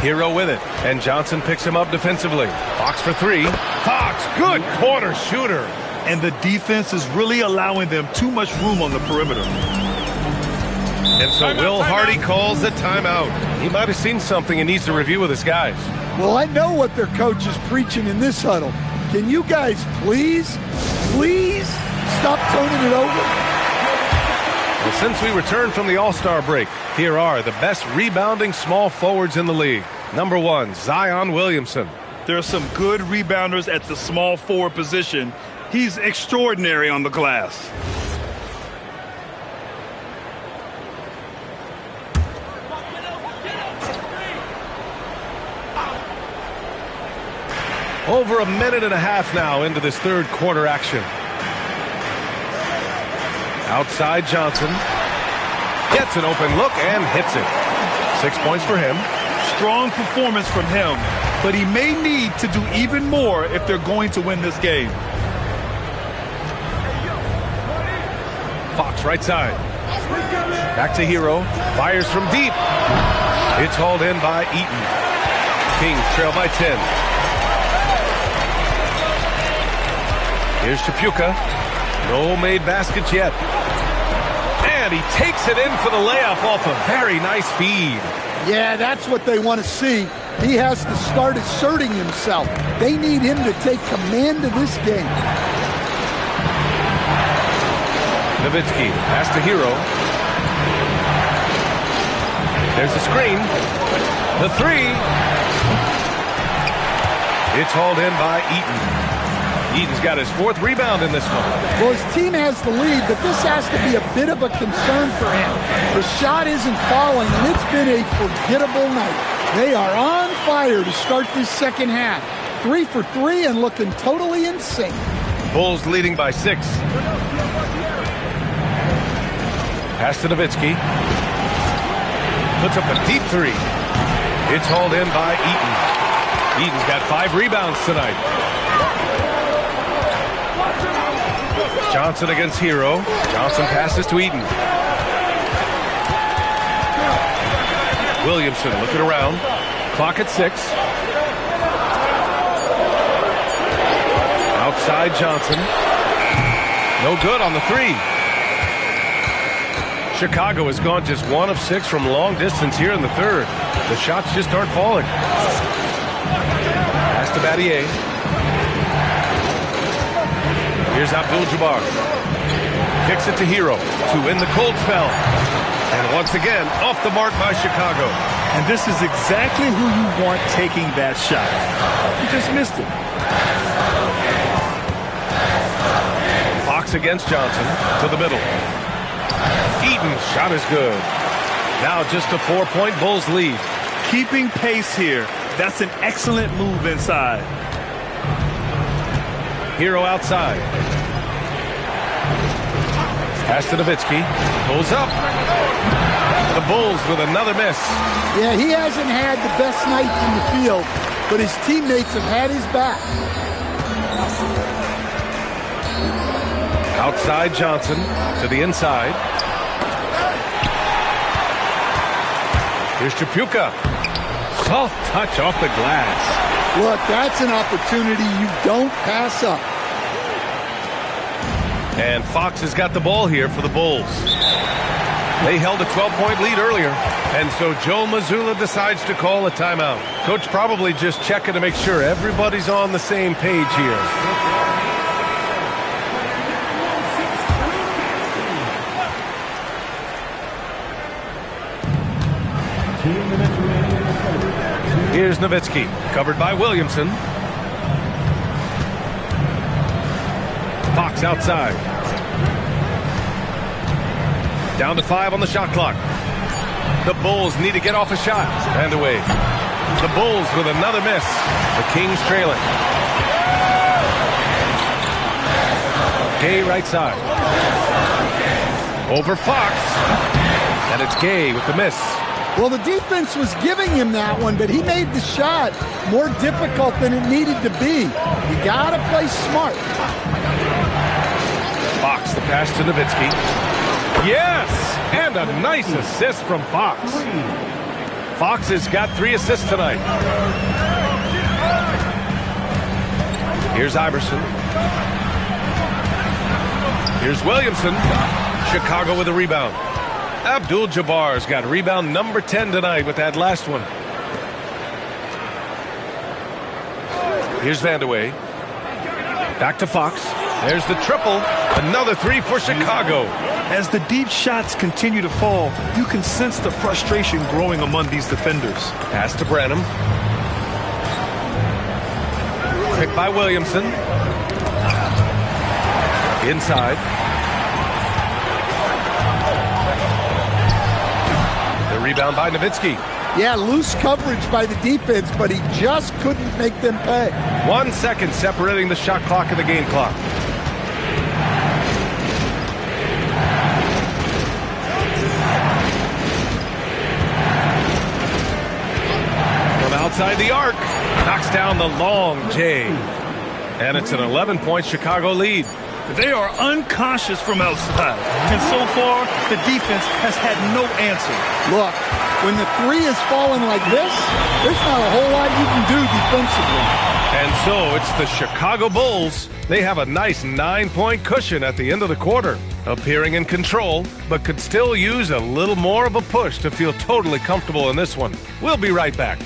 Hero with it, and Johnson picks him up defensively. Fox for 3. Fox, good corner shooter. And the defense is really allowing them too much room on the perimeter. And so Will Hardy calls the timeout. He might have seen something and needs to review with his guys. Well, I know what their coach is preaching in this huddle. Can you guys please stop turning it over? Well, since we returned from the All-Star break, here are the best rebounding small forwards in the league. Number 1, Zion Williamson. There are some good rebounders at the small forward position. He's extraordinary on the glass. Over a minute and a half now into this third quarter action. Outside Johnson. Gets an open look and hits it. 6 points for him. Strong performance from him, but he may need to do even more if they're going to win this game. Fox right side. Back to Hero. Fires from deep. It's hauled in by Eaton. Kings trail by 10. Here's Chapuka. No made baskets yet. And he takes it in for the layup off a very nice feed. Yeah, that's what they want to see. He has to start asserting himself. They need him to take command of this game. Nowitzki, pass to Hero. There's the screen. The three. It's hauled in by Eaton. Eaton's got his 4th rebound in this one. Well, his team has the lead, but this has to be a bit of a concern for him. The shot isn't falling, and it's been a forgettable night. They are on fire to start this second half. 3 for 3 and looking totally in sync. Bulls leading by 6. Pass to Nowitzki. Puts up a deep 3. It's hauled in by Eaton. Eaton's got 5 rebounds tonight. Johnson against Hero. Johnson passes to Eaton. Williamson looking around. Clock at 6. Outside Johnson. No good on the 3. Chicago has gone just 1 of 6 from long distance here in the 3rd. The shots just aren't falling. Pass to Battier. Here's Abdul-Jabbar. Kicks it to Hero to win the cold spell. And once again, off the mark by Chicago. And this is exactly who you want taking that shot. He just missed it. Fox against Johnson to the middle. Eaton's shot is good. Now just a 4-point Bulls lead. Keeping pace here. That's an excellent move inside. Hero outside. Pass to Nowitzki. Pulls up. The Bulls with another miss. Yeah, he hasn't had the best night in the field, but his teammates have had his back. Outside Johnson to the inside. Here's Chapuka. Soft touch off the glass. Look, that's an opportunity you don't pass up. And Fox has got the ball here for the Bulls. They held a 12-point lead earlier, and so Joe Mazzulla decides to call a timeout. Coach probably just checking to make sure everybody's on the same page here. Here's Nowitzki, covered by Williamson. Fox outside. Down to 5 on the shot clock. The Bulls need to get off a shot. And away. The Bulls with another miss. The Kings trailing. Gay right side. Over Fox. And it's Gay with the miss. Well, the defense was giving him that one, but he made the shot more difficult than it needed to be. You got to play smart. Fox, the pass to Nowitzki. Yes! And a nice assist from Fox. Fox has got 3 assists tonight. Here's Iverson. Here's Williamson. Chicago with a rebound. Abdul-Jabbar's got rebound number 10 tonight with that last one. Here's Vandeweghe. Back to Fox. There's the triple. Another 3 for Chicago. As the deep shots continue to fall, you can sense the frustration growing among these defenders. Pass to Branham. Picked by Williamson. Inside. The rebound by Nowitzki. Yeah, loose coverage by the defense, but he just couldn't make them pay. 1 second separating the shot clock and the game clock. outside the arc. Knocks down the long J. And it's an 11-point Chicago lead. They are unconscious from outside. And so far, the defense has had no answer. Look, when the three is falling like this, there's not a whole lot you can do defensively. And so it's the Chicago Bulls. They have a nice 9-point cushion at the end of the quarter, appearing in control, but could still use a little more of a push to feel totally comfortable in this one. We'll be right back.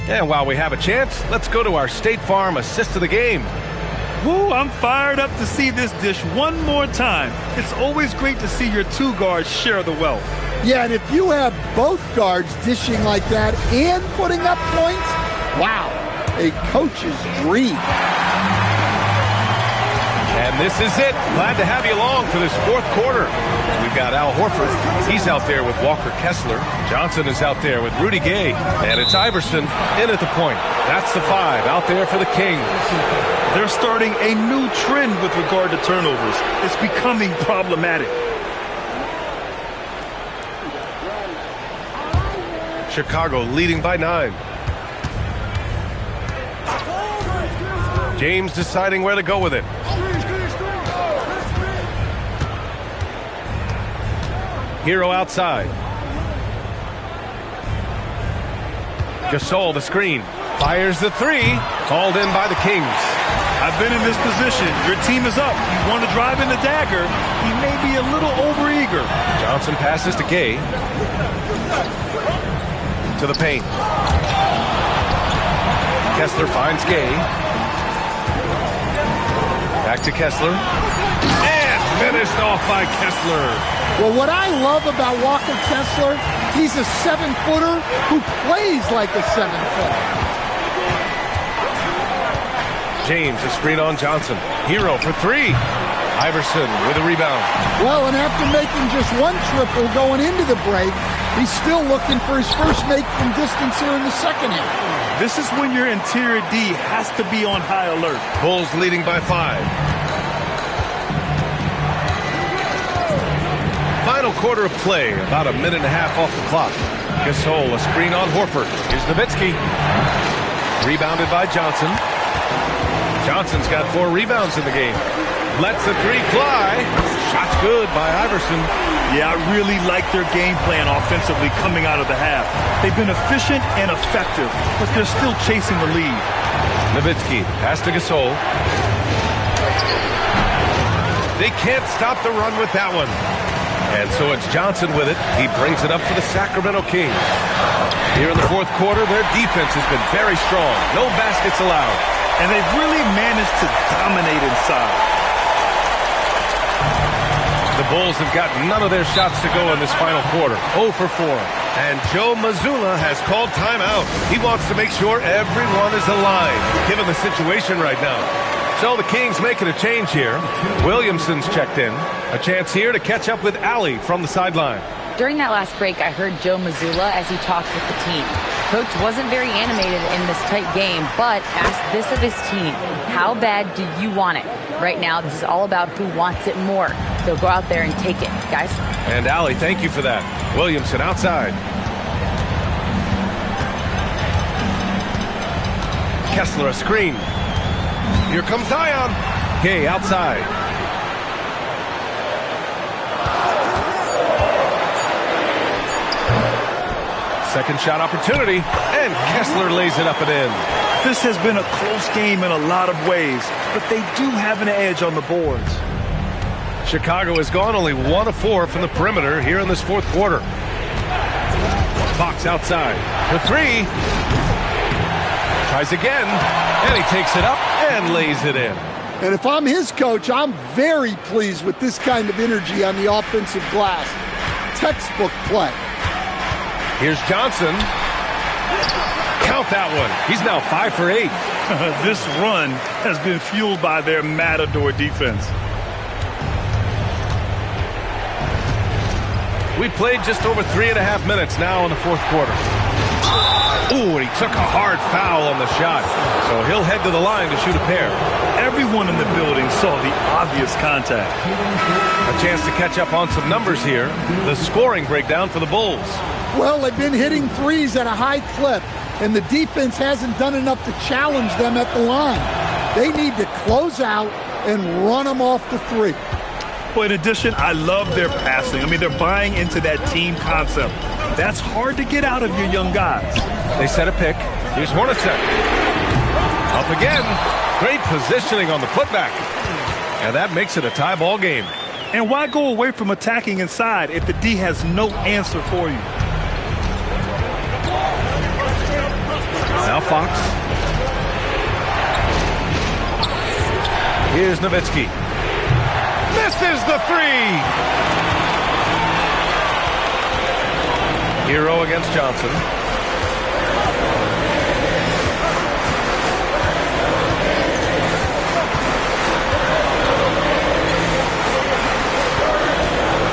And while we have a chance, let's go to our State Farm assist of the game. Woo, I'm fired up to see this dish one more time. It's always great to see your two guards share the wealth. Yeah, and if you have both guards dishing like that and putting up points, wow, a coach's dream. And this is it. Glad to have you along for this fourth quarter. We've got Al Horford. He's out there with Walker Kessler. Johnson is out there with Rudy Gay. And it's Iverson in at the point. That's the 5 out there for the Kings. They're starting a new trend with regard to turnovers. It's becoming problematic. Chicago leading by 9. James deciding where to go with it. Hero outside. Gasol the screen. Fires the 3. Called in by the Kings. I've been in this position. Your team is up. You want to drive in the dagger. He may be a little overeager. Johnson passes to Gay. To the paint. Kessler finds Gay. Back to Kessler. And finished off by Kessler. Well, what I love about Walker Kessler, he's a 7-footer who plays like a 7-footer. James, a screen on Johnson. Hero for 3. Iverson with a rebound. Well, and after making just one triple going into the break, he's still looking for his first make from distance here in the second half. This is when your interior D has to be on high alert. Bulls leading by 5. Final quarter of play, about a minute and a half off the clock. Gasol, a screen on Horford. Here's Nowitzki. Rebounded by Johnson. Johnson's got 4 rebounds in the game. Lets the 3 fly. Shot's good by Iverson. Yeah, I really like their game plan offensively coming out of the half. They've been efficient and effective, but they're still chasing the lead. Nowitzki, pass to Gasol. They can't stop the run with that one. And so it's Johnson with it. He brings it up for the Sacramento Kings. Here in the fourth quarter, their defense has been very strong. No baskets allowed. And they've really managed to dominate inside. The Bulls have got none of their shots to go in this final quarter. 0 for 4. And Joe Mazzulla has called timeout. He wants to make sure everyone is alive, given the situation right now. So the Kings making a change here. Williamson's checked in. A chance here to catch up with Allie from the sideline. During that last break, I heard Joe Mazzulla as he talked with the team. Coach wasn't very animated in this tight game, but asked this of his team: how bad do you want it? Right now, this is all about who wants it more. So go out there and take it, guys. And Allie, thank you for that. Williamson outside. Kessler a screen. Here comes Zion. Gay outside. Second shot opportunity, and Kessler lays it up and in. This has been a close game in a lot of ways, but they do have an edge on the boards. Chicago has gone only 1 of 4 from the perimeter here in this fourth quarter. Fox outside for 3. Tries again, and he takes it up and lays it in. And if I'm his coach, I'm very pleased with this kind of energy on the offensive glass. Textbook play. Here's Johnson. Count that one. He's now 5 for 8. This run has been fueled by their Matador defense. We played just over 3.5 minutes now in the fourth quarter. Ooh, and he took a hard foul on the shot, so he'll head to the line to shoot a pair. Everyone in the building saw the obvious contact. A chance to catch up on some numbers here. The scoring breakdown for the Bulls. Well, they've been hitting threes at a high clip, and the defense hasn't done enough to challenge them at the line. They need to close out and run them off the three. Well, in addition, I love their passing. I mean, they're buying into that team concept. That's hard to get out of your young guys. They set a pick. Here's Hornacek. Up again. Great positioning on the putback. And that makes it a tie ball game. And why go away from attacking inside if the D has no answer for you? Now Fox. Here's Nowitzki. Misses the three. Hero against Johnson.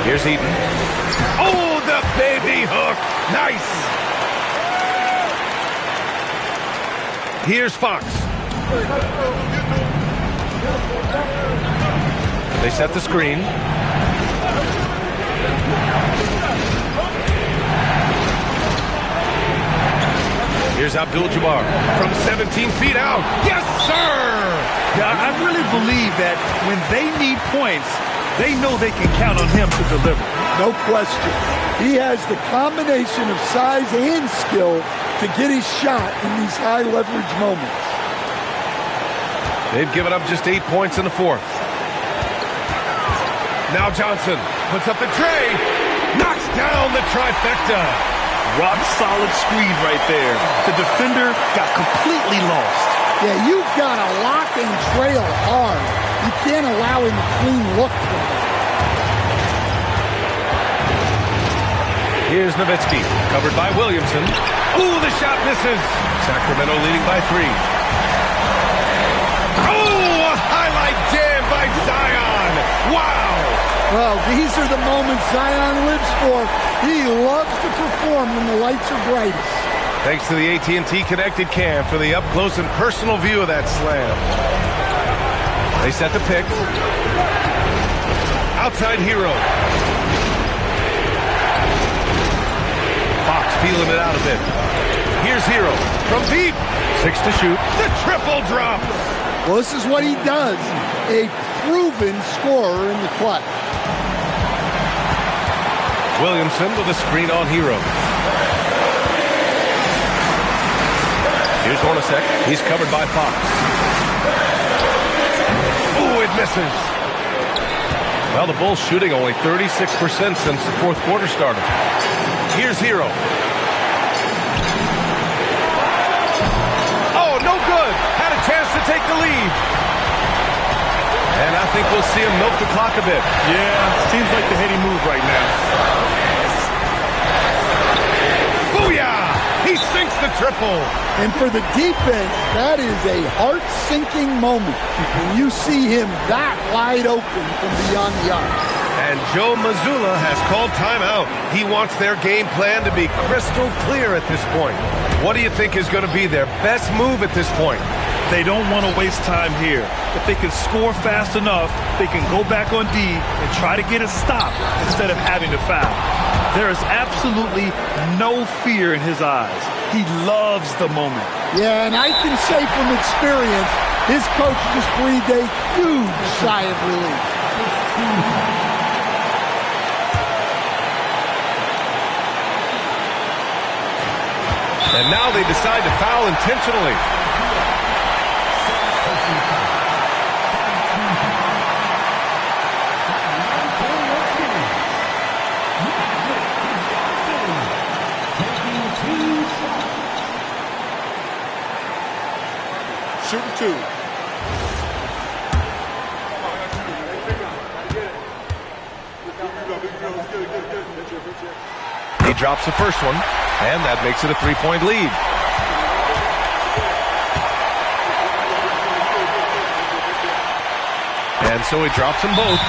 Here's Eaton. Oh, the baby hook. Nice. Here's Fox. They set the screen. Here's Abdul-Jabbar from 17 feet out. Yes, sir! Yeah, I really believe that when they need points, they know they can count on him to deliver. No question. He has the combination of size and skill to get his shot in these high leverage moments. They've given up just 8 points in the fourth. Now Johnson puts up the tray, knocks down the trifecta. Rock solid screen right there. The defender got completely lost. Yeah, you've got to lock and trail hard. You can't allow him a clean look from that. Here's Nowitzki, covered by Williamson. Ooh, the shot misses. Sacramento leading by 3. Oh, a highlight jam by Zion. Wow. Well, these are the moments Zion lives for. He loves to perform when the lights are brightest. Thanks to the AT&T Connected Cam for the up-close and personal view of that slam. They set the pick. Outside Hero. Fox feeling it out a bit. Here's Hero from deep. 6 to shoot. The triple drops. Well, this is what he does. A proven scorer in the clutch. Williamson with a screen on Hero. Here's Hornacek. He's covered by Fox. Ooh, it misses. Well, the Bulls shooting only 36% since the fourth quarter started. Here's Hero. Oh, no good. Had a chance to take the lead. And I think we'll see him milk the clock a bit. Yeah, seems like the heady move right now. Booyah! He sinks the triple. And for the defense, that is a heart-sinking moment when you see him that wide open from beyond the arc. And Joe Mazzulla has called timeout. He wants their game plan to be crystal clear at this point. What do you think is going to be their best move at this point? They don't want to waste time here. If they can score fast enough, they can go back on D and try to get a stop instead of having to foul. There is absolutely no fear in his eyes. He loves the moment. Yeah, and I can say from experience, his coach just breathed a huge sigh of relief. And now they decide to foul intentionally. Shooting 2. He drops the first one, and that makes it a 3-point lead. And so he drops them both,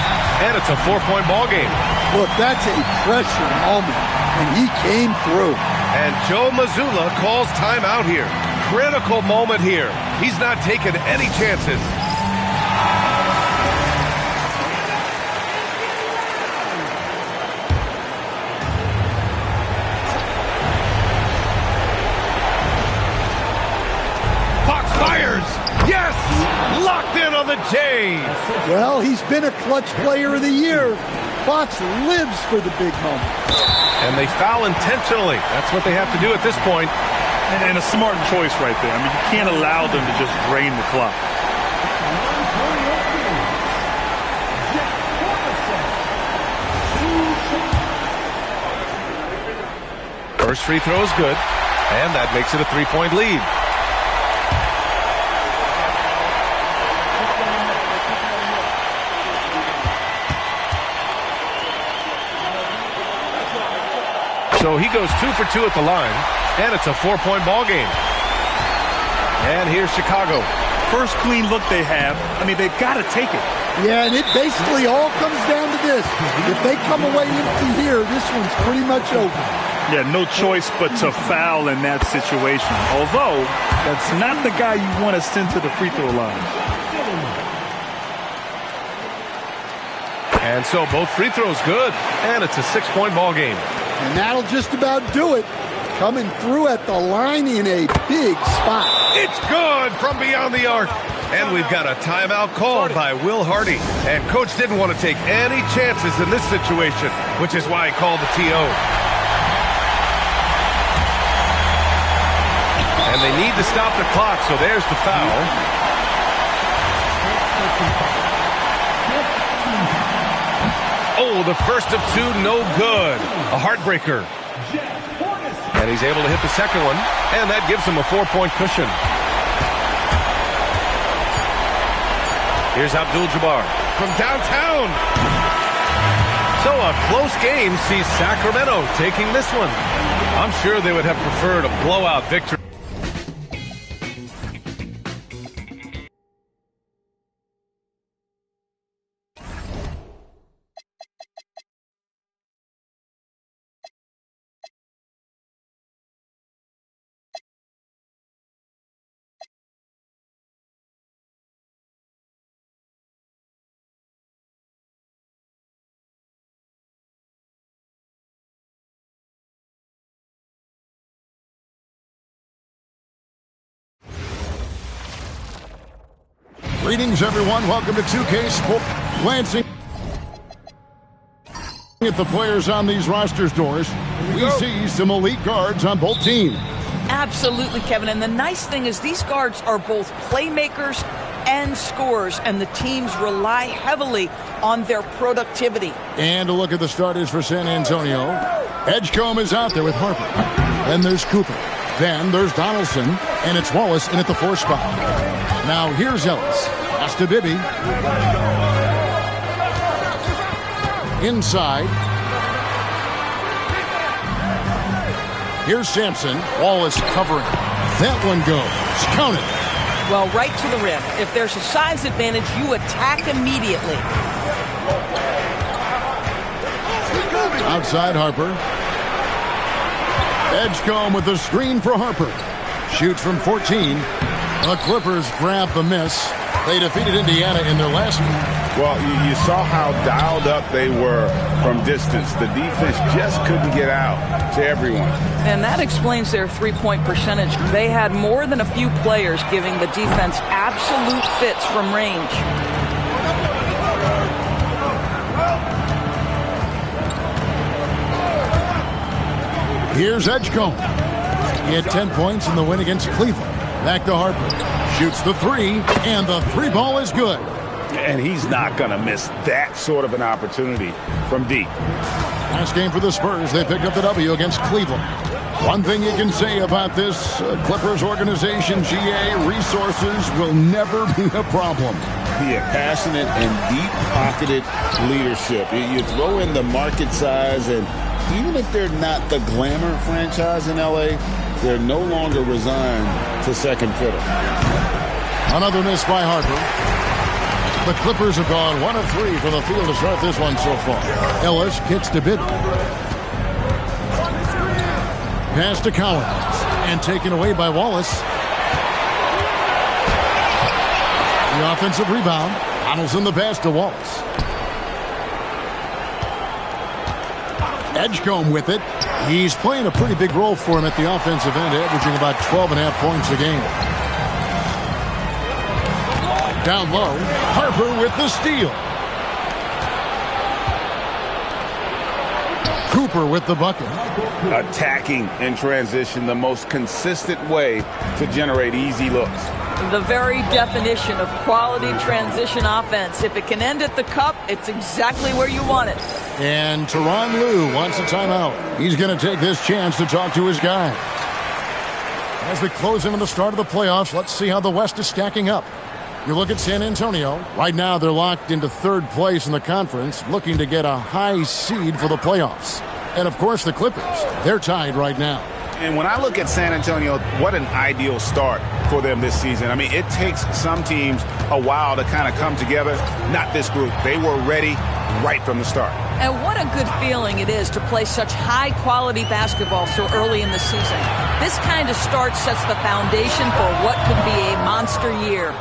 and it's a 4-point ball game. Look, that's a pressure moment. and he came through. And Joe Mazzulla calls timeout here. Critical moment here. He's not taking any chances. Fox fires. Yes! Locked in on the J. Well, he's been a clutch player of the year. Fox lives for the big moment. And they foul intentionally. That's what they have to do at this point. And a smart choice right there. I mean, you can't allow them to just drain the clock. First free throw is good, and that makes it a 3-point lead. So he goes 2 for 2 at the line, and it's a 4-point ball game. And here's Chicago. First clean look they have. I mean, they've got to take it. Yeah, and it basically all comes down to this. If they come away empty here, this one's pretty much over. Yeah, no choice but to foul in that situation. Although, that's not the guy you want to send to the free throw line. And so both free throws good, and it's a 6-point ball game. And that'll just about do it. Coming through at the line in a big spot. It's good from beyond the arc. And we've got a timeout called by Will Hardy. And Coach didn't want to take any chances in this situation, which is why he called the TO. And they need to stop the clock, so there's the foul. Oh, the first of two, no good. A heartbreaker. And he's able to hit the second one, and that gives him a 4-point cushion. Here's Abdul-Jabbar from downtown. So a close game sees Sacramento taking this one. I'm sure they would have preferred a blowout victory. Greetings, everyone. Welcome to 2K Sports. Glancing at the players on these rosters doors, we see some elite guards on both teams. Absolutely, Kevin. And the nice thing is these guards are both playmakers and scorers, and the teams rely heavily on their productivity. And a look at the starters for San Antonio. Edgecombe is out there with Harper. Then there's Cooper. Then there's Donaldson, and it's Wallace in at the 4 spot. Now here's Ellis. Pass to Bibby. Inside. Here's Sampson. Wallace covering. That one goes. Counted. Well, right to the rim. If there's a size advantage, you attack immediately. Outside Harper. Edgecombe with the screen for Harper. Shoots from 14. The Clippers grab the miss. They defeated Indiana in their last game. Well, you saw how dialed up they were from distance. The defense just couldn't get out to everyone. And that explains their three-point percentage. They had more than a few players giving the defense absolute fits from range. Here's Edgecombe. He had 10 points in the win against Cleveland. Back to Harper. Shoots the 3, and the 3 ball is good. And he's not going to miss that sort of an opportunity from deep. Last game for the Spurs, they picked up the W against Cleveland. One thing you can say about this Clippers organization, GA, resources will never be a problem. Yeah, passionate and deep-pocketed leadership. You throw in the market size, and even if they're not the glamour franchise in L.A., they're no longer resigned to second fiddle. Another miss by Harper. The Clippers have gone 1 of 3 from the field to start this one so far. Ellis kicks to Bibby. Pass to Collins. And taken away by Wallace. The offensive rebound. Donaldson the pass to Wallace. Edgecombe with it. He's playing a pretty big role for him at the offensive end, averaging about 12.5 points a game. Down low, Harper with the steal. Cooper with the bucket. Attacking in transition, the most consistent way to generate easy looks. The very definition of quality transition offense. If it can end at the cup, it's exactly where you want it. And Tyronn Lue wants a timeout. He's going to take this chance to talk to his guy. As we close into the start of the playoffs, let's see how the West is stacking up. You look at San Antonio. Right now, they're locked into third place in the conference, looking to get a high seed for the playoffs. And, of course, the Clippers. They're tied right now. And when I look at San Antonio, what an ideal start for them this season. I mean, it takes some teams a while to kind of come together. Not this group. They were ready right from the start. And what a good feeling it is to play such high-quality basketball so early in the season. This kind of start sets the foundation for what could be a monster year.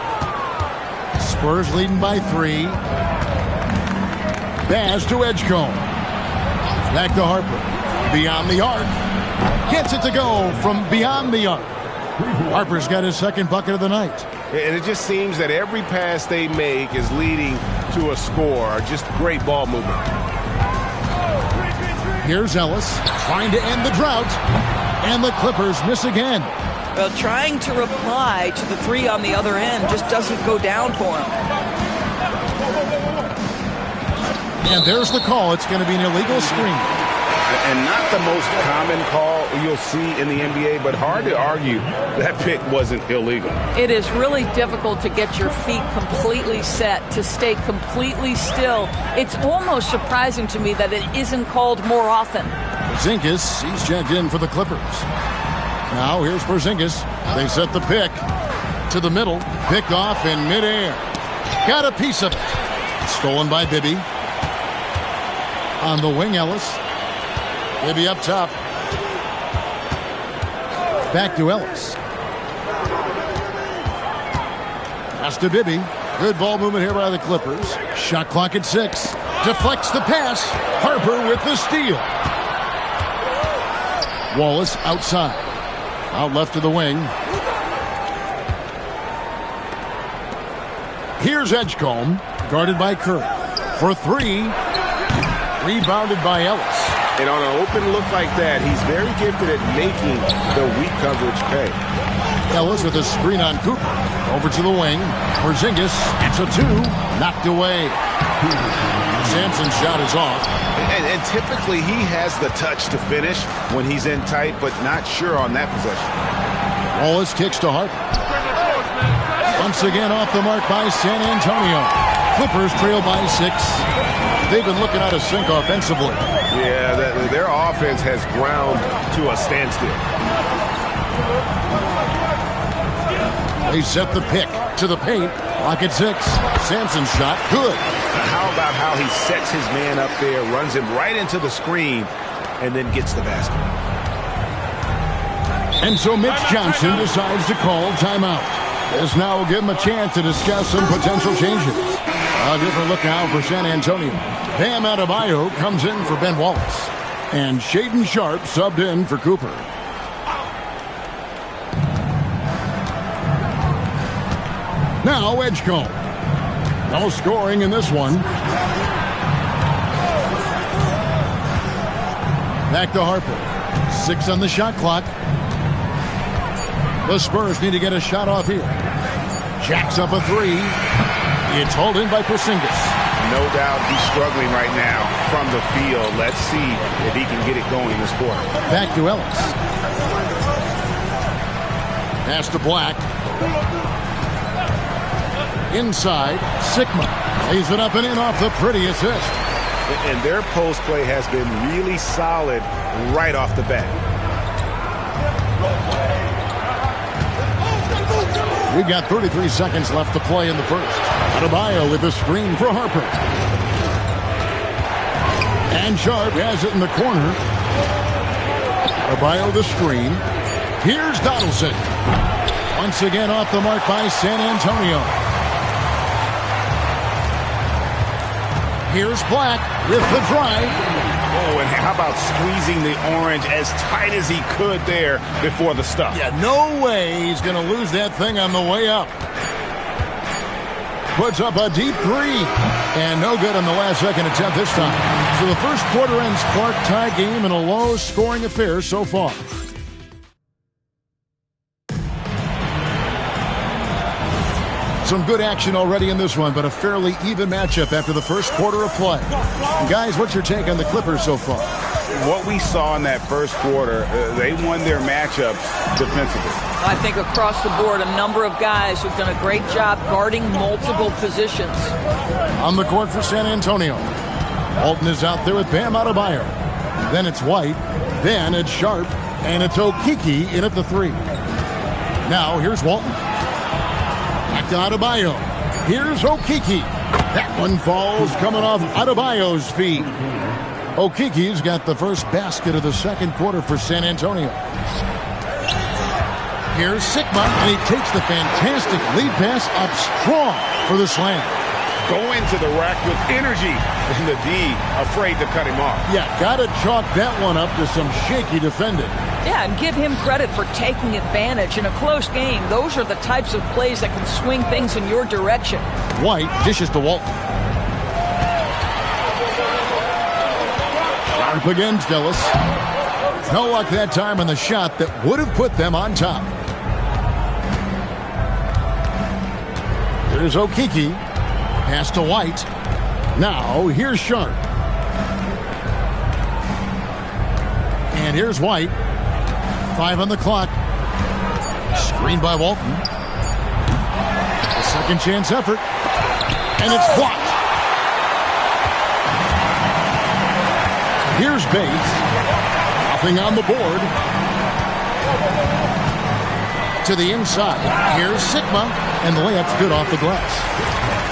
Spurs leading by 3. Pass to Edgecombe. Back to Harper. Beyond the arc. Gets it to go from beyond the arc. Harper's got his second bucket of the night. And it just seems that every pass they make is leading to a score. Just great ball movement. Here's Ellis trying to end the drought. And the Clippers miss again. Well, trying to reply to the three on the other end just doesn't go down for him. And there's the call. It's going to be an illegal screen. And not the most common call you'll see in the NBA, but hard to argue that pick wasn't illegal. It is really difficult to get your feet completely set, to stay completely still. It's almost surprising to me that it isn't called more often. Porzingis, he's checked in for the Clippers. Now here's Porzingis. They set the pick to the middle. Picked off in midair. Got a piece of it. Stolen by Bibby. On the wing, Ellis. Bibby up top. Back to Ellis. Pass to Bibby. Good ball movement here by the Clippers. Shot clock at 6. Deflects the pass. Harper with the steal. Wallace outside. Out left to the wing. Here's Edgecombe. Guarded by Curry. For 3. Rebounded by Ellis. And on an open look like that, he's very gifted at making the weak coverage pay. Ellis with a screen on Cooper. Over to the wing. Porzingis. It's a 2. Knocked away. Sampson's shot is off. And typically he has the touch to finish when he's in tight, but not sure on that possession. Wallace kicks to Harper. Once again off the mark by San Antonio. Clippers trail by 6. They've been looking out of sync offensively. Yeah, their offense has ground to a standstill. They set the pick to the paint. Clock at 6. Sampson's shot, good. How about how he sets his man up there, runs him right into the screen, and then gets the basket. And so Mitch Johnson decides to call timeout. This now will give him a chance to discuss some potential changes. A different look now for San Antonio. Bam Adebayo comes in for Ben Wallace. And Shaedon Sharpe subbed in for Cooper. Now Edgecombe. No scoring in this one. Back to Harper. 6 on the shot clock. The Spurs need to get a shot off here. Jacks up a 3. It's hauled in by Porzingis. No doubt he's struggling right now from the field. Let's see if he can get it going this quarter. Back to Ellis. Pass to Black. Inside, Sigma. Lays it up and in off the pretty assist. And their post play has been really solid right off the bat. We've got 33 seconds left to play in the first. Adebayo with a screen for Harper. And Sharpe has it in the corner. Adebayo the screen. Here's Donaldson. Once again off the mark by San Antonio. Here's Black with the drive. Oh, and how about squeezing the orange as tight as he could there before the stuff? Yeah, no way he's going to lose that thing on the way up. Puts up a deep three. And no good on the last second attempt this time. So the first quarter ends Clark tie game in a low-scoring affair so far. Some good action already in this one, but a fairly even matchup after the first quarter of play. Guys, what's your take on the Clippers so far? What we saw in that first quarter, they won their matchups defensively. I think across the board, a number of guys who've done a great job guarding multiple positions. On the court for San Antonio. Walton is out there with Bam Adebayo. Then it's White. Then it's Sharp. And it's Okeke in at the three. Now here's Walton. Back to Adebayo. Here's Okeke. That one falls coming off Adebayo's feet. Okeke's got the first basket of the second quarter for San Antonio. Here's Sigma, and he takes the fantastic lead pass up strong for the slam. Going to the rack with energy, and the D afraid to cut him off. Yeah, got to chalk that one up to some shaky defending. Yeah, and give him credit for taking advantage in a close game. Those are the types of plays that can swing things in your direction. White dishes to Walton. Sharp against Ellis. No luck that time on the shot that would have put them on top. Here's Okeke. Pass to White. Now here's Sharp. And here's White. 5 on the clock. Screen by Walton. A second chance effort. And it's blocked. Here's Bates. Nothing on the board. To the inside. Here's Sigma. And the layup's good off the glass.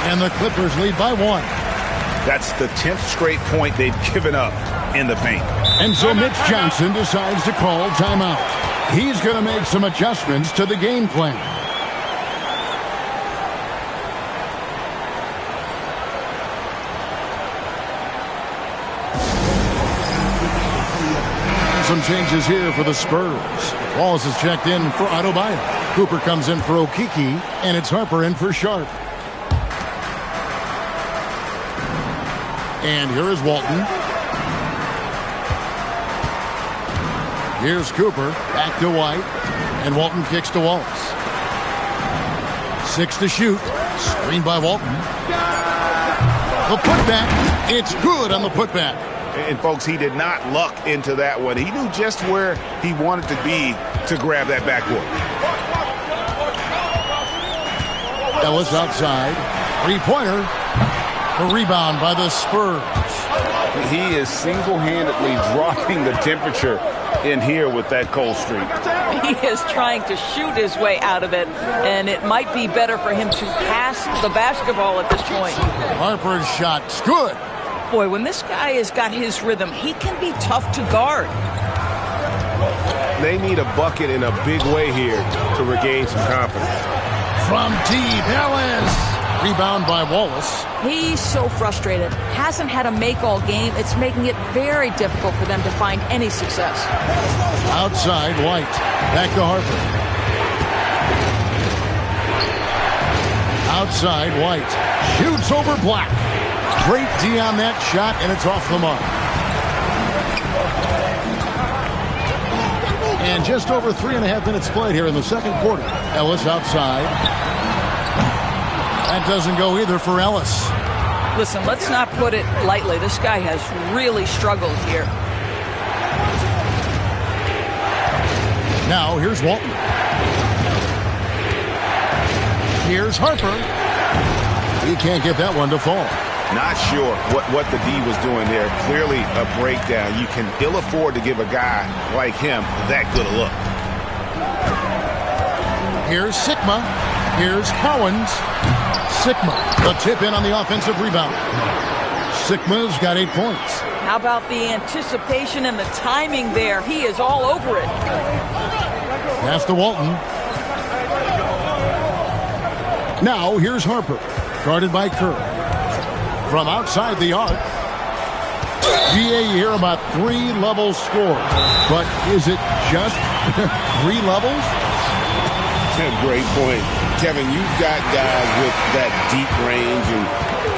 And the Clippers lead by 1. That's the 10th straight point they've given up in the paint. And so Mitch Johnson decides to call timeout. He's going to make some adjustments to the game plan. Some changes here for the Spurs. Wallace is checked in for Adebayo. Cooper comes in for Okeke, and it's Harper in for Sharp. And here is Walton. Here's Cooper. Back to White. And Walton kicks to Wallace. 6 to shoot. Screen by Walton. The putback. It's good on the putback. And, folks, he did not luck into that one. He knew just where he wanted to be to grab that backboard. Ellis outside. Three-pointer. The rebound by the Spurs. He is single-handedly dropping the temperature in here with that cold streak. He is trying to shoot his way out of it, and it might be better for him to pass the basketball at this point. Harper's shot's good. Boy, when this guy has got his rhythm, he can be tough to guard. They need a bucket in a big way here to regain some confidence. From deep, Ellis. Rebound by Wallace. He's so frustrated. Hasn't had a make all game. It's making it very difficult for them to find any success. Outside, White. Back to Harper. Outside, White. Shoots over Black. Great D on that shot, and it's off the mark. And just over 3.5 minutes played here in the second quarter. Ellis outside. That doesn't go either for Ellis. Listen, let's not put it lightly. This guy has really struggled here. Now, here's Walton. Here's Harper. He can't get that one to fall. Not sure what the D was doing there. Clearly a breakdown. You can ill afford to give a guy like him that good a look. Here's Sigma. Here's Cowens. Sigma, the tip in on the offensive rebound. Sigma's got 8 points. How about the anticipation and the timing there? He is all over it. Pass to Walton. Now here's Harper, guarded by Kerr. From outside the arc. GA here about 3 levels scored. But is it just 3 levels? Great point. Kevin, you've got guys with that deep range, and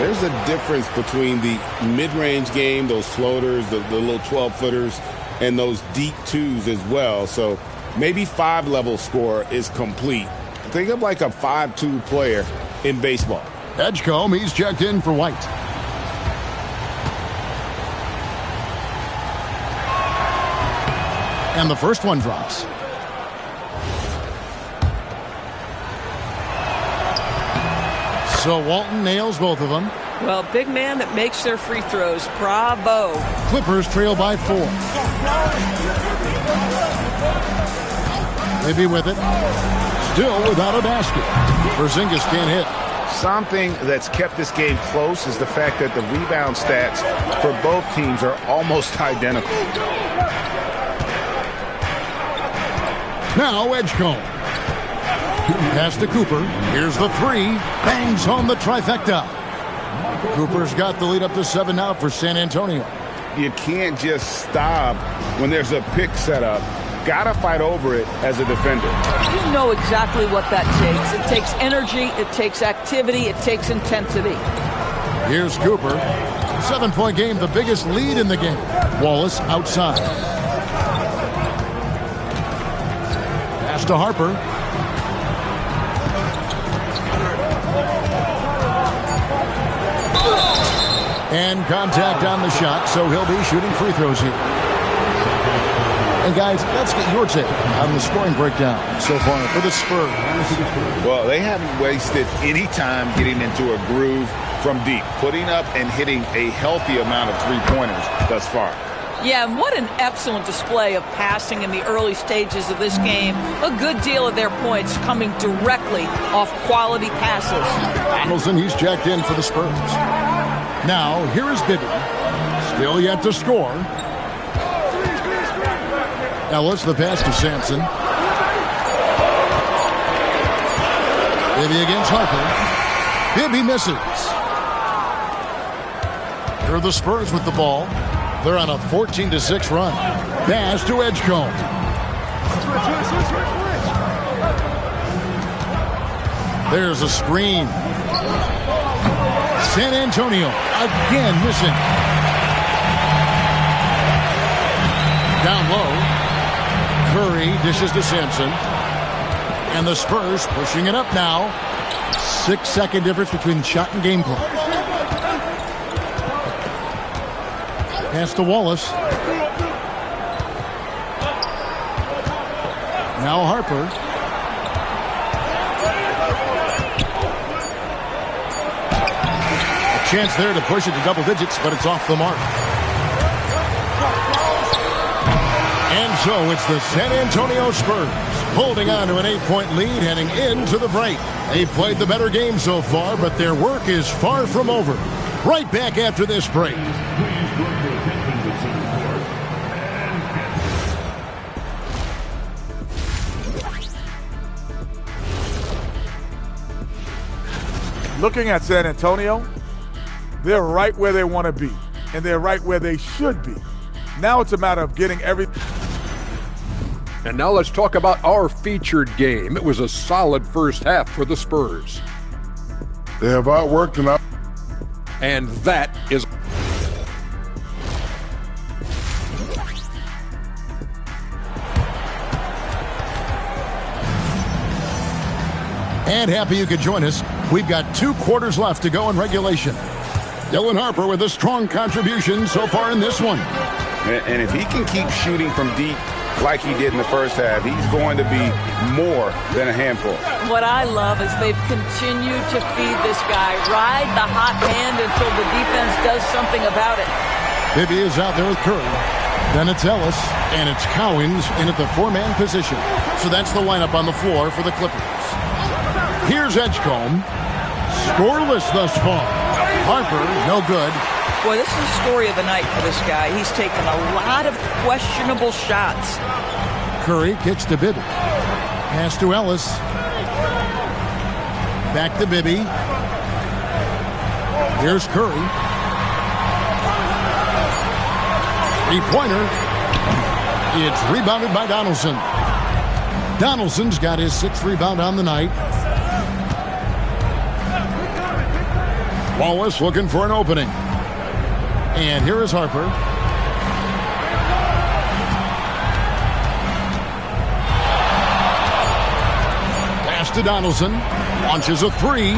there's a difference between the mid-range game, those floaters, the little 12-footers, and those deep twos as well. So maybe 5-level score is complete. Think of like a 5-2 player in baseball. Edgecombe, he's checked in for White. And the first one drops. So Walton nails both of them. Well, big man that makes their free throws. Bravo. Clippers trail by 4. Maybe with it. Still without a basket. Porzingis can't hit. Something that's kept this game close is the fact that the rebound stats for both teams are almost identical. Now Edgecombe. Pass to Cooper. Here's the 3. Bangs home the trifecta. Cooper's got the lead up to 7 now for San Antonio. You can't just stop when there's a pick set up. Gotta fight over it as a defender. You know exactly what that takes. It takes energy, it takes activity, it takes intensity. Here's Cooper. 7-point game, the biggest lead in the game. Wallace outside. Pass to Harper. And contact on the shot, so he'll be shooting free throws here. And guys, let's get your take on the scoring breakdown so far for the Spurs. Well, they haven't wasted any time getting into a groove from deep, putting up and hitting a healthy amount of three-pointers thus far. Yeah, and what an excellent display of passing in the early stages of this game. A good deal of their points coming directly off quality passes. Donaldson, he's jacked in for the Spurs. Now, here is Bibby. Still yet to score. Ellis, the pass to Sampson. Bibby against Harper. Bibby misses. Here are the Spurs with the ball. They're on a 14-6 run. Pass to Edgecombe. There's a screen. San Antonio again missing. Down low. Curry dishes to Sampson. And the Spurs pushing it up now. 6-second difference between shot and game clock. Pass to Wallace. Now Harper. A chance there to push it to double digits, but it's off the mark. And so it's the San Antonio Spurs holding on to an 8-point lead heading into the break. They've played the better game so far, but their work is far from over. Right back after this break. Looking at San Antonio, they're right where they want to be, and they're right where they should be. Now it's a matter of getting everything. And now let's talk about our featured game. It was a solid first half for the Spurs. They have outworked and And that is... And happy you could join us. We've got 2 quarters left to go in regulation. Dylan Harper with a strong contribution so far in this one. And if he can keep shooting from deep like he did in the first half, he's going to be more than a handful. What I love is they've continued to feed this guy, ride the hot hand until the defense does something about it. Bibby is out there with Curry. Then it's Ellis, and it's Cowens in at the 4-man position. So that's the lineup on the floor for the Clippers. Here's Edgecombe. Scoreless thus far. Harper, no good. Boy, this is the story of the night for this guy. He's taken a lot of questionable shots. Curry kicks to Bibby. Pass to Ellis. Back to Bibby. Here's Curry. Three-pointer. It's rebounded by Donaldson. Donaldson's got his 6th rebound on the night. Wallace looking for an opening. And here is Harper. Pass to Donaldson. Launches a 3.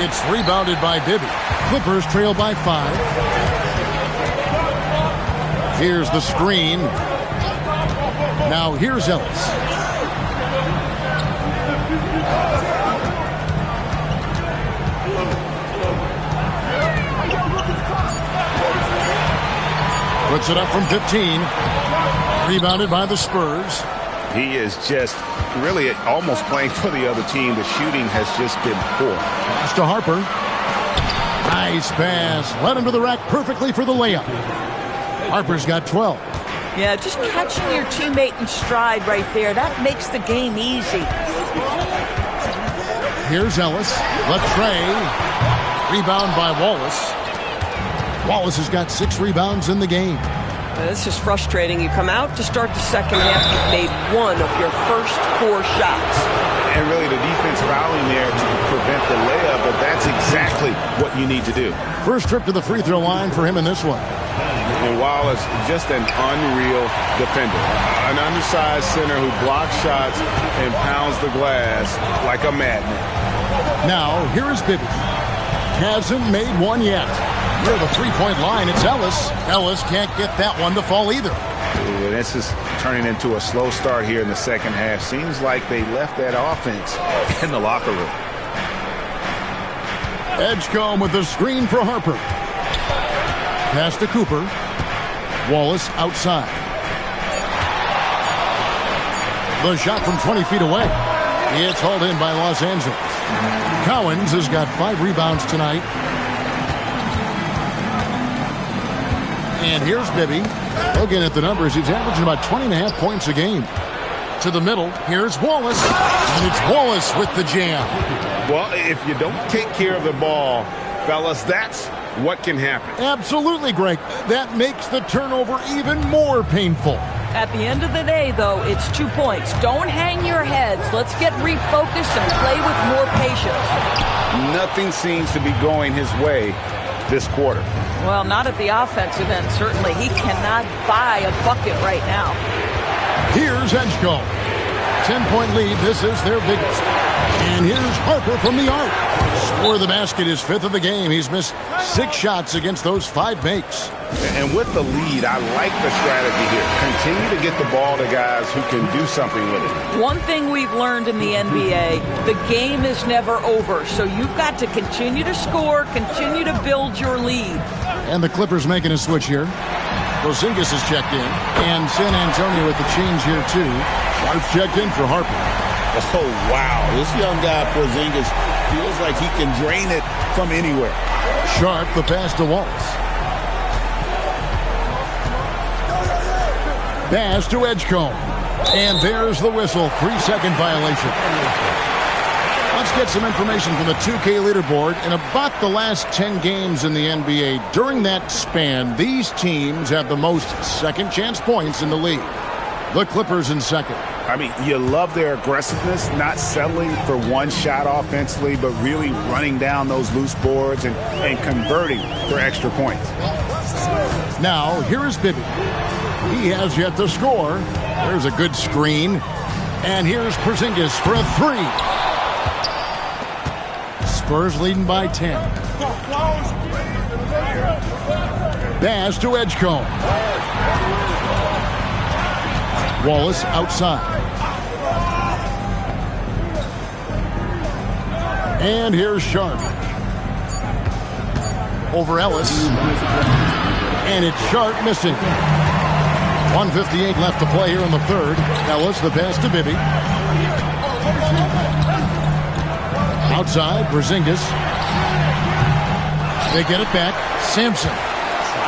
It's rebounded by Bibby. Clippers trail by 5. Here's the screen. Now here's Ellis. Puts it up from 15. Rebounded by the Spurs. He is just really almost playing for the other team. The shooting has just been poor. Pass to Harper. Nice pass. Led him to the rack perfectly for the layup. Harper's got 12. Yeah, just catching your teammate in stride right there. That makes the game easy. Here's Ellis. Latrey. Rebound by Wallace. Wallace has got 6 rebounds in the game. This is frustrating. You come out to start the second half, you've made 1 of your first 4 shots. And really the defense fouling there to prevent the layup, but that's exactly what you need to do. First trip to the free throw line for him in this one. And Wallace, just an unreal defender. An undersized center who blocks shots and pounds the glass like a madman. Now, here is Bibby. Hasn't made one yet. Near the three-point line, it's Ellis. Ellis can't get that one to fall either. This is turning into a slow start here in the second half. Seems like they left that offense in the locker room. Edgecombe with the screen for Harper. Pass to Cooper. Wallace outside. The shot from 20 feet away. It's hauled in by Los Angeles. Cowens has got 5 rebounds tonight. And here's Bibby. Looking at the numbers, he's averaging about 20.5 points a game. To the middle, here's Wallace. And it's Wallace with the jam. Well, if you don't take care of the ball, fellas, that's what can happen. Absolutely, Greg. That makes the turnover even more painful. At the end of the day, though, it's 2 points. Don't hang your heads. Let's get refocused and play with more patience. Nothing seems to be going his way this quarter. Well, not at the offensive end, certainly. He cannot buy a bucket right now. Here's Edgecombe. 10-point lead. This is their biggest. And here's Harper from the arc. Score the basket is 5th of the game. He's missed 6 shots against those 5 makes. And with the lead, I like the strategy here. Continue to get the ball to guys who can do something with it. One thing we've learned in the NBA, the game is never over. So you've got to continue to score, continue to build your lead. And the Clippers making a switch here. Porzingis is checked in. And San Antonio with the change here, too. Sharp checked in for Harper. Oh, wow. This young guy, Porzingis, feels like he can drain it from anywhere. Sharp, the pass to Wallace. Pass to Edgecombe. And there's the whistle. 3-second violation. Let's get some information from the 2K leaderboard. In about the last 10 games in the NBA, during that span, these teams have the most second chance points in the league. The Clippers in second. I mean, you love their aggressiveness, not settling for one shot offensively, but really running down those loose boards and converting for extra points. Now, here is Bibby. He has yet to score. There's a good screen. And here's Porzingis for a 3. Spurs leading by 10. Pass to Edgecombe. Wallace outside. And here's Sharp. Over Ellis. And it's Sharp missing. 1:58 left to play here in the third. Ellis, the pass to Bibby. Outside, Porzingis. They get it back. Sampson.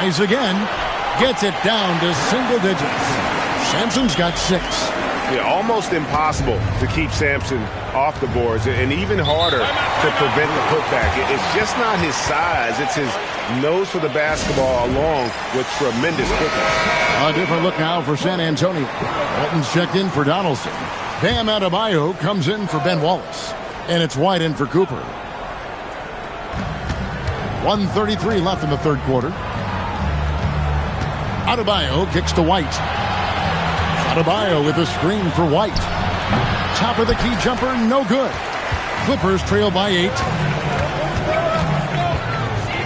Tries again. Gets it down to single digits. Sampson's got 6. Yeah, almost impossible to keep Sampson off the boards, and even harder to prevent the putback. It's just not his size. It's his nose for the basketball along with tremendous quickness. A different look now for San Antonio. Walton's checked in for Donaldson. Bam Adebayo comes in for Ben Wallace. And it's White in for Cooper. 1:33 left in the third quarter. Adebayo kicks to White. Adebayo with a screen for White. Top of the key jumper, no good. Clippers trail by 8.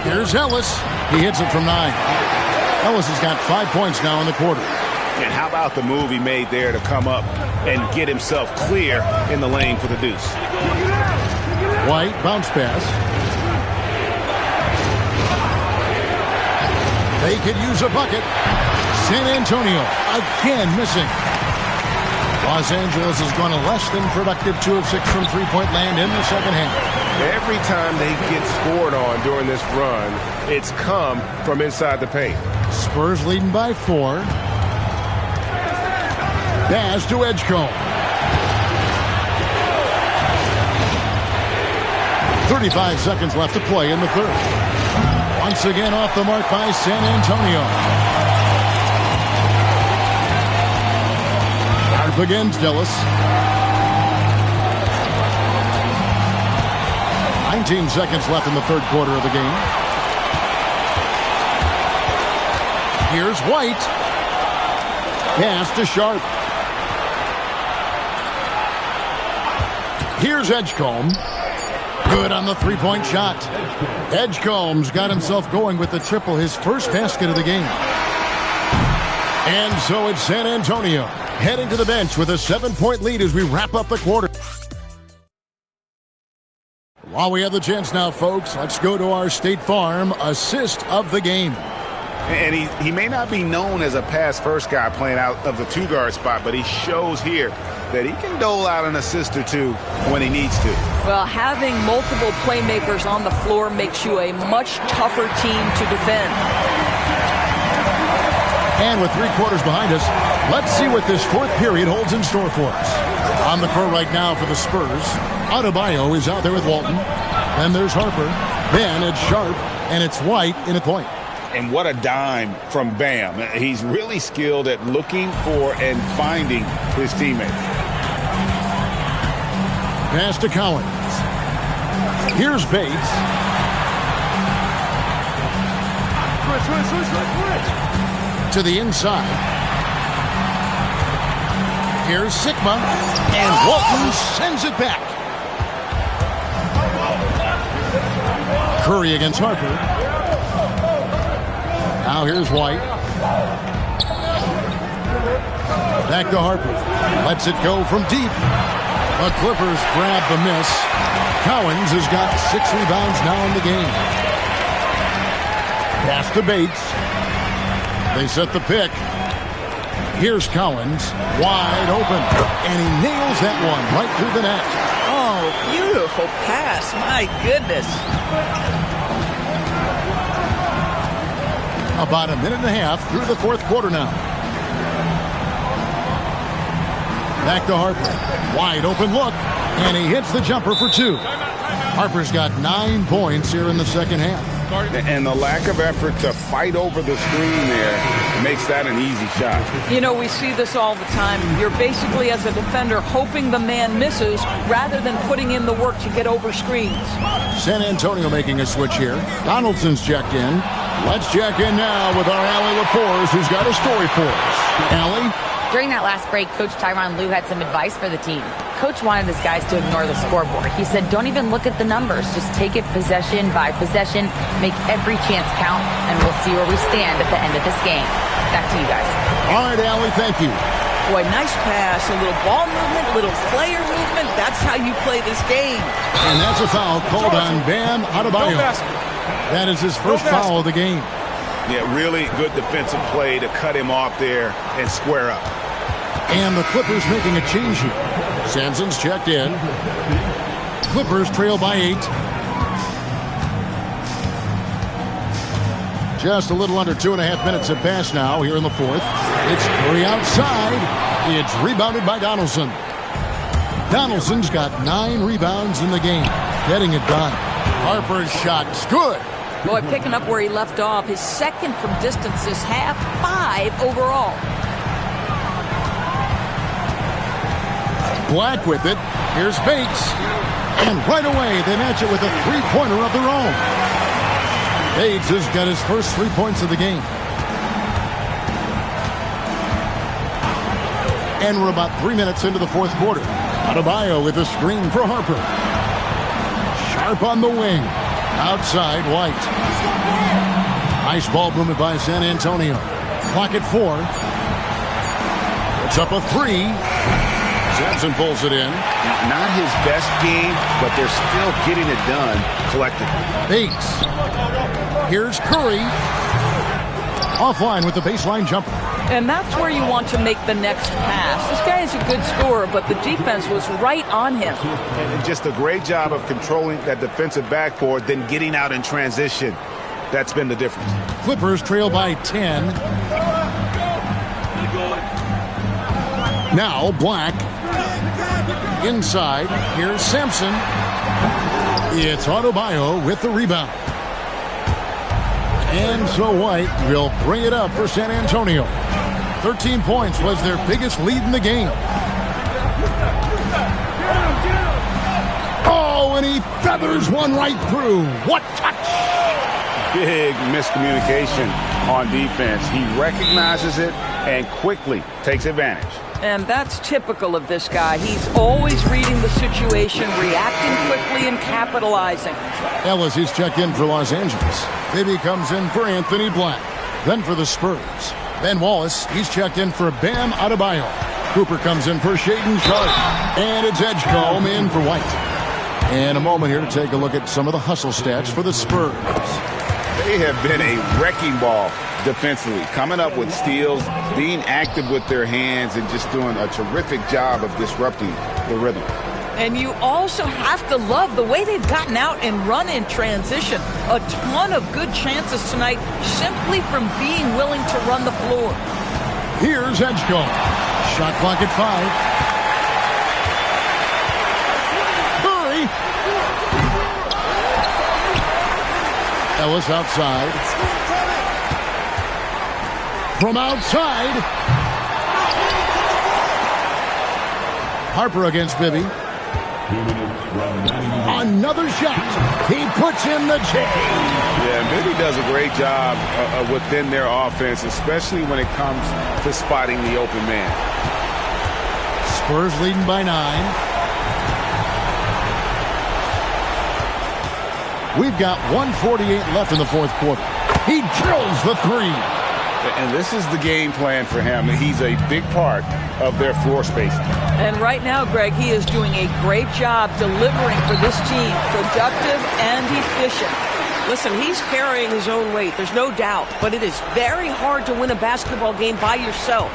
Here's Ellis. He hits it from 9. Ellis has got 5 points now in the quarter. And how about the move he made there to come up and get himself clear in the lane for the deuce? White, bounce pass. They could use a bucket. San Antonio again missing. Los Angeles has gone a less than productive 2 of 6 from three-point land in the second half. Every time they get scored on during this run, it's come from inside the paint. Spurs leading by 4. Pass to Edgecombe. 35 seconds left to play in the third. Once again off the mark by San Antonio. Sharp against Ellis. 19 seconds left in the third quarter of the game. Here's White. Pass to Sharp. Here's Edgecombe. Good on the three-point shot. Edgecombe's got himself going with the triple, his first basket of the game. And so it's San Antonio heading to the bench with a 7-point lead as we wrap up the quarter. While we have the chance now, folks, let's go to our State Farm assist of the game. And he may not be known as a pass-first guy playing out of the two-guard spot, but he shows here that he can dole out an assist or two when he needs to. Well, having multiple playmakers on the floor makes you a much tougher team to defend. And with 3 quarters behind us, let's see what this fourth period holds in store for us. On the court right now for the Spurs, Adebayo is out there with Walton. Then there's Harper. Then it's Sharp, and it's White in a point. And what a dime from Bam. He's really skilled at looking for and finding his teammate. Pass to Collins. Here's Bates. To the inside. Here's Sigma. And Walton sends it back. Curry against Harper. Now here's White. Back to Harper. Lets it go from deep. The Clippers grab the miss. Collins has got 6 rebounds now in the game. Pass to Bates. They set the pick. Here's Collins. Wide open. And he nails that one right through the net. Oh, beautiful pass. My goodness. About a minute and a half through the fourth quarter now. Back to Harper. Wide open look. And he hits the jumper for 2. Harper's got 9 points here in the second half. And the lack of effort to fight over the screen there makes that an easy shot. You know, we see this all the time. You're basically, as a defender, hoping the man misses rather than putting in the work to get over screens. San Antonio making a switch here. Donaldson's checked in. Let's check in now with our Allie LaForce, who's got a story for us. Allie? During that last break, Coach Tyronn Lue had some advice for the team. Coach wanted his guys to ignore the scoreboard. He said, don't even look at the numbers. Just take it possession by possession. Make every chance count, and we'll see where we stand at the end of this game. Back to you guys. All right, Allie, thank you. Boy, nice pass. A little ball movement, a little player movement. That's how you play this game. And that's a foul called on Bam Adebayo. That is his first foul of the game. Yeah, really good defensive play to cut him off there and square up. And the Clippers making a change here. Sampson's checked in. Clippers trail by 8. Just a little under 2.5 minutes have passed now here in the fourth. It's Curry outside. It's rebounded by Donaldson. Donaldson's got 9 rebounds in the game. Getting it done. Harper's shot's good. Boy, picking up where he left off. His second from distance this half, 5 overall. Black with it. Here's Bates. And right away, they match it with a three-pointer of their own. Bates has got his first 3 points of the game. And we're about 3 minutes into the fourth quarter. Adebayo with a screen for Harper. Sharp on the wing. Outside, White. Nice ball movement by San Antonio. Clock at 4. It's up a 3. Sampson pulls it in. Not his best game, but they're still getting it done collectively. Bates. Here's Curry. Offline with the baseline jumper. And that's where you want to make the next pass. This guy is a good scorer, but the defense was right on him. And just a great job of controlling that defensive backboard, then getting out in transition. That's been the difference. Clippers trail by 10. Now Black. Inside, here's Sampson. It's Adebayo with the rebound. And so White will bring it up for San Antonio. 13 points was their biggest lead in the game. Oh, and he feathers one right through. What touch! Big miscommunication on defense. He recognizes it and quickly takes advantage. And that's typical of this guy. He's always reading the situation, reacting quickly, and capitalizing. Ellis, he's checked in for Los Angeles. Bibby comes in for Anthony Black. Then for the Spurs. Ben Wallace, he's checked in for Bam Adebayo. Cooper comes in for Shaedon Sharpe. And it's Edgecombe in for White. And a moment here to take a look at some of the hustle stats for the Spurs. They have been a wrecking ball defensively, coming up with steals, being active with their hands, and just doing a terrific job of disrupting the rhythm. And you also have to love the way they've gotten out and run in transition. A ton of good chances tonight simply from being willing to run the floor. Here's Edgecombe. Shot clock at 5. Curry. Ellis outside. From outside. Harper against Bibby. Another shot. He puts in the J. Yeah, Bibby does a great job within their offense, especially when it comes to spotting the open man. Spurs leading by 9. We've got 1:48 left in the fourth quarter. He drills the 3. And this is the game plan for him. He's a big part of their floor spacing. And right now, Greg, he is doing a great job delivering for this team. Productive and efficient. Listen, he's carrying his own weight. There's no doubt. But it is very hard to win a basketball game by yourself.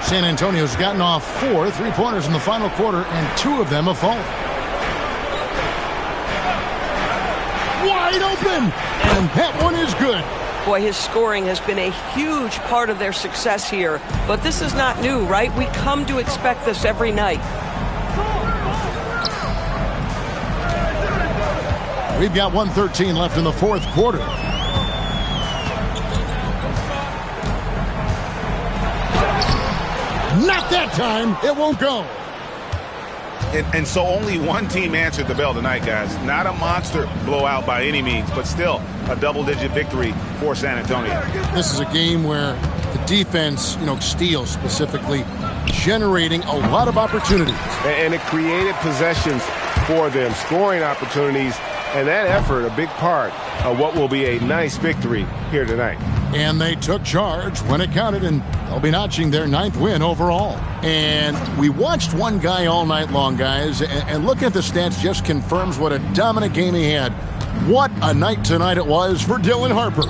San Antonio's gotten off 4 3-pointers in the final quarter, and 2 of them have fallen. Wide open! And that one is good. Boy, his scoring has been a huge part of their success here. But this is not new, right? We come to expect this every night. We've got 1:13 left in the fourth quarter. Not that time. It won't go. And so only one team answered the bell tonight, guys. Not a monster blowout by any means, but still a double-digit victory for San Antonio. This is a game where the defense, steals specifically, generating a lot of opportunities. And it created possessions for them, scoring opportunities, and that effort a big part of what will be a nice victory here tonight. And they took charge when it counted, and they'll be notching their 9th win overall. And we watched one guy all night long, guys, and looking at the stats just confirms what a dominant game he had. What a night tonight it was for Dylan Harper.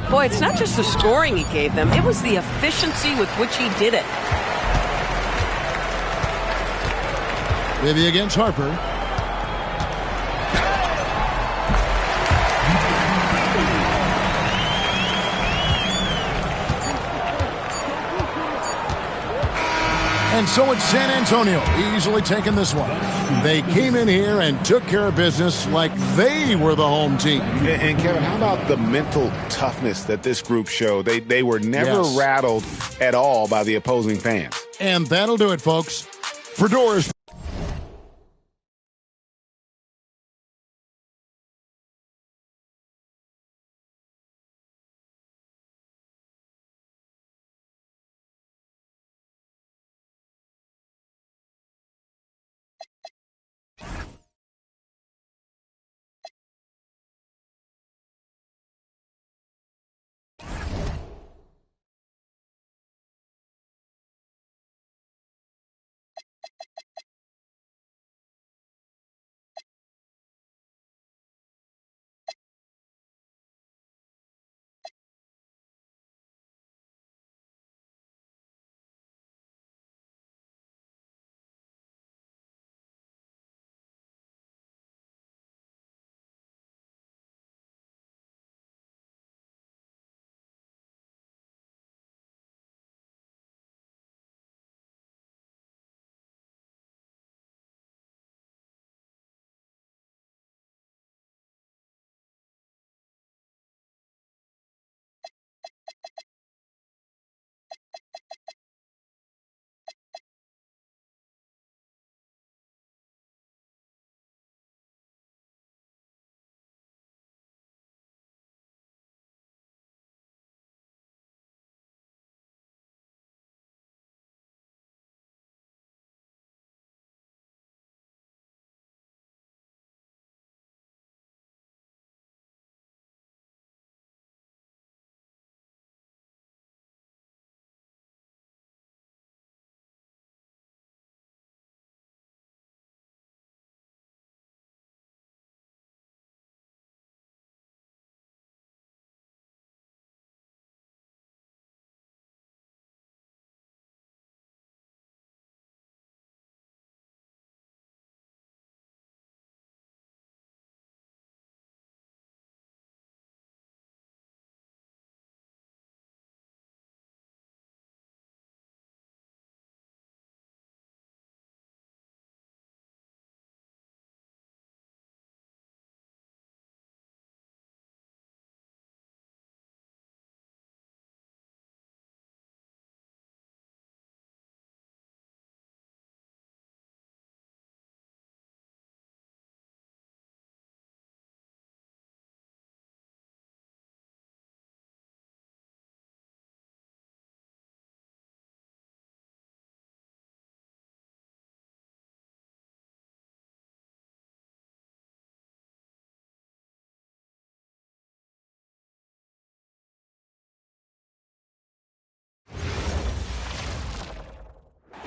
Boy, it's not just the scoring he gave them. It was the efficiency with which he did it. Bibby against Harper. And so it's San Antonio easily taking this one. They came in here and took care of business like they were the home team. And Kevin, how about the mental toughness that this group showed? They were never rattled at all by the opposing fans. And that'll do it, folks. For Doors.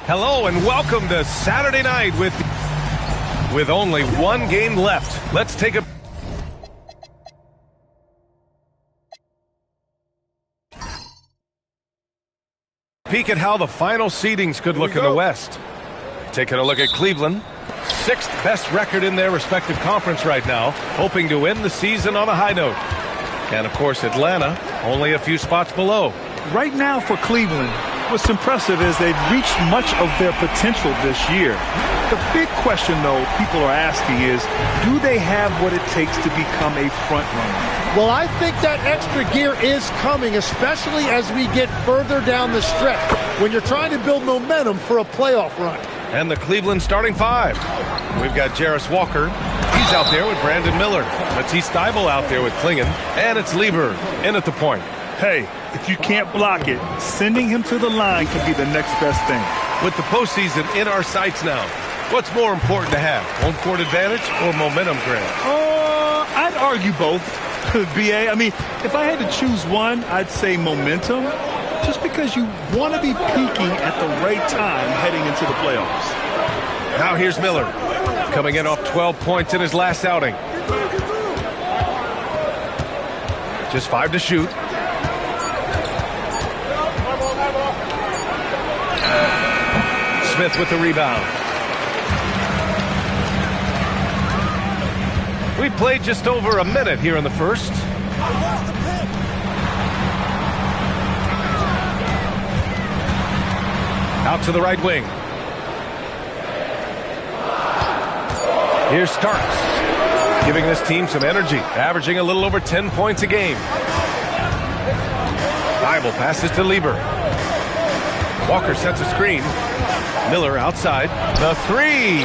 Hello and welcome to Saturday night with only one game left. Let's take a peek at how the final seedings could look in the West. Taking a look at Cleveland, 6th best record in their respective conference right now, hoping to end the season on a high note. And of course Atlanta, only a few spots below. Right now for Cleveland, what's impressive is they've reached much of their potential this year. The big question, though, people are asking is, do they have what it takes to become a front runner? Well, I think that extra gear is coming, especially as we get further down the stretch, when you're trying to build momentum for a playoff run. And the Cleveland starting 5. We've got Jarris Walker. He's out there with Brandon Miller. Matisse Thybulle out there with Klingen. And it's Lever in at the point. Hey, if you can't block it, sending him to the line can be the next best thing. With the postseason in our sights now, what's more important to have, home court advantage or momentum grab? I'd argue both, BA. I mean, if I had to choose one, I'd say momentum, just because you want to be peaking at the right time heading into the playoffs. Now here's Miller, coming in off 12 points in his last outing. Just 5 to shoot. Smith with the rebound. We played just over a minute here in the first. Out to the right wing. Here's Starks, giving this team some energy, averaging a little over 10 points a game. Thibault passes to Lieber. Walker sets a screen. Miller outside. The three.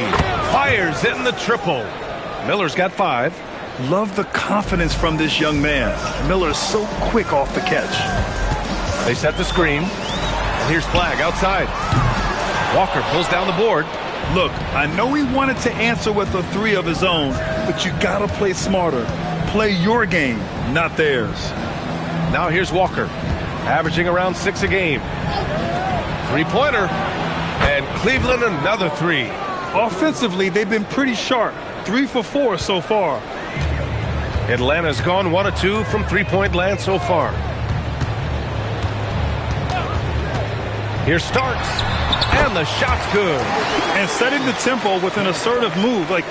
Fires in the triple. Miller's got 5. Love the confidence from this young man. Miller's so quick off the catch. They set the screen. And here's Flagg outside. Walker pulls down the board. Look, I know he wanted to answer with a 3 of his own, but you gotta play smarter. Play your game, not theirs. Now here's Walker, averaging around 6 a game. 3-pointer. And Cleveland another 3. Offensively, they've been pretty sharp. 3 for 4 so far. Atlanta's gone 1 of 2 from 3-point land so far. Here's Starks. And the shot's good. And setting the tempo with an assertive move. Like,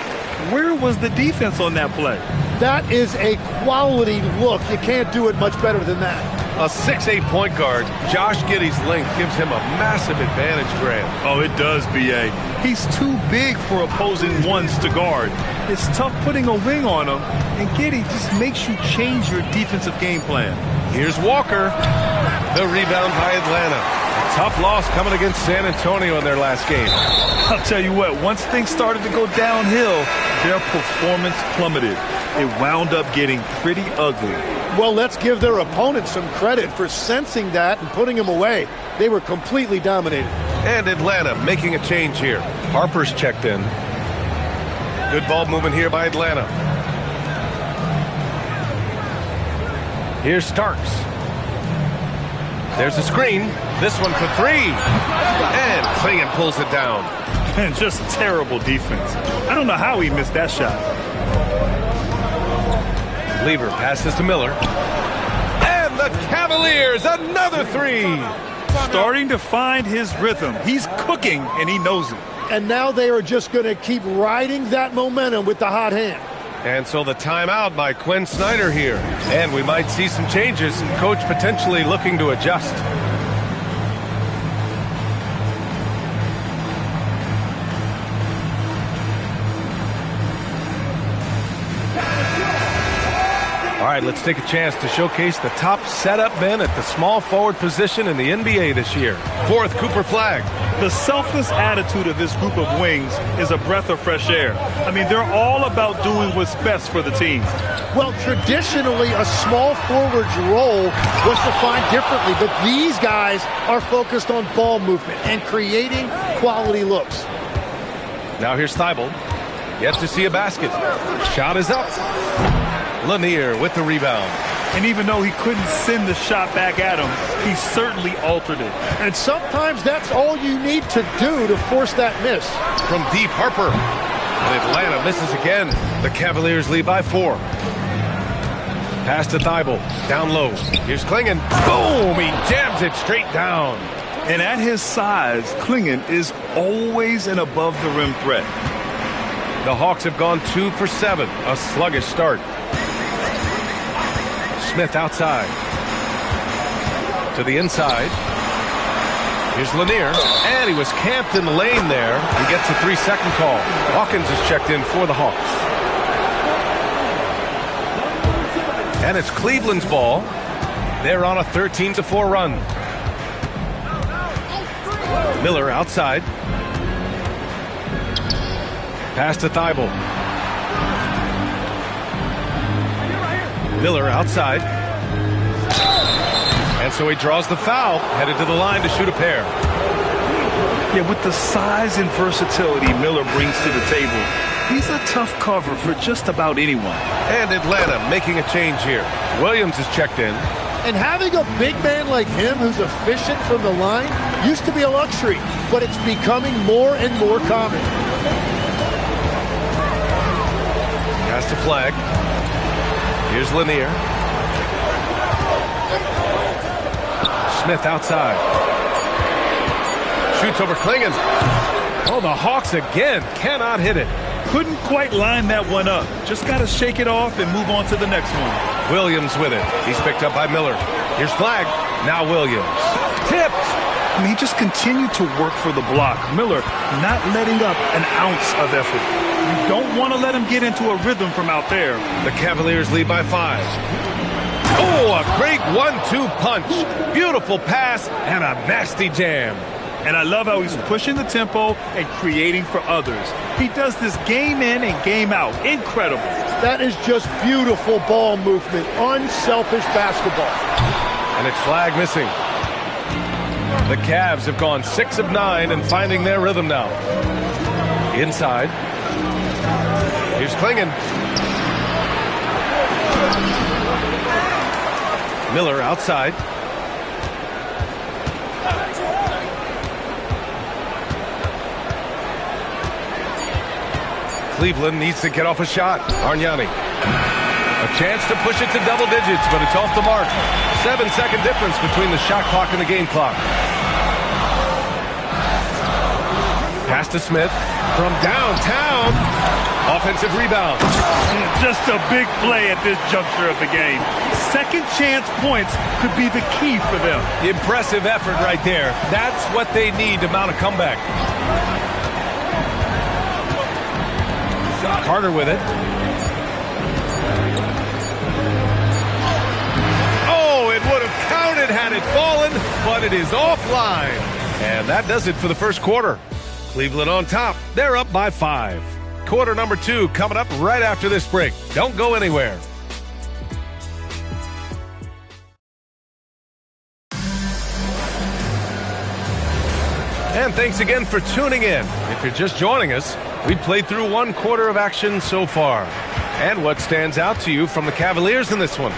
where was the defense on that play? That is a quality look. You can't do it much better than that. A 6'8" point guard, Josh Giddey's length gives him a massive advantage, Graham. Oh, it does, B.A. He's too big for opposing ones to guard. It's tough putting a wing on him, and Giddey just makes you change your defensive game plan. Here's Walker. The rebound by Atlanta. A tough loss coming against San Antonio in their last game. I'll tell you what, once things started to go downhill, their performance plummeted. It wound up getting pretty ugly. Well, let's give their opponents some credit for sensing that and putting them away. They were completely dominated. And Atlanta making a change here. Harper's checked in. Good ball movement here by Atlanta. Here's Starks. There's a screen. This one for 3. And Clingan pulls it down. And just terrible defense. I don't know how he missed that shot. Lieber passes to Miller. And the Cavaliers, another 3. Starting to find his rhythm. He's cooking, and he knows it. And now they are just going to keep riding that momentum with the hot hand. And so the timeout by Quinn Snyder here. And we might see some changes. Coach potentially looking to adjust. All right, let's take a chance to showcase the top setup men at the small forward position in the NBA this year. 4th, Cooper Flagg. The selfless attitude of this group of wings is a breath of fresh air. I mean, they're all about doing what's best for the team. Well, traditionally, a small forward's role was defined differently, but these guys are focused on ball movement and creating quality looks. Now here's Thibault. Yet to see a basket. Shot is up. Lanier with the rebound. And even though he couldn't send the shot back at him, he certainly altered it. And sometimes that's all you need to do to force that miss. From deep, Harper. And Atlanta misses again. The Cavaliers lead by 4. Pass to Thibault. Down low. Here's Clingan. Boom! He jams it straight down. And at his size, Clingan is always an above-the-rim threat. The Hawks have gone 2 for 7. A sluggish start. Smith outside. To the inside. Here's Lanier. And he was camped in the lane there. He gets a 3-second call. Hawkins is checked in for the Hawks. And it's Cleveland's ball. They're on a 13-4 run. Miller outside. Pass to Thibault. Miller outside. And so he draws the foul, headed to the line to shoot a pair. Yeah, with the size and versatility Miller brings to the table, he's a tough cover for just about anyone. And Atlanta making a change here. Williams is checked in. And having a big man like him who's efficient from the line used to be a luxury, but it's becoming more and more common. Pass to Flagg. Here's Lanier. Smith outside. Shoots over Clingan. Oh, the Hawks again cannot hit it. Couldn't quite line that one up. Just got to shake it off and move on to the next one. Williams with it. He's picked up by Miller. Here's Flagg. Now Williams. Tipped. I mean, he just continued to work for the block. Miller not letting up an ounce of effort. You don't want to let him get into a rhythm from out there. The Cavaliers lead by 5. Oh, a great 1-2 punch. Beautiful pass and a nasty jam. And I love how he's pushing the tempo and creating for others. He does this game in and game out. Incredible. That is just beautiful ball movement. Unselfish basketball. And it's flag missing. The Cavs have gone 6 of 9 and finding their rhythm now. Inside. Here's Klingon. Miller outside. Cleveland needs to get off a shot. Bargnani. A chance to push it to double digits, but it's off the mark. 7-second difference between the shot clock and the game clock. Pass to Smith from downtown. Offensive rebound. Just a big play at this juncture of the game. Second chance points could be the key for them. Impressive effort right there. That's what they need to mount a comeback. Carter with it. Oh, it would have counted had it fallen, but it is offline. And that does it for the first quarter. Cleveland on top. They're up by 5. Quarter number 2 coming up right after this break. Don't go anywhere. And thanks again for tuning in. If you're just joining us, we played through 1 quarter of action so far. And what stands out to you from the Cavaliers in this one?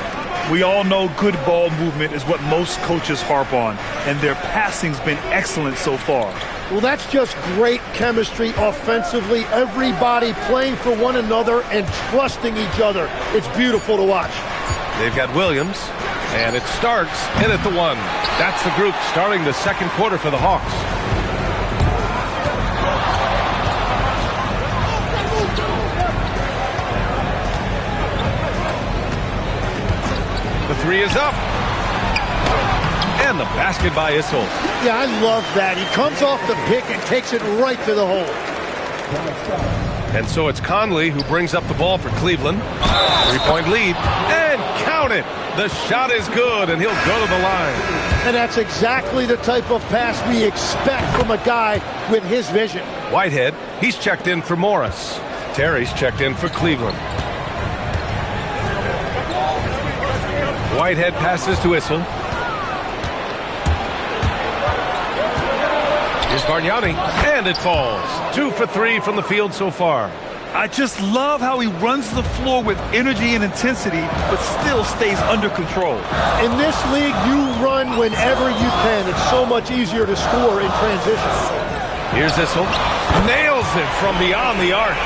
We all know good ball movement is what most coaches harp on, and their passing's been excellent so far. Well, that's just great chemistry offensively. Everybody playing for one another and trusting each other. It's beautiful to watch. They've got Williams, and it starts in at the 1. That's the group starting the second quarter for the Hawks. The 3 is up. And the basket by Issel. Yeah, I love that. He comes off the pick and takes it right to the hole. And so it's Conley who brings up the ball for Cleveland. 3-point lead. And count it. The shot is good, and he'll go to the line. And that's exactly the type of pass we expect from a guy with his vision. Whitehead, he's checked in for Morris. Terry's checked in for Cleveland. Whitehead passes to Issel. Here's Bargnani, and it falls. 2 for 3 from the field so far. I just love how he runs the floor with energy and intensity, but still stays under control. In this league, you run whenever you can. It's so much easier to score in transition. Here's Issel. Nails it from beyond the arc.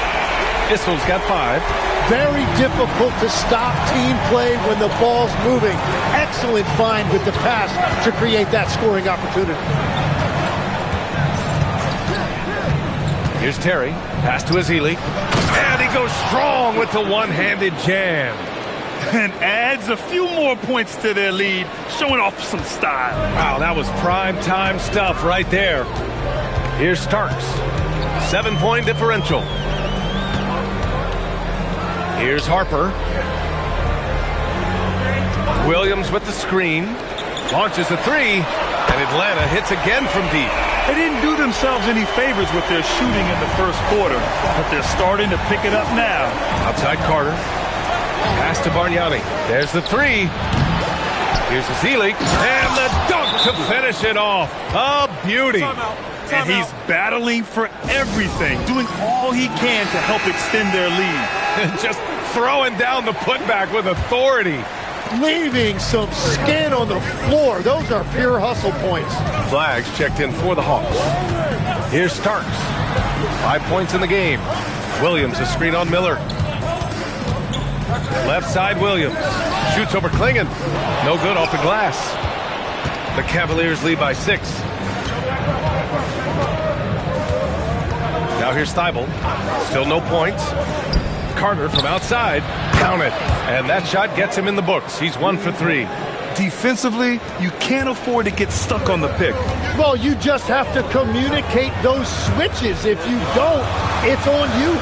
Issel's got 5. Very difficult to stop team play when the ball's moving. Excellent find with the pass to create that scoring opportunity. Here's Terry. Pass to Ezeli. And he goes strong with the one-handed jam. And adds a few more points to their lead, showing off some style. Wow, that was prime-time stuff right there. Here's Starks. 7-point differential. Here's Harper. Williams with the screen. Launches a 3. And Atlanta hits again from deep. They didn't do themselves any favors with their shooting in the first quarter, but they're starting to pick it up now. Outside Carter. Pass to Bargnani. There's the 3. Here's Ezeli. And the dunk to finish it off. A beauty. And he's battling for everything, doing all he can to help extend their lead. Just throwing down the putback with authority. Leaving some skin on the floor. Those are pure hustle points. Flags checked in for the Hawks. Here's Starks. 5 points in the game. Williams a screen on Miller. Left side Williams. Shoots over Klingon. No good off the glass. The Cavaliers lead by 6. Now here's Thibault. Still no points. Carter from outside. Count it. And that shot gets him in the books. He's 1 for 3. Defensively, you can't afford to get stuck on the pick. Well, you just have to communicate those switches. If you don't, it's on you.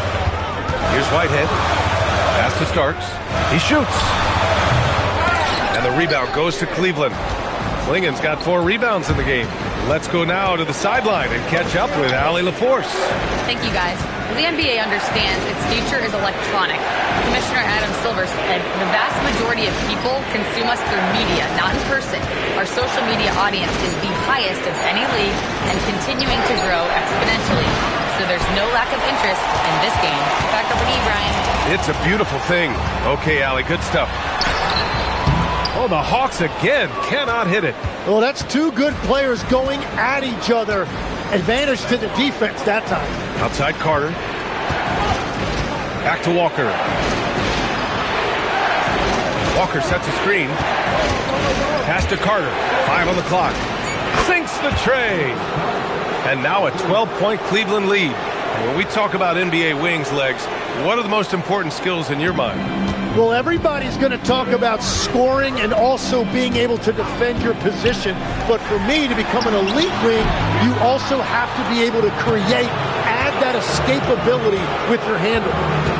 Here's Whitehead. Pass to Starks. He shoots. And the rebound goes to Cleveland. Klingen's got 4 rebounds in the game. Let's go now to the sideline and catch up with Allie LaForce. Thank you, guys. Well, the NBA understands its future is electronic. Commissioner Adam Silver said the vast majority of people consume us through media, not in person. Our social media audience is the highest of any league and continuing to grow exponentially. So there's no lack of interest in this game. Back over to you, Brian. It's a beautiful thing. Okay, Allie, good stuff. Oh, the Hawks again cannot hit it. Well, that's 2 good players going at each other. Advantage to the defense that time. Outside Carter. Back to Walker. Walker sets a screen. Pass to Carter. 5 on the clock. Sinks the tray. And now a 12-point Cleveland lead. When we talk about NBA wings, Legs, what are the most important skills in your mind? Well, everybody's going to talk about scoring and also being able to defend your position. But for me, to become an elite wing, you also have to be able to create, add that escapability with your handle.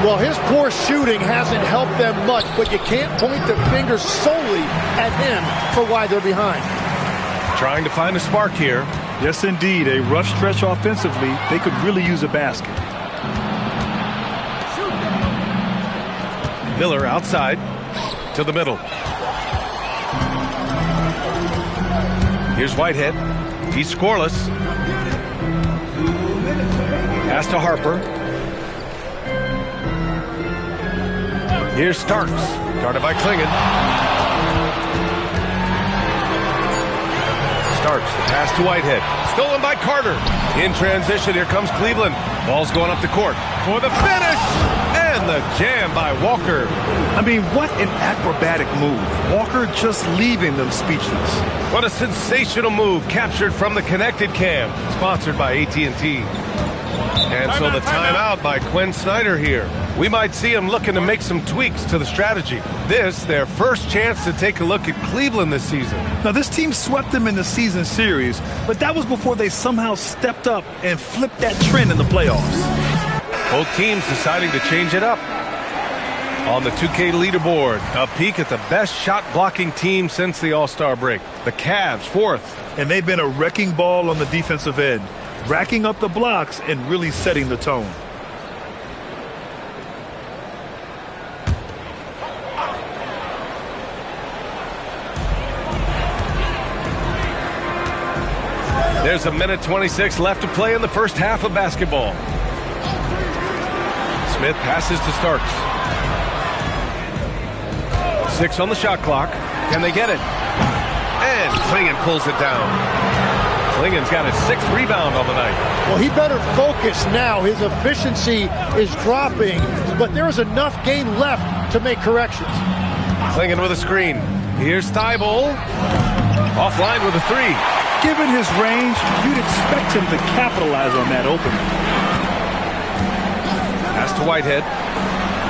Well, his poor shooting hasn't helped them much, but you can't point the finger solely at him for why they're behind. Trying to find a spark here. Yes, indeed. A rough stretch offensively. They could really use a basket. Miller outside to the middle. Here's Whitehead. He's scoreless. Pass to Harper. Here's Starks. Guarded by Klingen. Starks, the pass to Whitehead. Stolen by Carter. In transition, here comes Cleveland. Ball's going up the court for the finish. And the jam by Walker. I mean, what an acrobatic move. Walker just leaving them speechless. What a sensational move captured from the Connected Cam, sponsored by AT&T. And so the timeout by Quinn Snyder here. We might see him looking to make some tweaks to the strategy. This, their first chance to take a look at Cleveland this season. Now, this team swept them in the season series, but that was before they somehow stepped up and flipped that trend in the playoffs. Both teams deciding to change it up. On the 2K leaderboard, a peek at the best shot-blocking team since the All-Star break. The Cavs, 4th. And they've been a wrecking ball on the defensive end, racking up the blocks and really setting the tone. There's a minute 26 left to play in the first half of basketball. Smith passes to Starks. 6 on the shot clock. Can they get it? And Klingen pulls it down. Klingen's got his 6th rebound on the night. Well, he better focus now. His efficiency is dropping, but there is enough game left to make corrections. Klingen with a screen. Here's Thibault. Offline with a 3. Given his range, you'd expect him to capitalize on that opening. Pass to Whitehead.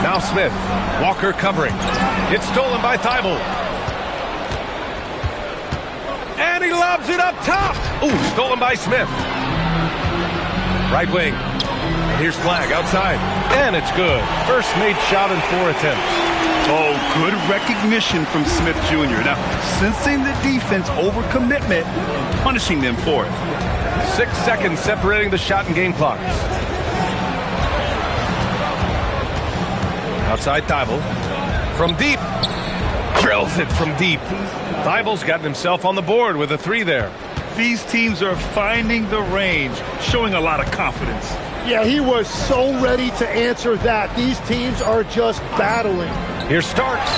Now Smith. Walker covering. It's stolen by Thibault. And he lobs it up top. Ooh, stolen by Smith. Right wing. And here's Flag outside. And it's good. First made shot in 4 attempts. Oh, good recognition from Smith Jr. Now, sensing the defense overcommitment and punishing them for it. 6 seconds separating the shot and game clocks. Outside Thibault. From deep. Drills it from deep. Thibault's gotten himself on the board with a 3 there. These teams are finding the range, showing a lot of confidence. Yeah, he was so ready to answer that. These teams are just battling. Here's Starks.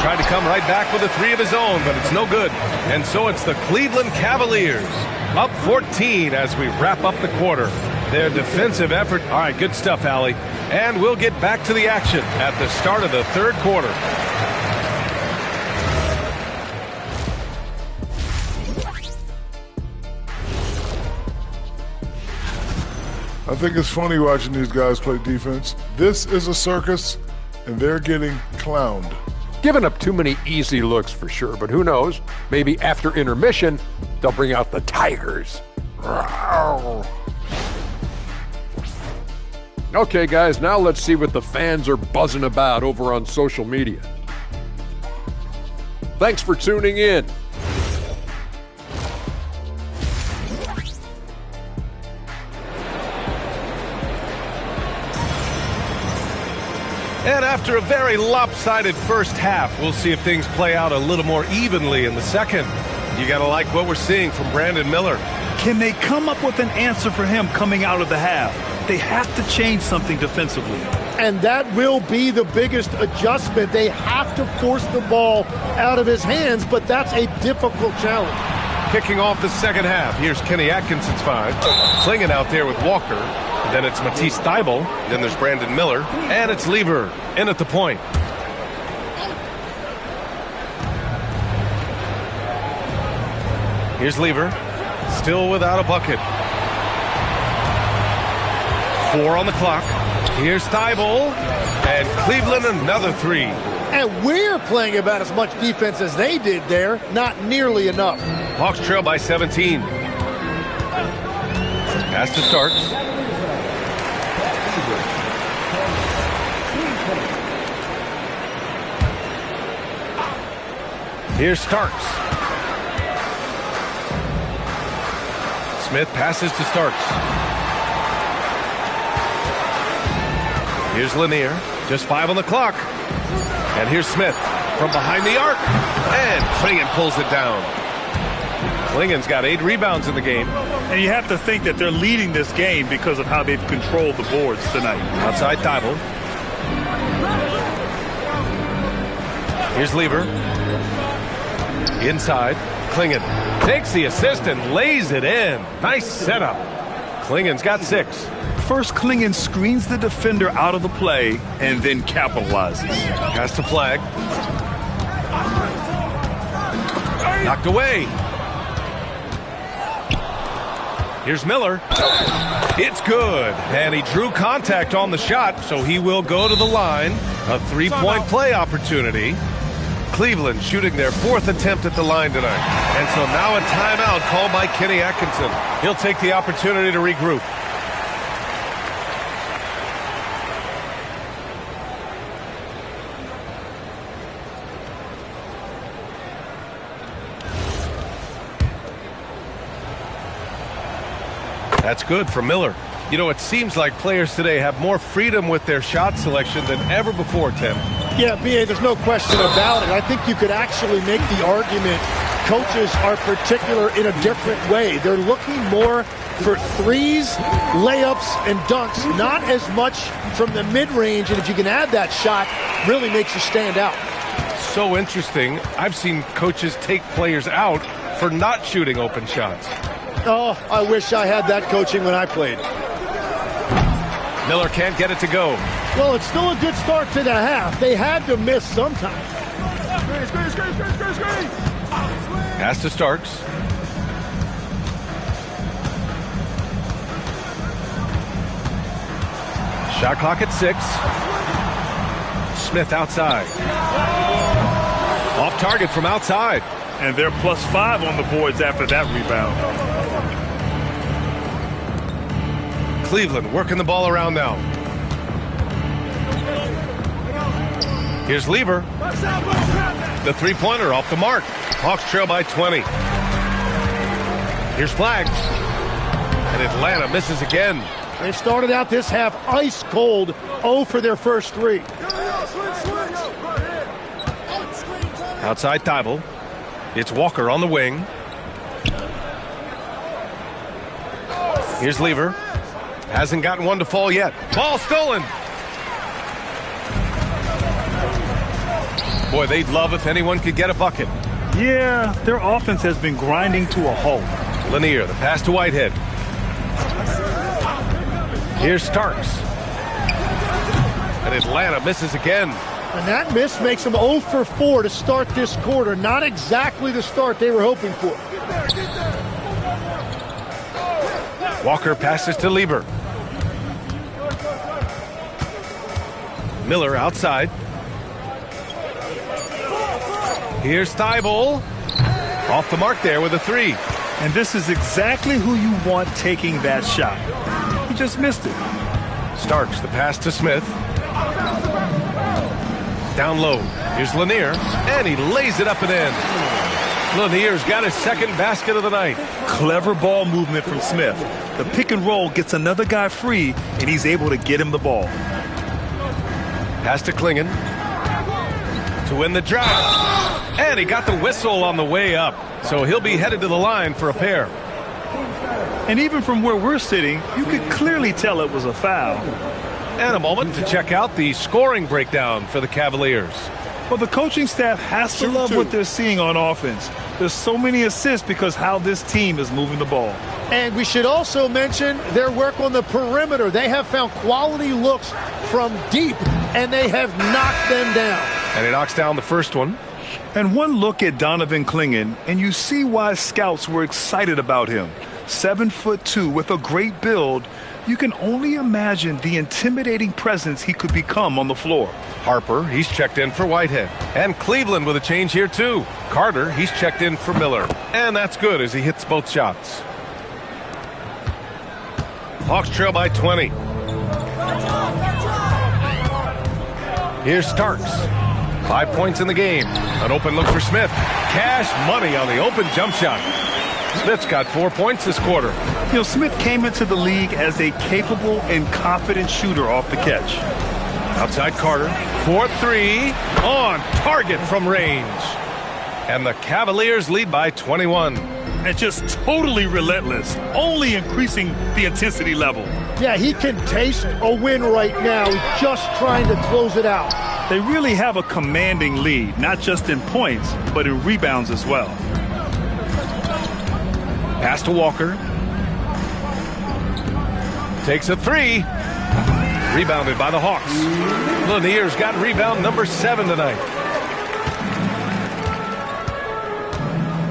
Tried to come right back with a 3 of his own, but it's no good. And so it's the Cleveland Cavaliers. Up 14 as we wrap up the quarter. Their defensive effort. All right, good stuff, Allie. And we'll get back to the action at the start of the 3rd quarter. I think it's funny watching these guys play defense. This is a circus, and they're getting clowned. Giving up too many easy looks for sure, but who knows? Maybe after intermission, they'll bring out the Tigers. Okay, guys, now let's see what the fans are buzzing about over on social media. Thanks for tuning in. And after a very lopsided first half, we'll see if things play out a little more evenly in the second. You got to like what we're seeing from Brandon Miller. Can they come up with an answer for him coming out of the half? They have to change something defensively. And that will be the biggest adjustment. They have to force the ball out of his hands, but that's a difficult challenge. Kicking off the second half, here's Kenny Atkinson's 5. Clingan out there with Walker. Then it's Matisse Thybulle. Then there's Brandon Miller. And it's Lever in at the point. Here's Lever. Still without a bucket. 4 on the clock. Here's Thybulle. And Cleveland another 3. And we're playing about as much defense as they did there. Not nearly enough. Hawks trail by 17. Pass to Starks. Here's Starks. Smith passes to Starks. Here's Lanier. Just 5 on the clock. And here's Smith from behind the arc. And Clingan pulls it down. Clingan's got 8 rebounds in the game. And you have to think that they're leading this game because of how they've controlled the boards tonight. Outside Thybulle. Here's Lever. Inside. Clingan takes the assist and lays it in. Nice setup. Clingan's got 6. First, Clingan screens the defender out of the play and then capitalizes. Pass to Flag. Knocked away. Here's Miller. It's good. And he drew contact on the shot, so he will go to the line. A 3-point play opportunity. Cleveland shooting their 4th attempt at the line tonight. And so now a timeout called by Kenny Atkinson. He'll take the opportunity to regroup. That's good for Miller. You know, it seems like players today have more freedom with their shot selection than ever before, Tim. Yeah, B.A., there's no question about it. I think you could actually make the argument coaches are particular in a different way. They're looking more for threes, layups, and dunks, not as much from the mid-range. And if you can add that shot, really makes you stand out. So interesting. I've seen coaches take players out for not shooting open shots. Oh, I wish I had that coaching when I played. Miller can't get it to go. Well, it's still a good start to the half. They had to miss sometime. Pass to Starks. Shot clock at 6. Smith outside. Off target from outside. And they're +5 on the boards after that rebound. Cleveland working the ball around now. Here's Lever. The 3-pointer off the mark. Hawks trail by 20. Here's Flag. And Atlanta misses again. They started out this half ice cold, 0 for their first 3. Outside Thybulle. It's Walker on the wing. Here's Lever. Hasn't gotten one to fall yet. Ball stolen. Boy, they'd love if anyone could get a bucket. Yeah, their offense has been grinding to a halt. Lanier, the pass to Whitehead. Here's Starks. And Atlanta misses again. And that miss makes them 0 for 4 to start this quarter. Not exactly the start they were hoping for. Walker passes to Lever. Miller outside. Here's Thibault. Off the mark there with a 3. And this is exactly who you want taking that shot. He just missed it. Starks the pass to Smith. Down low. Here's Lanier. And he lays it up and in. Lanier's got his second basket of the night. Clever ball movement from Smith. The pick and roll gets another guy free, and he's able to get him the ball. Pass to Clingan. To win the drive. And he got the whistle on the way up. So he'll be headed to the line for a pair. And even from where we're sitting, you could clearly tell it was a foul. And a moment to check out the scoring breakdown for the Cavaliers. Well, the coaching staff has to love what they're seeing on offense. There's so many assists because how this team is moving the ball. And we should also mention their work on the perimeter. They have found quality looks from deep, and they have knocked them down. And he knocks down the first one. And one look at Donovan Clingan, and you see why scouts were excited about him. 7'2" with a great build. You can only imagine the intimidating presence he could become on the floor. Harper, he's checked in for Whitehead. And Cleveland with a change here too. Carter, he's checked in for Miller. And that's good as he hits both shots. Hawks trail by 20. Here's Starks. 5 points in the game. An open look for Smith. Cash money on the open jump shot. Smith's got 4 points this quarter. You know, Smith came into the league as a capable and confident shooter off the catch. Outside Carter. 4-3. On target from range. And the Cavaliers lead by 21. And just totally relentless. Only increasing the intensity level. Yeah, he can taste a win right now. He's just trying to close it out. They really have a commanding lead, not just in points, but in rebounds as well. Pass to Walker. Takes a 3. Rebounded by the Hawks. Lanier's got rebound number 7 tonight.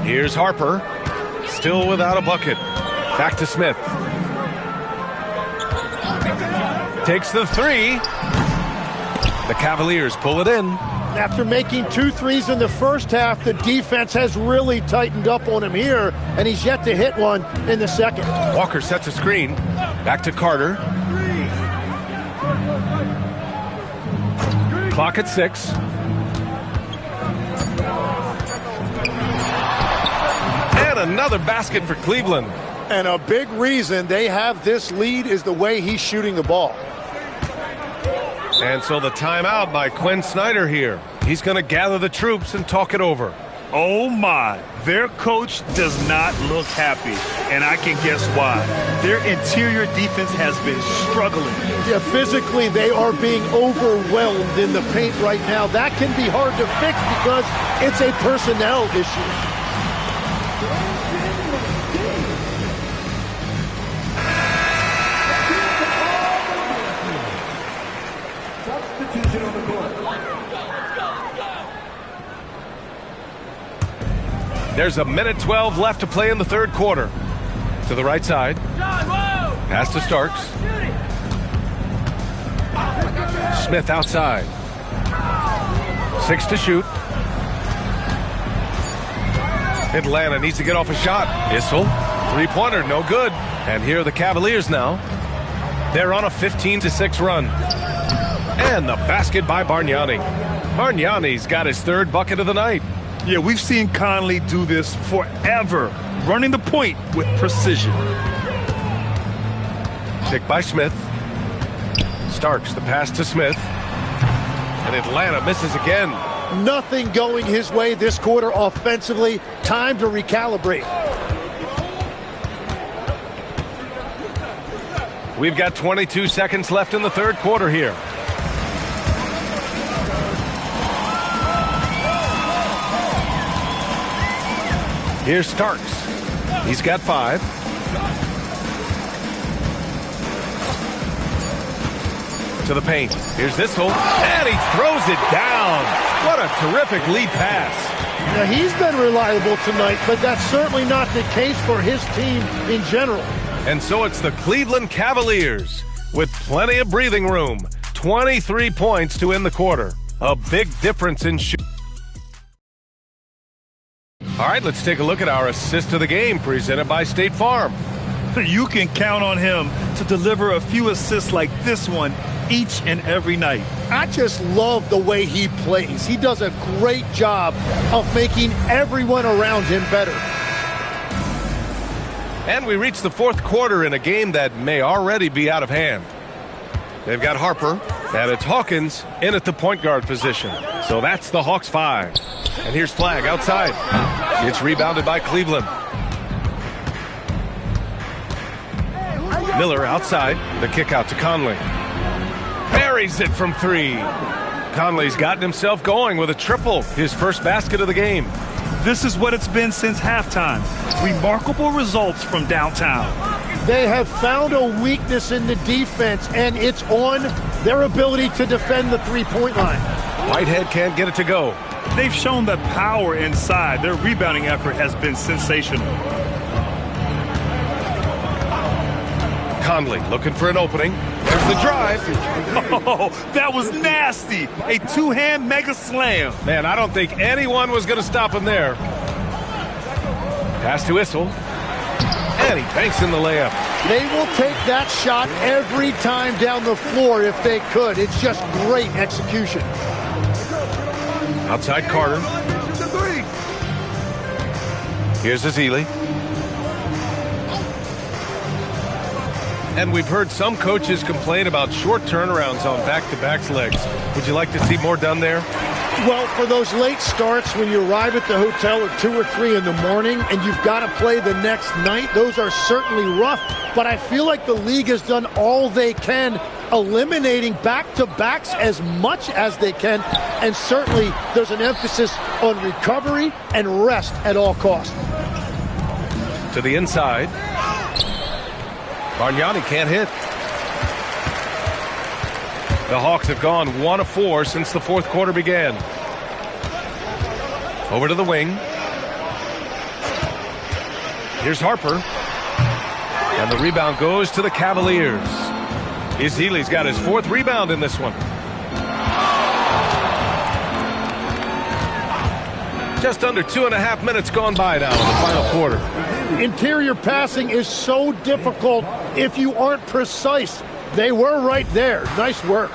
Here's Harper. Still without a bucket. Back to Smith. Takes the 3. The Cavaliers pull it in. After making 2 threes in the first half, the defense has really tightened up on him here, and he's yet to hit one in the second. Walker sets a screen. Back to Carter. Clock at 6. And another basket for Cleveland. And a big reason they have this lead is the way he's shooting the ball. And so the timeout by Quinn Snyder here. He's going to gather the troops and talk it over. Oh my, their coach does not look happy, and I can guess why. Their interior defense has been struggling. Yeah, physically they are being overwhelmed in the paint right now. That can be hard to fix because it's a personnel issue. There's a minute 12 left to play in the third quarter. To the right side. Pass to Starks. Smith outside. 6 to shoot. Atlanta needs to get off a shot. Issel. 3-pointer, no good. And here are the Cavaliers now. They're on a 15-6 run. And the basket by Bargnani. Bargnani's got his 3rd bucket of the night. Yeah, we've seen Conley do this forever, running the point with precision. Pick by Smith. Starks the pass to Smith. And Atlanta misses again. Nothing going his way this quarter offensively. Time to recalibrate. We've got 22 seconds left in the third quarter here. Here's Starks. He's got 5. To the paint. Here's Issel. And he throws it down. What a terrific lead pass. Now, he's been reliable tonight, but that's certainly not the case for his team in general. And so it's the Cleveland Cavaliers with plenty of breathing room. 23 points to end the quarter. A big difference in shooting. All right, let's take a look at our assist of the game presented by State Farm. You can count on him to deliver a few assists like this one each and every night. I just love the way he plays. He does a great job of making everyone around him better. And we reach the fourth quarter in a game that may already be out of hand. They've got Harper, and it's Hawkins in at the point guard position. So that's the Hawks 5. And here's Flagg outside. It's rebounded by Cleveland. Miller outside. The kick out to Conley. Buries it from 3. Conley's gotten himself going with a triple, his first basket of the game. This is what it's been since halftime. Remarkable results from downtown. They have found a weakness in the defense, and it's on their ability to defend the three-point line. Whitehead can't get it to go. They've shown the power inside. Their rebounding effort has been sensational. Conley looking for an opening. There's the drive. Oh, that was nasty. A two-hand mega slam. Man, I don't think anyone was going to stop him there. Pass to Issel. And he banks in the layup. They will take that shot every time down the floor if they could. It's just great execution. Outside Carter. Here's Ezeli. And we've heard some coaches complain about short turnarounds on back-to-back legs. Would you like to see more done there? Well, for those late starts when you arrive at the hotel at 2 or 3 in the morning and you've got to play the next night, those are certainly rough. But I feel like the league has done all they can, eliminating back-to-backs as much as they can. And certainly there's an emphasis on recovery and rest at all costs. To the inside. Bargnani can't hit. The Hawks have gone 1 of 4 since the fourth quarter began. Over to the wing. Here's Harper. And the rebound goes to the Cavaliers. Ezeli's got his 4th rebound in this one. Just under 2.5 minutes gone by now in the final quarter. Interior passing is so difficult if you aren't precise. They were right there. Nice work.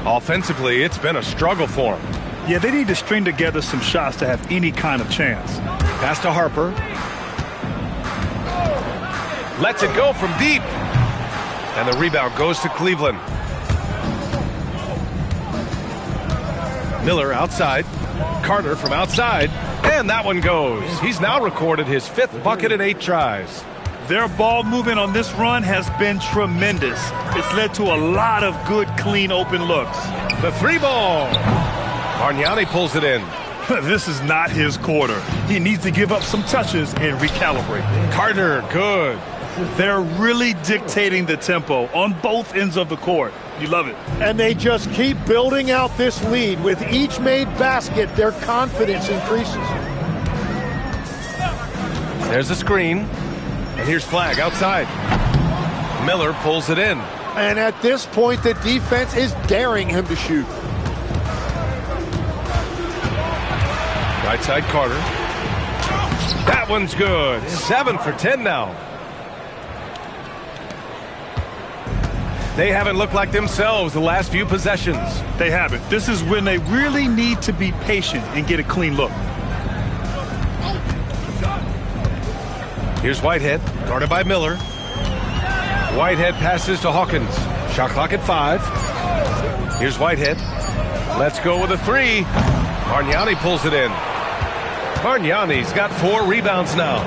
Offensively, it's been a struggle for them. Yeah, they need to string together some shots to have any kind of chance. Pass to Harper. Lets it go from deep. And the rebound goes to Cleveland. Miller outside. Carter from outside. And that one goes. He's now recorded his 5th bucket in 8 tries. Their ball movement on this run has been tremendous. It's led to a lot of good, clean, open looks. The 3-ball. Bargnani pulls it in. This is not his quarter. He needs to give up some touches and recalibrate. Carter, good. They're really dictating the tempo on both ends of the court. You love it. And they just keep building out this lead. With each made basket, their confidence increases. There's a screen. And here's Flagg outside. Miller pulls it in. And at this point, the defense is daring him to shoot. Right side Carter. That one's good. 7 for 10 now. They haven't looked like themselves the last few possessions. They haven't. This is when they really need to be patient and get a clean look. Here's Whitehead, guarded by Miller. Whitehead passes to Hawkins. Shot clock at 5. Here's Whitehead. Let's go with a 3. Bargnani pulls it in. Bargnani's got 4 rebounds now.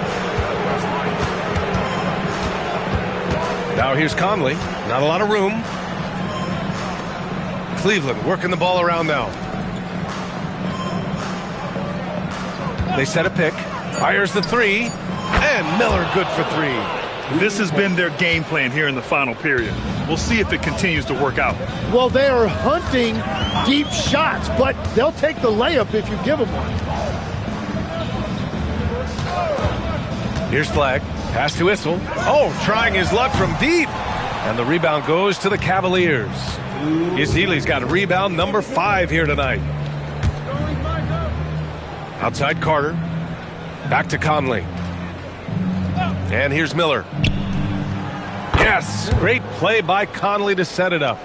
Now here's Conley. Not a lot of room. Cleveland working the ball around now. They set a pick. Fires the 3. And Miller good for 3. This has been their game plan here in the final period. We'll see if it continues to work out. Well, they are hunting deep shots, but they'll take the layup if you give them one. Here's Flagg. Pass to Issel. Oh, trying his luck from deep. And the rebound goes to the Cavaliers. Ezeli's got rebound number 5 here tonight. Outside Carter. Back to Conley. And here's Miller. Yes, great play by Conley to set it up.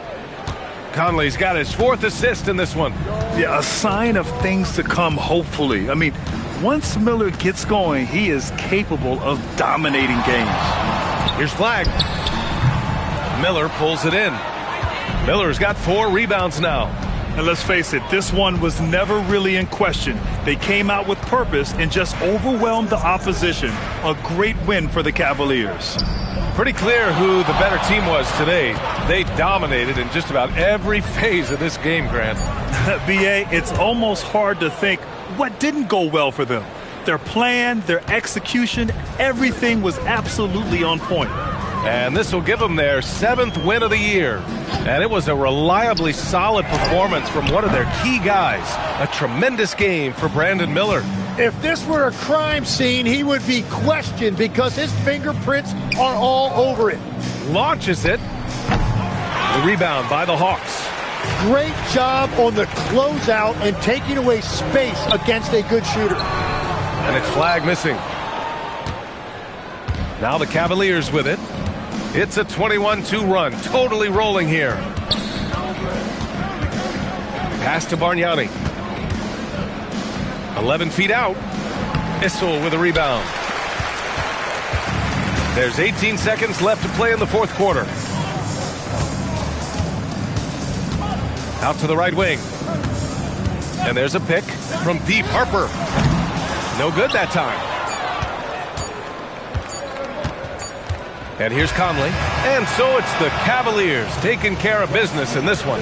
Conley's got his 4th assist in this one. Yeah, a sign of things to come, hopefully. I mean, once Miller gets going, he is capable of dominating games. Here's Flagg. Miller pulls it in. Miller's got 4 rebounds now. And let's face it, this one was never really in question. They came out with purpose and just overwhelmed the opposition. A great win for the Cavaliers. Pretty clear who the better team was today. They dominated in just about every phase of this game, Grant. B.A., it's almost hard to think what didn't go well for them. Their plan, their execution, everything was absolutely on point. And this will give them their 7th win of the year. And it was a reliably solid performance from one of their key guys. A tremendous game for Brandon Miller. If this were a crime scene, he would be questioned because his fingerprints are all over it. Launches it. The rebound by the Hawks. Great job on the closeout and taking away space against a good shooter. And it's Flagg missing. Now the Cavaliers with it. It's a 21-2 run. Totally rolling here. Pass to Bargnani. 11 feet out. Issel with a rebound. There's 18 seconds left to play in the 4th quarter. Out to the right wing. And there's a pick from deep. Harper. No good that time. And here's Conley. And so it's the Cavaliers taking care of business in this one.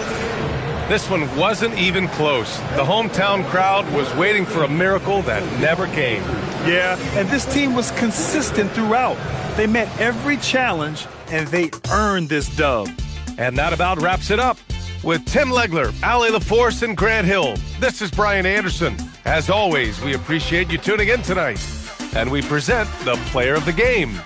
This one wasn't even close. The hometown crowd was waiting for a miracle that never came. Yeah, and this team was consistent throughout. They met every challenge, and they earned this dub. And that about wraps it up. With Tim Legler, Allie LaForce, and Grant Hill, this is Brian Anderson. As always, we appreciate you tuning in tonight. And we present the player of the game.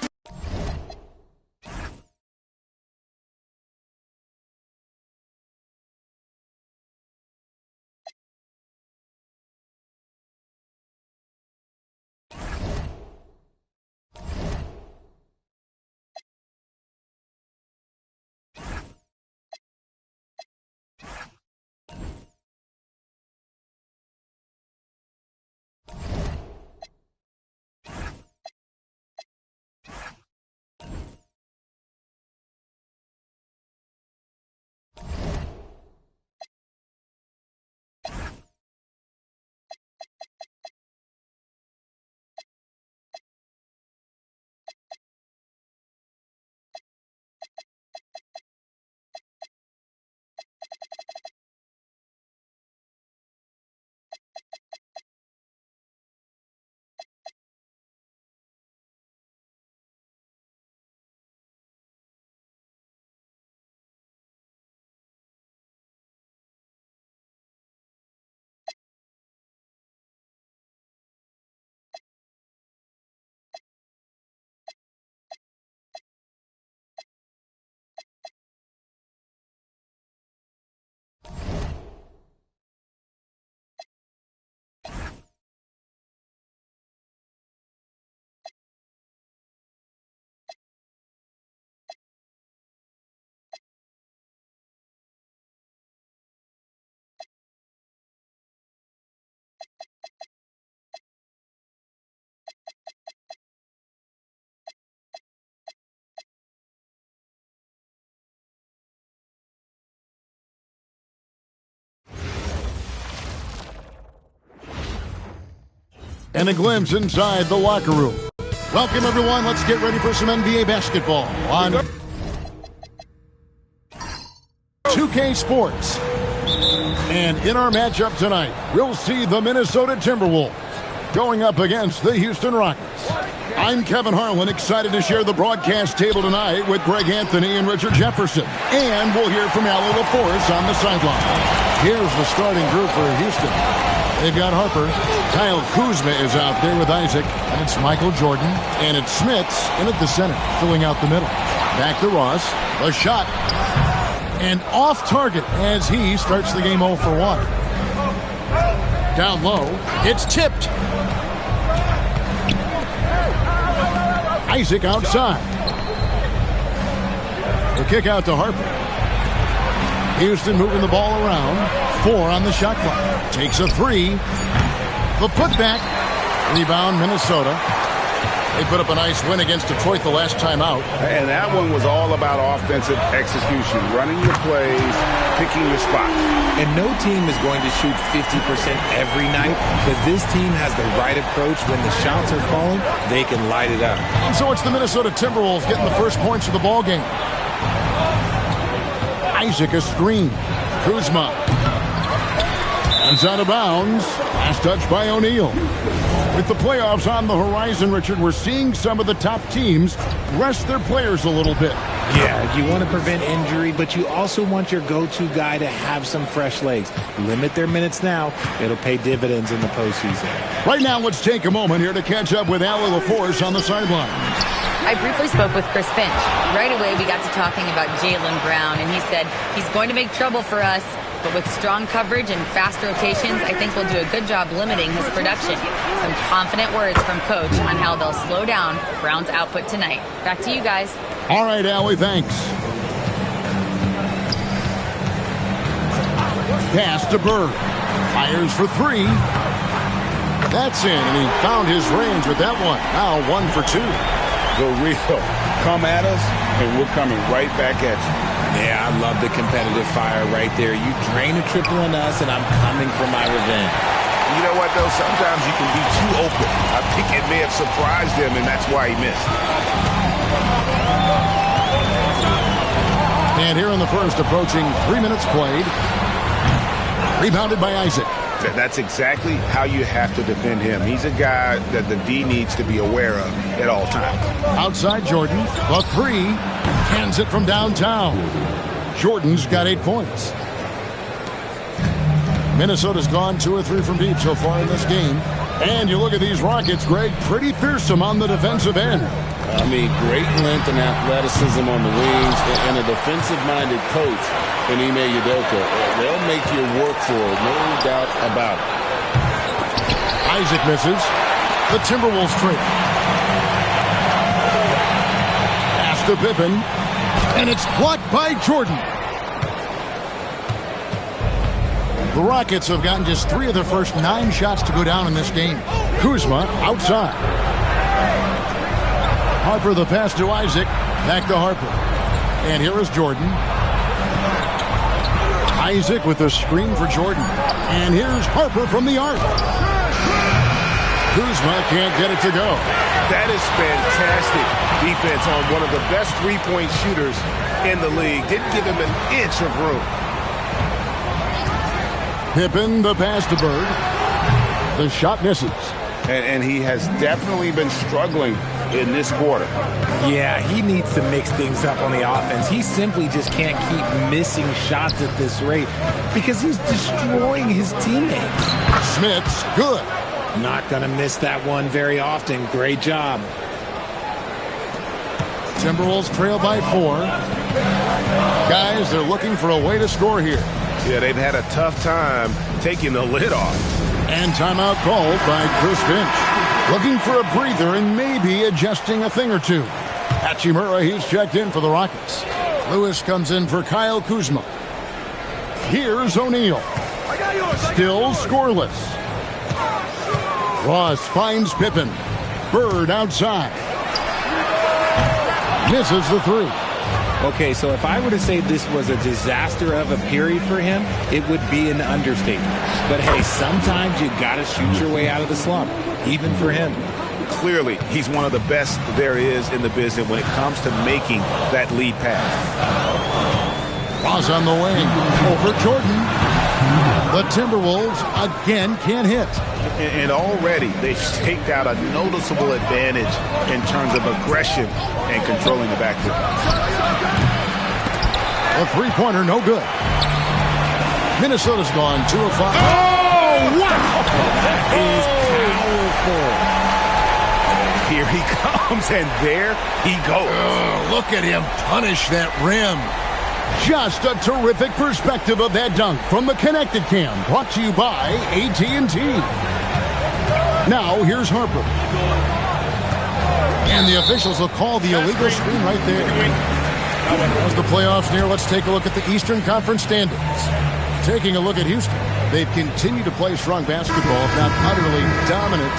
And a glimpse inside the locker room. Welcome, everyone. Let's get ready for some NBA basketball on 2K Sports. And in our matchup tonight, we'll see the Minnesota Timberwolves going up against the Houston Rockets. I'm Kevin Harlan, excited to share the broadcast table tonight with Greg Anthony and Richard Jefferson. And we'll hear from Allie LaForce on the sideline. Here's the starting group for Houston. They've got Harper. Kyle Kuzma is out there with Isaac. And it's Michael Jordan. And it's Smits in at the center, filling out the middle. Back to Ross. A shot. And off target as he starts the game 0 for 1. Down low. It's tipped. Isaac outside. The kick out to Harper. Houston moving the ball around. 4 on the shot clock. Takes a 3. The putback. Rebound, Minnesota. They put up a nice win against Detroit the last time out. And that one was all about offensive execution, running your plays, picking your spots. And no team is going to shoot 50% every night, but this team has the right approach. When the shots are falling, they can light it up. And so it's the Minnesota Timberwolves getting the first points of the ball game. Isaac a screen. Kuzma. Runs out of bounds. Last touch by O'Neal. With the playoffs on the horizon, Richard, we're seeing some of the top teams rest their players a little bit. Yeah, you want to prevent injury, but you also want your go-to guy to have some fresh legs. Limit their minutes now. It'll pay dividends in the postseason. Right now, let's take a moment here to catch up with Allie LaForce on the sideline. I briefly spoke with Chris Finch. Right away, we got to talking about Jaylen Brown, and he said he's going to make trouble for us. But with strong coverage and fast rotations, I think we'll do a good job limiting his production. Some confident words from Coach on how they'll slow down Brown's output tonight. Back to you guys. All right, Allie, thanks. Pass to Bird. Fires for 3. That's in, and he found his range with that one. Now 1 for 2. Go real. Come at us, and we're coming right back at you. Yeah, I love the competitive fire right there. You drain a triple on us, and I'm coming for my revenge. You know what, though? Sometimes you can be too open. I think it may have surprised him, and that's why he missed. And here in the first, approaching 3 minutes played. Rebounded by Isaac. That's exactly how you have to defend him. He's a guy that the D needs to be aware of at all times. Outside Jordan, the 3. Cans it from downtown. Jordan's got 8 points. Minnesota's gone 2 or 3 from deep so far in this game. And you look at these Rockets, Greg, pretty fearsome on the defensive end. I mean, great length and athleticism on the wings, and a defensive-minded coach in Ime Udoka. They'll make you work for it, no doubt about it. Isaac misses. The Timberwolves trade. Pass to Pippen. And it's blocked by Jordan. The Rockets have gotten just 3 of their first 9 shots to go down in this game. Kuzma outside. Harper the pass to Isaac. Back to Harper. And here is Jordan. Isaac with a screen for Jordan. And here's Harper from the arc. Kuzma can't get it to go. That is fantastic defense on one of the best three-point shooters in the league. Didn't give him an inch of room. Pippen, the pass to Bird. The shot misses. And he has definitely been struggling in this quarter. Yeah, he needs to mix things up on the offense. He simply just can't keep missing shots at this rate because he's destroying his teammates. Smith's good. Not going to miss that one very often. Great job. Timberwolves trail by 4. Guys, they're looking for a way to score here. Yeah, they've had a tough time taking the lid off. And timeout called by Chris Finch. Looking for a breather and maybe adjusting a thing or two. Hachimura, he's checked in for the Rockets. Lewis comes in for Kyle Kuzma. Here's O'Neal. Still scoreless. Ross finds Pippen. Bird outside. Misses the 3. Okay, so if I were to say this was a disaster of a period for him, it would be an understatement. But hey, sometimes you got to shoot your way out of the slump, even for him. Clearly, he's one of the best there is in the business when it comes to making that lead pass. Ross on the wing. Over Jordan. The Timberwolves again can't hit. And already they've staked out a noticeable advantage in terms of aggression and controlling the backcourt. A three-pointer, no good. Minnesota's gone 2 of 5. Oh, wow! That is powerful. Here he comes, and there he goes. Oh, look at him punish that rim. Just a terrific perspective of that dunk from the Connected Cam, brought to you by AT&T. Now, here's Harper. And the officials will call the illegal screen right there. As the playoffs near, let's take a look at the Eastern Conference standings. Taking a look at Houston, they've continued to play strong basketball, if not utterly dominant,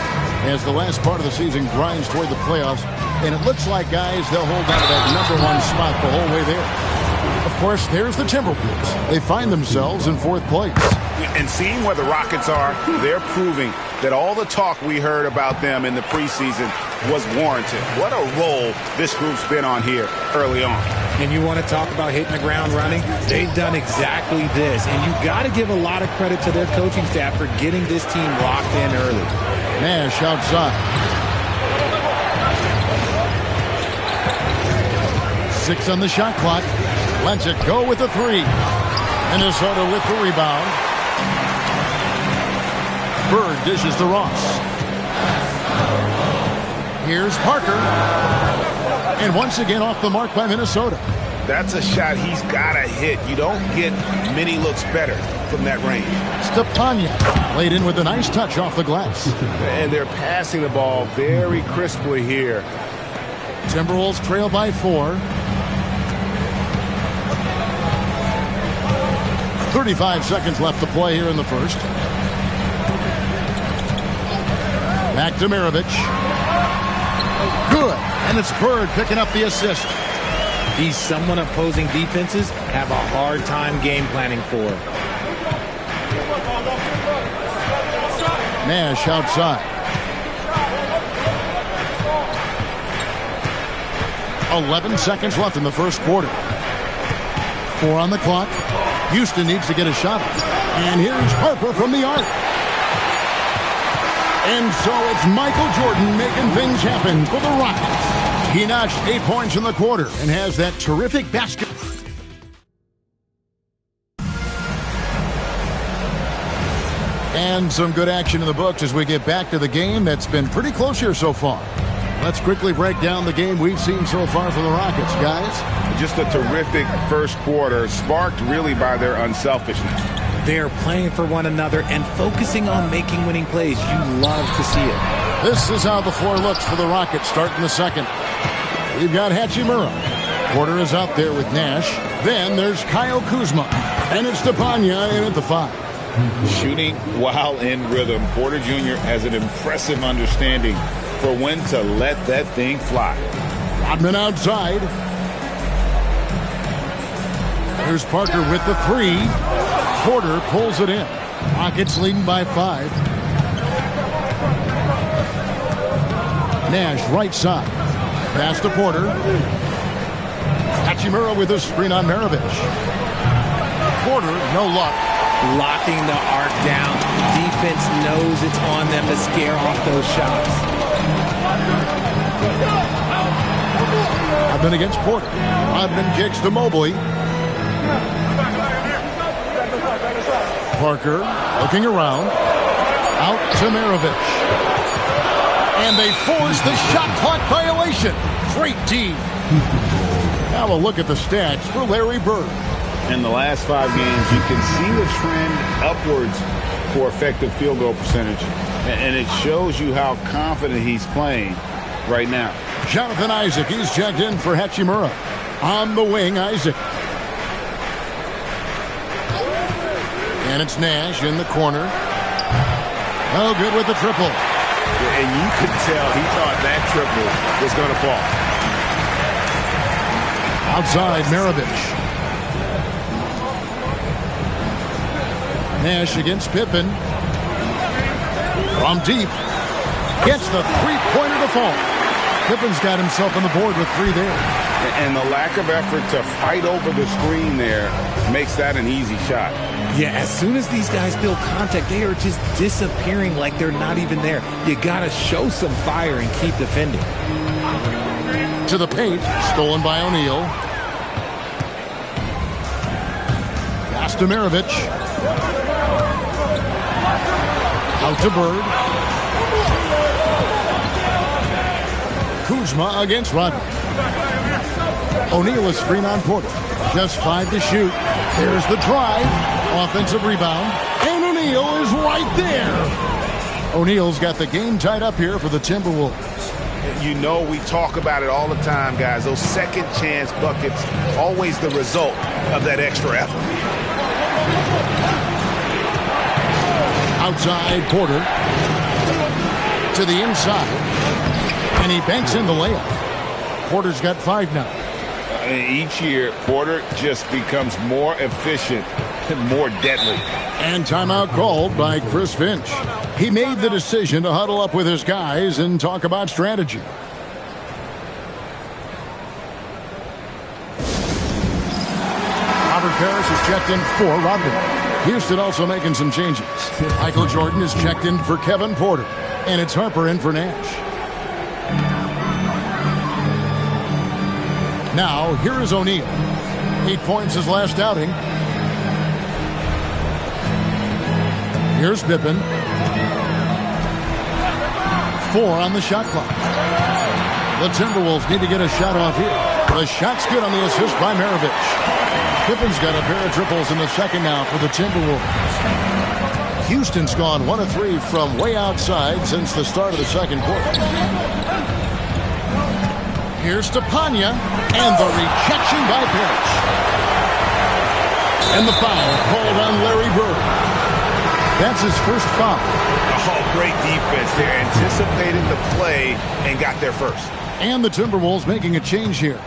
as the last part of the season grinds toward the playoffs. And it looks like, guys, they'll hold on to that #1 spot the whole way there. Of course, there's the Timberwolves. They find themselves in 4th place. And seeing where the Rockets are, they're proving that all the talk we heard about them in the preseason was warranted. What a role this group's been on here early on. And you want to talk about hitting the ground running? They've done exactly this. And you got to give a lot of credit to their coaching staff for getting this team locked in early. Nash outside. 6 on the shot clock. Lets it go with the 3. Minnesota with the rebound. Bird dishes to Ross. Here's Parker. And once again off the mark by Minnesota. That's a shot he's got to hit. You don't get many looks better from that range. Stepanya laid in with a nice touch off the glass. And they're passing the ball very crisply here. Timberwolves trail by 4. 35 seconds left to play here in the first. Back to Maravich. Good. And it's Bird picking up the assist. He's someone opposing defenses have a hard time game planning for. Nash outside. 11 seconds left in the first quarter. 4 on the clock. Houston needs to get a shot. And here's Harper from the arc. And so it's Michael Jordan making things happen for the Rockets. He notched 8 points in the quarter and has that terrific basket. And some good action in the books as we get back to the game that's been pretty close here so far. Let's quickly break down the game we've seen so far from the Rockets, guys. Just a terrific first quarter, sparked really by their unselfishness. They're playing for one another and focusing on making winning plays. You love to see it. This is how the floor looks for the Rockets starting the second. We've got Hachimura. Porter is out there with Nash. Then there's Kyle Kuzma. And it's Stepanya in at the 5. Shooting while in rhythm. Porter Jr. has an impressive understanding for when to let that thing fly. Rodman outside. Here's Parker with the 3. Porter pulls it in. Rockets leading by 5. Nash right side. Pass to Porter. Hachimura with a screen on Maravich. Porter, no luck. Locking the arc down. Defense knows it's on them to scare off those shots. Rodman against Porter. Rodman kicks to Mobley. Parker looking around. Out to Maravich. And they force the shot clock violation. Great team. Now a look at the stats for Larry Bird. In the last 5 games, you can see the trend upwards for effective field goal percentage. And it shows you how confident he's playing right now. Jonathan Isaac, he's checked in for Hachimura. On the wing, Isaac. And it's Nash in the corner. Oh, good with the triple. And you could tell he thought that triple was going to fall. Outside, Maravich. Nash against Pippen. From deep. Gets the three-pointer to fall. Pippen's got himself on the board with 3 there. And the lack of effort to fight over the screen there makes that an easy shot. Yeah, as soon as these guys feel contact, they are just disappearing like they're not even there. You got to show some fire and keep defending. To the paint, stolen by O'Neal. Pass to Maravich. Out to Bird. Kuzma against Rodman. O'Neal is screen on Porter. Just 5 to shoot. There's the drive. Offensive rebound. And O'Neal is right there. O'Neal's got the game tied up here for the Timberwolves. You know, we talk about it all the time, guys. Those second chance buckets, always the result of that extra effort. Outside, Porter. To the inside. And he banks in the layup. Porter's got 5 now. Each year, Porter just becomes more efficient and more deadly. And timeout called by Chris Finch. He made the decision to huddle up with his guys and talk about strategy. Robert Parrish is checked in for Rodman. Houston also making some changes. Michael Jordan is checked in for Kevin Porter. And it's Harper in for Nash. Now, here is O'Neal. 8 points his last outing. Here's Pippen. 4 on the shot clock. The Timberwolves need to get a shot off here. The shot's good on the assist by Maravich. Pippen's got a pair of triples in the second now for the Timberwolves. Houston's gone 1 of 3 from way outside since the start of the second quarter. Here's Stepanya, and the rejection by Parrish. And the foul called on Larry Bird. That's his first foul. Oh, great defense there. Anticipated the play and got there first. And the Timberwolves making a change here.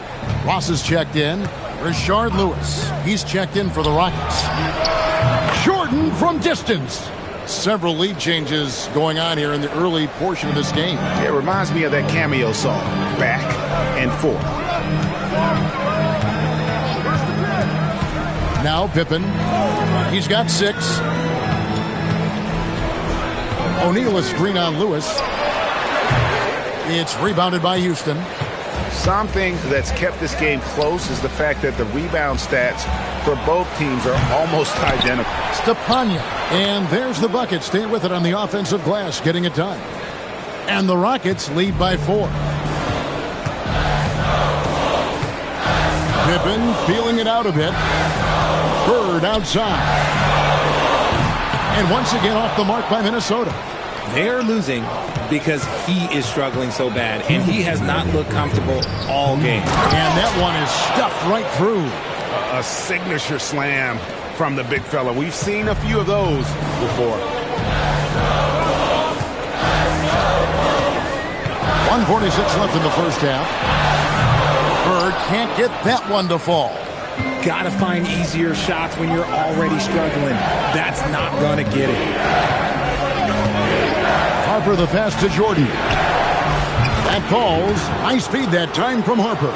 Ross is checked in. Rashard Lewis. He's checked in for the Rockets. Jordan from distance. Several lead changes going on here in the early portion of this game. It reminds me of that cameo song, Back and Forth. Now Pippen. He's got 6. O'Neal is screen on Lewis. It's rebounded by Houston. Something that's kept this game close is the fact that the rebound stats for both teams are almost identical. Stepanya. And there's the bucket. Stay with it on the offensive glass, getting it done. And the Rockets lead by 4. Pippen feeling it out a bit. Bird outside. And once again off the mark by Minnesota. They're losing because he is struggling so bad, and he has not looked comfortable all game. And that one is stuffed right through. A signature slam from the big fella. We've seen a few of those before. 1:46 left in the first half. Bird can't get that one to fall. Gotta find easier shots when you're already struggling. That's not gonna get it. Harper the pass to Jordan. That falls. High speed that time from Harper.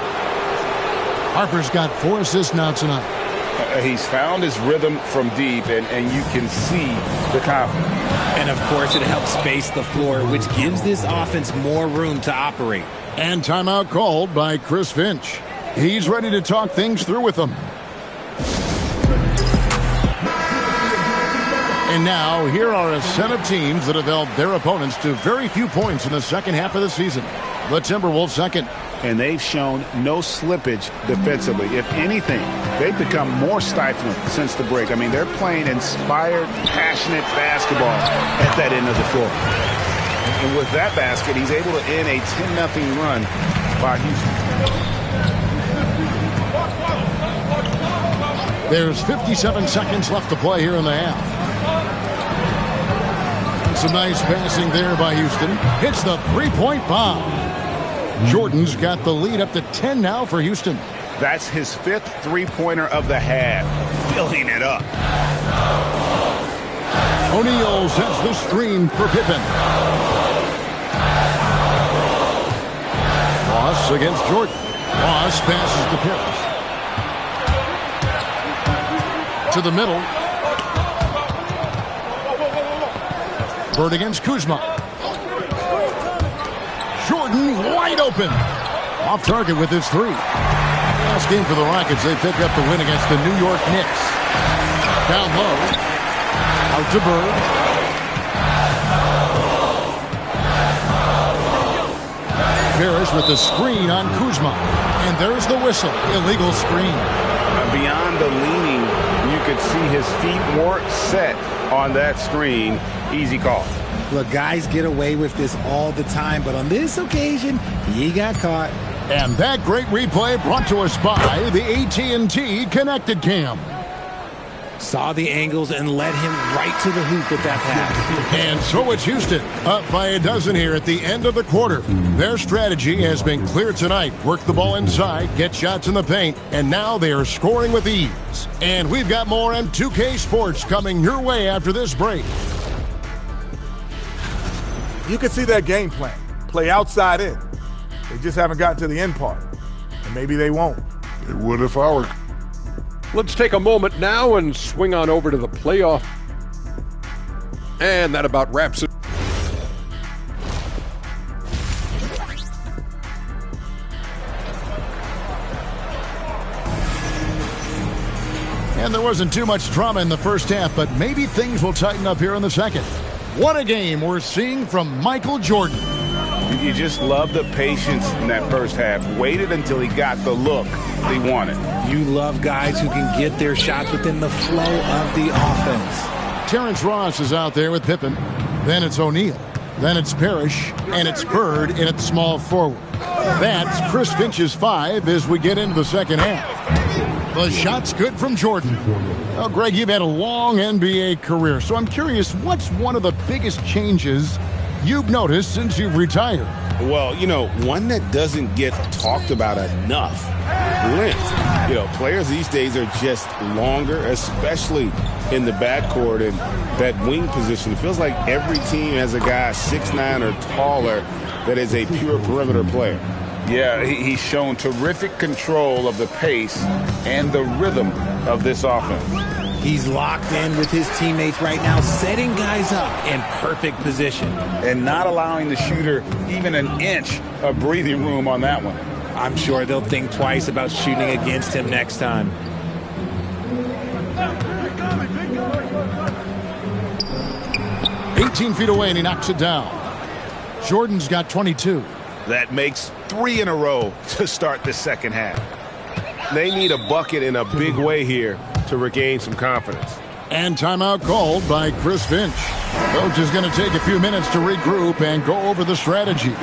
Harper's got 4 assists now tonight. He's found his rhythm from deep, and you can see the confidence. And, of course, it helps space the floor, which gives this offense more room to operate. And timeout called by Chris Finch. He's ready to talk things through with them. And now, here are a set of teams that have held their opponents to very few points in the second half of the season. The Timberwolves second. And they've shown no slippage defensively. If anything, they've become more stifling since the break. I mean, they're playing inspired, passionate basketball at that end of the floor. And with that basket, he's able to end a 10-0 run by Houston. There's 57 seconds left to play here in the half. And some nice passing there by Houston. Hits the three-point bomb. Jordan's got the lead up to 10 now for Houston. That's his 5th three-pointer of the half. Filling it up. O'Neal sets the screen for Pippen. Ross against Jordan. Ross passes to Parrish. To the middle. Bird against Kuzma. Jordan wide open. Off target with his 3. Last game for the Rockets, they picked up the win against the New York Knicks. Down low. Out to Bird. Parrish with the screen on Kuzma. And there's the whistle. Illegal screen. Beyond the leaning, you could see his feet more set on that screen. Easy call. Look, guys get away with this all the time, but on this occasion, he got caught. And that great replay brought to us by the AT&T Connected Cam. Saw the angles and led him right to the hoop with that pass. And so it's Houston, up by a dozen here at the end of the quarter. Their strategy has been clear tonight. Work the ball inside, get shots in the paint, and now they are scoring with ease. And we've got more on 2K Sports coming your way after this break. You can see that game plan. Play outside in. They just haven't gotten to the end part. And maybe they won't. They would if I were. Let's take a moment now and swing on over to the playoff. And that about wraps it. And there wasn't too much drama in the first half, but maybe things will tighten up here in the second. What a game we're seeing from Michael Jordan. You just love the patience in that first half. Waited until he got the look he wanted. You love guys who can get their shots within the flow of the offense. Terrence Ross is out there with Pippen. Then it's O'Neal. Then it's Parrish. And it's Bird in at small forward. That's Chris Finch's 5 as we get into the second half. The shot's good from Jordan. Well, Greg, you've had a long NBA career, so I'm curious, what's one of the biggest changes you've noticed since you've retired? Well, one that doesn't get talked about enough. Length. Players these days are just longer, especially in the backcourt and that wing position. It feels like every team has a guy 6'9" or taller that is a pure perimeter player. Yeah, he's shown terrific control of the pace and the rhythm of this offense. He's locked in with his teammates right now, setting guys up in perfect position. And not allowing the shooter even an inch of breathing room on that one. I'm sure they'll think twice about shooting against him next time. "18 feet away, and he knocks it down. Jordan's got 22. That makes 3 in a row to start the second half. They need a bucket in a big way here to regain some confidence. And timeout called by Chris Finch. Coach is going to take a few minutes to regroup and go over the strategy.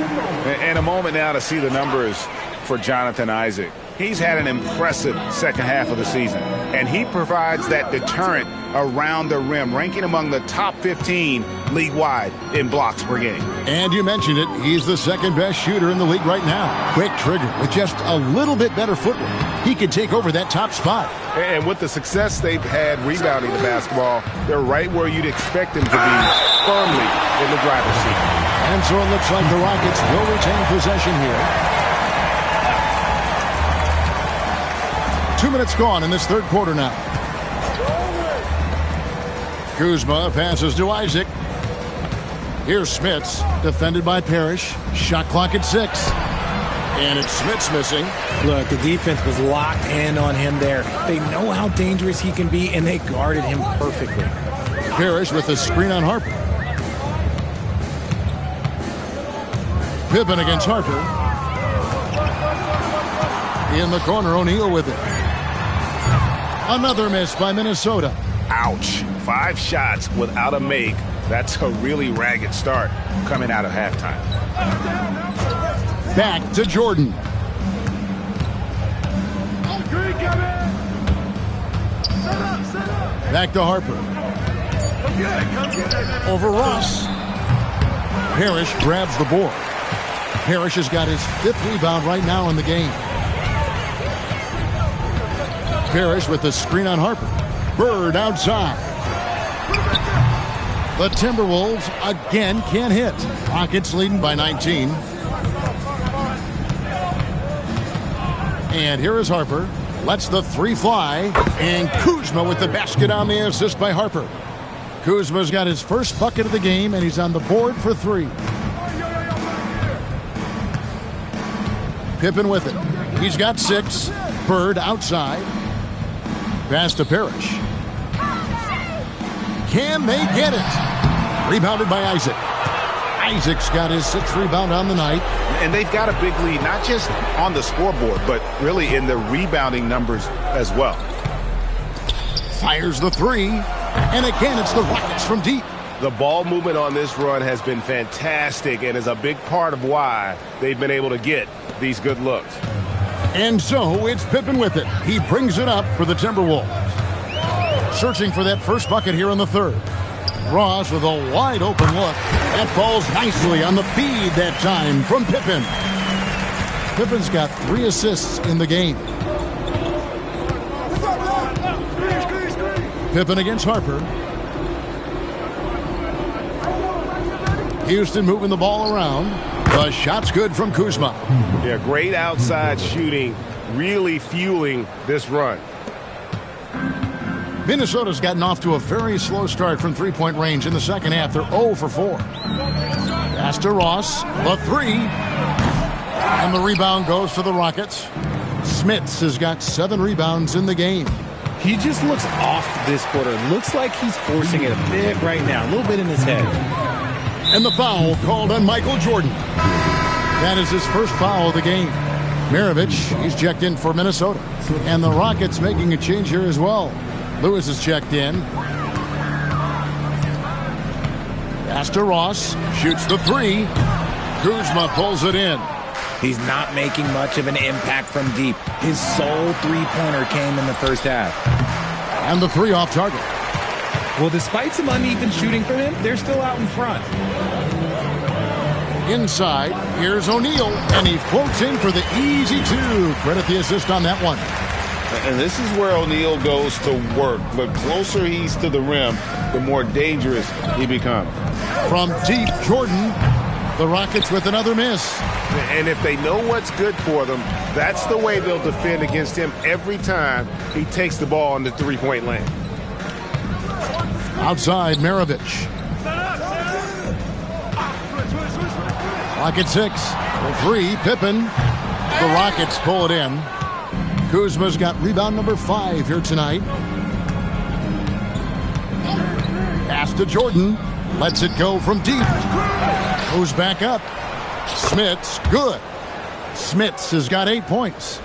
And a moment now to see the numbers for Jonathan Isaac. He's had an impressive second half of the season, and he provides that deterrent around the rim, ranking among the top 15 league-wide in blocks per game. And you mentioned it, he's the second best shooter in the league right now. Quick trigger with just a little bit better footwork. He could take over that top spot. And with the success they've had rebounding the basketball, they're right where you'd expect them to be, firmly in the driver's seat. And so it looks like the Rockets will retain possession here. 2 minutes gone in this third quarter now. Kuzma passes to Isaac. Here's Smits, defended by Parrish. Shot clock at 6. And it's Smits missing. Look, the defense was locked in on him there. They know how dangerous he can be, and they guarded him perfectly. Parrish with a screen on Harper. Pippen against Harper. In the corner, O'Neal with it. Another miss by Minnesota. Ouch. 5 shots without a make. That's a really ragged start coming out of halftime. Back to Jordan. Back to Harper. Over Ross. Parrish grabs the board. Parrish has got his 5th rebound right now in the game. Parrish with the screen on Harper. Bird outside. The Timberwolves again can't hit. Rockets leading by 19. And here is Harper. Lets the 3 fly. And Kuzma with the basket on the assist by Harper. Kuzma's got his first bucket of the game, and he's on the board for 3. Pippen with it. He's got 6. Bird outside. Pass to Parrish. Can they get it? Rebounded by Isaac. Isaac's got his 6th rebound on the night. And they've got a big lead, not just on the scoreboard, but really in the rebounding numbers as well. Fires the 3. And again, it's the Rockets from deep. The ball movement on this run has been fantastic and is a big part of why they've been able to get these good looks. And so it's Pippen with it. He brings it up for the Timberwolves. Searching for that first bucket here in the third. Ross with a wide open look. That falls nicely on the feed that time from Pippen. Pippen's got 3 assists in the game. Pippen against Harper. Houston moving the ball around. The shot's good from Kuzma. Yeah, great outside shooting, really fueling this run. Minnesota's gotten off to a very slow start from three-point range in the second half. They're 0 for 4. Pass to Ross, the 3. And the rebound goes to the Rockets. Smits has got 7 rebounds in the game. He just looks off this quarter. Looks like he's forcing it a bit right now, a little bit in his head. And the foul called on Michael Jordan. That is his first foul of the game. Maravich, he's checked in for Minnesota. And the Rockets making a change here as well. Lewis is checked in. Pass to Ross. Shoots the 3. Kuzma pulls it in. He's not making much of an impact from deep. His sole three-pointer came in the first half. And the 3 off target. Well, despite some uneven shooting from him, they're still out in front. Inside, here's O'Neal, and he floats in for the easy 2. Credit the assist on that one. And this is where O'Neal goes to work. The closer he's to the rim, the more dangerous he becomes. From deep, Jordan. The Rockets with another miss. And if they know what's good for them, that's the way they'll defend against him every time he takes the ball in the three-point lane. Outside, Maravich. Rocket 6. For 3, Pippen. The Rockets pull it in. Kuzma's got rebound number 5 here tonight. Pass to Jordan. Lets it go from deep. Goes back up. Smits, good. Smits has got 8 points.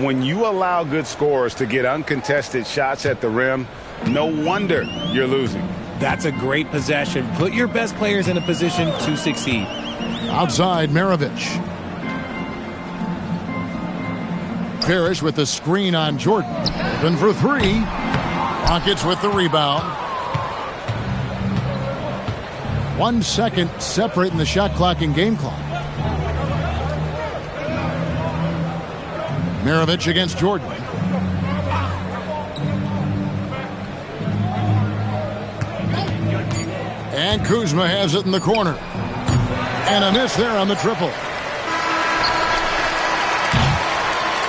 When you allow good scorers to get uncontested shots at the rim, no wonder you're losing. That's a great possession. Put your best players in a position to succeed. Outside, Maravich. Parrish with the screen on Jordan. Open for 3. Rockets with the rebound. 1 second separating the shot clock and game clock. Maravich against Jordan. And Kuzma has it in the corner. And a miss there on the triple.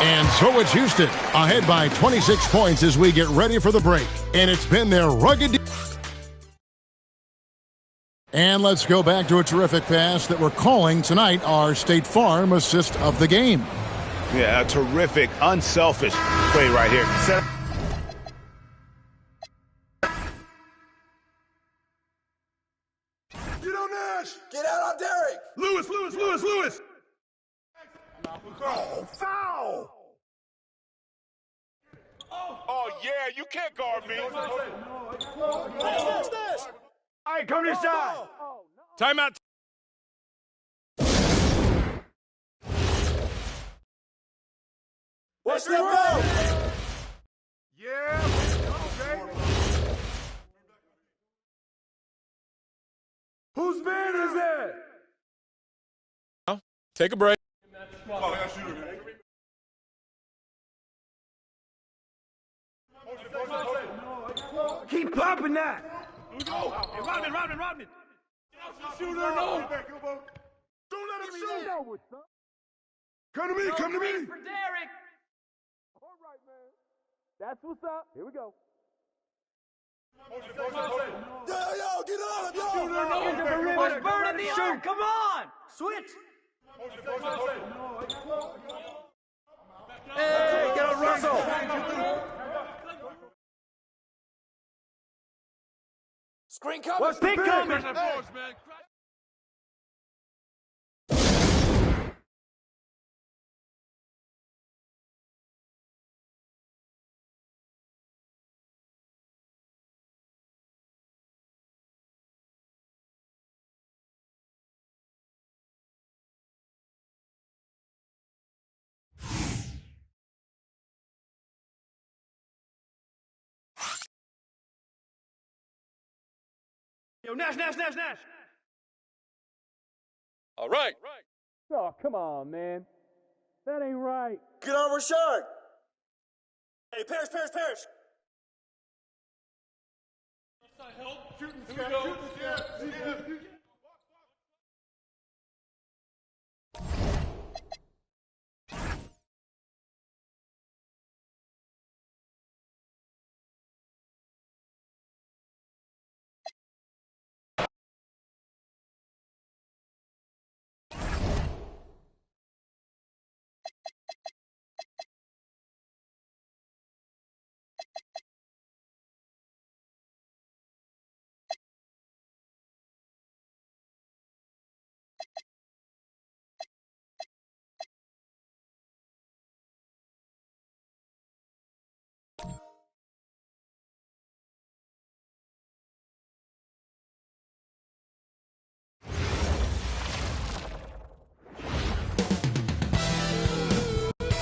And so it's Houston ahead by 26 points as we get ready for the break. And it's been their rugged... And let's go back to a terrific pass that we're calling tonight our State Farm assist of the game. Yeah, a terrific, unselfish play right here. Get on Nash! Get out on Derek! Lewis! Oh, foul! Oh, yeah, you can't guard me. Nash! All right, come to your side. Timeout. What's that road? Yeah. Okay. Whose man is that? Take a break. Keep popping that. Rodman. Shooter, no. Don't let him shoot. Come to me. For Derek. All right, man. That's what's up. Here we go. Yo, get on him, yo. What's burning the arm? Come on. Switch. Hey, get on Russell. Screen coming. What's pick coming? Yo, Nash. All right. Oh, come on, man. That ain't right. Get on Rashard. Hey, Parrish. Here we go.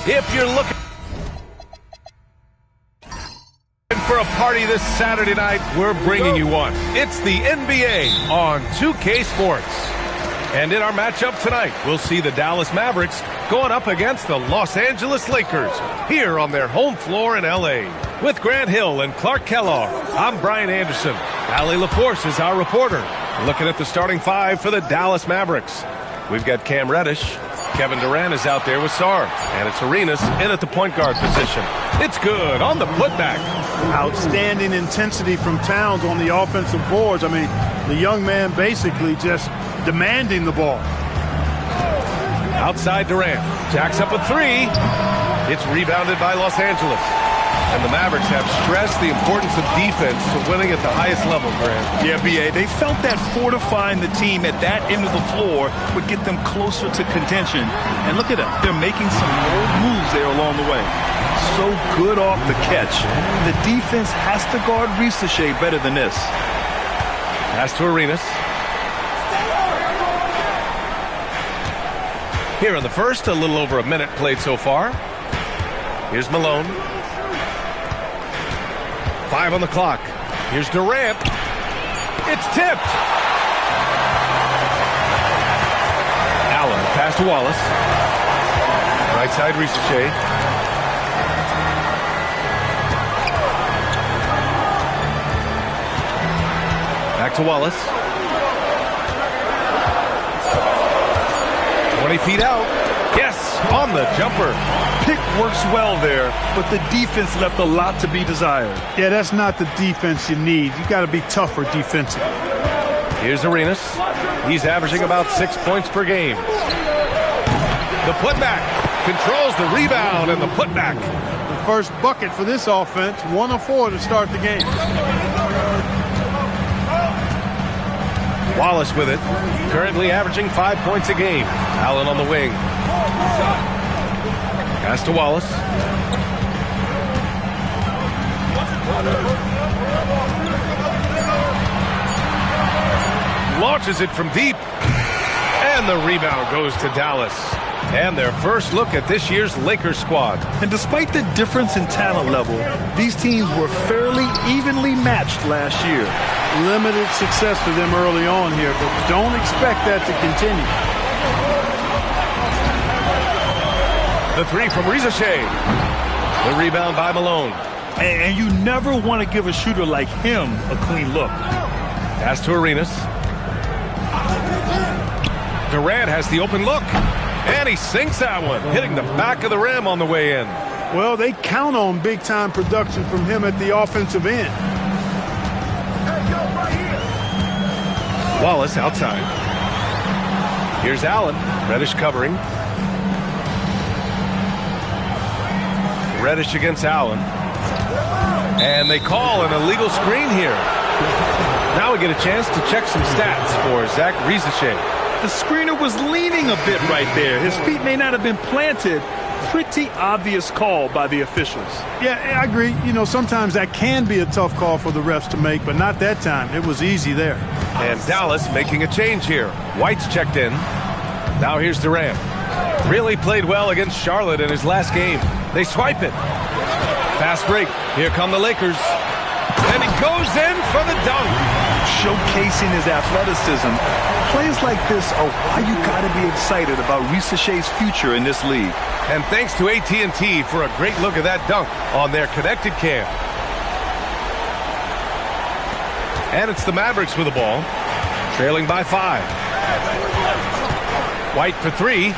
If you're looking for a party this Saturday night, we're bringing you one. It's the NBA on 2K Sports. And in our matchup tonight, we'll see the Dallas Mavericks going up against the Los Angeles Lakers here on their home floor in LA. With Grant Hill and Clark Kellogg, I'm Brian Anderson. Allie LaForce is our reporter. Looking at the starting five for the Dallas Mavericks. We've got Cam Reddish. Kevin Durant is out there with Sarr. And it's Arenas in at the point guard position. It's good on the putback. Outstanding intensity from Towns on the offensive boards. I mean, the young man basically just demanding the ball. Outside Durant. Jacks up a three. It's rebounded by Los Angeles. And the Mavericks have stressed the importance of defense to winning at the highest level, Grant. Yeah, B.A., they felt that fortifying the team at that end of the floor would get them closer to contention. And look at them. They're making some bold moves there along the way. So good off the catch. The defense has to guard Risacher better than this. Pass to Arenas. Here in the first, a little over a minute played so far. Here's Malone. 5 on the clock. Here's Durant. It's tipped. Allen, pass to Wallace. Right side, Risacher. Back to Wallace. 20 feet out. Yes, on the jumper. Pick works well there, but the defense left a lot to be desired. Yeah, that's not the defense you need. You got to be tougher defensively. Here's Arenas. He's averaging about 6 points per game. The putback controls the rebound and the putback. The first bucket for this offense, 1 of 4 to start the game. Wallace with it. Currently averaging 5 points a game. Allen on the wing. Pass to Wallace. Launches it from deep. And the rebound goes to Dallas. And their first look at this year's Lakers squad. And despite the difference in talent level, these teams were fairly evenly matched last year. Limited success for them early on here, but don't expect that to continue. The three from Risacher. The rebound by Malone. And you never want to give a shooter like him a clean look. Pass to Arenas. Durant has the open look. And he sinks that one, hitting the back of the rim on the way in. Well, they count on big-time production from him at the offensive end. Wallace outside. Here's Allen. Reddish covering. Reddish against Allen. And they call an illegal screen here. Now we get a chance to check some stats for Zach Risacher. The screener was leaning a bit right there. His feet may not have been planted. Pretty obvious call by the officials. Yeah, I agree. You know, sometimes that can be a tough call for the refs to make, but not that time. It was easy there. And Dallas making a change here. White's checked in. Now here's Durant. Really played well against Charlotte in his last game. They swipe it. Fast break. Here come the Lakers. And he goes in for the dunk. showcasing his athleticism. Plays like this are why you got to be excited about Risa Shea's future in this league. And thanks to AT&T for a great look at that dunk on their connected cam. And it's the Mavericks with the ball, trailing by 5. White for 3.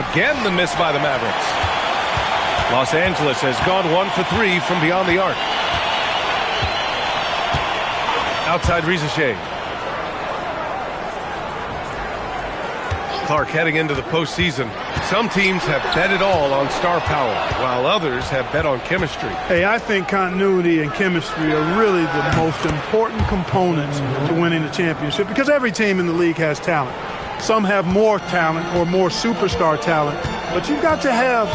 Again, the miss by the Mavericks. Los Angeles has gone 1 for 3 from beyond the arc. Outside Risa Shea. Clark heading into the postseason. Some teams have bet it all on star power, while others have bet on chemistry. Hey, I think continuity and chemistry are really the most important components to winning the championship because every team in the league has talent. Some have more talent or more superstar talent, but you've got to have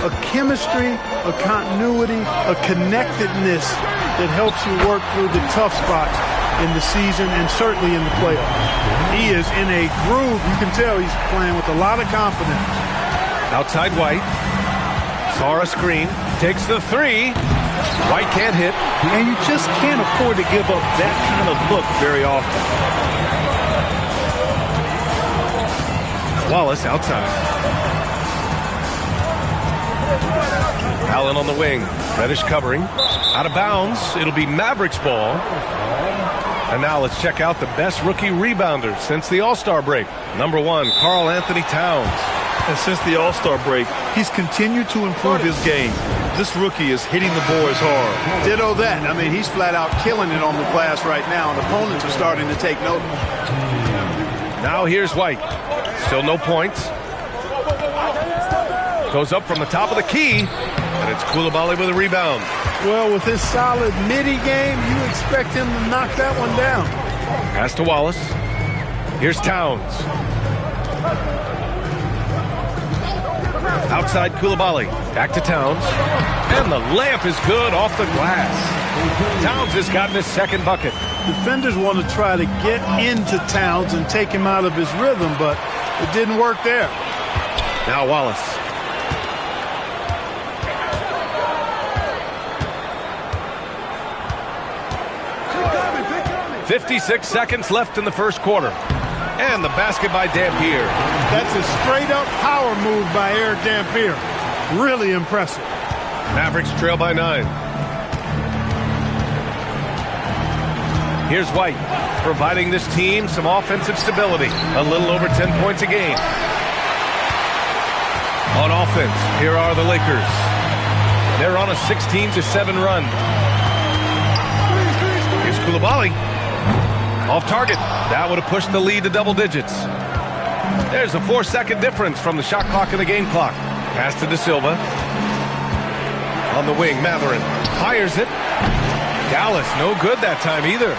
a chemistry, a continuity, a connectedness that helps you work through the tough spots in the season and certainly in the playoffs. He is in a groove. You can tell he's playing with a lot of confidence. Outside White. Saw a screen. Takes the 3. White can't hit. And you just can't afford to give up that kind of look very often. Wallace outside. Allen on the wing. Reddish covering. Out of bounds. It'll be Mavericks ball. And now let's check out the best rookie rebounder since the All-Star break. Number 1, Karl Anthony Towns. And since the All-Star break, he's continued to improve his game. This rookie is hitting the boards hard. Ditto that. I mean, he's flat out killing it on the glass right now, and opponents are starting to take notice. Now here's White. Still no points. Goes up from the top of the key, and it's Coulibaly with a rebound. Well, with his solid midi game, you expect him to knock that one down. Pass to Wallace. Here's Towns. Outside Coulibaly. Back to Towns. And the layup is good off the glass. Towns has gotten his second bucket. Defenders want to try to get into Towns and take him out of his rhythm, but it didn't work there. Now Wallace. 56 seconds left in the first quarter. And the basket by Dampier. That's a straight-up power move by Eric Dampier. Really impressive. Mavericks trail by 9. Here's White, providing this team some offensive stability. A little over 10 points a game. On offense, here are the Lakers. They're on a 16-7 run. Here's Coulibaly. Off target. That would have pushed the lead to double digits. There's a 4-second difference from the shot clock and the game clock. Pass to De Silva. On the wing, Mathurin fires it. Dallas, no good that time either.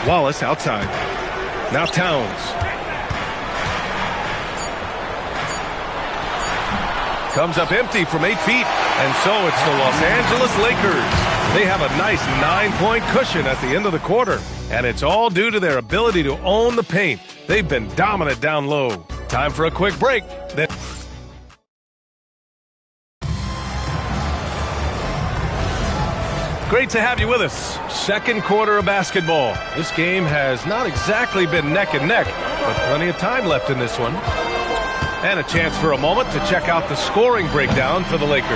Wallace outside. Now Towns. Comes up empty from 8 feet. And so it's the Los Angeles Lakers. They have a nice 9-point cushion at the end of the quarter. And it's all due to their ability to own the paint. They've been dominant down low. Time for a quick break. Then great to have you with us. Second quarter of basketball. This game has not exactly been neck and neck, but plenty of time left in this one. And a chance for a moment to check out the scoring breakdown for the Lakers.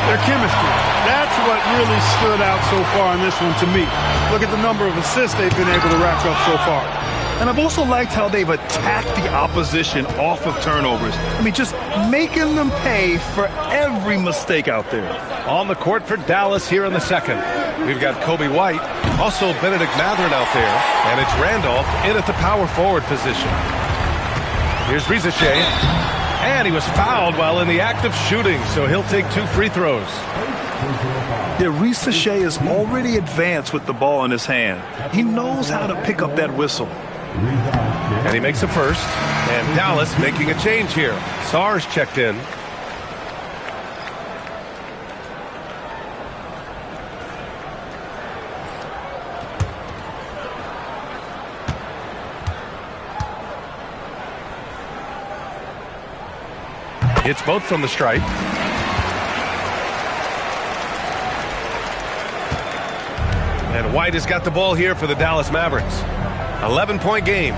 Their chemistry. That's what really stood out so far in this one to me. Look at the number of assists they've been able to rack up so far. And I've also liked how they've attacked the opposition off of turnovers. I mean, just making them pay for every mistake out there. On the court for Dallas here in the second. We've got Kobe White, also Benedict Mathurin out there, and it's Randolph in at the power forward position. Here's Risa Shea, and he was fouled while in the act of shooting, so he'll take 2 free throws. Yeah, Risa Shea is already advanced with the ball in his hand. He knows how to pick up that whistle. And he makes a first, and Dallas making a change here. Sars checked in. Hits both from the stripe. And White has got the ball here for the Dallas Mavericks. 11-point game.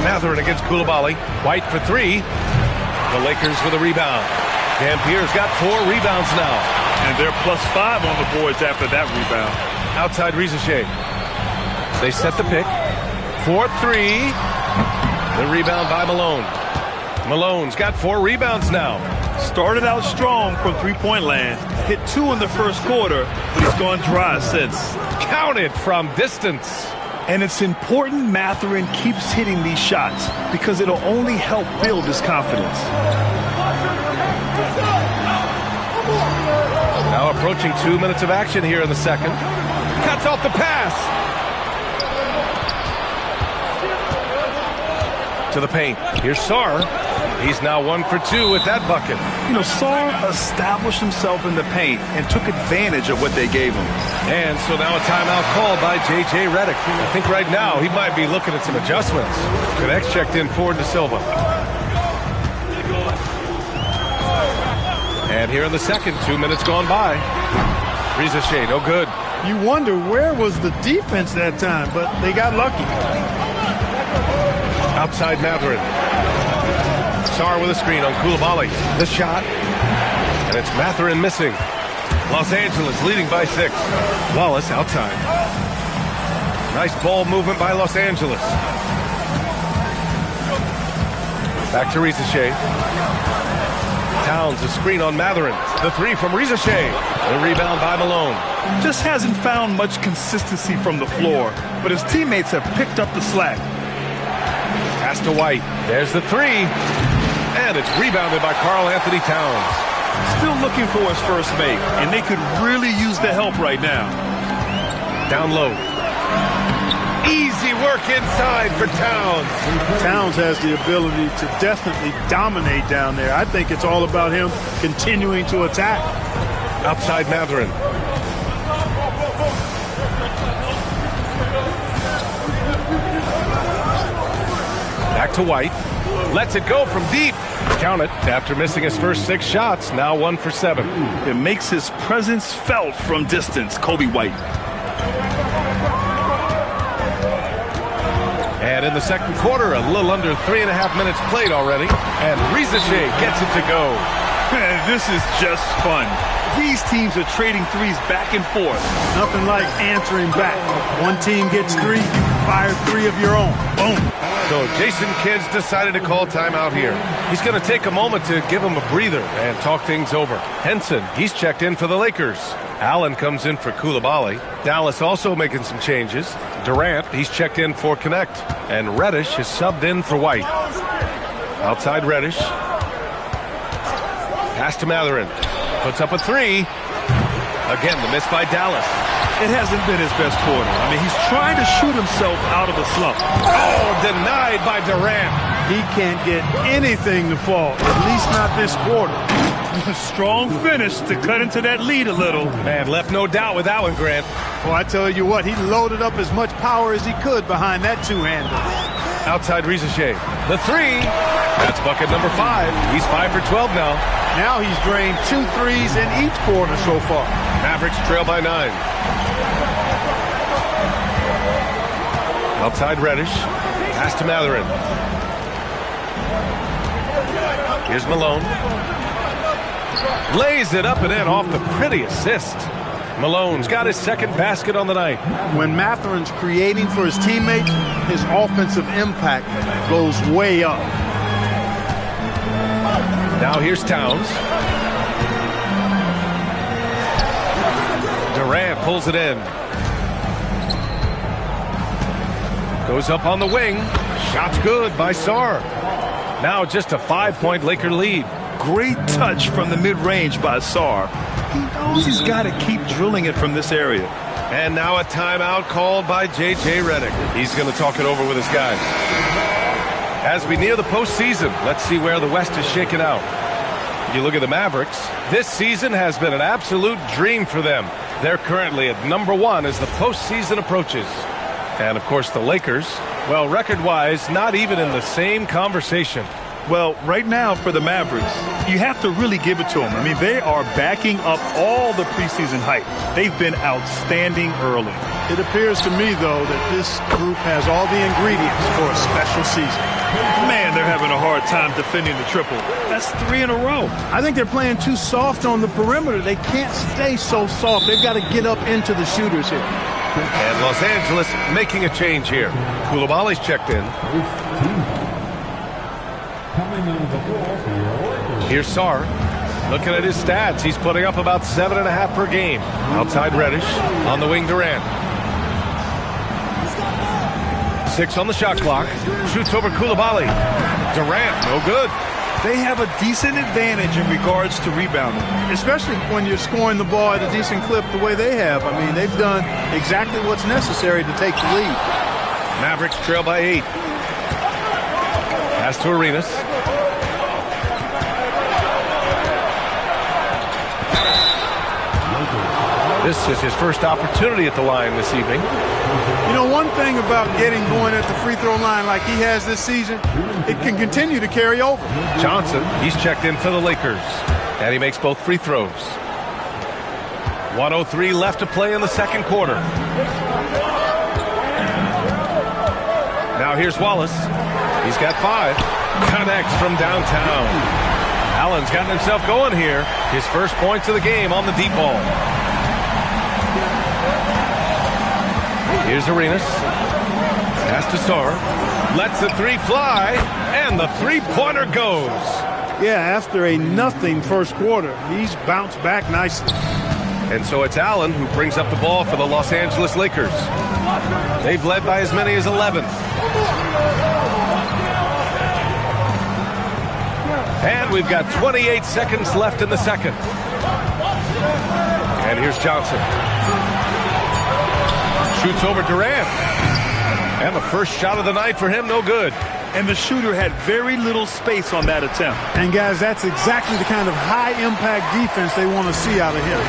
Mathurin against Coulibaly. White for three. The Lakers with a rebound. Dampier's got 4 rebounds now. And they're +5 on the boards after that rebound. Outside Rizachet. They set the pick. 4-3. The rebound by Malone. Malone's got 4 rebounds now. Started out strong from three-point land. Hit 2 in the first quarter, but he's gone dry since. Counted from distance. And it's important Mathurin keeps hitting these shots because it'll only help build his confidence. Now approaching 2 minutes of action here in the second. Cuts off the pass. To the paint. Here's Sarr. He's now 1 for 2 with that bucket. You know, Sarr established himself in the paint and took advantage of what they gave him. And so now a timeout called by J.J. Redick. I think right now he might be looking at some adjustments. Connects checked in for De Silva. And here in the second, 2 minutes gone by. Rizachet, no good. You wonder where was the defense that time, but they got lucky. Outside Mathurin. Sarr with a screen on Coulibaly. The shot. And it's Mathurin missing. Los Angeles leading by 6. Wallace outside. Nice ball movement by Los Angeles. Back to Rizachet. Towns a screen on Mathurin. The 3 from Rizachet. The rebound by Malone. Just hasn't found much consistency from the floor, but his teammates have picked up the slack. Pass to White. There's the 3. And it's rebounded by Karl Anthony Towns. Still looking for his first make, and they could really use the help right now. Down low. Easy work inside for Towns. Towns has the ability to definitely dominate down there. I think it's all about him continuing to attack. Outside Mathurin. Back to White. Lets it go from deep. Count it. After missing his first 6 shots, now 1 for 7. It makes his presence felt from distance, Coby White. And in the second quarter, a little under 3.5 minutes played already. And Rizachet gets it to go. This is just fun. These teams are trading threes back and forth. Nothing like answering back. One team gets 3, you fire 3 of your own. Boom. So Jason Kidd's decided to call timeout here. He's going to take a moment to give him a breather and talk things over. Henson, he's checked in for the Lakers. Allen comes in for Coulibaly. Dallas also making some changes. Durant, he's checked in for Connect. And Reddish has subbed in for White. Outside Reddish. Pass to Mathurin. Puts up a 3. Again, the miss by Dallas. It hasn't been his best quarter. I mean, he's trying to shoot himself out of the slump. Oh, denied by Durant. He can't get anything to fall, at least not this quarter. A strong finish to cut into that lead a little. Man, left no doubt with that one, Grant. Well, I tell you what, he loaded up as much power as he could behind that 2-hander. Outside Rizachet. The 3. That's bucket number 5. He's 5 for 12 now. Now he's drained 2 threes in each quarter so far. Mavericks trail by 9. Outside Reddish. Pass to Mathurin. Here's Malone. Lays it up and in off the pretty assist. Malone's got his second basket on the night. When Mathurin's creating for his teammates, his offensive impact goes way up. Now here's Towns. Durant pulls it in. Goes up on the wing. Shot's good by Sarr. Now just a 5-point Laker lead. Great touch from the mid-range by Sarr. He knows he's got to keep drilling it from this area. And now a timeout called by J.J. Redick. He's going to talk it over with his guys. As we near the postseason, let's see where the West is shaken out. If you look at the Mavericks, this season has been an absolute dream for them. They're currently at number 1 as the postseason approaches. And, of course, the Lakers, well, record-wise, not even in the same conversation. Well, right now for the Mavericks, you have to really give it to them. I mean, they are backing up all the preseason hype. They've been outstanding early. It appears to me, though, that this group has all the ingredients for a special season. Man, they're having a hard time defending the triple. That's 3 in a row. I think they're playing too soft on the perimeter. They can't stay so soft. They've got to get up into the shooters here. And Los Angeles making a change here. Koulibaly's checked in. Here's Sarr. Looking at his stats, he's putting up about 7.5 per game. Outside Reddish, on the wing Durant. 6 on the shot clock. Shoots over Koulibaly. Durant, no good. They have a decent advantage in regards to rebounding. Especially when you're scoring the ball at a decent clip the way they have. I mean, they've done exactly what's necessary to take the lead. Mavericks trail by 8. Pass to Arenas. This is his first opportunity at the line this evening. You know, one thing about getting going at the free throw line like he has this season, it can continue to carry over. Johnson, he's checked in for the Lakers, and he makes both free throws. 1:03 left to play in the second quarter. Now here's Wallace. He's got 5. Connects from downtown. Allen's gotten himself going here. His first points of the game on the deep ball. Here's Arenas. Pass to Sarr. Lets the 3 fly, and the three-pointer goes. Yeah, after a nothing first quarter, he's bounced back nicely. And so it's Allen who brings up the ball for the Los Angeles Lakers. They've led by as many as 11. And we've got 28 seconds left in the second. And here's Johnson. Shoots over Durant. And the first shot of the night for him, no good. And the shooter had very little space on that attempt. And, guys, that's exactly the kind of high-impact defense they want to see out of him.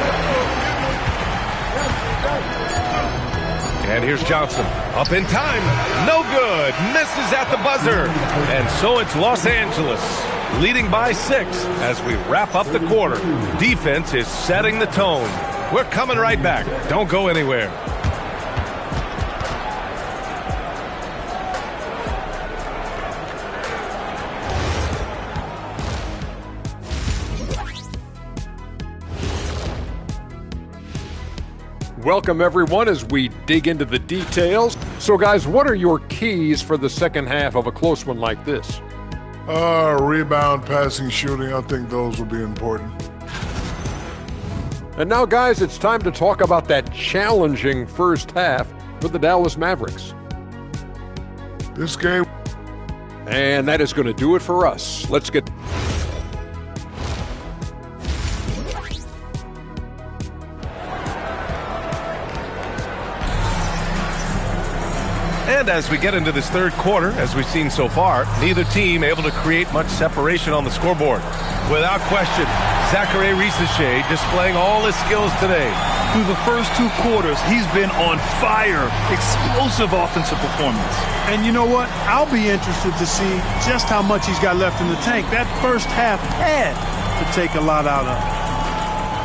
And here's Johnson. Up in time. No good. Misses at the buzzer. And so it's Los Angeles leading by 6 as we wrap up the quarter. Defense is setting the tone. We're coming right back. Don't go anywhere. Welcome, everyone, as we dig into the details. So, guys, what are your keys for the second half of a close one like this? Rebound, passing, shooting. I think those will be important. And now, guys, it's time to talk about that challenging first half for the Dallas Mavericks. This game. And that is going to do it for us. Let's get... And as we get into this third quarter, as we've seen so far, neither team able to create much separation on the scoreboard. Without question, Zachary Risacher displaying all his skills today. Through the first 2 quarters, he's been on fire. Explosive offensive performance. And you know what? I'll be interested to see just how much he's got left in the tank. That first half had to take a lot out of him.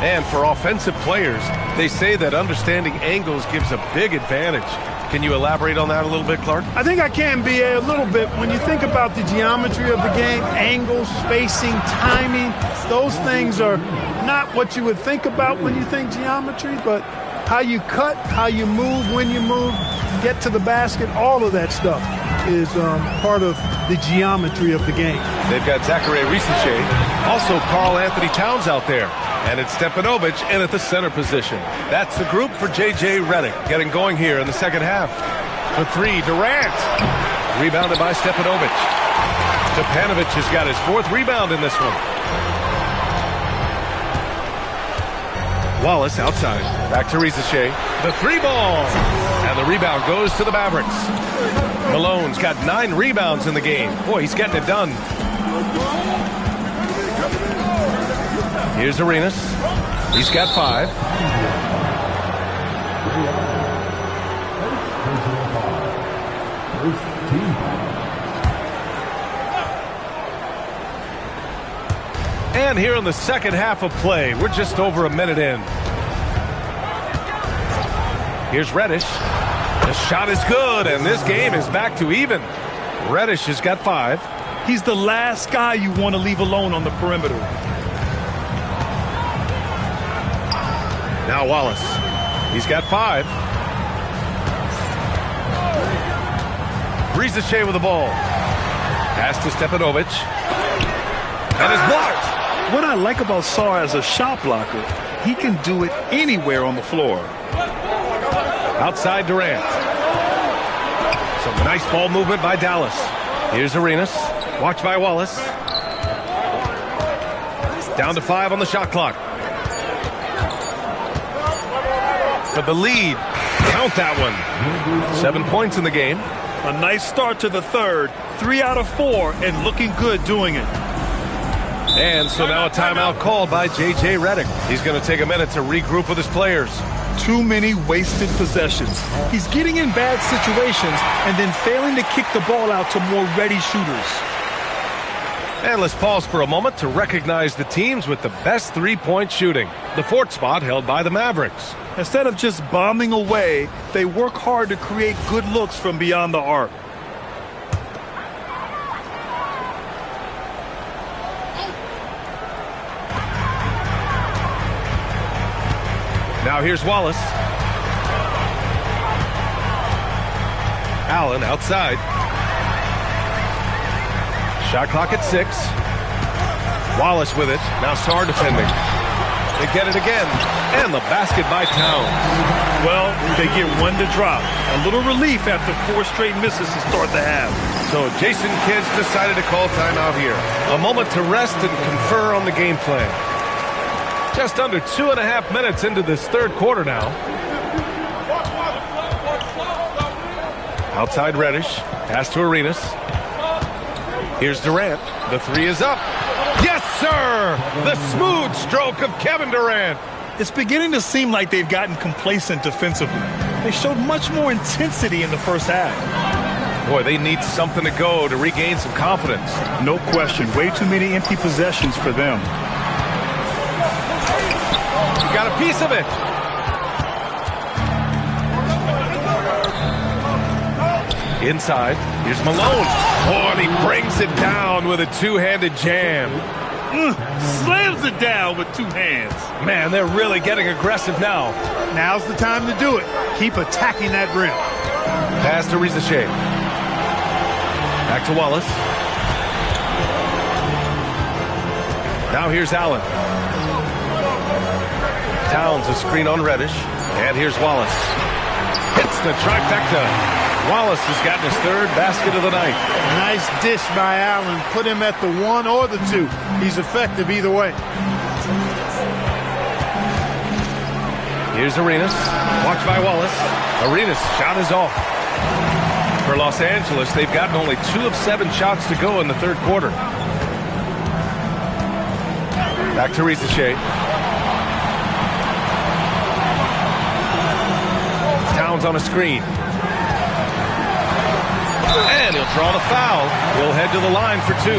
And for offensive players, they say that understanding angles gives a big advantage. Can you elaborate on that a little bit, Clark? I think I can, B.A., a little bit. When you think about the geometry of the game, angles, spacing, timing, those things are not what you would think about when you think geometry, but how you cut, how you move, when you move, get to the basket, all of that stuff is part of the geometry of the game. They've got Zachary Risacher, also Karl Anthony Towns out there. And it's Stepanovic in at the center position. That's the group for J.J. Redick getting going here in the second half. For 3, Durant. Rebounded by Stepanovic. Stepanovic has got his 4th rebound in this one. Wallace outside. Back to Risacher. The 3-ball. And the rebound goes to the Mavericks. Malone's got 9 rebounds in the game. Boy, he's getting it done. Here's Arenas. He's got 5. And here in the second half of play, we're just over a minute in. Here's Reddish. The shot is good, and this game is back to even. Reddish has got 5. He's the last guy you want to leave alone on the perimeter. Now Wallace. He's got 5. Risache with the ball. Pass to Stepanovic. And it's blocked. What I like about Sarr as a shot blocker, he can do it anywhere on the floor. Outside Durant. Some nice ball movement by Dallas. Here's Arenas. Watched by Wallace. Down to 5 on the shot clock. For the lead. Count that one. 7 points in the game. A nice start to the third. 3 out of 4 and looking good doing it. And so now a timeout called by J.J. Redick. He's going to take a minute to regroup with his players. Too many wasted possessions. He's getting in bad situations and then failing to kick the ball out to more ready shooters. And let's pause for a moment to recognize the teams with the best three-point shooting. The 4th spot held by the Mavericks. Instead of just bombing away, they work hard to create good looks from beyond the arc. Now here's Wallace. Allen outside. Shot clock at 6. Wallace with it. Now Sarr defending. They get it again. And the basket by Towns. Well, they get one to drop. A little relief after 4 straight misses to start the half. So Jason Kidd decided to call timeout here. A moment to rest and confer on the game plan. Just under 2.5 minutes into this third quarter now. Outside Reddish. Pass to Arenas. Here's Durant. The 3 is up. Yes, sir! The smooth stroke of Kevin Durant. It's beginning to seem like they've gotten complacent defensively. They showed much more intensity in the first half. Boy, they need something to go to regain some confidence. No question. Way too many empty possessions for them. Got a piece of it. Inside. Here's Malone. Oh, and he brings it down with a two-handed jam. Slams it down with 2 hands. Man, they're really getting aggressive now. Now's the time to do it. Keep attacking that rim. Pass to Risache. Back to Wallace. Now here's Allen. Towns a screen on Reddish. And here's Wallace. Hits the trifecta. Wallace has gotten his 3rd basket of the night. Nice dish by Allen. Put him at the 1 or the 2. He's effective either way. Here's Arenas. Watched by Wallace. Arenas' shot is off. For Los Angeles, they've gotten only 2 of 7 shots to go in the third quarter. Back to Risache. Towns on a screen. And he'll draw the foul. He'll head to the line for 2.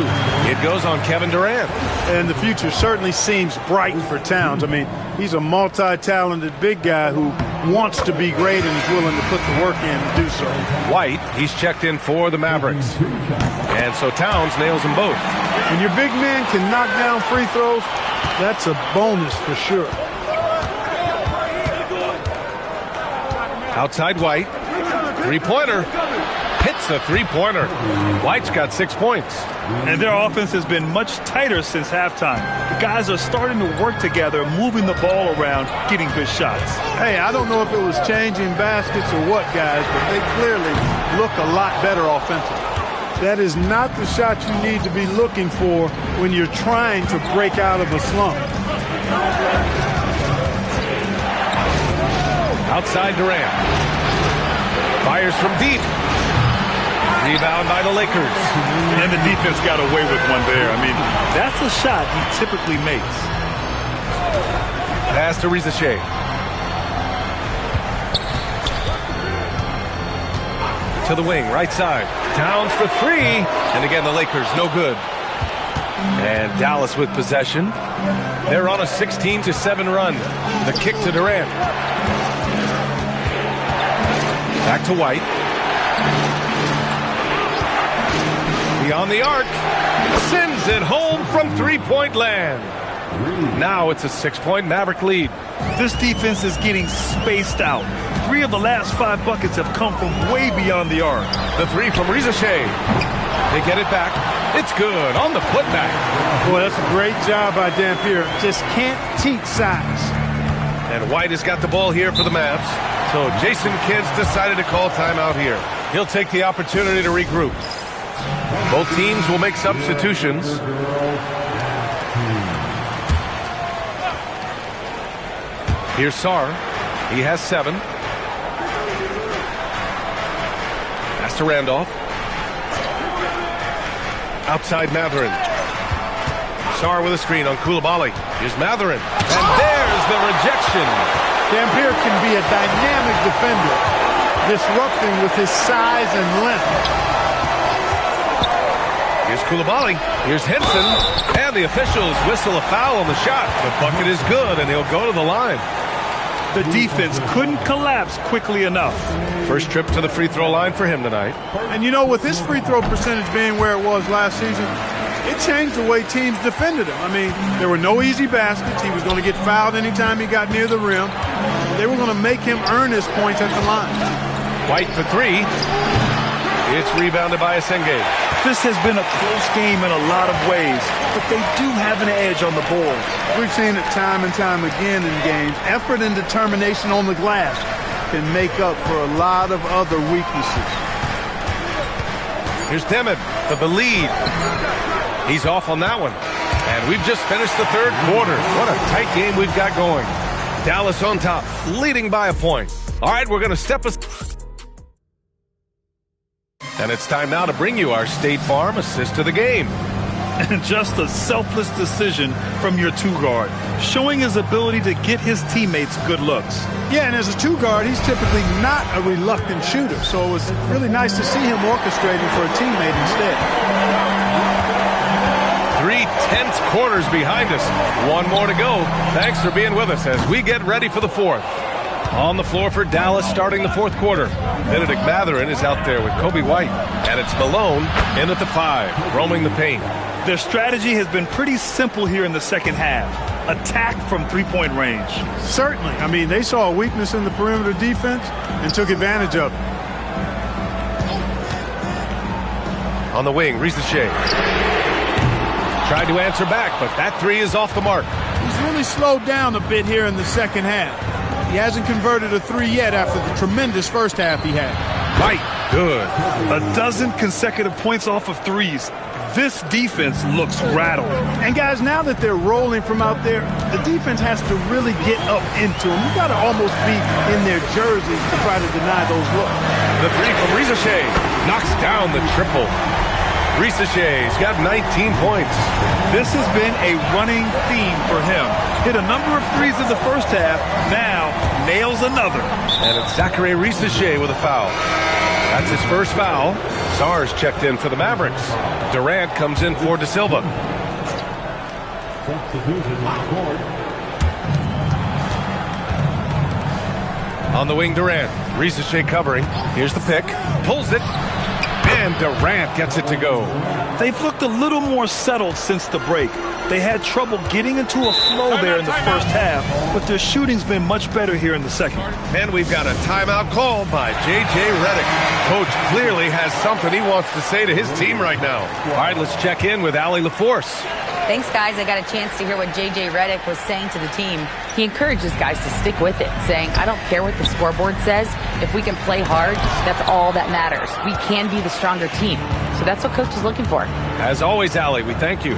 It goes on Kevin Durant. And the future certainly seems bright for Towns. I mean, he's a multi-talented big guy who wants to be great and is willing to put the work in to do so. White, he's checked in for the Mavericks. And so Towns nails them both. When your big man can knock down free throws, that's a bonus for sure. Outside White. 3-pointer. Hits a 3-pointer. White's got 6 points. And their offense has been much tighter since halftime. The guys are starting to work together, moving the ball around, getting good shots. Hey, I don't know if it was changing baskets or what, guys, but they clearly look a lot better offensively. That is not the shot you need to be looking for when you're trying to break out of a slump. Outside Durant. Fires from deep. Rebound by the Lakers. And the defense got away with one there. I mean, that's a shot he typically makes. Pass to Risache. To the wing, right side. Towns for 3. And again, the Lakers, no good. And Dallas with possession. They're on a 16-7 run. The kick to Durant. Back to White. Beyond the arc. Sends it home from three-point land. Now it's a 6-point Maverick lead. This defense is getting spaced out. 3 of the last 5 buckets have come from way beyond the arc. The 3 from Riza Shea. They get it back. It's good on the putback. Boy, that's a great job by Dampier. Just can't teach size. And White has got the ball here for the Mavs. So Jason Kidd's decided to call timeout here. He'll take the opportunity to regroup. Both teams will make substitutions. Here's Sarr. He has 7. Pass to Randolph. Outside Mathurin. Sarr with a screen on Coulibaly. Here's Mathurin. And there's the rejection. Dampier can be a dynamic defender, disrupting with his size and length. Here's Coulibaly. Here's Henson. And the officials whistle a foul on the shot. The bucket is good, and he'll go to the line. The defense couldn't collapse quickly enough. First trip to the free throw line for him tonight. And you know, with his free throw percentage being where it was last season, it changed the way teams defended him. I mean, there were no easy baskets. He was going to get fouled anytime he got near the rim. They were going to make him earn his points at the line. White for 3. It's rebounded by Asenge. This has been a close game in a lot of ways, but they do have an edge on the boards. We've seen it time and time again in games. Effort and determination on the glass can make up for a lot of other weaknesses. Here's Demet for the lead. He's off on that one. And we've just finished the third quarter. What a tight game we've got going. Dallas on top, leading by a point. All right, we're going to step us. And it's time now to bring you our State Farm assist of the game. And just a selfless decision from your 2-guard, showing his ability to get his teammates good looks. Yeah, and as a 2-guard, he's typically not a reluctant shooter, so it was really nice to see him orchestrating for a teammate instead. 3 tense quarters behind us. One more to go. Thanks for being with us as we get ready for the 4th. On the floor for Dallas starting the 4th quarter. Benedict Mathurin is out there with Kobe White. And it's Malone in at the 5, roaming the paint. Their strategy has been pretty simple here in the second half. Attack from 3-point range. Certainly. I mean, they saw a weakness in the perimeter defense and took advantage of it. On the wing, Riza Shea. Tried to answer back, but that 3 is off the mark. He's really slowed down a bit here in the second half. He hasn't converted a 3 yet after the tremendous first half he had. Right, good. A dozen consecutive points off of 3s. This defense looks rattled. And guys, now that they're rolling from out there, the defense has to really get up into them. You got to almost be in their jerseys to try to deny those looks. The 3 from Riza Shea knocks down the triple. Riza Shea's got 19 points. This has been a running theme for him. Hit a number of 3s in the first half. Now nails another. And it's Zachary Riza Shea with a foul. That's his first foul. Sarr's checked in for the Mavericks. Durant comes in for De Silva. On the wing, Durant. Riza Shea covering. Here's the pick. Pulls it. And Durant gets it to go. They've looked a little more settled since the break. They had trouble getting into a flow there in the first half, but their shooting's been much better here in the second. And we've got a timeout called by J.J. Redick. Coach clearly has something he wants to say to his team right now. All right, let's check in with Allie LaForce. Thanks, guys. I got a chance to hear what J.J. Redick was saying to the team. He encourages guys to stick with it, saying, I don't care what the scoreboard says. If we can play hard, that's all that matters. We can be the stronger team. So that's what Coach is looking for. As always, Allie, we thank you.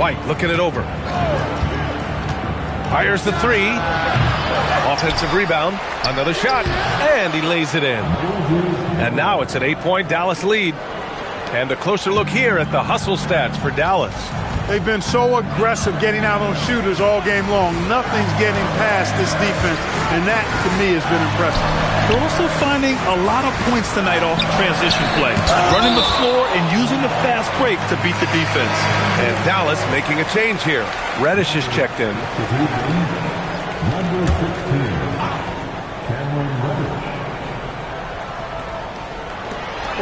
White looking it over. Fires the 3. Offensive rebound. Another shot. And he lays it in. And now it's an 8-point Dallas lead. And a closer look here at the hustle stats for Dallas. They've been so aggressive getting out on shooters all game long. Nothing's getting past this defense, and that, to me, has been impressive. They're also finding a lot of points tonight off transition plays, running the floor and using the fast break to beat the defense. And Dallas making a change here. Reddish is checked in. Number 16, Cameron Reddish.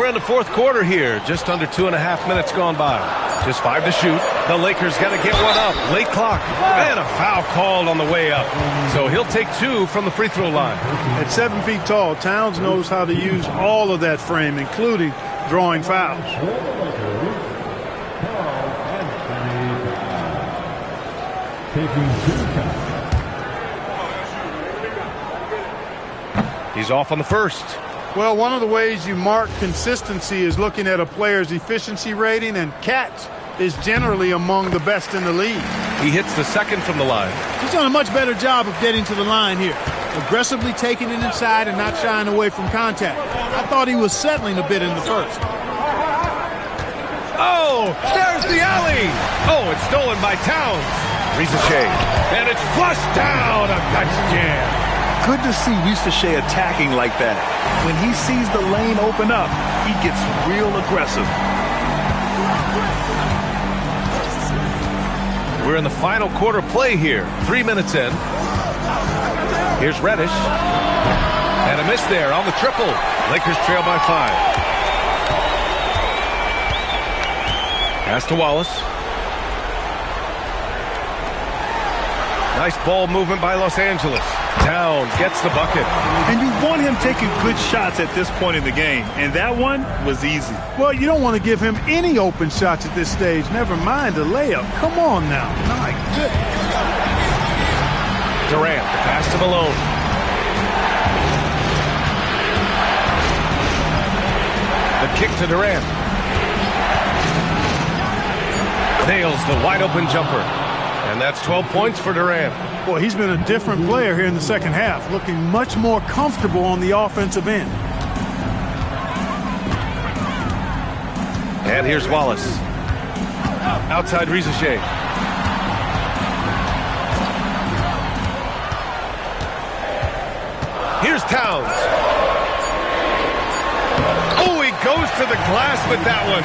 We're in the fourth quarter here. Just under 2.5 minutes gone by. Just 5 to shoot. The Lakers got to get one up. Late clock. And a foul called on the way up. So he'll take 2 from the free throw line. At 7 feet tall, Towns knows how to use all of that frame, including drawing fouls. He's off on the first. Well, one of the ways you mark consistency is looking at a player's efficiency rating, and Katz is generally among the best in the league. He hits the second from the line. He's done a much better job of getting to the line here, aggressively taking it inside and not shying away from contact. I thought he was settling a bit in the first. Oh, there's the alley. Oh, it's stolen by Towns. Risacher. And it's flushed down. A nice jam. Good to see Risacher attacking like that. When he sees the lane open up, he gets real aggressive. We're in the final quarter play here. 3 minutes in. Here's Reddish. And a miss there on the triple. Lakers trail by 5. Pass to Wallace. Nice ball movement by Los Angeles. Towns gets the bucket. And you want him taking good shots at this point in the game, and that one was easy. Well, you don't want to give him any open shots at this stage, never mind a layup. Come on now. My goodness. Durant, the pass to Malone. The kick to Durant. Nails the wide open jumper. And that's 12 points for Durant. Boy, he's been a different player here in the second half, looking much more comfortable on the offensive end. And here's Wallace. Outside Risacher. Here's Towns. Oh, he goes to the glass with that one.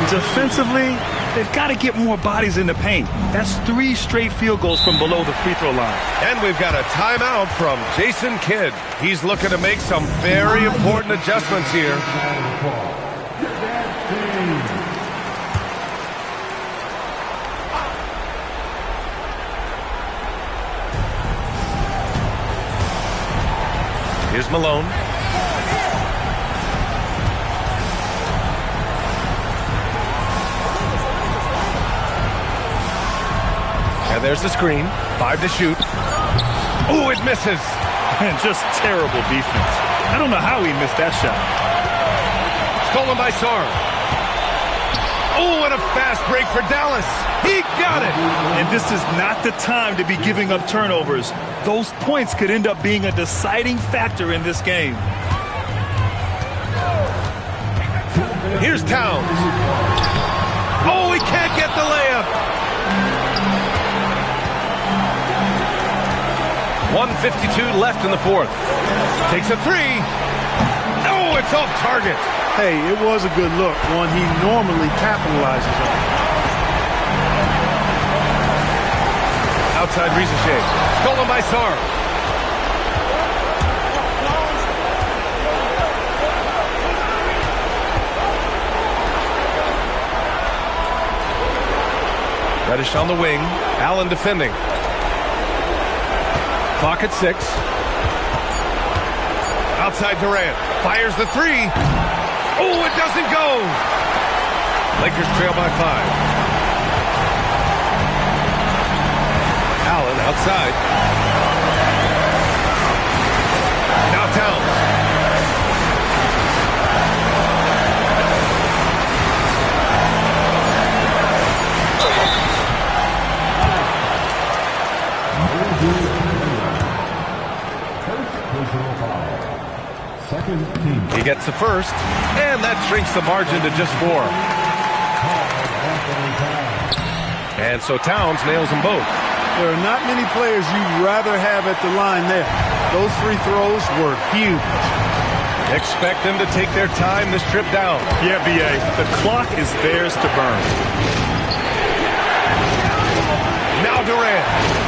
Defensively, they've got to get more bodies in the paint. That's 3 straight field goals from below the free throw line. And we've got a timeout from Jason Kidd. He's looking to make some very important adjustments here. Here's Malone. And there's the screen. 5 to shoot. Oh, it misses. And just terrible defense. I don't know how he missed that shot. Stolen by Sarr. Oh, and a fast break for Dallas. He got it. And this is not the time to be giving up turnovers. Those points could end up being a deciding factor in this game. Here's Towns. Oh, he can't get the layup. 1:52 left in the fourth. Takes a 3. Oh, it's off target. Hey, it was a good look, one he normally capitalizes on. Outside Risacher. Stolen by Sarr. Reddish on the wing. Allen defending. Clock at 6. Outside Durant. Fires the 3. Oh, it doesn't go. Lakers trail by 5. Allen outside. Now Towns. He gets the first, and that shrinks the margin to just 4. And so Towns nails them both. There are not many players you'd rather have at the line there. Those free throws were huge. Expect them to take their time this trip down. Yeah, B.A. The clock is theirs to burn. Now Durant.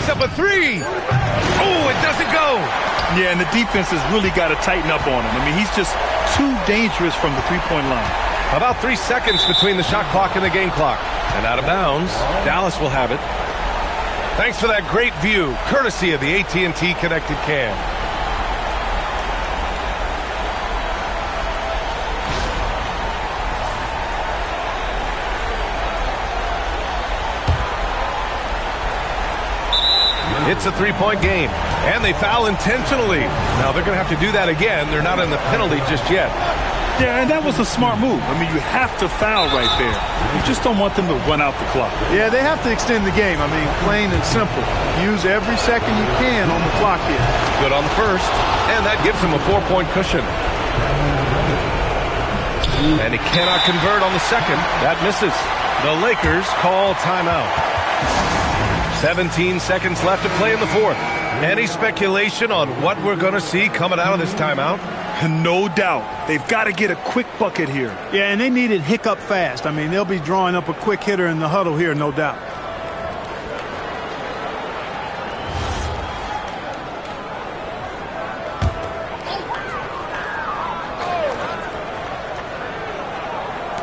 Up a 3. Oh, it doesn't go. Yeah, and the defense has really got to tighten up on him. I mean, he's just too dangerous from the three-point line. About 3 seconds between the shot clock and the game clock. And out of bounds, Dallas will have it. Thanks for that great view, courtesy of the AT&T Connected Cam. It's a 3-point game, and they foul intentionally. Now, they're going to have to do that again. They're not in the penalty just yet. Yeah, and that was a smart move. I mean, you have to foul right there. You just don't want them to run out the clock. Yeah, they have to extend the game. I mean, plain and simple. Use every second you can on the clock here. Good on the first, and that gives him a 4-point cushion. And he cannot convert on the second. That misses. The Lakers call timeout. 17 seconds left to play in the fourth. Any speculation on what we're going to see coming out of this timeout? No doubt. They've got to get a quick bucket here. Yeah, and they need it hiccup fast. I mean, they'll be drawing up a quick hitter in the huddle here, no doubt.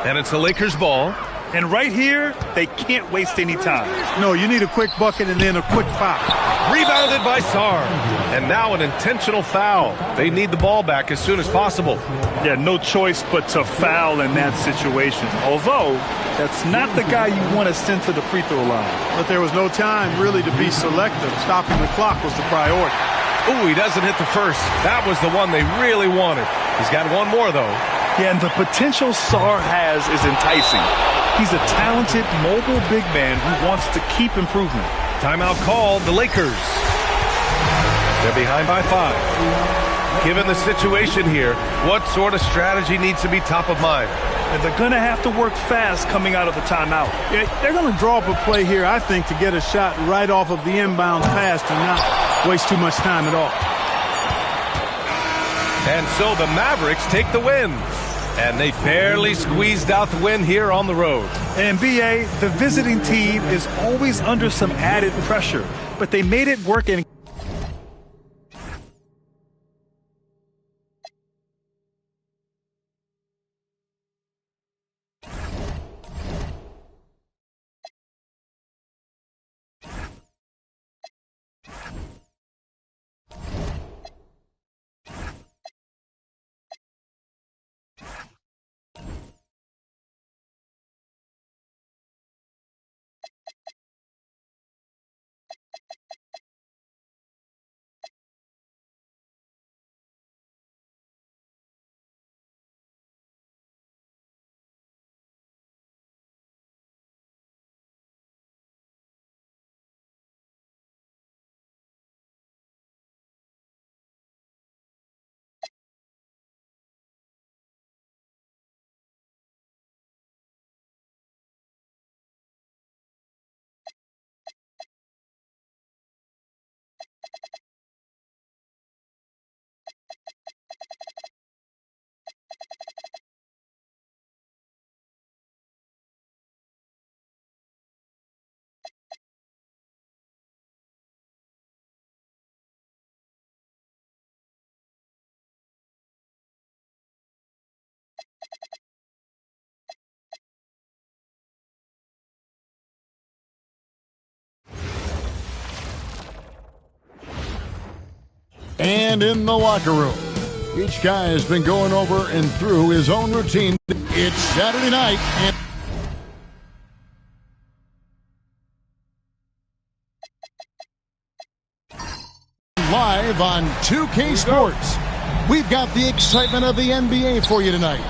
And it's the Lakers' ball. And right here, they can't waste any time. No, you need a quick bucket and then a quick foul. Rebounded by Sarr. And now an intentional foul. They need the ball back as soon as possible. Yeah, no choice but to foul in that situation. Although, that's not the guy you want to send to the free throw line. But there was no time really to be selective. Stopping the clock was the priority. Ooh, he doesn't hit the first. That was the one they really wanted. He's got one more, though. Yeah, and the potential Sarr has is enticing. He's a talented, mobile big man who wants to keep improvement. Timeout called, the Lakers. They're behind by 5. Given the situation here, what sort of strategy needs to be top of mind? And they're going to have to work fast coming out of the timeout. Yeah, they're going to draw up a play here, I think, to get a shot right off of the inbound pass to not waste too much time at all. And so the Mavericks take the win. And they barely squeezed out the win here on the road. And B.A., the visiting team is always under some added pressure, but they made it work in. And in the locker room, each guy has been going over and through his own routine. It's Saturday night. And live on 2K Sports. We've got the excitement of the NBA for you tonight.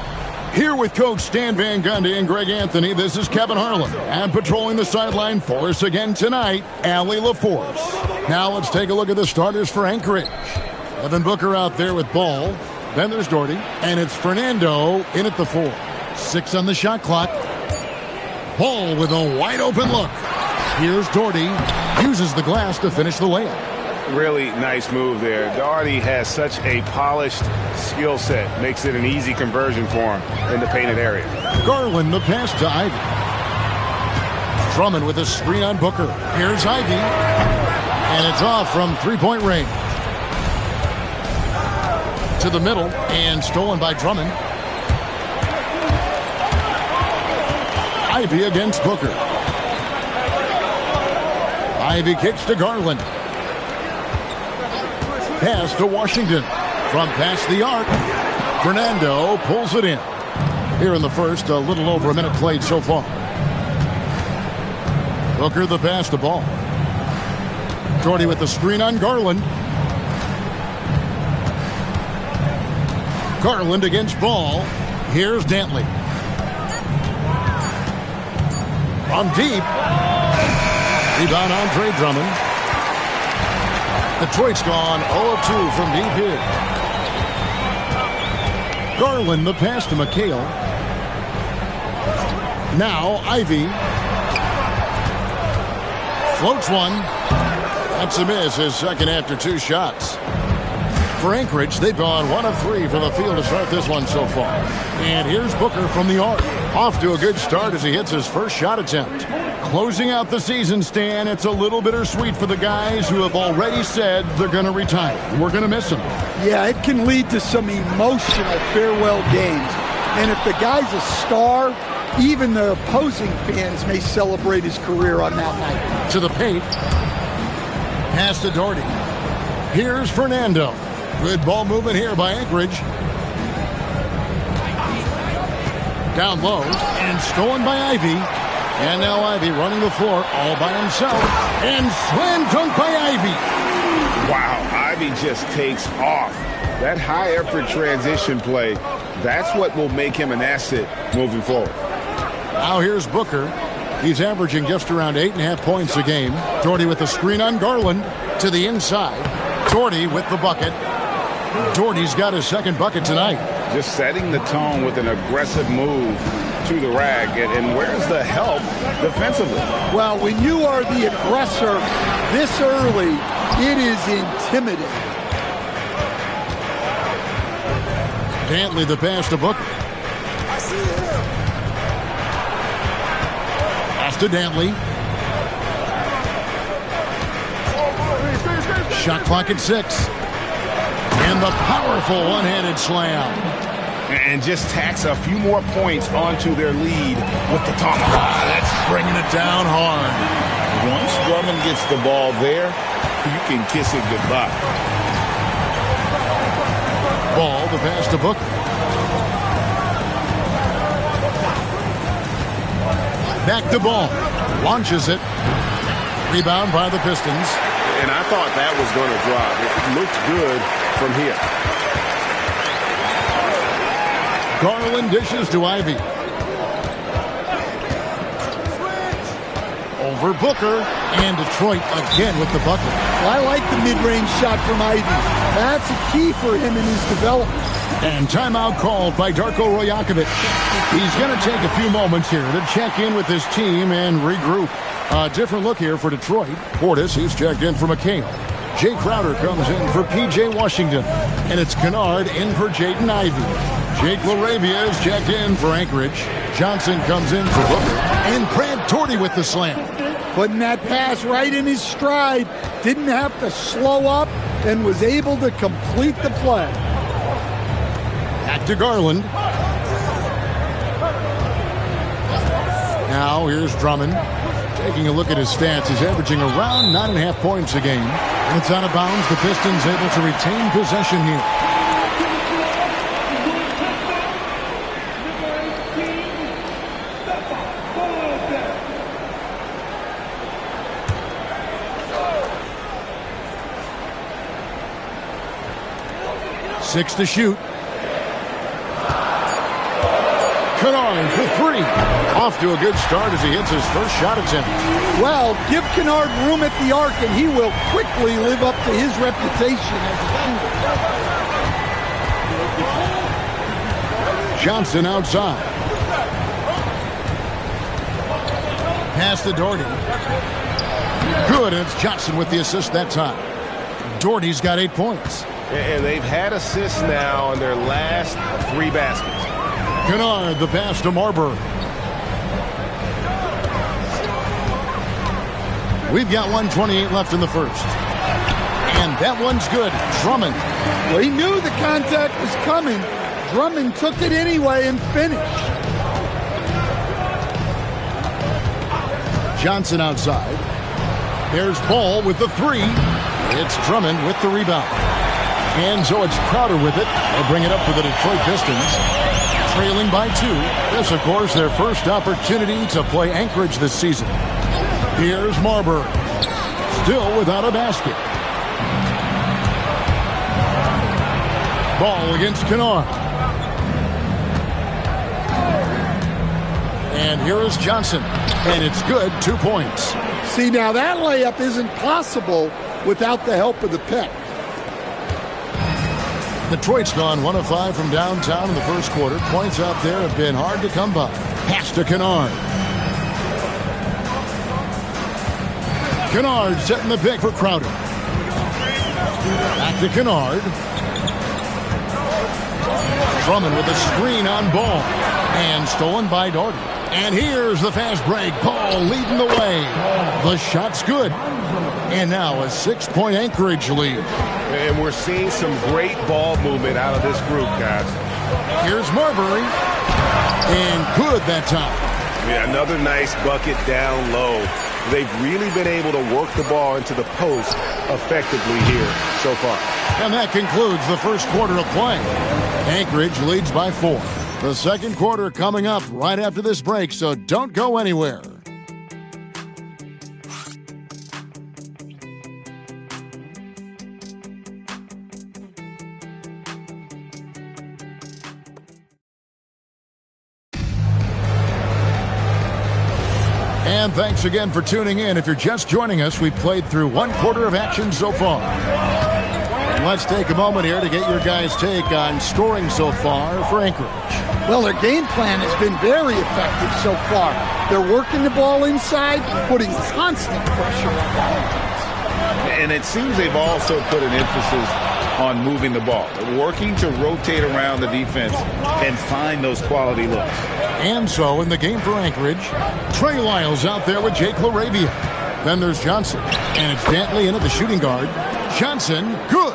Here with Coach Stan Van Gundy and Greg Anthony, this is Kevin Harlan. And patrolling the sideline for us again tonight, Allie LaForce. Now let's take a look at the starters for Anchorage. Devin Booker out there with ball. Then there's Doherty. And it's Fernando in at the 4. 6 on the shot clock. Ball with a wide open look. Here's Doherty. Uses the glass to finish the layup. Really nice move there. Doherty has such a polished skill set. Makes it an easy conversion for him in the painted area. Garland the pass to Ivy. Drummond with a screen on Booker. Here's Ivy. And it's off from three-point range. To the middle and stolen by Drummond. Ivy against Booker. Ivy kicks to Garland. Pass to Washington. From past the arc, Fernando pulls it in. Here in the first, a little over a minute played so far. Booker the pass to Ball. Doherty with the screen on Garland. Garland against Ball. Here's Dantley. From deep. Rebound Andre Drummond. Detroit's gone 0-2 from deep here. Garland the pass to McHale. Now Ivy. Floats one. That's a miss, his second after 2 shots. For Anchorage, they've gone 1 of 3 from the field to start this one so far. And here's Booker from the arc. Off to a good start as he hits his first shot attempt. Closing out the season, Stan, it's a little bittersweet for the guys who have already said they're going to retire. We're going to miss them. Yeah, it can lead to some emotional farewell games. And if the guy's a star, even the opposing fans may celebrate his career on that night. To the paint. Pass to Doherty. Here's Fernando. Good ball movement here by Anchorage. Down low and stolen by Ivy. And now Ivy running the floor all by himself. And slam dunk by Ivy. Wow, Ivy just takes off. That high effort transition play, that's what will make him an asset moving forward. Now here's Booker. He's averaging just around 8.5 points a game. Doherty with the screen on Garland to the inside. Doherty with the bucket. Doherty's got his second bucket tonight. Just setting the tone with an aggressive move to the rack. And where's the help defensively? Well, when you are the aggressor this early, it is intimidating. Dantley the pass to Booker. Pass to Dantley. Shot clock at 6. And the powerful one-handed slam. And just tacks a few more points onto their lead with the tomahawk. That's bringing it down hard. Once Drummond gets the ball there, you can kiss it goodbye. Ball, the pass to Booker. Back to Ball. Launches it. Rebound by the Pistons. And I thought that was going to drop. It looked good from here. Garland dishes to Ivy. Over Booker. And Detroit again with the bucket. Well, I like the mid-range shot from Ivy. That's a key for him in his development. And timeout called by Darko Rajakovic. He's going to take a few moments here to check in with his team and regroup. A different look here for Detroit. Portis, he's checked in for McHale. Jay Crowder comes in for P.J. Washington. And it's Kennard in for Jaden Ivey. Jake LaRavia is checked in for Anchorage. Johnson comes in for Booker. And Brad Doherty with the slam. Putting that pass right in his stride. Didn't have to slow up and was able to complete the play. Back to Garland. Now here's Drummond. Taking a look at his stats, he's averaging around 9.5 points a game. And it's out of bounds. The Pistons able to retain possession here. Six to shoot. Kennard for three. Off to a good start as he hits his first shot attempt. Well, give Kennard room at the arc, and he will quickly live up to his reputation as a shooter. Johnson outside. Pass to Doherty. Good, and it's Johnson with the assist that time. Doherty's got 8 points. And they've had assists now on their last 3 baskets. Kennard, the pass to Marbury. We've got 1:28 left in the first. And that one's good. Drummond. Well, he knew the contact was coming. Drummond took it anyway and finished. Johnson outside. There's Ball with the three. It's Drummond with the rebound. And so it's Crowder with it. They'll bring it up for the Detroit Pistons. Trailing by 2. This, of course, their first opportunity to play Anchorage this season. Here's Marbury. Still without a basket. Ball against Kennard. And here is Johnson. And it's good, 2 points. See, now that layup isn't possible without the help of the pick. Detroit's gone 1 of 5 from downtown in the first quarter. Points out there have been hard to come by. Pass to Kennard. Kennard setting the pick for Crowder. Back to Kennard. Drummond with a screen on Ball. And stolen by Doherty. And here's the fast break. Ball leading the way. The shot's good. And now a 6-point Anchorage lead. And we're seeing some great ball movement out of this group, guys. Here's Marbury. And good that time. Yeah, another nice bucket down low. They've really been able to work the ball into the post effectively here so far. And that concludes the first quarter of play. Anchorage leads by 4. The second quarter coming up right after this break, so don't go anywhere. And thanks again for tuning in. If you're just joining us, we've played through 1 quarter of action so far. And let's take a moment here to get your guys' take on scoring so far for Anchorage. Well, their game plan has been very effective so far. They're working the ball inside, putting constant pressure on the defense. And it seems they've also put an emphasis on moving the ball, working to rotate around the defense and find those quality looks. And so in the game for Anchorage, Trey Lyles out there with Jake LaRavia. Then there's Johnson. And it's Dantley in at the shooting guard. Johnson, good.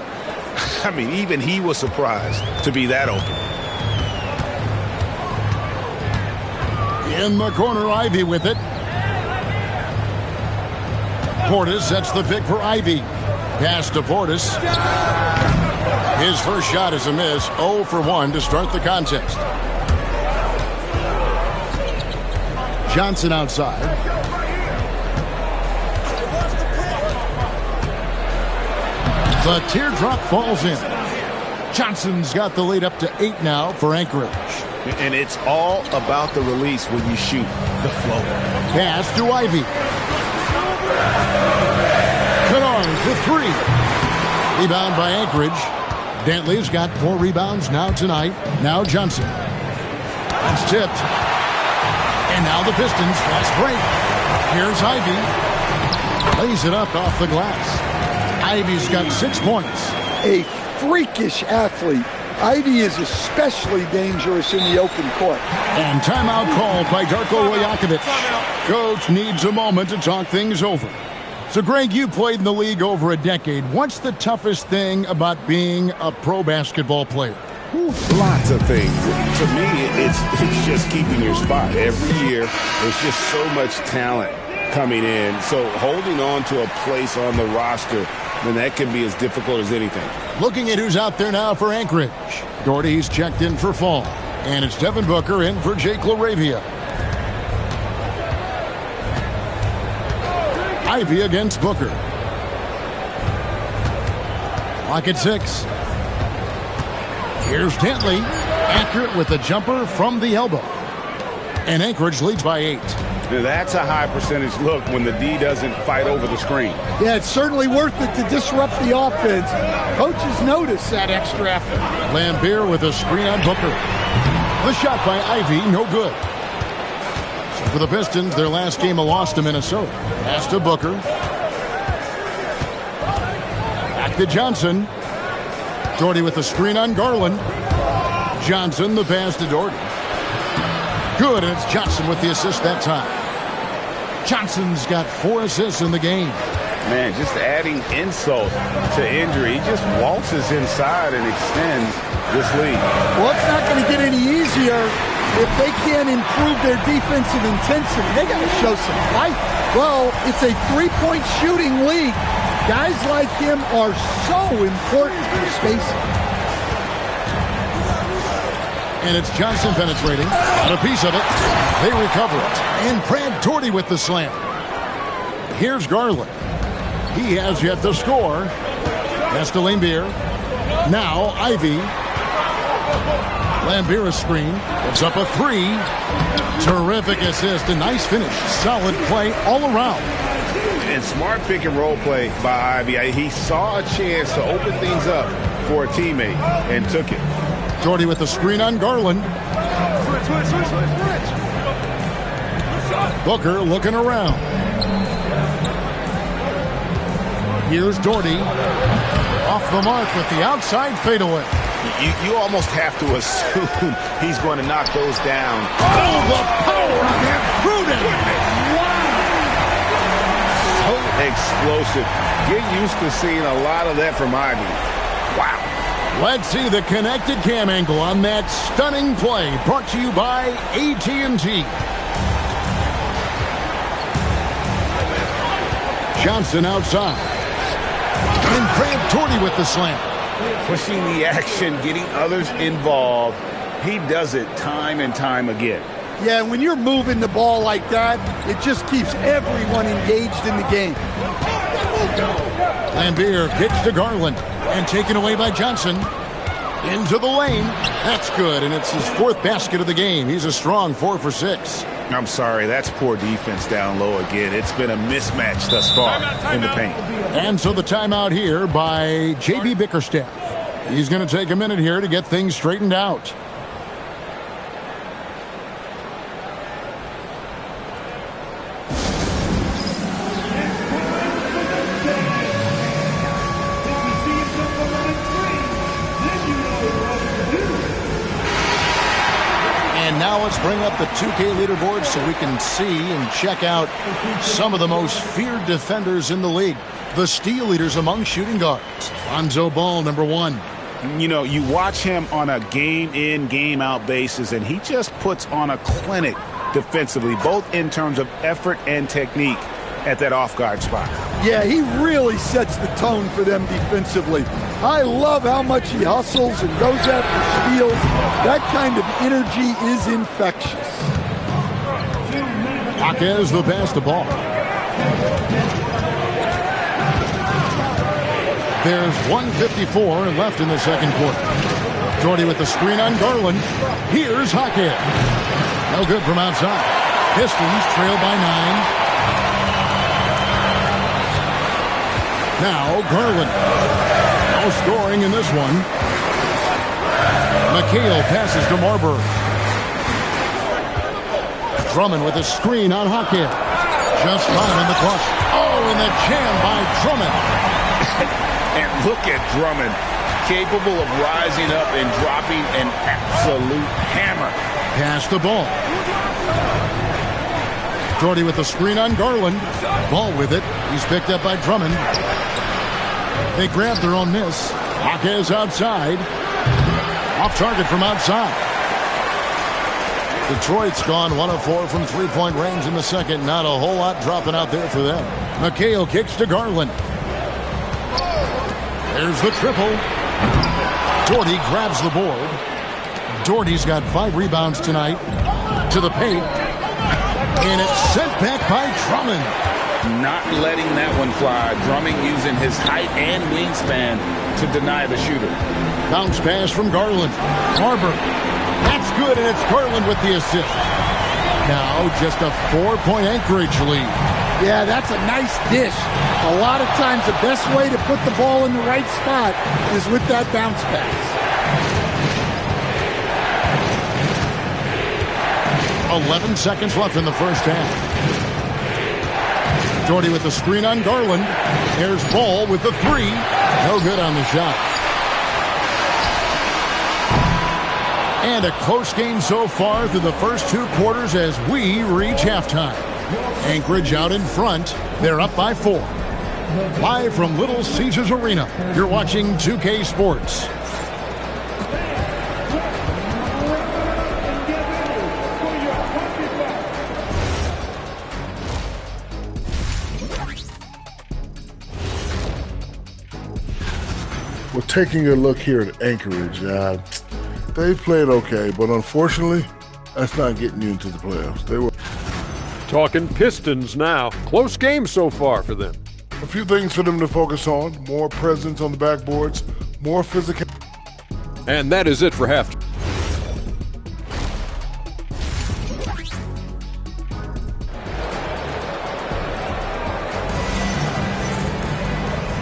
I mean, even he was surprised to be that open. In the corner, Ivy with it. Portis sets the pick for Ivy. Pass to Portis. His first shot is a miss. 0 for 1 to start the contest. Johnson outside. The teardrop falls in. Johnson's got the lead up to 8 now for Anchorage. And it's all about the release when you shoot the floater. Pass to Ivy. Kennard for 3. Rebound by Anchorage. Dantley's got 4 rebounds now tonight. Now Johnson. That's tipped. And now the Pistons fast break. Here's Ivy. Lays it up off the glass. Ivy's got 6 points. A freakish athlete. Ivy is especially dangerous in the open court. And timeout called by Darko Rajakovic. Coach needs a moment to talk things over. So, Greg, you played in the league over a decade. What's the toughest thing about being a pro basketball player? Lots of things. To me, it's just keeping your spot. Every year, there's just so much talent coming in. So holding on to a place on the roster, then that can be as difficult as anything. Looking at who's out there now for Anchorage. Doherty's checked in for Fall. And it's Devin Booker in for Jake LaRavia. Ivy against Booker. Clock at 6. Here's Dantley. Accurate with a jumper from the elbow. And Anchorage leads by 8. Now that's a high percentage look when the D doesn't fight over the screen. Yeah, it's certainly worth it to disrupt the offense. Coaches notice that extra effort. Lambier with a screen on Booker. The shot by Ivy, no good. So for the Pistons, their last game a loss to Minnesota. Pass to Booker. Back to Johnson. Doherty with the screen on Garland. Johnson, the pass to Doherty. Good, and it's Johnson with the assist that time. Johnson's got 4 assists in the game. Man, just adding insult to injury. He just waltzes inside and extends this lead. Well, it's not going to get any easier if they can't improve their defensive intensity. They got to show some fight. Well, it's a 3-point shooting league. Guys like him are so important for spacing. And it's Johnson penetrating. Got a piece of it. They recover it. And Brad Doherty with the slam. Here's Garland. He has yet to score. Pass to Lambier. Now Ivy. Lambier screen. Puts up a 3. Terrific assist. A nice finish. Solid play all around. And smart pick and roll play by Ivy. He saw a chance to open things up for a teammate and took it. Doherty with the screen on Garland. Booker looking around. Here's Doherty. Off the mark with the outside fadeaway. You almost have to assume he's going to knock those down. Oh, the power on that Pruden. Wow. So explosive. Get used to seeing a lot of that from Ivy. Wow. Let's see the connected cam angle on that stunning play. Brought to you by AT&T. Johnson outside. And Brad Doherty with the slam. Pushing the action, getting others involved. He does it time and time again. Yeah, when you're moving the ball like that, it just keeps everyone engaged in the game. Lambier kicks to Garland and taken away by Johnson. Into the lane. That's good, and it's his 4th basket of the game. He's a strong 4 for 6. I'm sorry, that's poor defense down low again. It's been a mismatch thus far in the paint. And so the timeout here by J.B. Bickerstaff. He's going to take a minute here to get things straightened out. Now let's bring up the 2K leaderboard so we can see and check out some of the most feared defenders in the league. The steal leaders among shooting guards. Lonzo Ball, number 1. You know, you watch him on a game-in, game-out basis, and he just puts on a clinic defensively, both in terms of effort and technique at that off-guard spot. Yeah, he really sets the tone for them defensively. I love how much he hustles and goes after steals. That kind of energy is infectious. Jaquez the pass to Ball. There's 1:54 left in the second quarter. Doherty with the screen on Garland. Here's Jaquez. No good from outside. Pistons trail by 9. Now Garland. No scoring in this one. McHale passes to Marbury. Drummond with a screen on Jaquez. Just 5 on the clock. Oh, and the jam by Drummond. And look at Drummond, capable of rising up and dropping an absolute hammer. Pass the Ball. Doherty with the screen on Garland. Ball with it. He's picked up by Drummond. They grab their own miss. Jaquez outside. Off target from outside. Detroit's gone 1 of 4 from 3-point range in the second. Not a whole lot dropping out there for them. McHale kicks to Garland. There's the triple. Doherty grabs the board. Doherty's got 5 rebounds tonight. To the paint. And it's sent back by Drummond. Not letting that one fly. Drummond using his height and wingspan to deny the shooter. Bounce pass from Garland. Marbury. That's good, and it's Garland with the assist. Now just a 4-point Anchorage lead. Yeah, that's a nice dish. A lot of times the best way to put the ball in the right spot is with that bounce pass. 11 seconds left in the first half. Doherty with the screen on Garland. There's Ball with the three. No good on the shot. And a close game so far through the first 2 quarters as we reach halftime. Anchorage out in front. They're up by 4. Live from Little Caesars Arena, you're watching 2K Sports. We're taking a look here at Anchorage. They've played okay, but unfortunately, that's not getting you into the playoffs. They were talking Pistons now. Close game so far for them. A few things for them to focus on. More presence on the backboards, more physical. And that is it for half.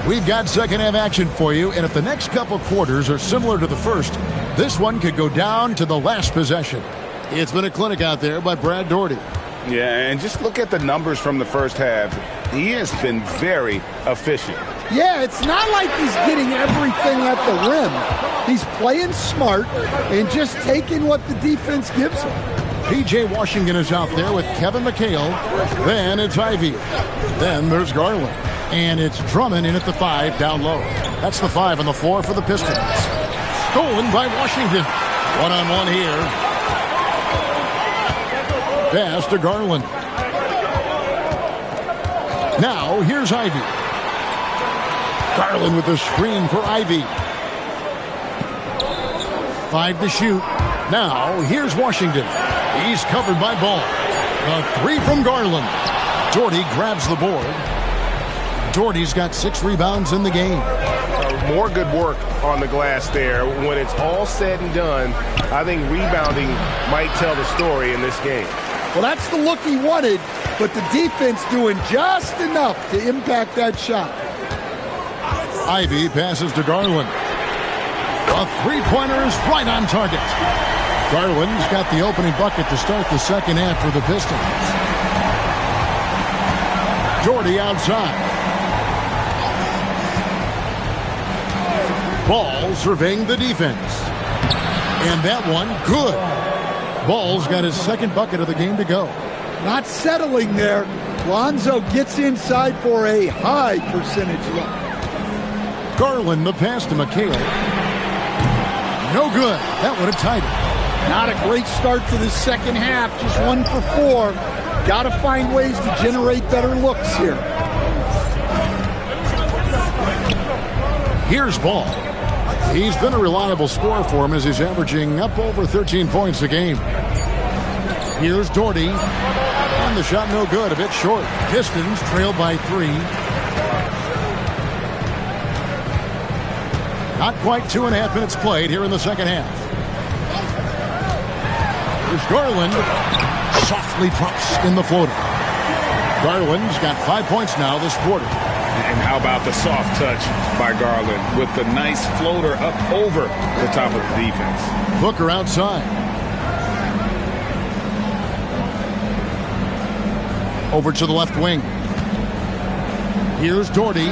We've got second half action for you, and if the next couple quarters are similar to the first, this one could go down to the last possession. It's been a clinic out there by Brad Doherty. Yeah, and just look at the numbers from the first half. He has been very efficient. Yeah, it's not like he's getting everything at the rim. He's playing smart and just taking what the defense gives him. P.J. Washington is out there with Kevin McHale. Then it's Ivey. Then there's Garland. And it's Drummond in at the 5 down low. That's the 5 on the floor for the Pistons. Stolen by Washington. One-on-one here. Pass to Garland. Now here's Ivey. Garland with the screen for Ivey. 5 to shoot. Now here's Washington. He's covered by Ball. A 3 from Garland. Doherty grabs the board. Doherty's got 6 rebounds in the game. More good work on the glass there. When it's all said and done, I think rebounding might tell the story in this game. Well, that's the look he wanted, but the defense doing just enough to impact that shot. Ivey passes to Garland. A 3-pointer is right on target. Garland's got the opening bucket to start the second half for the Pistons. Doherty outside. Ball surveying the defense. And that one, good. Ball's got his second bucket of the game to go. Not settling there. Lonzo gets inside for a high percentage look. Garland, the pass to McHale. No good. That would have tied it. Not a great start to the second half. Just 1 for 4. Got to find ways to generate better looks here. Here's Ball. He's been a reliable scorer for him as he's averaging up over 13 points a game. Here's Doherty. And the shot no good, a bit short. Pistons trail by 3. Not quite 2.5 minutes played here in the second half. Here's Garland. Softly drops in the floater. Garland's got 5 points now this quarter. And how about the soft touch by Garland with the nice floater up over the top of the defense. Booker outside. Over to the left wing. Here's Doherty.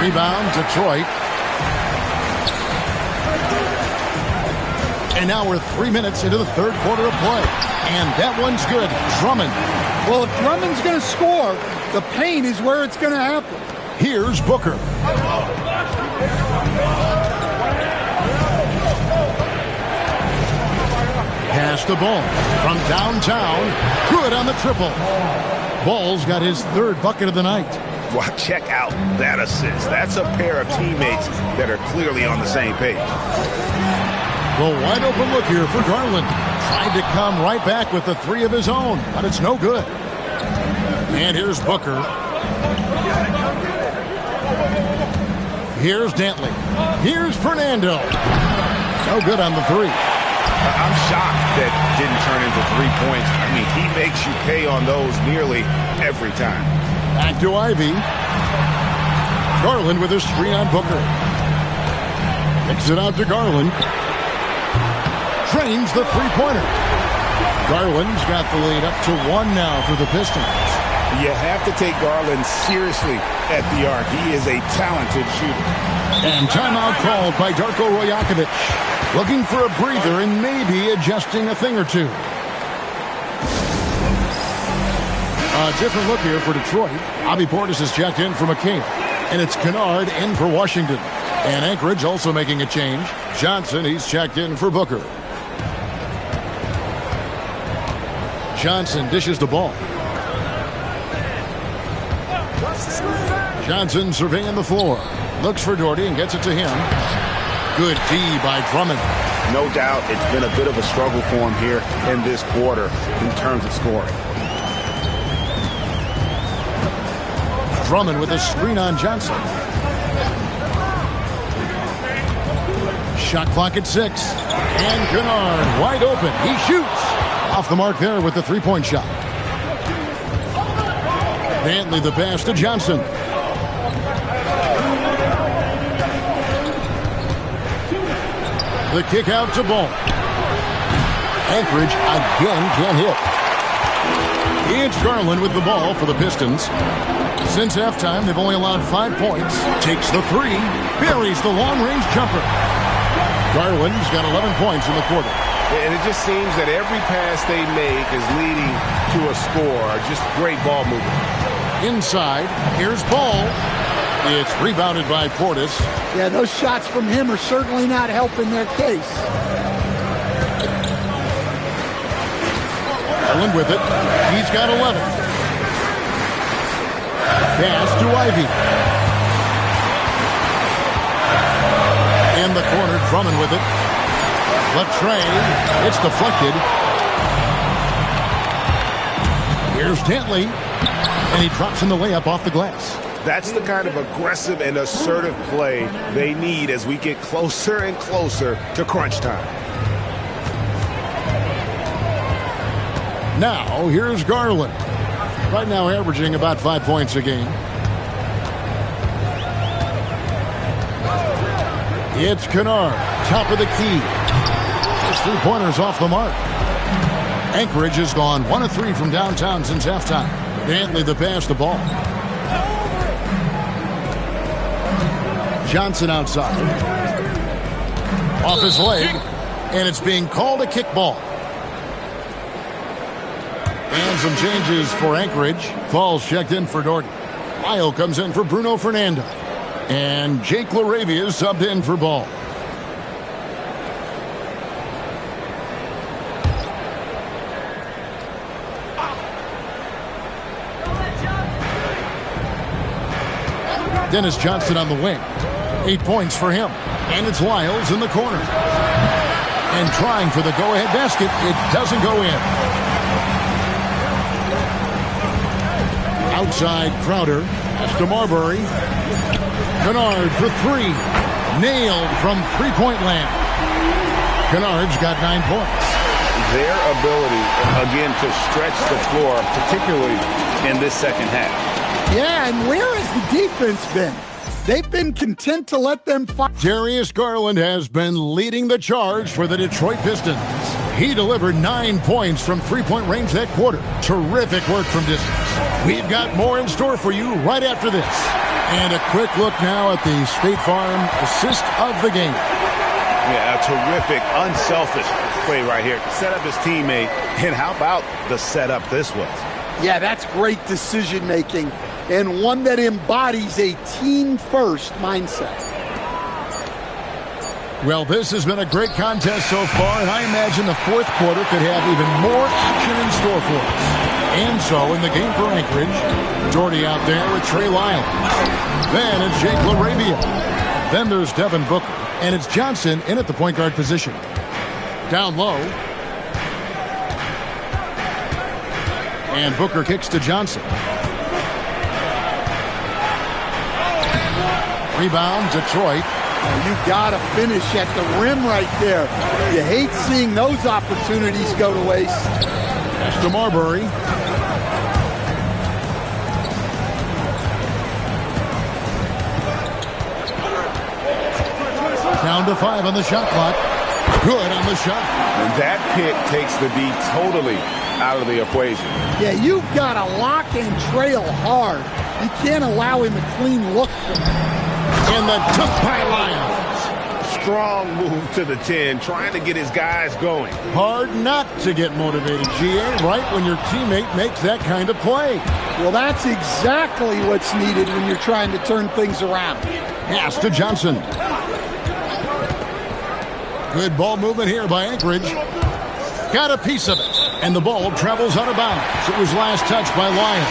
Rebound, Detroit. And now we're 3 minutes into the third quarter of play. And that one's good. Drummond. Well, if Drummond's going to score, the paint is where it's going to happen. Here's Booker. Pass the ball from downtown. Good on the triple. Ball's got his third bucket of the night. Well, check out that assist. That's a pair of teammates that are clearly on the same page. The wide open look here for Garland. Tried to come right back with the 3 of his own, but it's no good. And here's Booker. Here's Dantley. Here's Fernando. No good on the 3. I'm shocked that didn't turn into 3 points. I mean, he makes you pay on those nearly every time. Back to Ivy. Garland with a screen on Booker. Kicks it out to Garland. Drains the three-pointer. Garland's got the lead up to 1 now for the Pistons. You have to take Garland seriously at the arc. He is a talented shooter. And timeout called by Darko Rajakovic. Looking for a breather and maybe adjusting a thing or two. A different look here for Detroit. Bobby Portis is checked in for McCain. And it's Kennard in for Washington. And Anchorage also making a change. Johnson, he's checked in for Booker. Johnson dishes the ball. Johnson surveying the floor. Looks for Doherty and gets it to him. Good D by Drummond. No doubt it's been a bit of a struggle for him here in this quarter in terms of scoring. Drummond with a screen on Johnson. Shot clock at 6. And Kennard wide open. He shoots. Off the mark there with the three-point shot. Dantley the pass to Johnson. The kick out to Ball. Anchorage again can't hit. It's Garland with the ball for the Pistons. Since halftime, they've only allowed 5 points. Takes the three. Buries the long-range jumper. Garland's got 11 points in the quarter. And it just seems that every pass they make is leading to a score. Just great ball movement. Inside, here's Ball. It's rebounded by Portis. Yeah, those shots from him are certainly not helping their case. Garland with it. He's got 11. Pass to Ivy. In the corner, Drummond with it. Latrey, it's deflected. Here's Dantley, and he drops in the layup off the glass. That's the kind of aggressive and assertive play they need as we get closer and closer to crunch time. Now, here's Garland. Right now averaging about 5 points a game. It's Kennard, top of the key. His three-pointer's off the mark. Anchorage has gone 1 of 3 from downtown since halftime. Dantley the pass the ball. Johnson outside. Off his leg. And it's being called a kickball. And some changes for Anchorage. Falls checked in for Doherty. Lyle comes in for Bruno Fernando. And Jake LaRavia is subbed in for Ball. Dennis Johnson on the wing. 8 points for him. And it's Lyles in the corner. And trying for the go-ahead basket. It doesn't go in. Outside Crowder. That's to Marbury. Kennard for 3. Nailed from three-point land. Kennard's got 9 points. Their ability, again, to stretch the floor, particularly in this second half. Yeah, and where has the defense been? They've been content to let them fight. Darius Garland has been leading the charge for the Detroit Pistons. He delivered 9 points from three-point range that quarter. Terrific work from distance. We've got more in store for you right after this. And a quick look now at the State Farm assist of the game. Yeah, a terrific, unselfish play right here. Set up his teammate. And how about the setup this was? Yeah, that's great decision-making. And one that embodies a team-first mindset. Well, this has been a great contest so far, and I imagine the fourth quarter could have even more action in store for us. And so, in the game for Anchorage, Doherty out there with Trey Lyles. Then it's Jake LaRavia. Then there's Devin Booker, and it's Johnson in at the point guard position. Down low. And Booker kicks to Johnson. Rebound, Detroit. You got to finish at the rim right there. You hate seeing those opportunities go to waste. That's to Marbury. Down to 5 on the shot clock. Good on the shot. And that pick takes the D totally out of the equation. Yeah, you've got to lock and trail hard. You can't allow him a clean look from that. And the took by Lyons. Strong move to the 10, trying to get his guys going. Hard not to get motivated, GA, right when your teammate makes that kind of play. Well, that's exactly what's needed when you're trying to turn things around. Pass to Johnson. Good ball movement here by Anchorage. Got a piece of it. And the ball travels out of bounds. It was last touched by Lyons.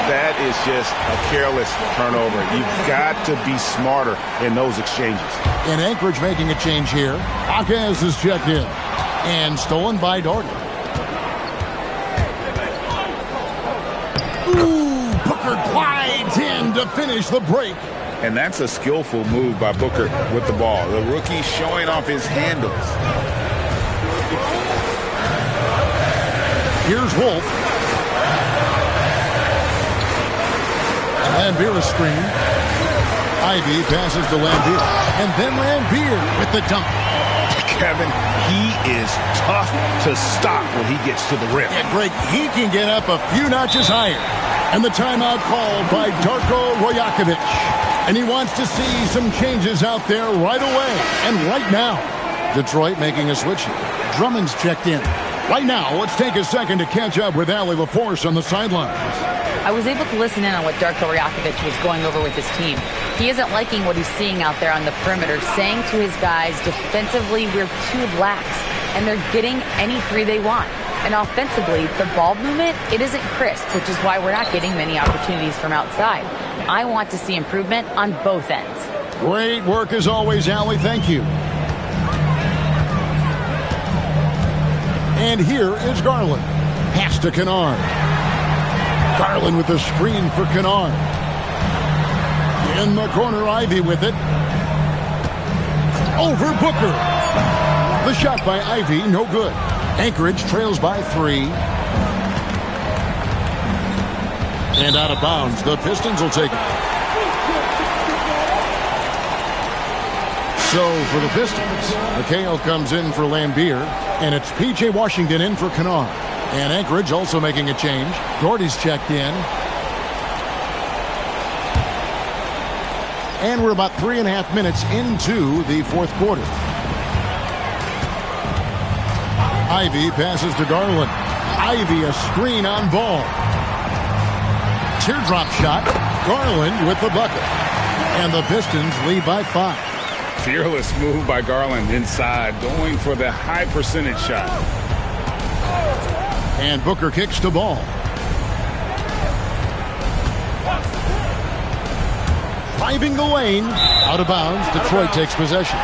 That is just a careless turnover. You've got to be smarter in those exchanges. And Anchorage making a change here. Jaquez is checked in. And stolen by Doherty. Ooh, Booker glides in to finish the break. And that's a skillful move by Booker with the ball. The rookie showing off his handles. Here's Wolf. Lambier screen. Ivy passes to Lambier. And then Lambier with the dunk. Kevin, he is tough to stop when he gets to the rim. Yeah, Greg, he can get up a few notches higher. And the timeout called by Darko Rajakovic. And he wants to see some changes out there right away and right now. Detroit making a switch here. Drummond's checked in. Right now, let's take a second to catch up with Allie LaForce on the sidelines. I was able to listen in on what Darko Rajakovic was going over with his team. He isn't liking what he's seeing out there on the perimeter, saying to his guys, defensively, we're too lax, and they're getting any three they want. And offensively, the ball movement, it isn't crisp, which is why we're not getting many opportunities from outside. I want to see improvement on both ends. Great work as always, Allie. Thank you. And here is Garland. Pass to Kennard. Garland with the screen for Kennard. In the corner, Ivy with it. Over Booker. The shot by Ivy, no good. Anchorage trails by 3. And out of bounds. The Pistons will take it. So for the Pistons, McHale comes in for Lambier. And it's P.J. Washington in for Kennard. And Anchorage also making a change. Doherty's checked in. And we're about 3.5 minutes into the fourth quarter. Ivy passes to Garland. Ivy a screen on Ball. Teardrop shot. Garland with the bucket. And the Pistons lead by 5. Fearless move by Garland inside, going for the high percentage shot. And Booker kicks to Ball. Driving the lane. Out of bounds. Detroit takes possession.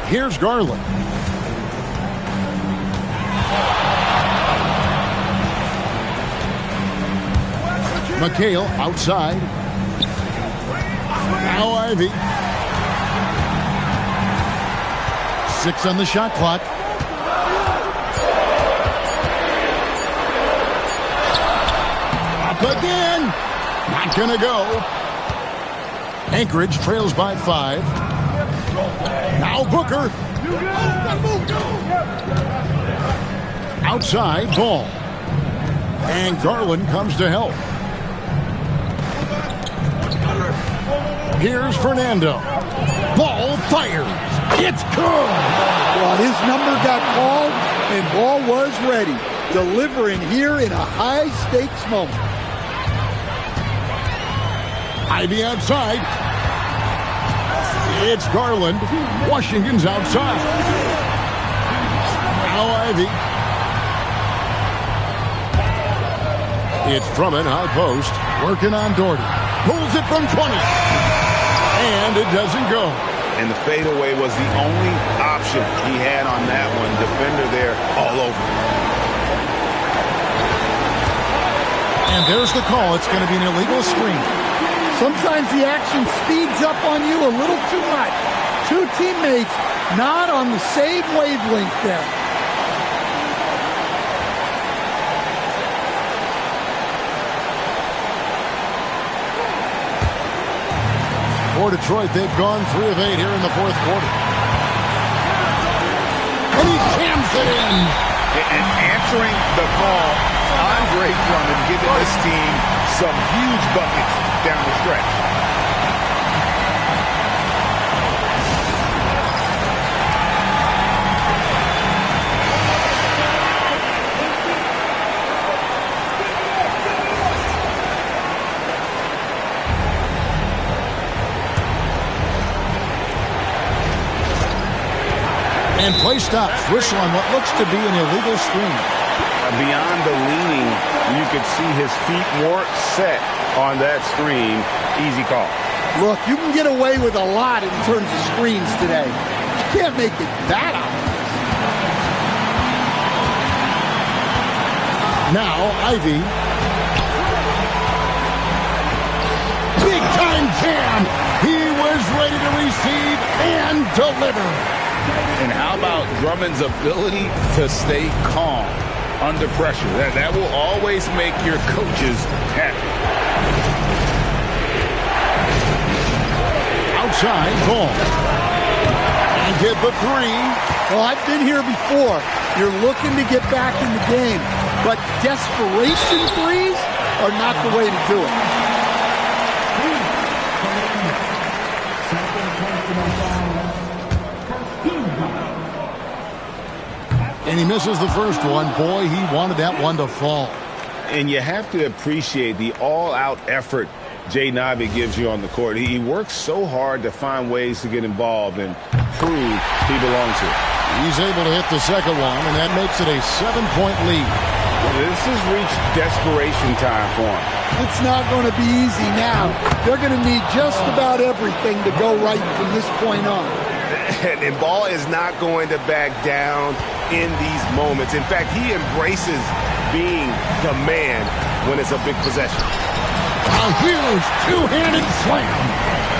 Here's Garland. McHale outside. Now Ivy. 6 on the shot clock. Up again. Not gonna go. Anchorage trails by 5. Now Booker. Outside, Ball. And Garland comes to help. Here's Fernando. Ball fires. It's good. Well, his number got called, and Ball was ready. Delivering here in a high-stakes moment. Ivy outside. It's Garland. Washington's outside. Now Ivy. It's Drummond, high post. Working on Doherty. Pulls it from 20. And it doesn't go. And the fadeaway was the only option he had on that one. Defender there all over. And there's the call. It's going to be an illegal screen. Sometimes the action speeds up on you a little too much. Two teammates not on the same wavelength there. For Detroit, they've gone 3 of 8 here in the fourth quarter. And he jams it in. And answering the call, Andre Drummond giving this team some huge buckets down the stretch. And play stops. Whistle on what looks to be an illegal screen. Beyond the leaning, you could see his feet weren't set on that screen. Easy call. Look, you can get away with a lot in terms of screens today. You can't make it that obvious. Now, Ivy. Big time jam. He was ready to receive and deliver. And how about Drummond's ability to stay calm under pressure? That will always make your coaches happy. Outside, ball. And get the 3. Well, I've been here before. You're looking to get back in the game, but desperation threes are not the way to do it. And he misses the first one. Boy, he wanted that one to fall. And you have to appreciate the all-out effort Jaden Ivey gives you on the court. He works so hard to find ways to get involved and prove he belongs here. He's able to hit the second one, and that makes it a 7-point lead. Well, this has reached desperation time for him. It's not going to be easy now. They're going to need just about everything to go right from this point on. And Ball is not going to back down in these moments. In fact, he embraces being the man when it's a big possession. A huge two-handed slam.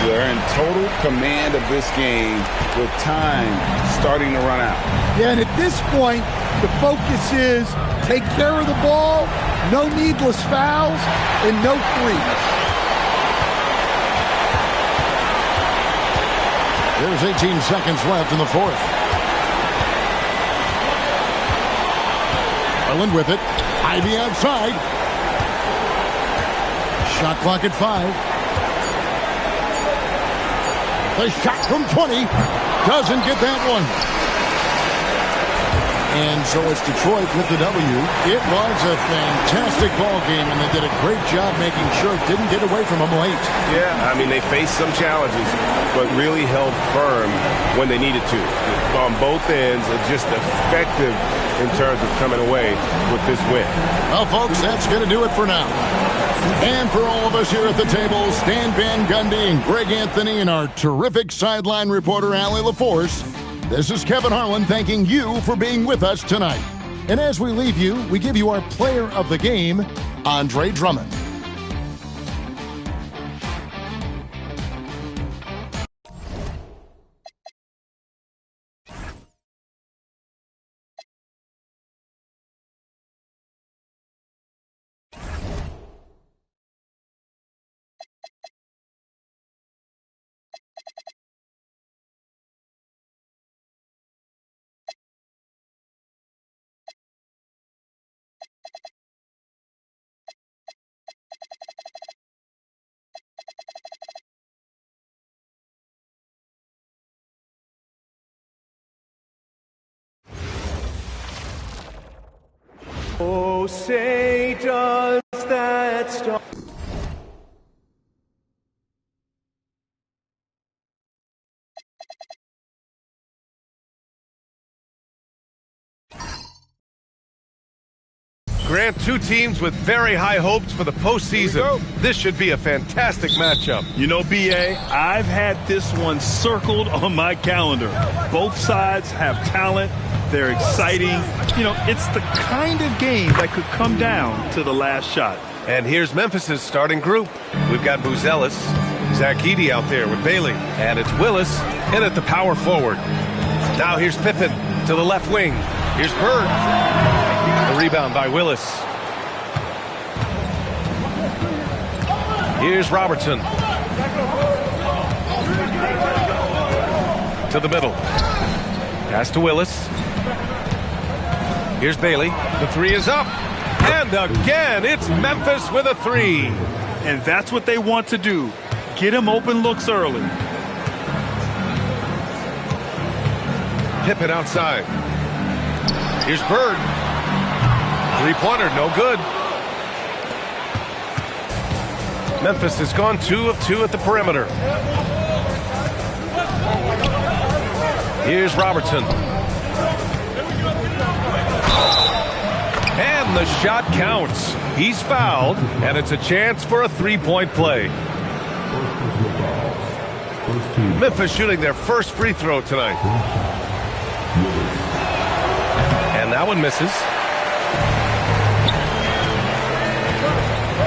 They're in total command of this game with time starting to run out. Yeah, and at this point, the focus is take care of the ball, no needless fouls, and no threes. There's 18 seconds left in the fourth. Garland with it. Ivy outside. Shot clock at 5. The shot from 20. Doesn't get that one. And so it's Detroit with the W. It was a fantastic ball game, and they did a great job making sure it didn't get away from them late. Yeah, I mean, they faced some challenges, but really held firm when they needed to. On both ends, just effective in terms of coming away with this win. Well, folks, that's going to do it for now. And for all of us here at the table, Stan Van Gundy and Greg Anthony and our terrific sideline reporter, Allie LaForce, this is Kevin Harlan thanking you for being with us tonight. And as we leave you, we give you our player of the game, Andre Drummond. Oh, say does that star... Grant, two teams with very high hopes for the postseason. This should be a fantastic matchup. You know, B.A., I've had this one circled on my calendar. Both sides have talent. They're exciting. You know, it's the kind of game that could come down to the last shot. And here's Memphis' starting group. We've got Buzelis, Zach Edey out there with Bailey. And it's Willis in at the power forward. Now here's Pippen to the left wing. Here's Bird. The rebound by Willis. Here's Robertson. To the middle. Pass to Willis. Here's Bailey. The three is up. And again, it's Memphis with a three. And that's what they want to do. Get him open looks early. Pippen outside. Here's Bird. Three-pointer, no good. Memphis has gone 2 of 2 at the perimeter. Here's Robertson. And the shot counts. He's fouled, and it's a chance for a three-point play. Memphis shooting their first free throw tonight. And that one misses.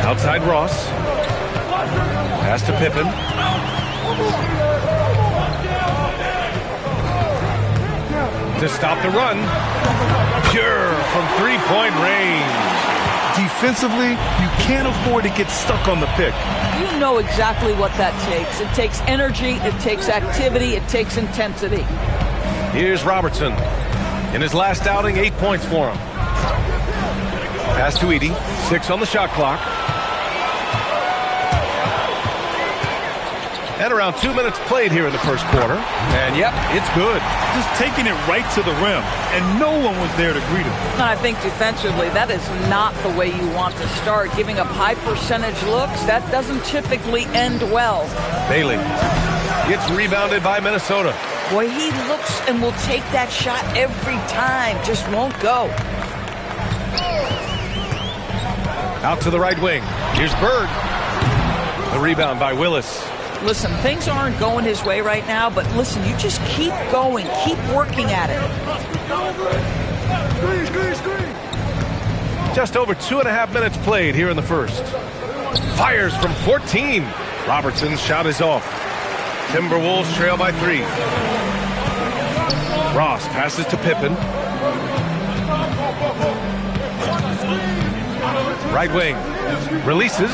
Outside Ross. Pass to Pippen. To stop the run. Pure from three-point range. Defensively, you can't afford to get stuck on the pick. You know exactly what that takes. It takes energy, it takes activity, it takes intensity. Here's Robertson. In his last outing, 8 points for him. Pass to Edey. 6 on the shot clock. And around 2 minutes played here in the first quarter. And yep, it's good. Just taking it right to the rim, and no one was there to greet him. I think defensively, that is not the way you want to start. Giving up high percentage looks, that doesn't typically end well. Bailey gets rebounded by Minnesota. Boy, he looks and will take that shot every time. Just won't go. Out to the right wing. Here's Bird. The rebound by Willis. Listen, things aren't going his way right now, but listen, you just keep going. Keep working at it. Just over 2.5 minutes played here in the first. Fires from 14. Robertson's shot is off. Timberwolves trail by 3. Ross passes to Pippen. Right wing. Releases.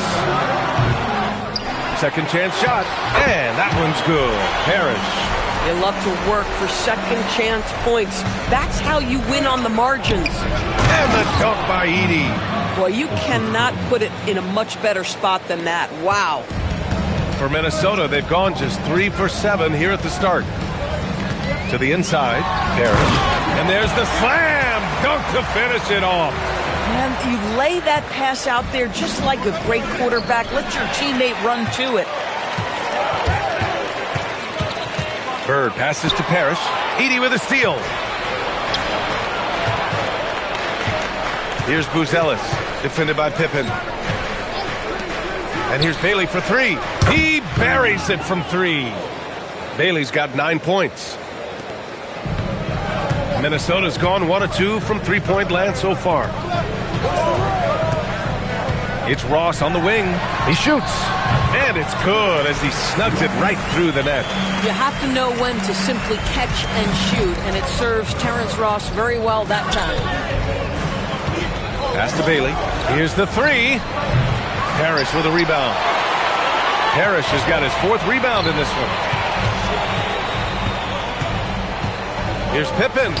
Second chance shot. And that one's good. Parrish. They love to work for second chance points. That's how you win on the margins. And the dunk by Edey. Boy, you cannot put it in a much better spot than that. Wow. For Minnesota, they've gone just 3 for 7 here at the start. To the inside, Parrish. And there's the slam dunk to finish it off. And you lay that pass out there just like a great quarterback. Let your teammate run to it. Bird passes to Parrish. Edey with a steal. Here's Buzelis, defended by Pippen. And here's Bailey for 3. He buries it from 3. Bailey's got 9 points. Minnesota's gone 1 of 2 from three-point land so far. It's Ross on the wing. He shoots. And it's good as he snugs it right through the net. You have to know when to simply catch and shoot, and it serves Terrence Ross very well that time. Pass to Bailey. Here's the 3. Parrish with a rebound. Parrish has got his 4th rebound in this one. Here's Pippen.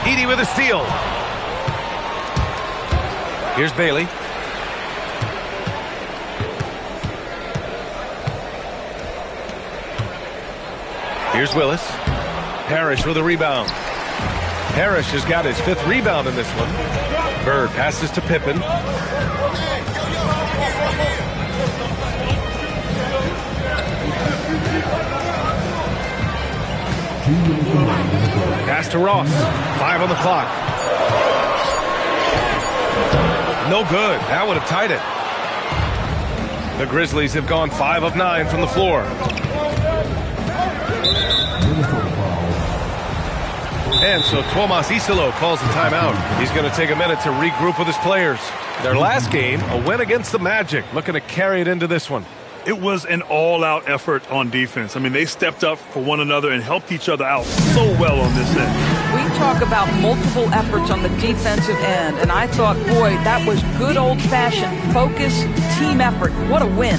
Edey with a steal. Here's Bailey. Here's Willis. Parrish with a rebound. Parrish has got his 5th rebound in this one. Bird passes to Pippen. Pass to Ross. 5 on the clock. No good. That would have tied it. The Grizzlies have gone 5 of 9 from the floor. And so Tomas Isalo calls the timeout. He's going to take a minute to regroup with his players. Their last game, a win against the Magic, looking to carry it into this one. It was an all-out effort on defense. I mean, they stepped up for one another and helped each other out so well on this end. We talk about multiple efforts on the defensive end, and I thought, boy, that was good old-fashioned focus, team effort. What a win.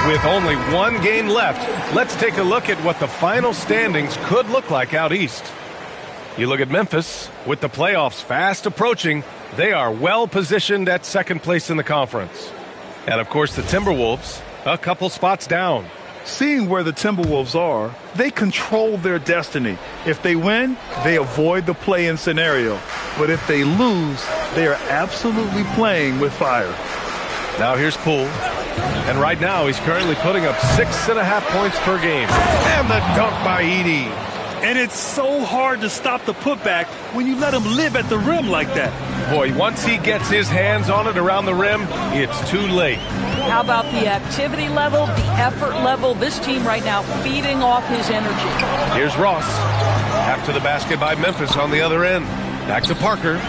With only one game left, let's take a look at what the final standings could look like out east. You look at Memphis, with the playoffs fast approaching, they are well positioned at second place in the conference. And of course the Timberwolves, a couple spots down. Seeing where the Timberwolves are, they control their destiny. If they win, they avoid the play-in scenario. But if they lose, they are absolutely playing with fire. Now here's Poole. And right now he's currently putting up 6.5 points per game. And the dunk by Edey. And it's so hard to stop the putback when you let him live at the rim like that. Boy, once he gets his hands on it around the rim, it's too late. How about the activity level, the effort level? This team right now feeding off his energy. Here's Ross. After the basket by Memphis on the other end. Back to Parker.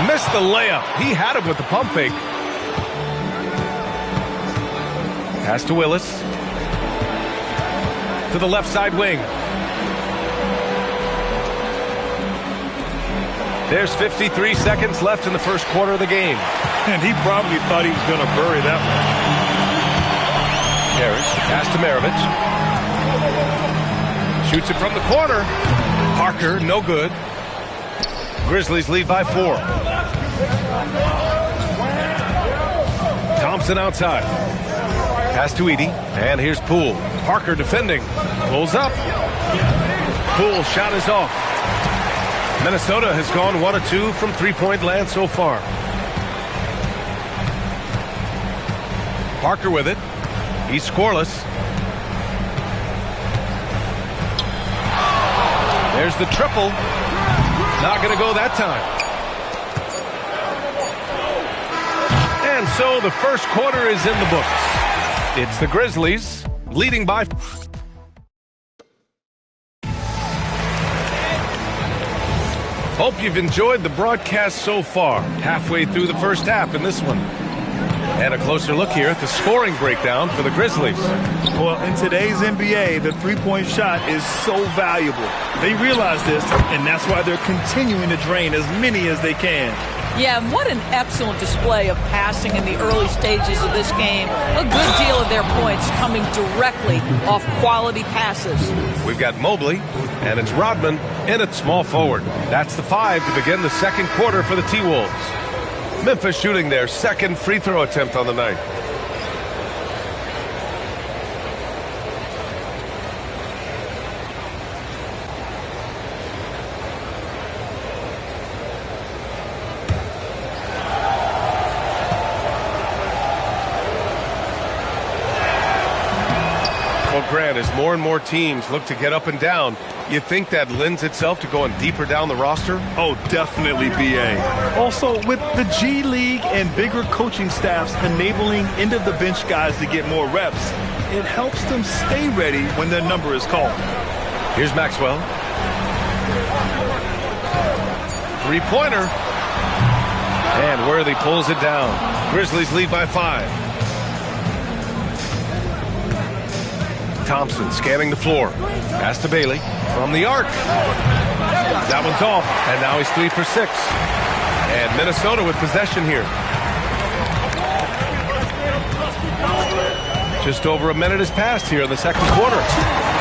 Missed the layup. He had it with the pump fake. Pass to Willis. To the left side wing. There's 53 seconds left in the first quarter of the game. And he probably thought he was going to bury that one. Harris, pass to Maravich. Shoots it from the corner. Parker, no good. Grizzlies lead by 4. Thompson outside. Pass to Edey. And here's Poole. Parker defending. Pulls up. Poole shot is off. Minnesota has gone 1 of 2 from three-point land so far. Parker with it. He's scoreless. There's the triple. Not going to go that time. And so the first quarter is in the books. It's the Grizzlies leading by... Hope you've enjoyed the broadcast so far. Halfway through the first half in this one. And a closer look here at the scoring breakdown for the Grizzlies. Well, in today's NBA, the three-point shot is so valuable. They realize this, and that's why they're continuing to drain as many as they can. Yeah, and what an excellent display of passing in the early stages of this game. A good deal of their points coming directly off quality passes. We've got Mobley, and it's Rodman in at small forward. That's the 5 to begin the second quarter for the T-Wolves. Memphis shooting their second free throw attempt on the night. Well, Grant, as more and more teams look to get up and down, you think that lends itself to going deeper down the roster? Oh, definitely, B.A. Also, with the G League and bigger coaching staffs enabling end-of-the-bench guys to get more reps, it helps them stay ready when their number is called. Here's Maxwell. Three-pointer. And Worthy pulls it down. Grizzlies lead by 5. Thompson scanning the floor. Pass to Bailey from the arc. That one's off, and now he's 3 for 6. And Minnesota with possession here. Just over a minute has passed here in the second quarter.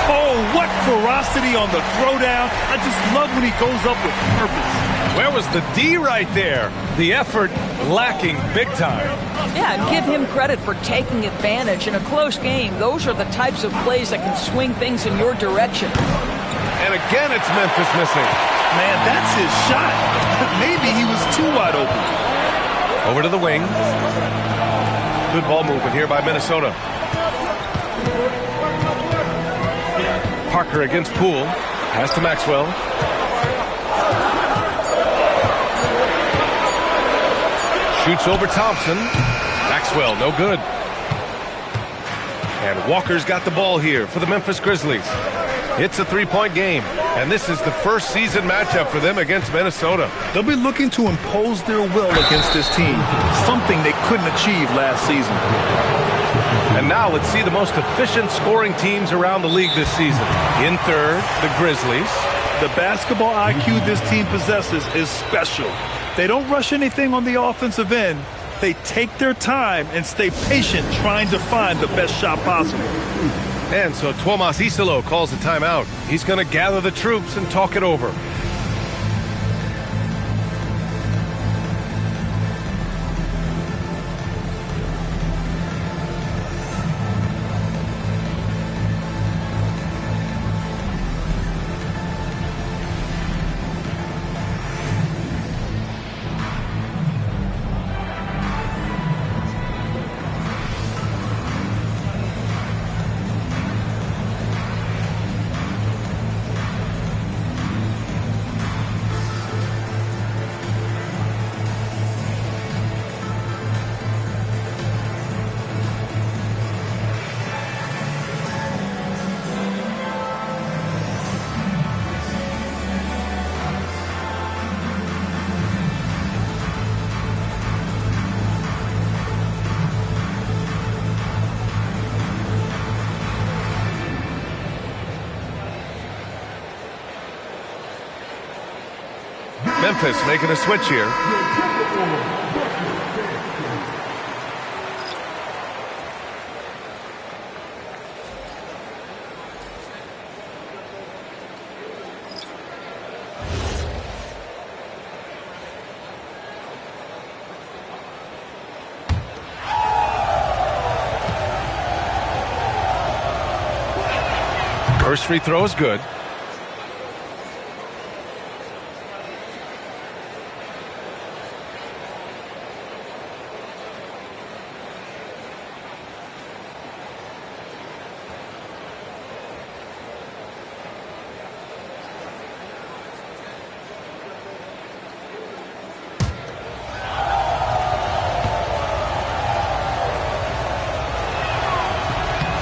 Oh, what ferocity on the throwdown. I just love when he goes up with purpose. Where was the D right there? The effort lacking big time. Yeah, and give him credit for taking advantage in a close game. Those are the types of plays that can swing things in your direction. And again, it's Memphis missing. Man, that's his shot. Maybe he was too wide open. Over to the wing. Good ball movement here by Minnesota. Parker against Poole. Pass to Maxwell. Shoots over Thompson. Maxwell, no good. And Walker's got the ball here for the Memphis Grizzlies. It's a three-point game, and this is the first season matchup for them against Minnesota. They'll be looking to impose their will against this team, something they couldn't achieve last season. And now let's see the most efficient scoring teams around the league this season. In third, the Grizzlies. The basketball IQ this team possesses is special. They don't rush anything on the offensive end. They take their time and stay patient trying to find the best shot possible. And so Tuomas Isalo calls a timeout. He's going to gather the troops and talk it over. Memphis making a switch here. First free throw is good.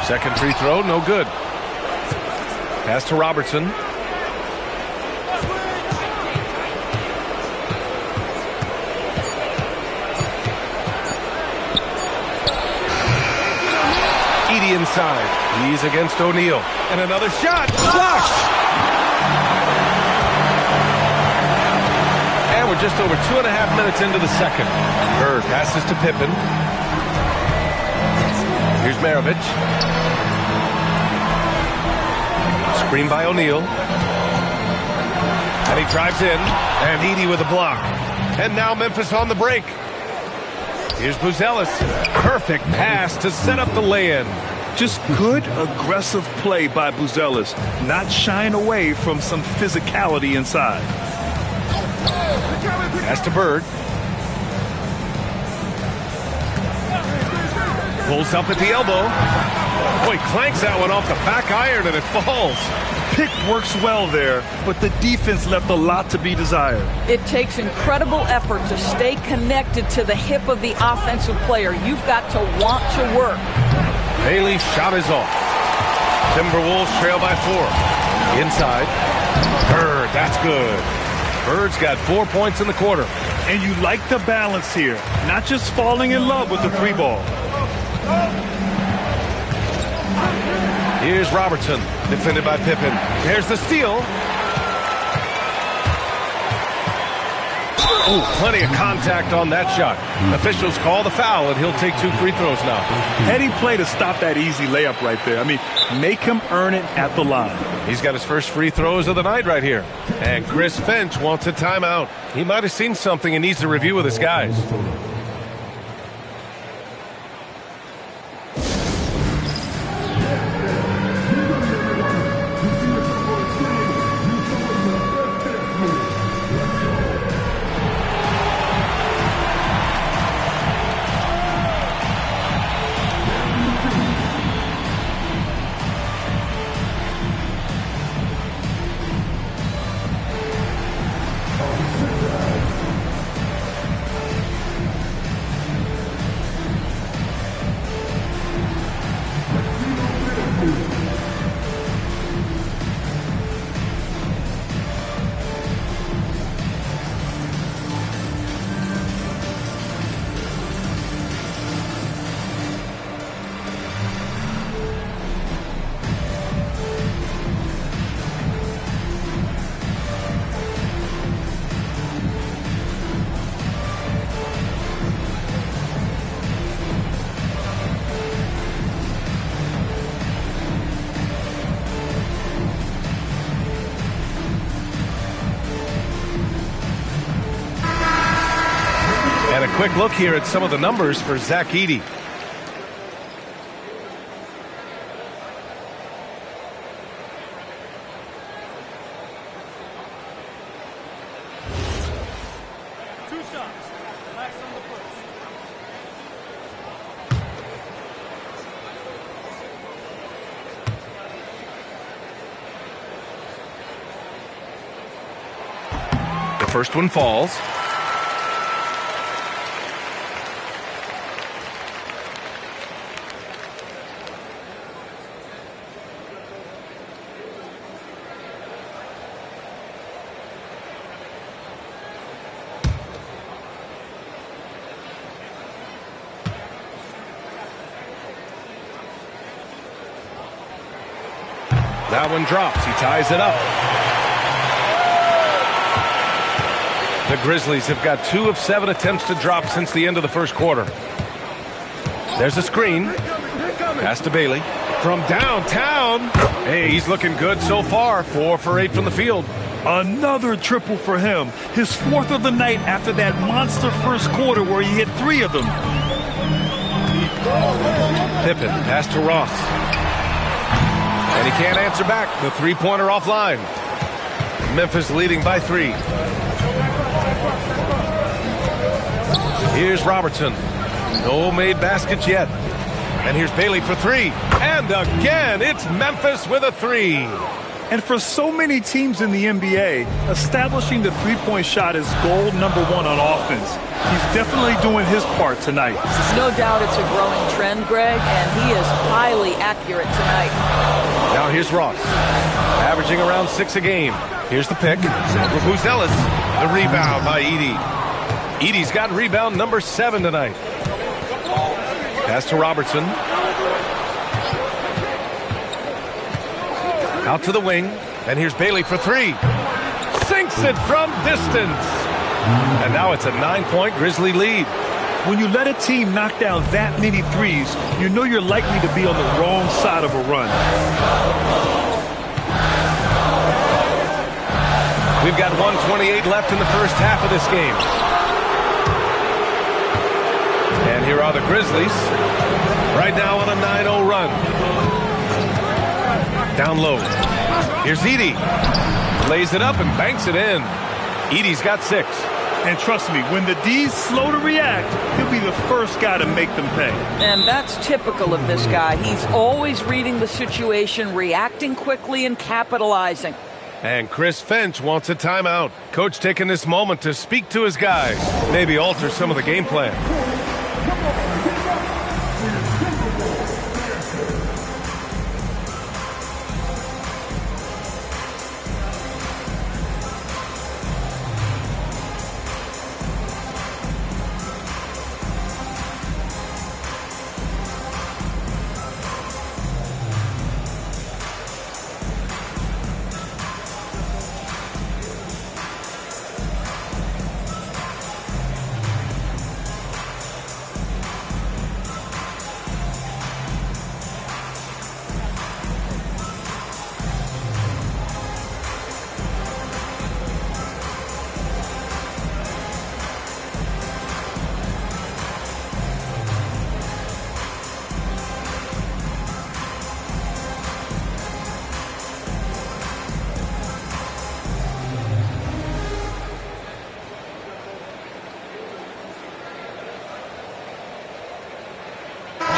Second free throw, no good. Pass to Robertson. Edey inside. He's against O'Neal. And another shot. Blocked! And we're just over 2.5 minutes into the second. Bird passes to Pippen. Here's Maravich. Screen by O'Neal. And he drives in. And Edey with a block. And now Memphis on the break. Here's Buzelis. Perfect pass to set up the lay-in. Just good, aggressive play by Buzelis. Not shying away from some physicality inside. Pass to Bird. Pulls up at the elbow. Boy, clanks that one off the back iron and it falls. Pick works well there, but the defense left a lot to be desired. It takes incredible effort to stay connected to the hip of the offensive player. You've got to want to work. Bailey's shot is off. Timberwolves trail by 4. Inside. Bird, that's good. Bird's got 4 points in the quarter. And you like the balance here, not just falling in love with the three ball. Here's Robertson, defended by Pippen. There's the steal. Oh, plenty of contact on that shot. Officials call the foul, and he'll take 2 free throws now. Heady play to stop that easy layup right there. I mean, make him earn it at the line. He's got his first free throws of the night right here. And Chris Finch wants a timeout. He might have seen something and needs to review with his guys. Quick look here at some of the numbers for Zach Edey. The first one falls. That one drops. He ties it up. The Grizzlies have got 2 of 7 attempts to drop since the end of the first quarter. There's a screen. Pass to Bailey. From downtown. Hey, he's looking good so far. 4 for 8 from the field. Another triple for him. His 4th of the night after that monster first quarter where he hit 3 of them. Pippen, pass to Ross. And he can't answer back. The three-pointer offline. Memphis leading by 3. Here's Robertson. No made baskets yet. And here's Bailey for 3. And again, it's Memphis with a 3. And for so many teams in the NBA, establishing the three-point shot is goal number 1 on offense. He's definitely doing his part tonight. No doubt it's a growing trend, Greg, and he is highly accurate tonight. Now here's Ross, averaging around 6 a game. Here's the pick over Buzelis. The rebound by Edey. Edey's got rebound number 7 tonight. Pass to Robertson. Out to the wing. And here's Bailey for 3. Sinks it from distance. And now it's a 9-point Grizzly lead. When you let a team knock down that many threes, you know you're likely to be on the wrong side of a run. We've got 1:28 left in the first half of this game. And here are the Grizzlies. Right now on a 9-0 run. Down low. Here's Edey. Lays it up and banks it in. Edey's got 6. And trust me, when the D's slow to react, he'll be the first guy to make them pay. And that's typical of this guy. He's always reading the situation, reacting quickly, and capitalizing. And Chris Finch wants a timeout. Coach taking this moment to speak to his guys. Maybe alter some of the game plan.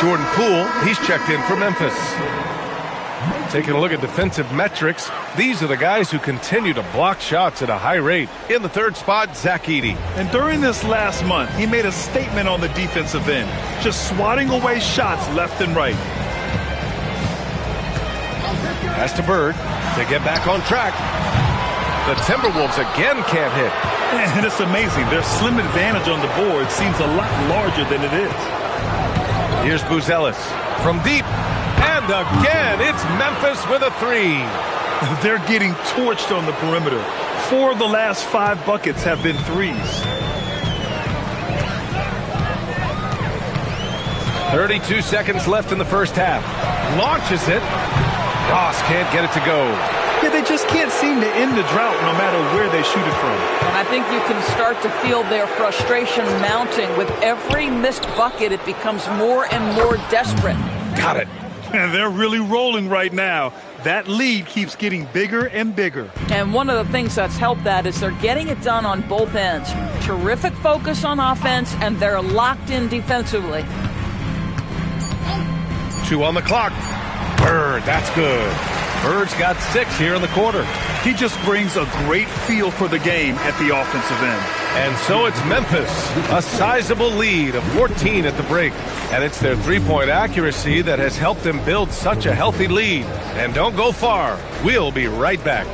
Jordan Poole. He's checked in for Memphis. Taking a look at defensive metrics, these are the guys who continue to block shots at a high rate. In the third spot, Zach Edey. And during this last month, he made a statement on the defensive end, just swatting away shots left and right. Pass to Bird to get back on track. The Timberwolves again can't hit. And it's amazing. Their slim advantage on the board seems a lot larger than it is. Here's Buzelis from deep. And again, it's Memphis with a three. They're getting torched on the perimeter. 4 of the last 5 buckets have been threes. 32 seconds left in the first half. Launches it. Ross can't get it to go. Yeah, they just can't seem to end the drought no matter where they shoot it from. And I think you can start to feel their frustration mounting. With every missed bucket, it becomes more and more desperate. Got it. And they're really rolling right now. That lead keeps getting bigger and bigger. And one of the things that's helped that is they're getting it done on both ends. Terrific focus on offense, and they're locked in defensively. 2 on the clock. Bird, that's good. Bird's got 6 here in the quarter. He just brings a great feel for the game at the offensive end. And so it's Memphis, a sizable lead of 14 at the break. And it's their three-point accuracy that has helped them build such a healthy lead. And don't go far. We'll be right back.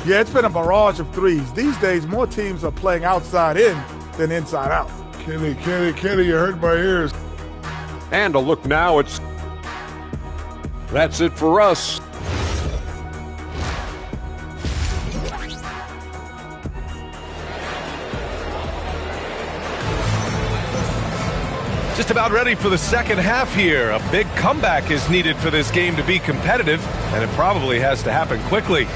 Yeah, it's been a barrage of threes. These days, more teams are playing outside in than inside out. Kenny, you hurt my ears. And a look now, that's it for us. Just about ready for the second half here. A big comeback is needed for this game to be competitive, and it probably has to happen quickly.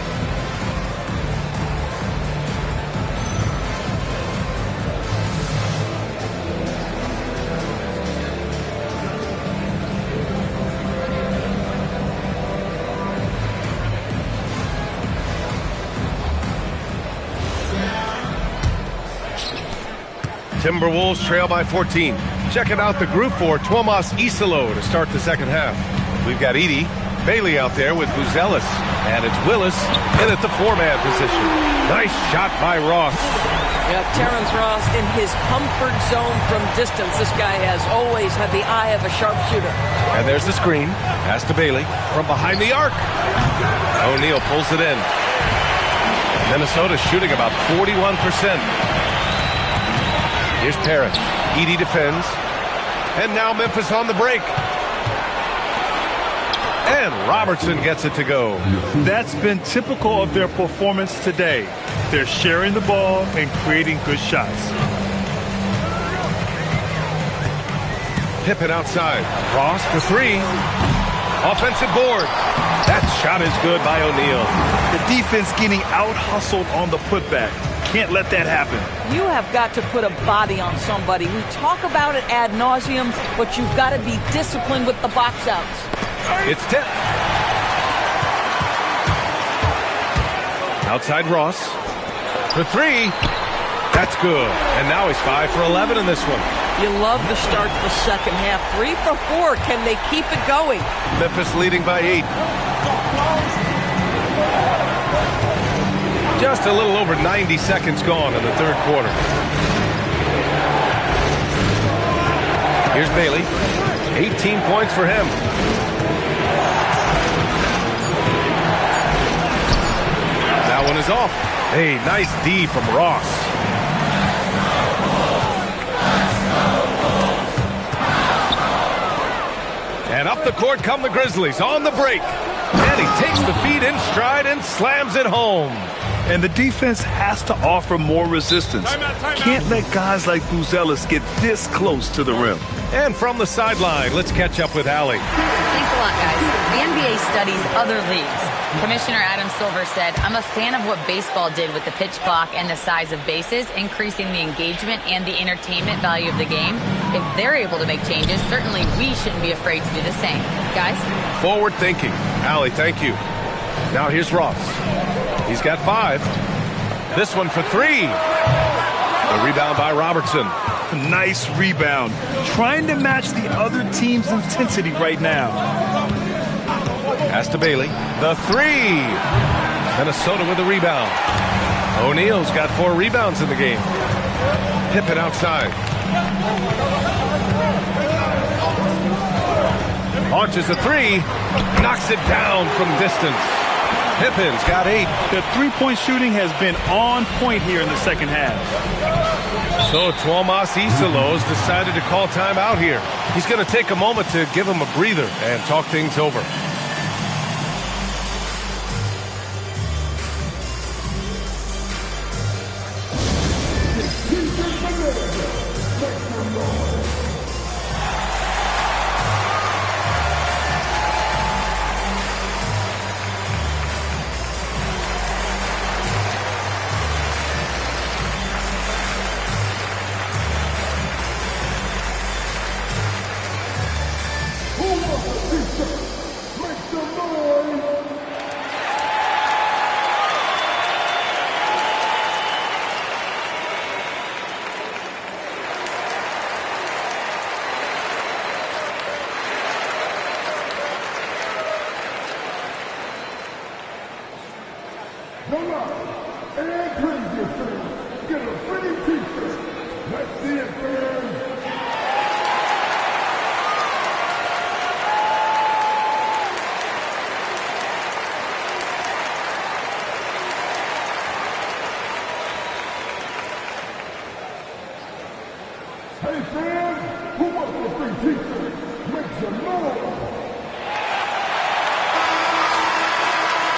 Timberwolves trail by 14. Checking out the group for Tuomas Isalo to start the second half. We've got Edey, Bailey out there with Buzelis, and it's Willis in at the 4-man position. Nice shot by Ross. Yeah, Terrence Ross in his comfort zone from distance. This guy has always had the eye of a sharpshooter. And there's the screen. Pass to Bailey from behind the arc. O'Neal pulls it in. Minnesota shooting about 41%. Here's Parrish. Edey defends. And now Memphis on the break. And Robertson gets it to go. That's been typical of their performance today. They're sharing the ball and creating good shots. Pippen outside. Ross for 3. Offensive board. That shot is good by O'Neal. The defense getting out-hustled on the putback. Can't let that happen. You have got to put a body on somebody. We talk about it ad nauseum, but you've got to be disciplined with the box outs. It's tipped. Outside Ross for 3. That's good. And now he's 5 for 11 in this one. You love the start to the second half. 3 for 4. Can they keep it going? Memphis leading by 8. Just a little over 90 seconds gone in the third quarter. Here's Bailey. 18 points for him. That one is off. Hey, nice D from Ross. And up the court come the Grizzlies on the break. And he takes the feed in stride and slams it home. And the defense has to offer more resistance. Can't let guys like Buzelis get this close to the rim. And from the sideline, let's catch up with Allie. Thanks a lot, guys. The NBA studies other leagues. Commissioner Adam Silver said, I'm a fan of what baseball did with the pitch clock and the size of bases, increasing the engagement and the entertainment value of the game. If they're able to make changes, certainly we shouldn't be afraid to do the same. Guys? Forward thinking. Allie, thank you. Now here's Ross. He's got 5. This one for 3. The rebound by Robertson. Nice rebound. Trying to match the other team's intensity right now. Pass to Bailey. The 3. Minnesota with the rebound. O'Neal's got 4 rebounds in the game. Pippen outside. Launches a 3. Knocks it down from distance. Pippen's got 8. The three-point shooting has been on point here in the second half. So Tuomas Isalos decided to call timeout here. He's going to take a moment to give him a breather and talk things over.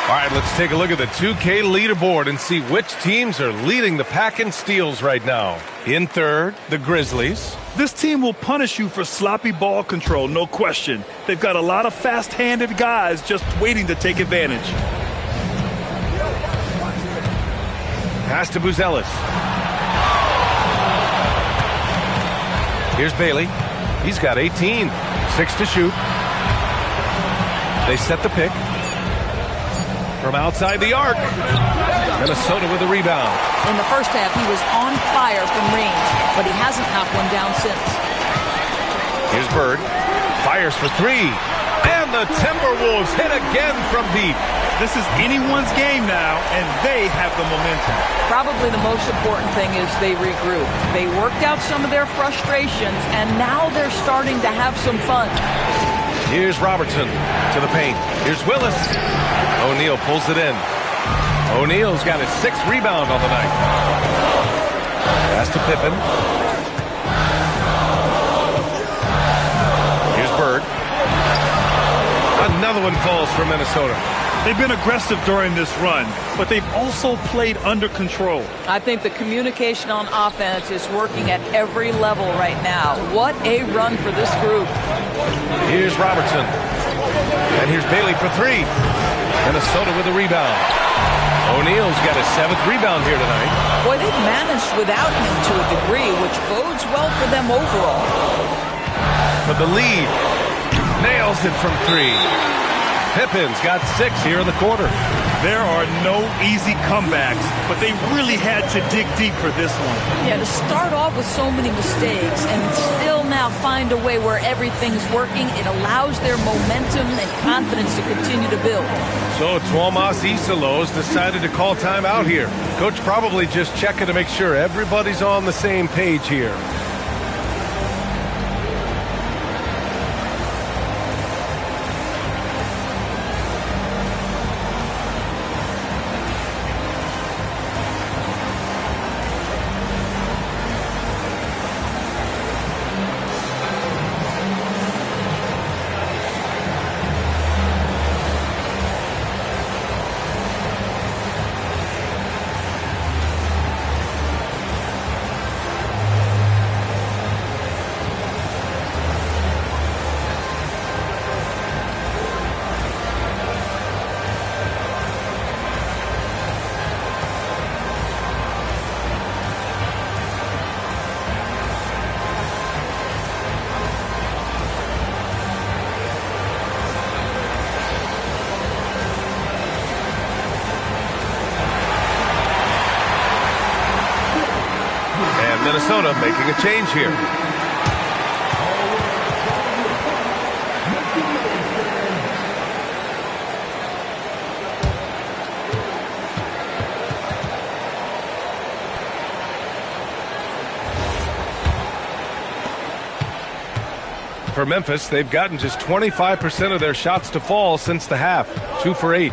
All right, let's take a look at the 2K leaderboard and see which teams are leading the pack in steals right now. In third, the Grizzlies. This team will punish you for sloppy ball control, no question. They've got a lot of fast-handed guys just waiting to take advantage. Pass to Buzelis. Here's Bailey. He's got 18. 6 to shoot. They set the pick. From outside the arc. Minnesota with the rebound. In the first half, he was on fire from range, but he hasn't knocked one down since. Here's Bird. Fires for 3. And the Timberwolves hit again from deep. This is anyone's game now, and they have the momentum. Probably the most important thing is they regroup. They worked out some of their frustrations, and now they're starting to have some fun. Here's Robertson to the paint. Here's Willis. O'Neal pulls it in. O'Neal's got his 6th rebound on the night. Pass to Pippen. Here's Bird. Another one falls for Minnesota. They've been aggressive during this run, but they've also played under control. I think the communication on offense is working at every level right now. What a run for this group. Here's Robertson. And here's Bailey for 3. Minnesota with a rebound. O'Neal's got his 7th rebound here tonight. Boy, they've managed without him to a degree, which bodes well for them overall. For the lead. Nails it from 3. Pippen's got 6 here in the quarter. There are no easy comebacks, but they really had to dig deep for this one. Yeah, to start off with so many mistakes and still now find a way where everything's working, it allows their momentum and confidence to continue to build. So Tuomas Isalos decided to call timeout here. Coach probably just checking to make sure everybody's on the same page here. Minnesota making a change here. For Memphis, they've gotten just 25% of their shots to fall since the half. 2 for 8.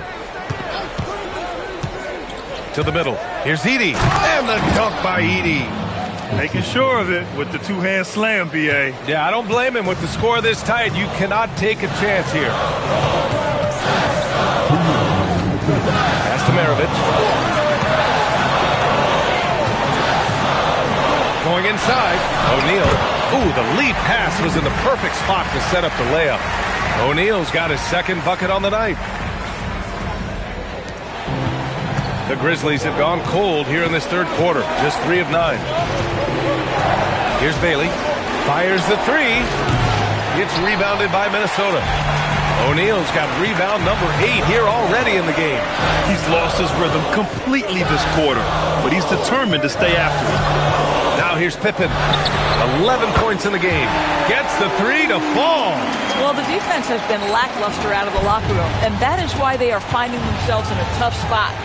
To the middle. Here's Edey. And the dunk by Edey. Making sure of it with the two-hand slam, B.A. Yeah, I don't blame him. With the score this tight, you cannot take a chance here. Pass to Maravich. Going inside. O'Neal. Ooh, the lead pass was in the perfect spot to set up the layup. O'Neal's got his second bucket on the night. The Grizzlies have gone cold here in this third quarter. Just 3 of 9. Here's Bailey. Fires the 3. It's rebounded by Minnesota. O'Neal's got rebound number 8 here already in the game. He's lost his rhythm completely this quarter, but he's determined to stay after it. Now here's Pippen. 11 points in the game. Gets the 3 to fall. Well, the defense has been lackluster out of the locker room, and that is why they are finding themselves in a tough spot.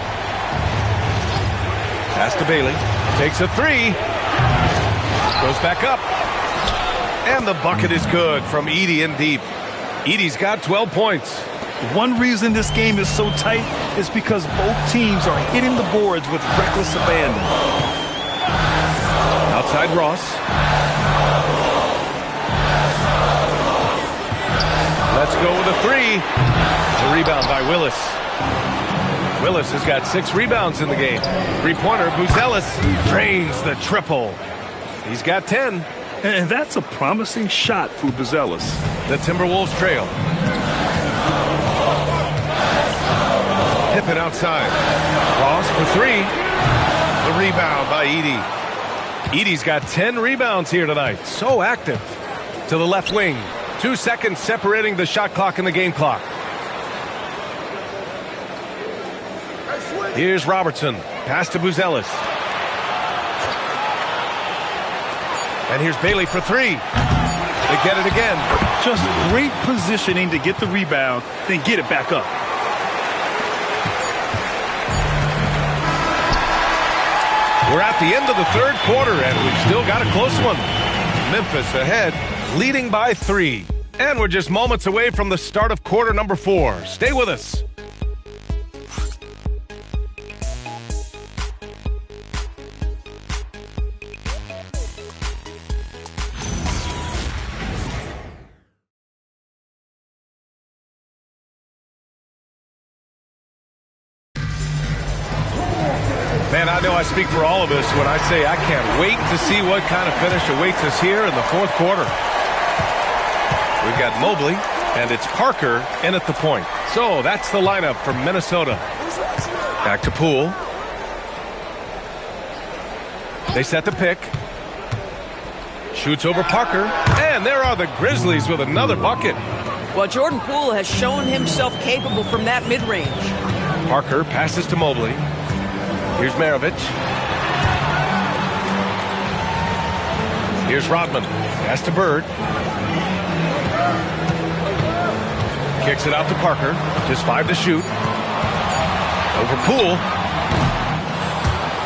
Pass to Bailey. Takes a 3. Goes back up. And the bucket is good from Edey in deep. Edey's got 12 points. One reason this game is so tight is because both teams are hitting the boards with reckless abandon. Outside Ross. Let's go with a 3. The rebound by Willis. Willis has got 6 rebounds in the game. Three-pointer, Buzelis drains the triple. He's got 10. And that's a promising shot for Buzelis. The Timberwolves trail. Pippen outside. Ross for 3. The rebound by Edey. Edey's got 10 rebounds here tonight. So active. To the left wing. 2 seconds separating the shot clock and the game clock. Here's Robertson. Pass to Buzelis. And here's Bailey for 3. They get it again. Just great positioning to get the rebound, then get it back up. We're at the end of the third quarter, and we've still got a close one. Memphis ahead, leading by 3. And we're just moments away from the start of quarter number 4. Stay with us. Man, I know I speak for all of us when I say I can't wait to see what kind of finish awaits us here in the fourth quarter. We've got Mobley, and it's Parker in at the point. So that's the lineup for Minnesota. Back to Poole. They set the pick. Shoots over Parker, and there are the Grizzlies with another bucket. Well, Jordan Poole has shown himself capable from that mid-range. Parker passes to Mobley. Here's Maravich. Here's Rodman. Pass to Bird. Kicks it out to Parker. Just 5 to shoot. Over Poole.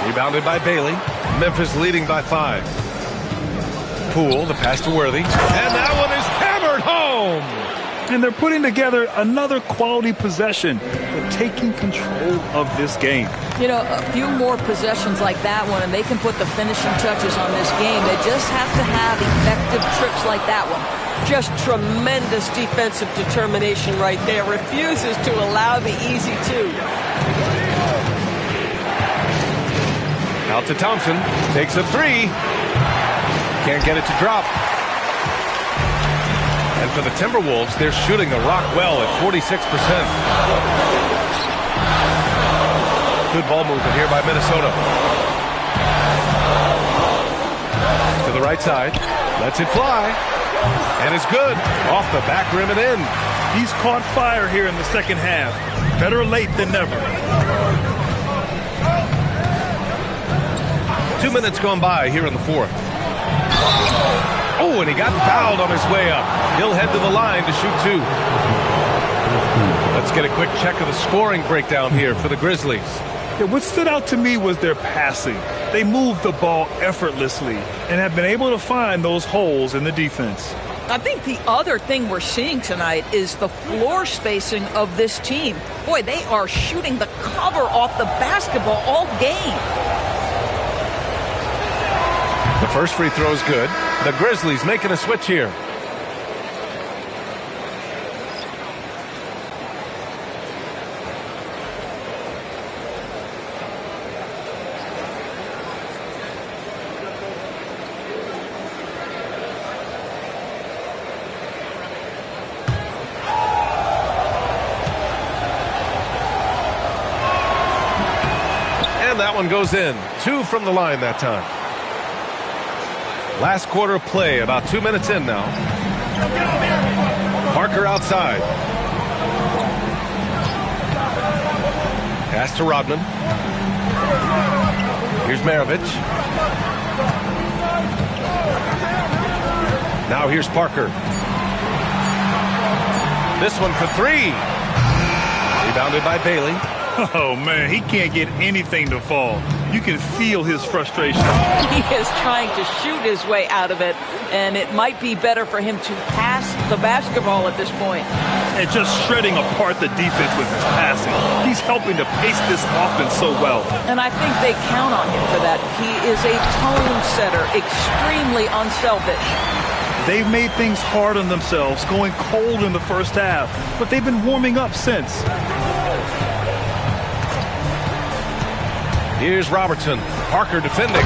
Rebounded by Bailey. Memphis leading by 5. Poole, the pass to Worthy. And that one is hammered home. And they're putting together another quality possession. They're taking control of this game. You know, a few more possessions like that one, and they can put the finishing touches on this game. They just have to have effective trips like that one. Just tremendous defensive determination right there. Refuses to allow the easy 2. Out to Thompson. Takes a 3. Can't get it to drop. And for the Timberwolves, they're shooting the rock well at 46%. Good ball movement here by Minnesota. To the right side. Lets it fly. And it's good. Off the back rim and in. He's caught fire here in the second half. Better late than never. 2 minutes gone by here in the fourth. Oh, and he got fouled on his way up. He'll head to the line to shoot 2. Let's get a quick check of the scoring breakdown here for the Grizzlies. Yeah, what stood out to me was their passing. They moved the ball effortlessly and have been able to find those holes in the defense. I think the other thing we're seeing tonight is the floor spacing of this team. Boy, they are shooting the cover off the basketball all game. The first free throw is good. The Grizzlies making a switch here. That one goes in. 2 from the line that time. Last quarter of play, about 2 minutes in now. Parker outside. Pass to Rodman. Here's Maravich. Now here's Parker. This one for 3. Rebounded by Bailey. Oh, man, he can't get anything to fall. You can feel his frustration. He is trying to shoot his way out of it, and it might be better for him to pass the basketball at this point. And just shredding apart the defense with his passing. He's helping to pace this offense so well. And I think they count on him for that. He is a tone setter, extremely unselfish. They've made things hard on themselves, going cold in the first half, but they've been warming up since. Here's Robertson. Parker defending.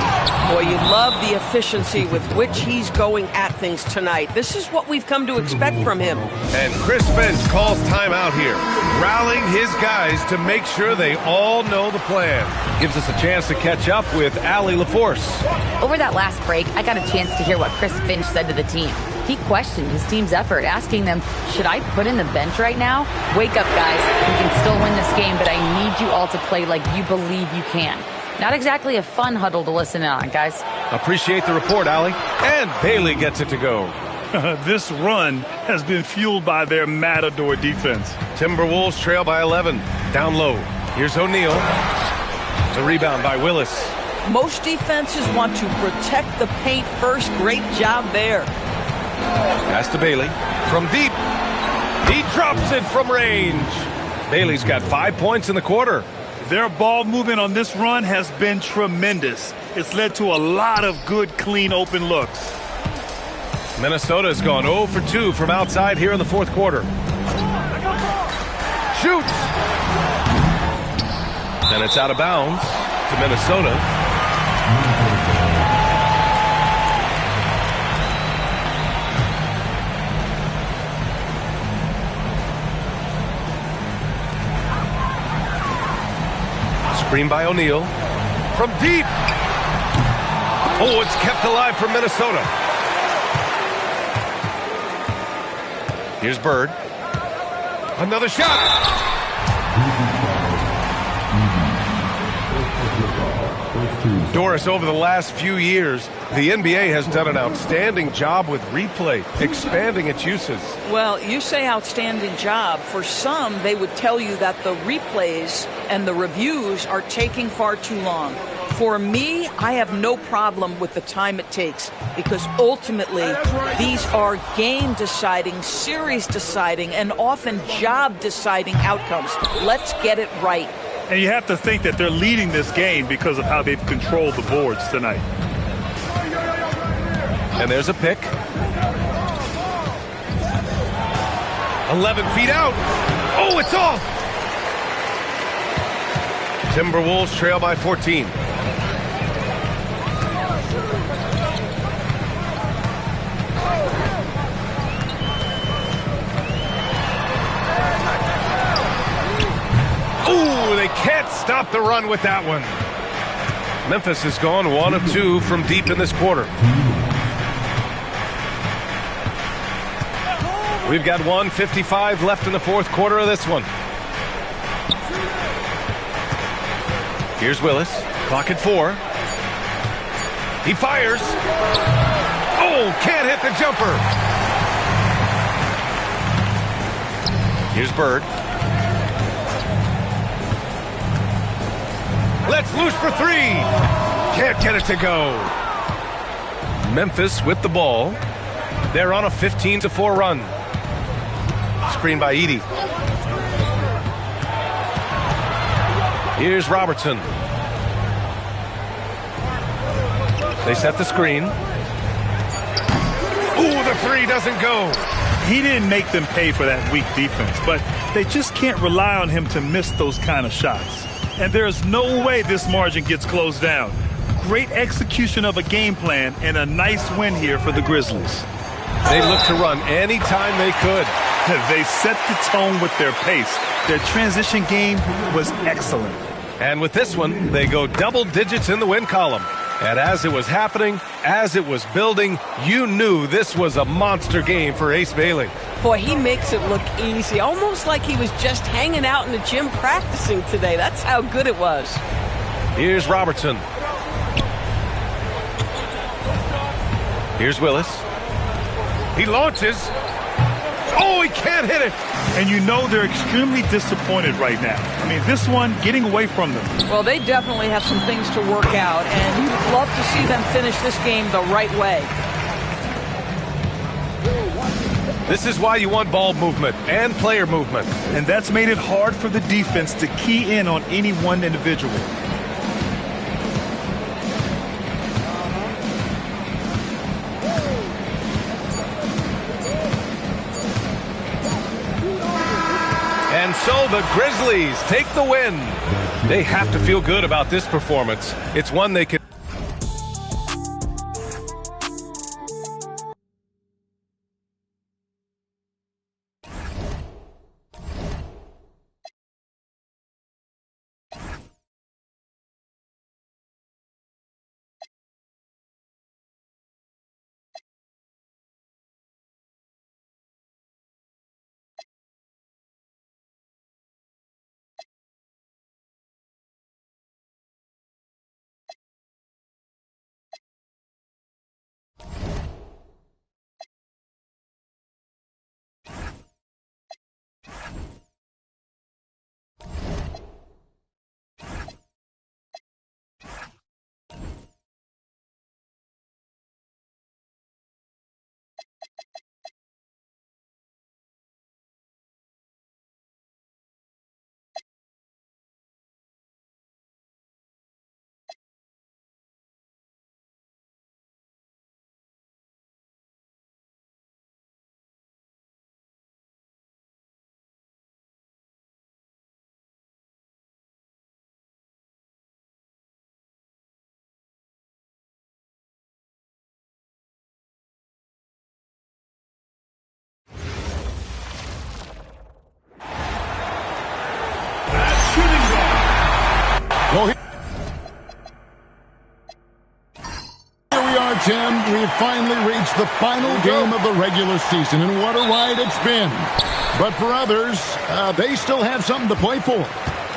Boy, you love the efficiency with which he's going at things tonight. This is what we've come to expect from him. And Chris Finch calls timeout here, rallying his guys to make sure they all know the plan. Gives us a chance to catch up with Allie LaForce. Over that last break, I got a chance to hear what Chris Finch said to the team. He questioned his team's effort, asking them, should I put in the bench right now? Wake up, guys. We can still win this game, but I need you all to play like you believe you can. Not exactly a fun huddle to listen in on, guys. Appreciate the report, Allie. And Bailey gets it to go. This run has been fueled by their Matador defense. Timberwolves trail by 11. Down low. Here's O'Neal. The rebound by Willis. Most defenses want to protect the paint first. Great job there. Pass to Bailey. From deep. He drops it from range. Bailey's got 5 points in the quarter. Their ball movement on this run has been tremendous. It's led to a lot of good, clean, open looks. Minnesota has gone 0 for 2 from outside here in the fourth quarter. Shoots! And it's out of bounds to Minnesota. Screen by O'Neal. From deep. Oh, it's kept alive from Minnesota. Here's Bird. Another shot. Doris, over the last few years, the NBA has done an outstanding job with replay, expanding its uses. Well, you say outstanding job. For some, they would tell you that the replays and the reviews are taking far too long. For me, I have no problem with the time it takes because ultimately these are game-deciding, series-deciding, and often job-deciding outcomes. Let's get it right. And you have to think that they're leading this game because of how they've controlled the boards tonight. And there's a pick. 11 feet out. Oh, it's off. Timberwolves trail by 14. Ooh, they can't stop the run with that one. Memphis has gone 1 of 2 from deep in this quarter. We've got 1:55 left in the fourth quarter of this one. Here's Willis. Clock at 4. He fires. Oh, can't hit the jumper. Here's Bird. Let's loose for three. Can't get it to go. Memphis with the ball. They're on a 15-4 run. Screen by Edey. Here's Robertson. They set the screen. Ooh, the three doesn't go. He didn't make them pay for that weak defense, but they just can't rely on him to miss those kind of shots. And there's no way this margin gets closed down. Great execution of a game plan and a nice win here for the Grizzlies. They looked to run anytime they could. They set the tone with their pace. Their transition game was excellent. And with this one, they go double digits in the win column. And as it was happening, as it was building, you knew this was a monster game for Ace Bailey. Boy, he makes it look easy, almost like he was just hanging out in the gym practicing today. That's how good it was. Here's Robertson. Here's Willis. He launches. Oh, he can't hit it. And you know they're extremely disappointed right now. I mean, this one getting away from them. Well, they definitely have some things to work out, and you'd love to see them finish this game the right way. This is why you want ball movement and player movement. And that's made it hard for the defense to key in on any one individual. And so the Grizzlies take the win. They have to feel good about this performance. It's one they can. Well, here we are, Tim. We've finally reached the final game of the regular season, and what a ride it's been. But for others, they still have something to play for.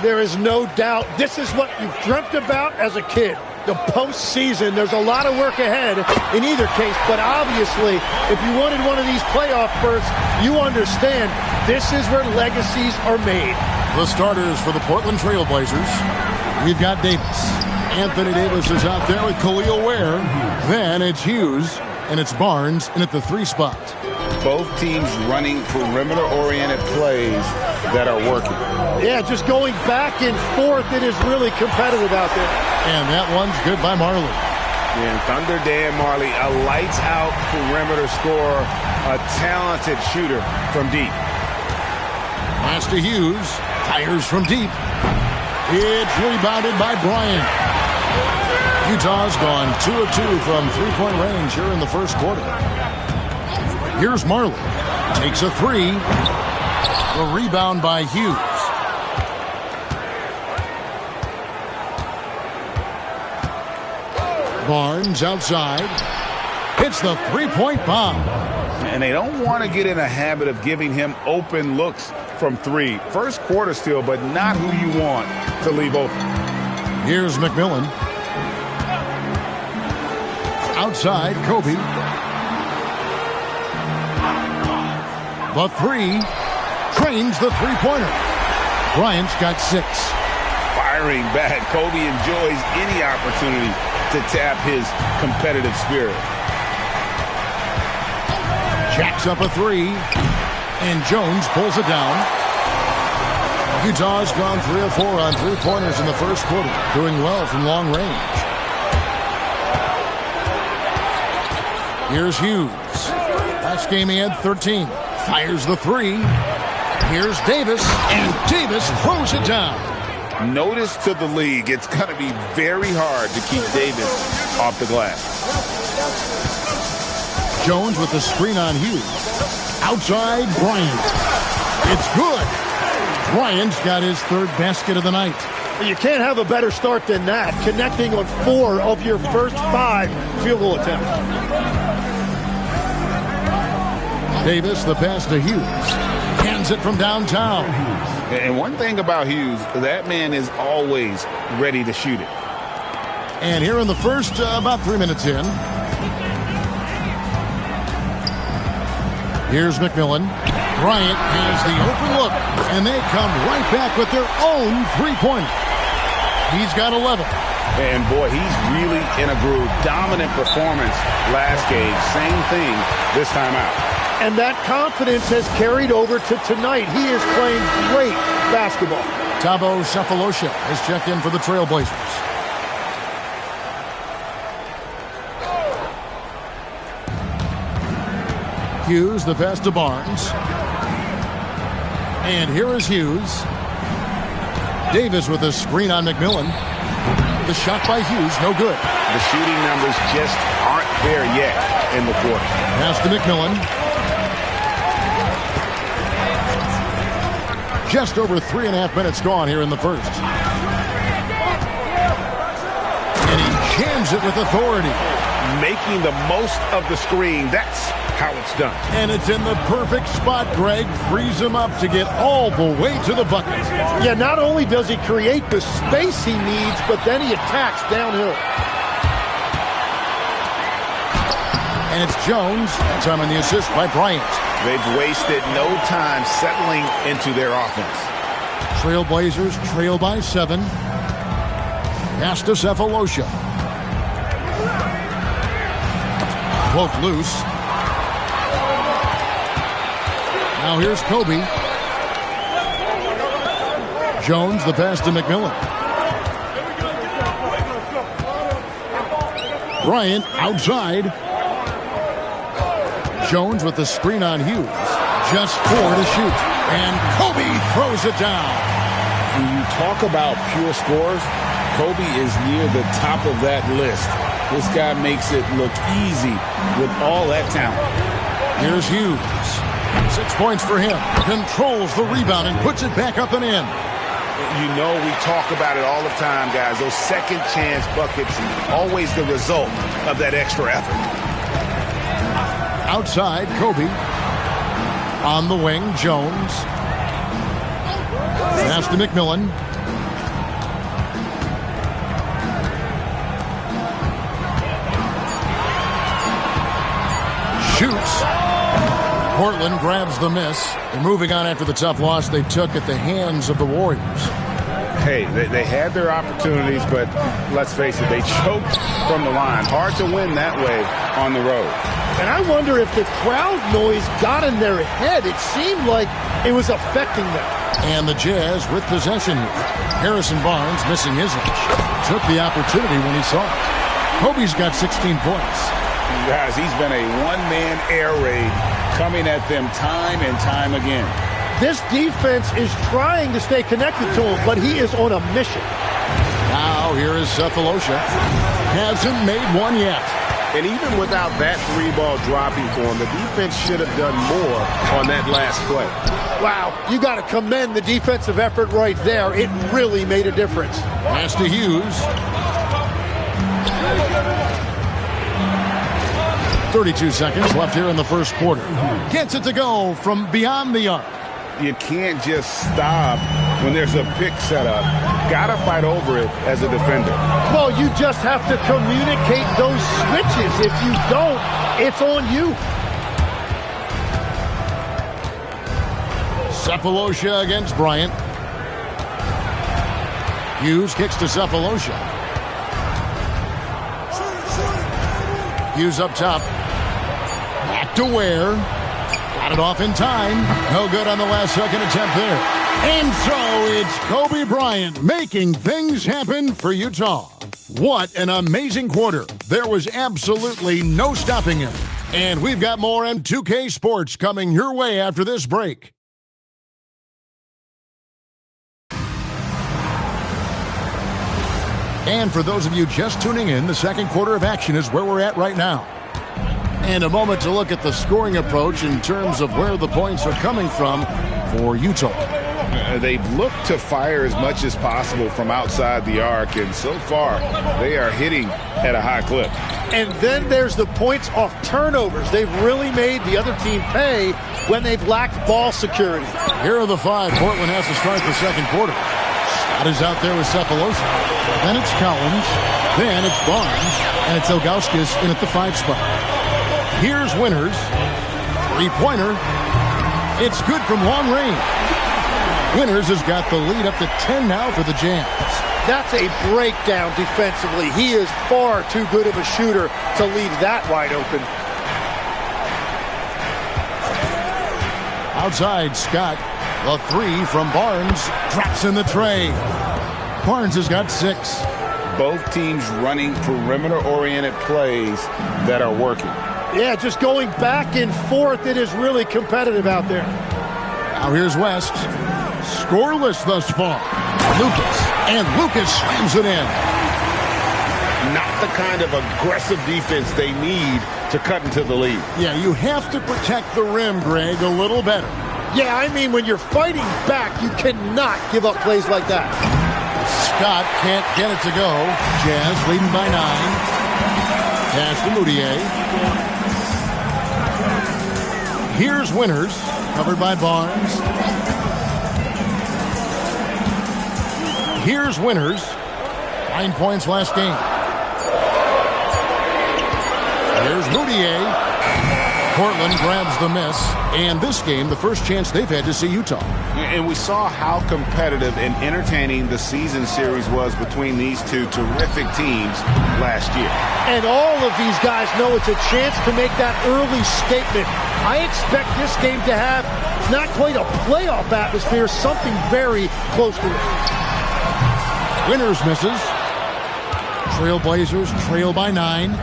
There is no doubt this is what you dreamt about as a kid. The postseason, there's a lot of work ahead in either case, but obviously, if you wanted one of these playoff berths, you understand this is where legacies are made. The starters for the Portland Trail Blazers. We've got Davis. Anthony Davis is out there with Khalil Ware. Then it's Hughes, and it's Barnes, and at the 3 spot. Both teams running perimeter-oriented plays that are working. Yeah, just going back and forth, it is really competitive out there. And that one's good by Marley. Yeah, Thunder Dan Marley, a lights-out perimeter scorer, a talented shooter from deep. Pass to Hughes, fires from deep. It's rebounded by Bryant. Utah's gone 2 of 2 from three-point range here in the first quarter. Here's Marley. Takes a 3. The rebound by Hughes. Barnes outside. Hits the three-point bomb. And they don't want to get in a habit of giving him open looks from 3. First quarter still, but not who you want to leave open. Here's McMillan. outside, Kobe. The three. Trains the three-pointer. Bryant's got 6. Firing back. Kobe enjoys any opportunity to tap his competitive spirit. Jacks up a 3. And Jones pulls it down. Utah's gone 3 of 4 on three-pointers in the first quarter. Doing well from long range. Here's Hughes. Last game he had 13. Fires the 3. Here's Davis, and Davis throws it down. Notice to the league, it's going to be very hard to keep Davis off the glass. Jones with the screen on Hughes. Outside, Bryant. It's good. Bryant's got his 3rd basket of the night. You can't have a better start than that, connecting on 4 of your first 5 field goal attempts. Davis, the pass to Hughes. Hands it from downtown. And one thing about Hughes, that man is always ready to shoot it. And here in the first, about 3 minutes in. Here's McMillan. Bryant has the open look, and they come right back with their own three-pointer. He's got 11. And boy, he's really in a groove. Dominant performance last game. Same thing this time out. And that confidence has carried over to tonight. He is playing great basketball. Thabo Sefolosha has checked in for the Trailblazers. Hughes, the pass to Barnes. And here is Hughes. Davis with a screen on McMillan. The shot by Hughes, no good. The shooting numbers just aren't there yet in the quarter. Pass to McMillan. Just over 3.5 minutes gone here in the first. And he jams it with authority. Making the most of the screen. That's how it's done. And it's in the perfect spot, Greg. Frees him up to get all the way to the bucket. Yeah, not only does he create the space he needs, but then he attacks downhill. And it's Jones. That time on the assist by Bryant. They've wasted no time settling into their offense. Trailblazers trail by 7. Pass to Sefolosha. Cloak loose. Now here's Kobe. Jones, the pass to McMillan. Bryant outside. Jones with the screen on Hughes. Just 4 to shoot. And Kobe throws it down. When you talk about pure scores, Kobe is near the top of that list. This guy makes it look easy with all that talent. Here's Hughes. 6 points for him. Controls the rebound and puts it back up and in. You know we talk about it all the time, guys. Those second chance buckets, always the result of that extra effort. Outside, Kobe. On the wing, Jones. Pass to McMillan. Shoots. Portland grabs the miss. They're moving on after the tough loss they took at the hands of the Warriors. Hey, they had their opportunities, but let's face it, they choked from the line. Hard to win that way on the road. And I wonder if the crowd noise got in their head. It seemed like it was affecting them. And the Jazz with possession here. Harrison Barnes, missing his rush, took the opportunity when he saw it. Kobe's got 16 points. Guys, he's been a one-man air raid coming at them time and time again. This defense is trying to stay connected to him, but he is on a mission. Now here is Sefolosha. Hasn't made one yet. And even without that 3-ball dropping for him, the defense should have done more on that last play. Wow, you got to commend the defensive effort right there. It really made a difference. Pass to Hughes. 32 seconds left here in the first quarter. Gets it to go from beyond the arc. You can't just stop when there's a pick set up, got to fight over it as a defender. Well, you just have to communicate those switches. If you don't, it's on you. Sefolosha against Bryant. Hughes kicks to Sefolosha. Hughes up top. Back to Ware. Got it off in time. No good on the last second attempt there. And so it's Kobe Bryant making things happen for Utah. What an amazing quarter. There was absolutely no stopping him. And we've got more M2K Sports coming your way after this break. And for those of you just tuning in, the second quarter of action is where we're at right now. And a moment to look at the scoring approach in terms of where the points are coming from for Utah. They've looked to fire as much as possible from outside the arc, and so far they are hitting at a high clip. And then there's the points off turnovers. They've really made the other team pay when they've lacked ball security. Here are the five Portland has to start the second quarter. Scott is out there with Sefolosha. Then it's Collins. Then it's Barnes. And it's Ilgauskas in at the 5 spot. Here's Winters. Three-pointer. It's good from long range. Winters has got the lead up to 10 now for the Jazz. That's a breakdown defensively. He is far too good of a shooter to leave that wide open. Outside, Scott. The 3 from Barnes drops in the tray. Barnes has got 6. Both teams running perimeter-oriented plays that are working. Yeah, just going back and forth. It is really competitive out there. Now here's West. Scoreless thus far. Lucas. And Lucas slams it in. Not the kind of aggressive defense they need to cut into the lead. Yeah, you have to protect the rim, Greg, a little better. Yeah, I mean, when you're fighting back, you cannot give up plays like that. Scott can't get it to go. Jazz leading by 9. Pass to Moutier. Here's Winters, covered by Barnes. Here's Winters. 9 points last game. Here's Moutier. Portland grabs the miss, and this game, the first chance they've had to see Utah. And we saw how competitive and entertaining the season series was between these two terrific teams last year. And all of these guys know it's a chance to make that early statement. I expect this game to have, it's not quite a playoff atmosphere, something very close to it. Winters misses. Trailblazers trail by 9.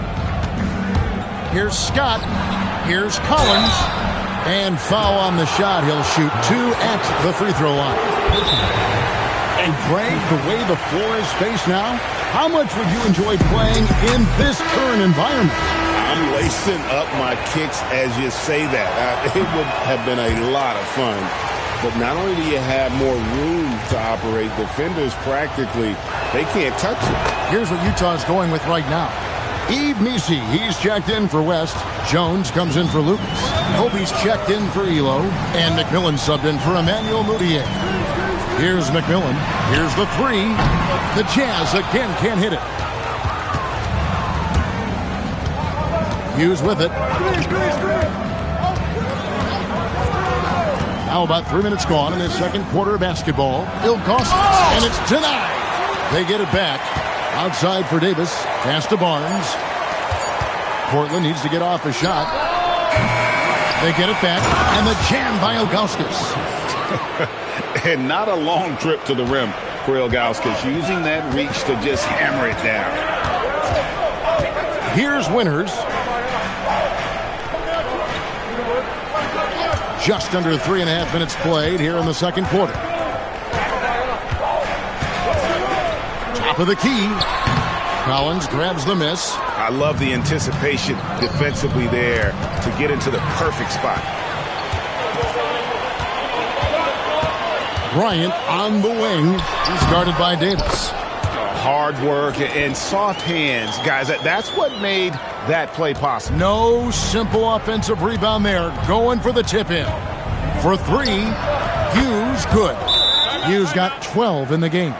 Here's Scott. Here's Collins. And foul on the shot. He'll shoot 2 at the free throw line. And Greg, the way the floor is spaced now, how much would you enjoy playing in this current environment? I'm lacing up my kicks as you say that. It would have been a lot of fun. But not only do you have more room to operate, defenders practically, they can't touch it. Here's what Utah's going with right now. Yves Missi, he's checked in for West. Jones comes in for Lucas. Kobe's checked in for Elo. And McMillan subbed in for Emmanuel Moutier. Here's McMillan. Here's the 3. The Jazz again can't hit it. Hughes with it. Now about 3 minutes gone in this second quarter of basketball. Ilgauskas, and it's denied. They get it back. Outside for Davis. Pass to Barnes. Portland needs to get off a shot. They get it back. And the jam by Ilgauskas. And not a long trip to the rim for Ilgauskas. Using that reach to just hammer it down. Here's Winters. Just under 3.5 minutes played here in the second quarter. Top of the key. Collins grabs the miss. I love the anticipation defensively there to get into the perfect spot. Bryant on the wing. He's guarded by Davis. Hard work and soft hands. Guys, that's what made that play possible. No simple offensive rebound there. Going for the tip in. For 3. Hughes, good. Hughes got 12 in the game.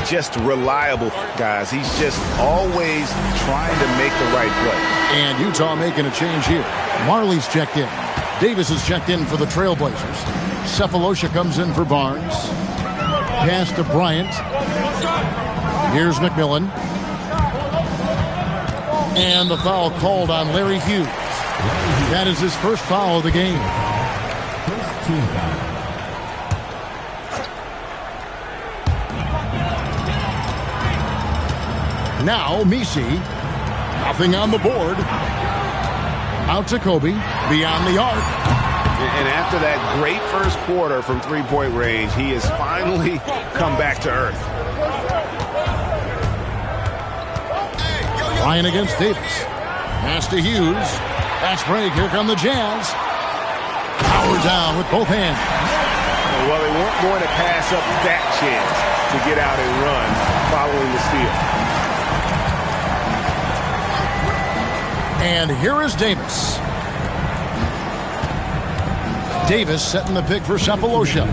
Just reliable, guys. He's just always trying to make the right play. And Utah making a change here. Marley's checked in. Davis is checked in for the Trailblazers. Cephalosha comes in for Barnes. Pass to Bryant. Here's McMillan. And the foul called on Larry Hughes. That is his first foul of the game. Now Messi. Nothing on the board. Out to Kobe. Beyond the arc. And after that great first quarter from three-point range, he has finally come back to earth. Ryan against Davis. Pass to Hughes. Fast break. Here come the Jazz. Power down with both hands. Well, they weren't going to pass up that chance to get out and run following the steal. And here is Davis. Davis setting the pick for Cephalosha.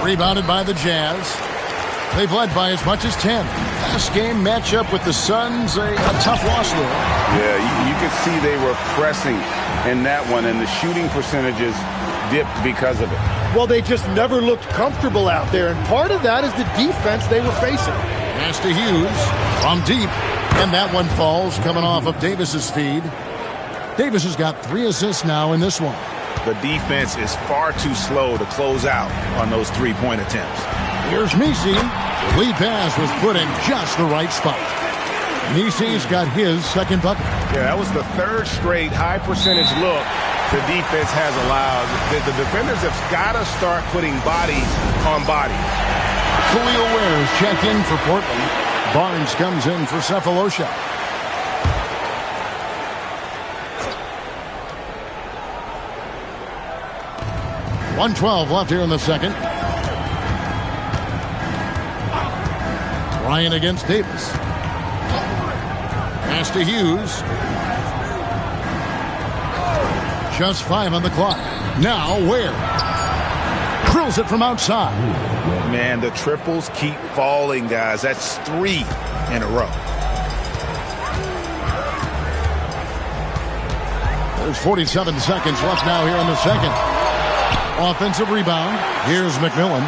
Rebounded by the Jazz. They've led by as much as 10. Last game matchup with the Suns, a tough loss there. Yeah, you could see they were pressing in that one, and the shooting percentages dipped because of it. Well, they just never looked comfortable out there, and part of that is the defense they were facing. Pass to Hughes from deep, and that one falls coming off of Davis's feed. Davis has got 3 assists now in this one. The defense is far too slow to close out on those three-point attempts. Here's Messi. The lead pass was put in just the right spot. Messi's got his second bucket. Yeah, that was the third straight high-percentage look the defense has allowed. The defenders have got to start putting bodies on bodies. Khalil Ware is checked in for Portland. Barnes comes in for Cephalosha. .112 left here in the second. Ryan against Davis. Pass to Hughes. Just 5 on the clock. Now Ware. Drills it from outside. Man, the triples keep falling, guys. That's 3 in a row. There's 47 seconds left now here in the second. Offensive rebound. Here's McMillan.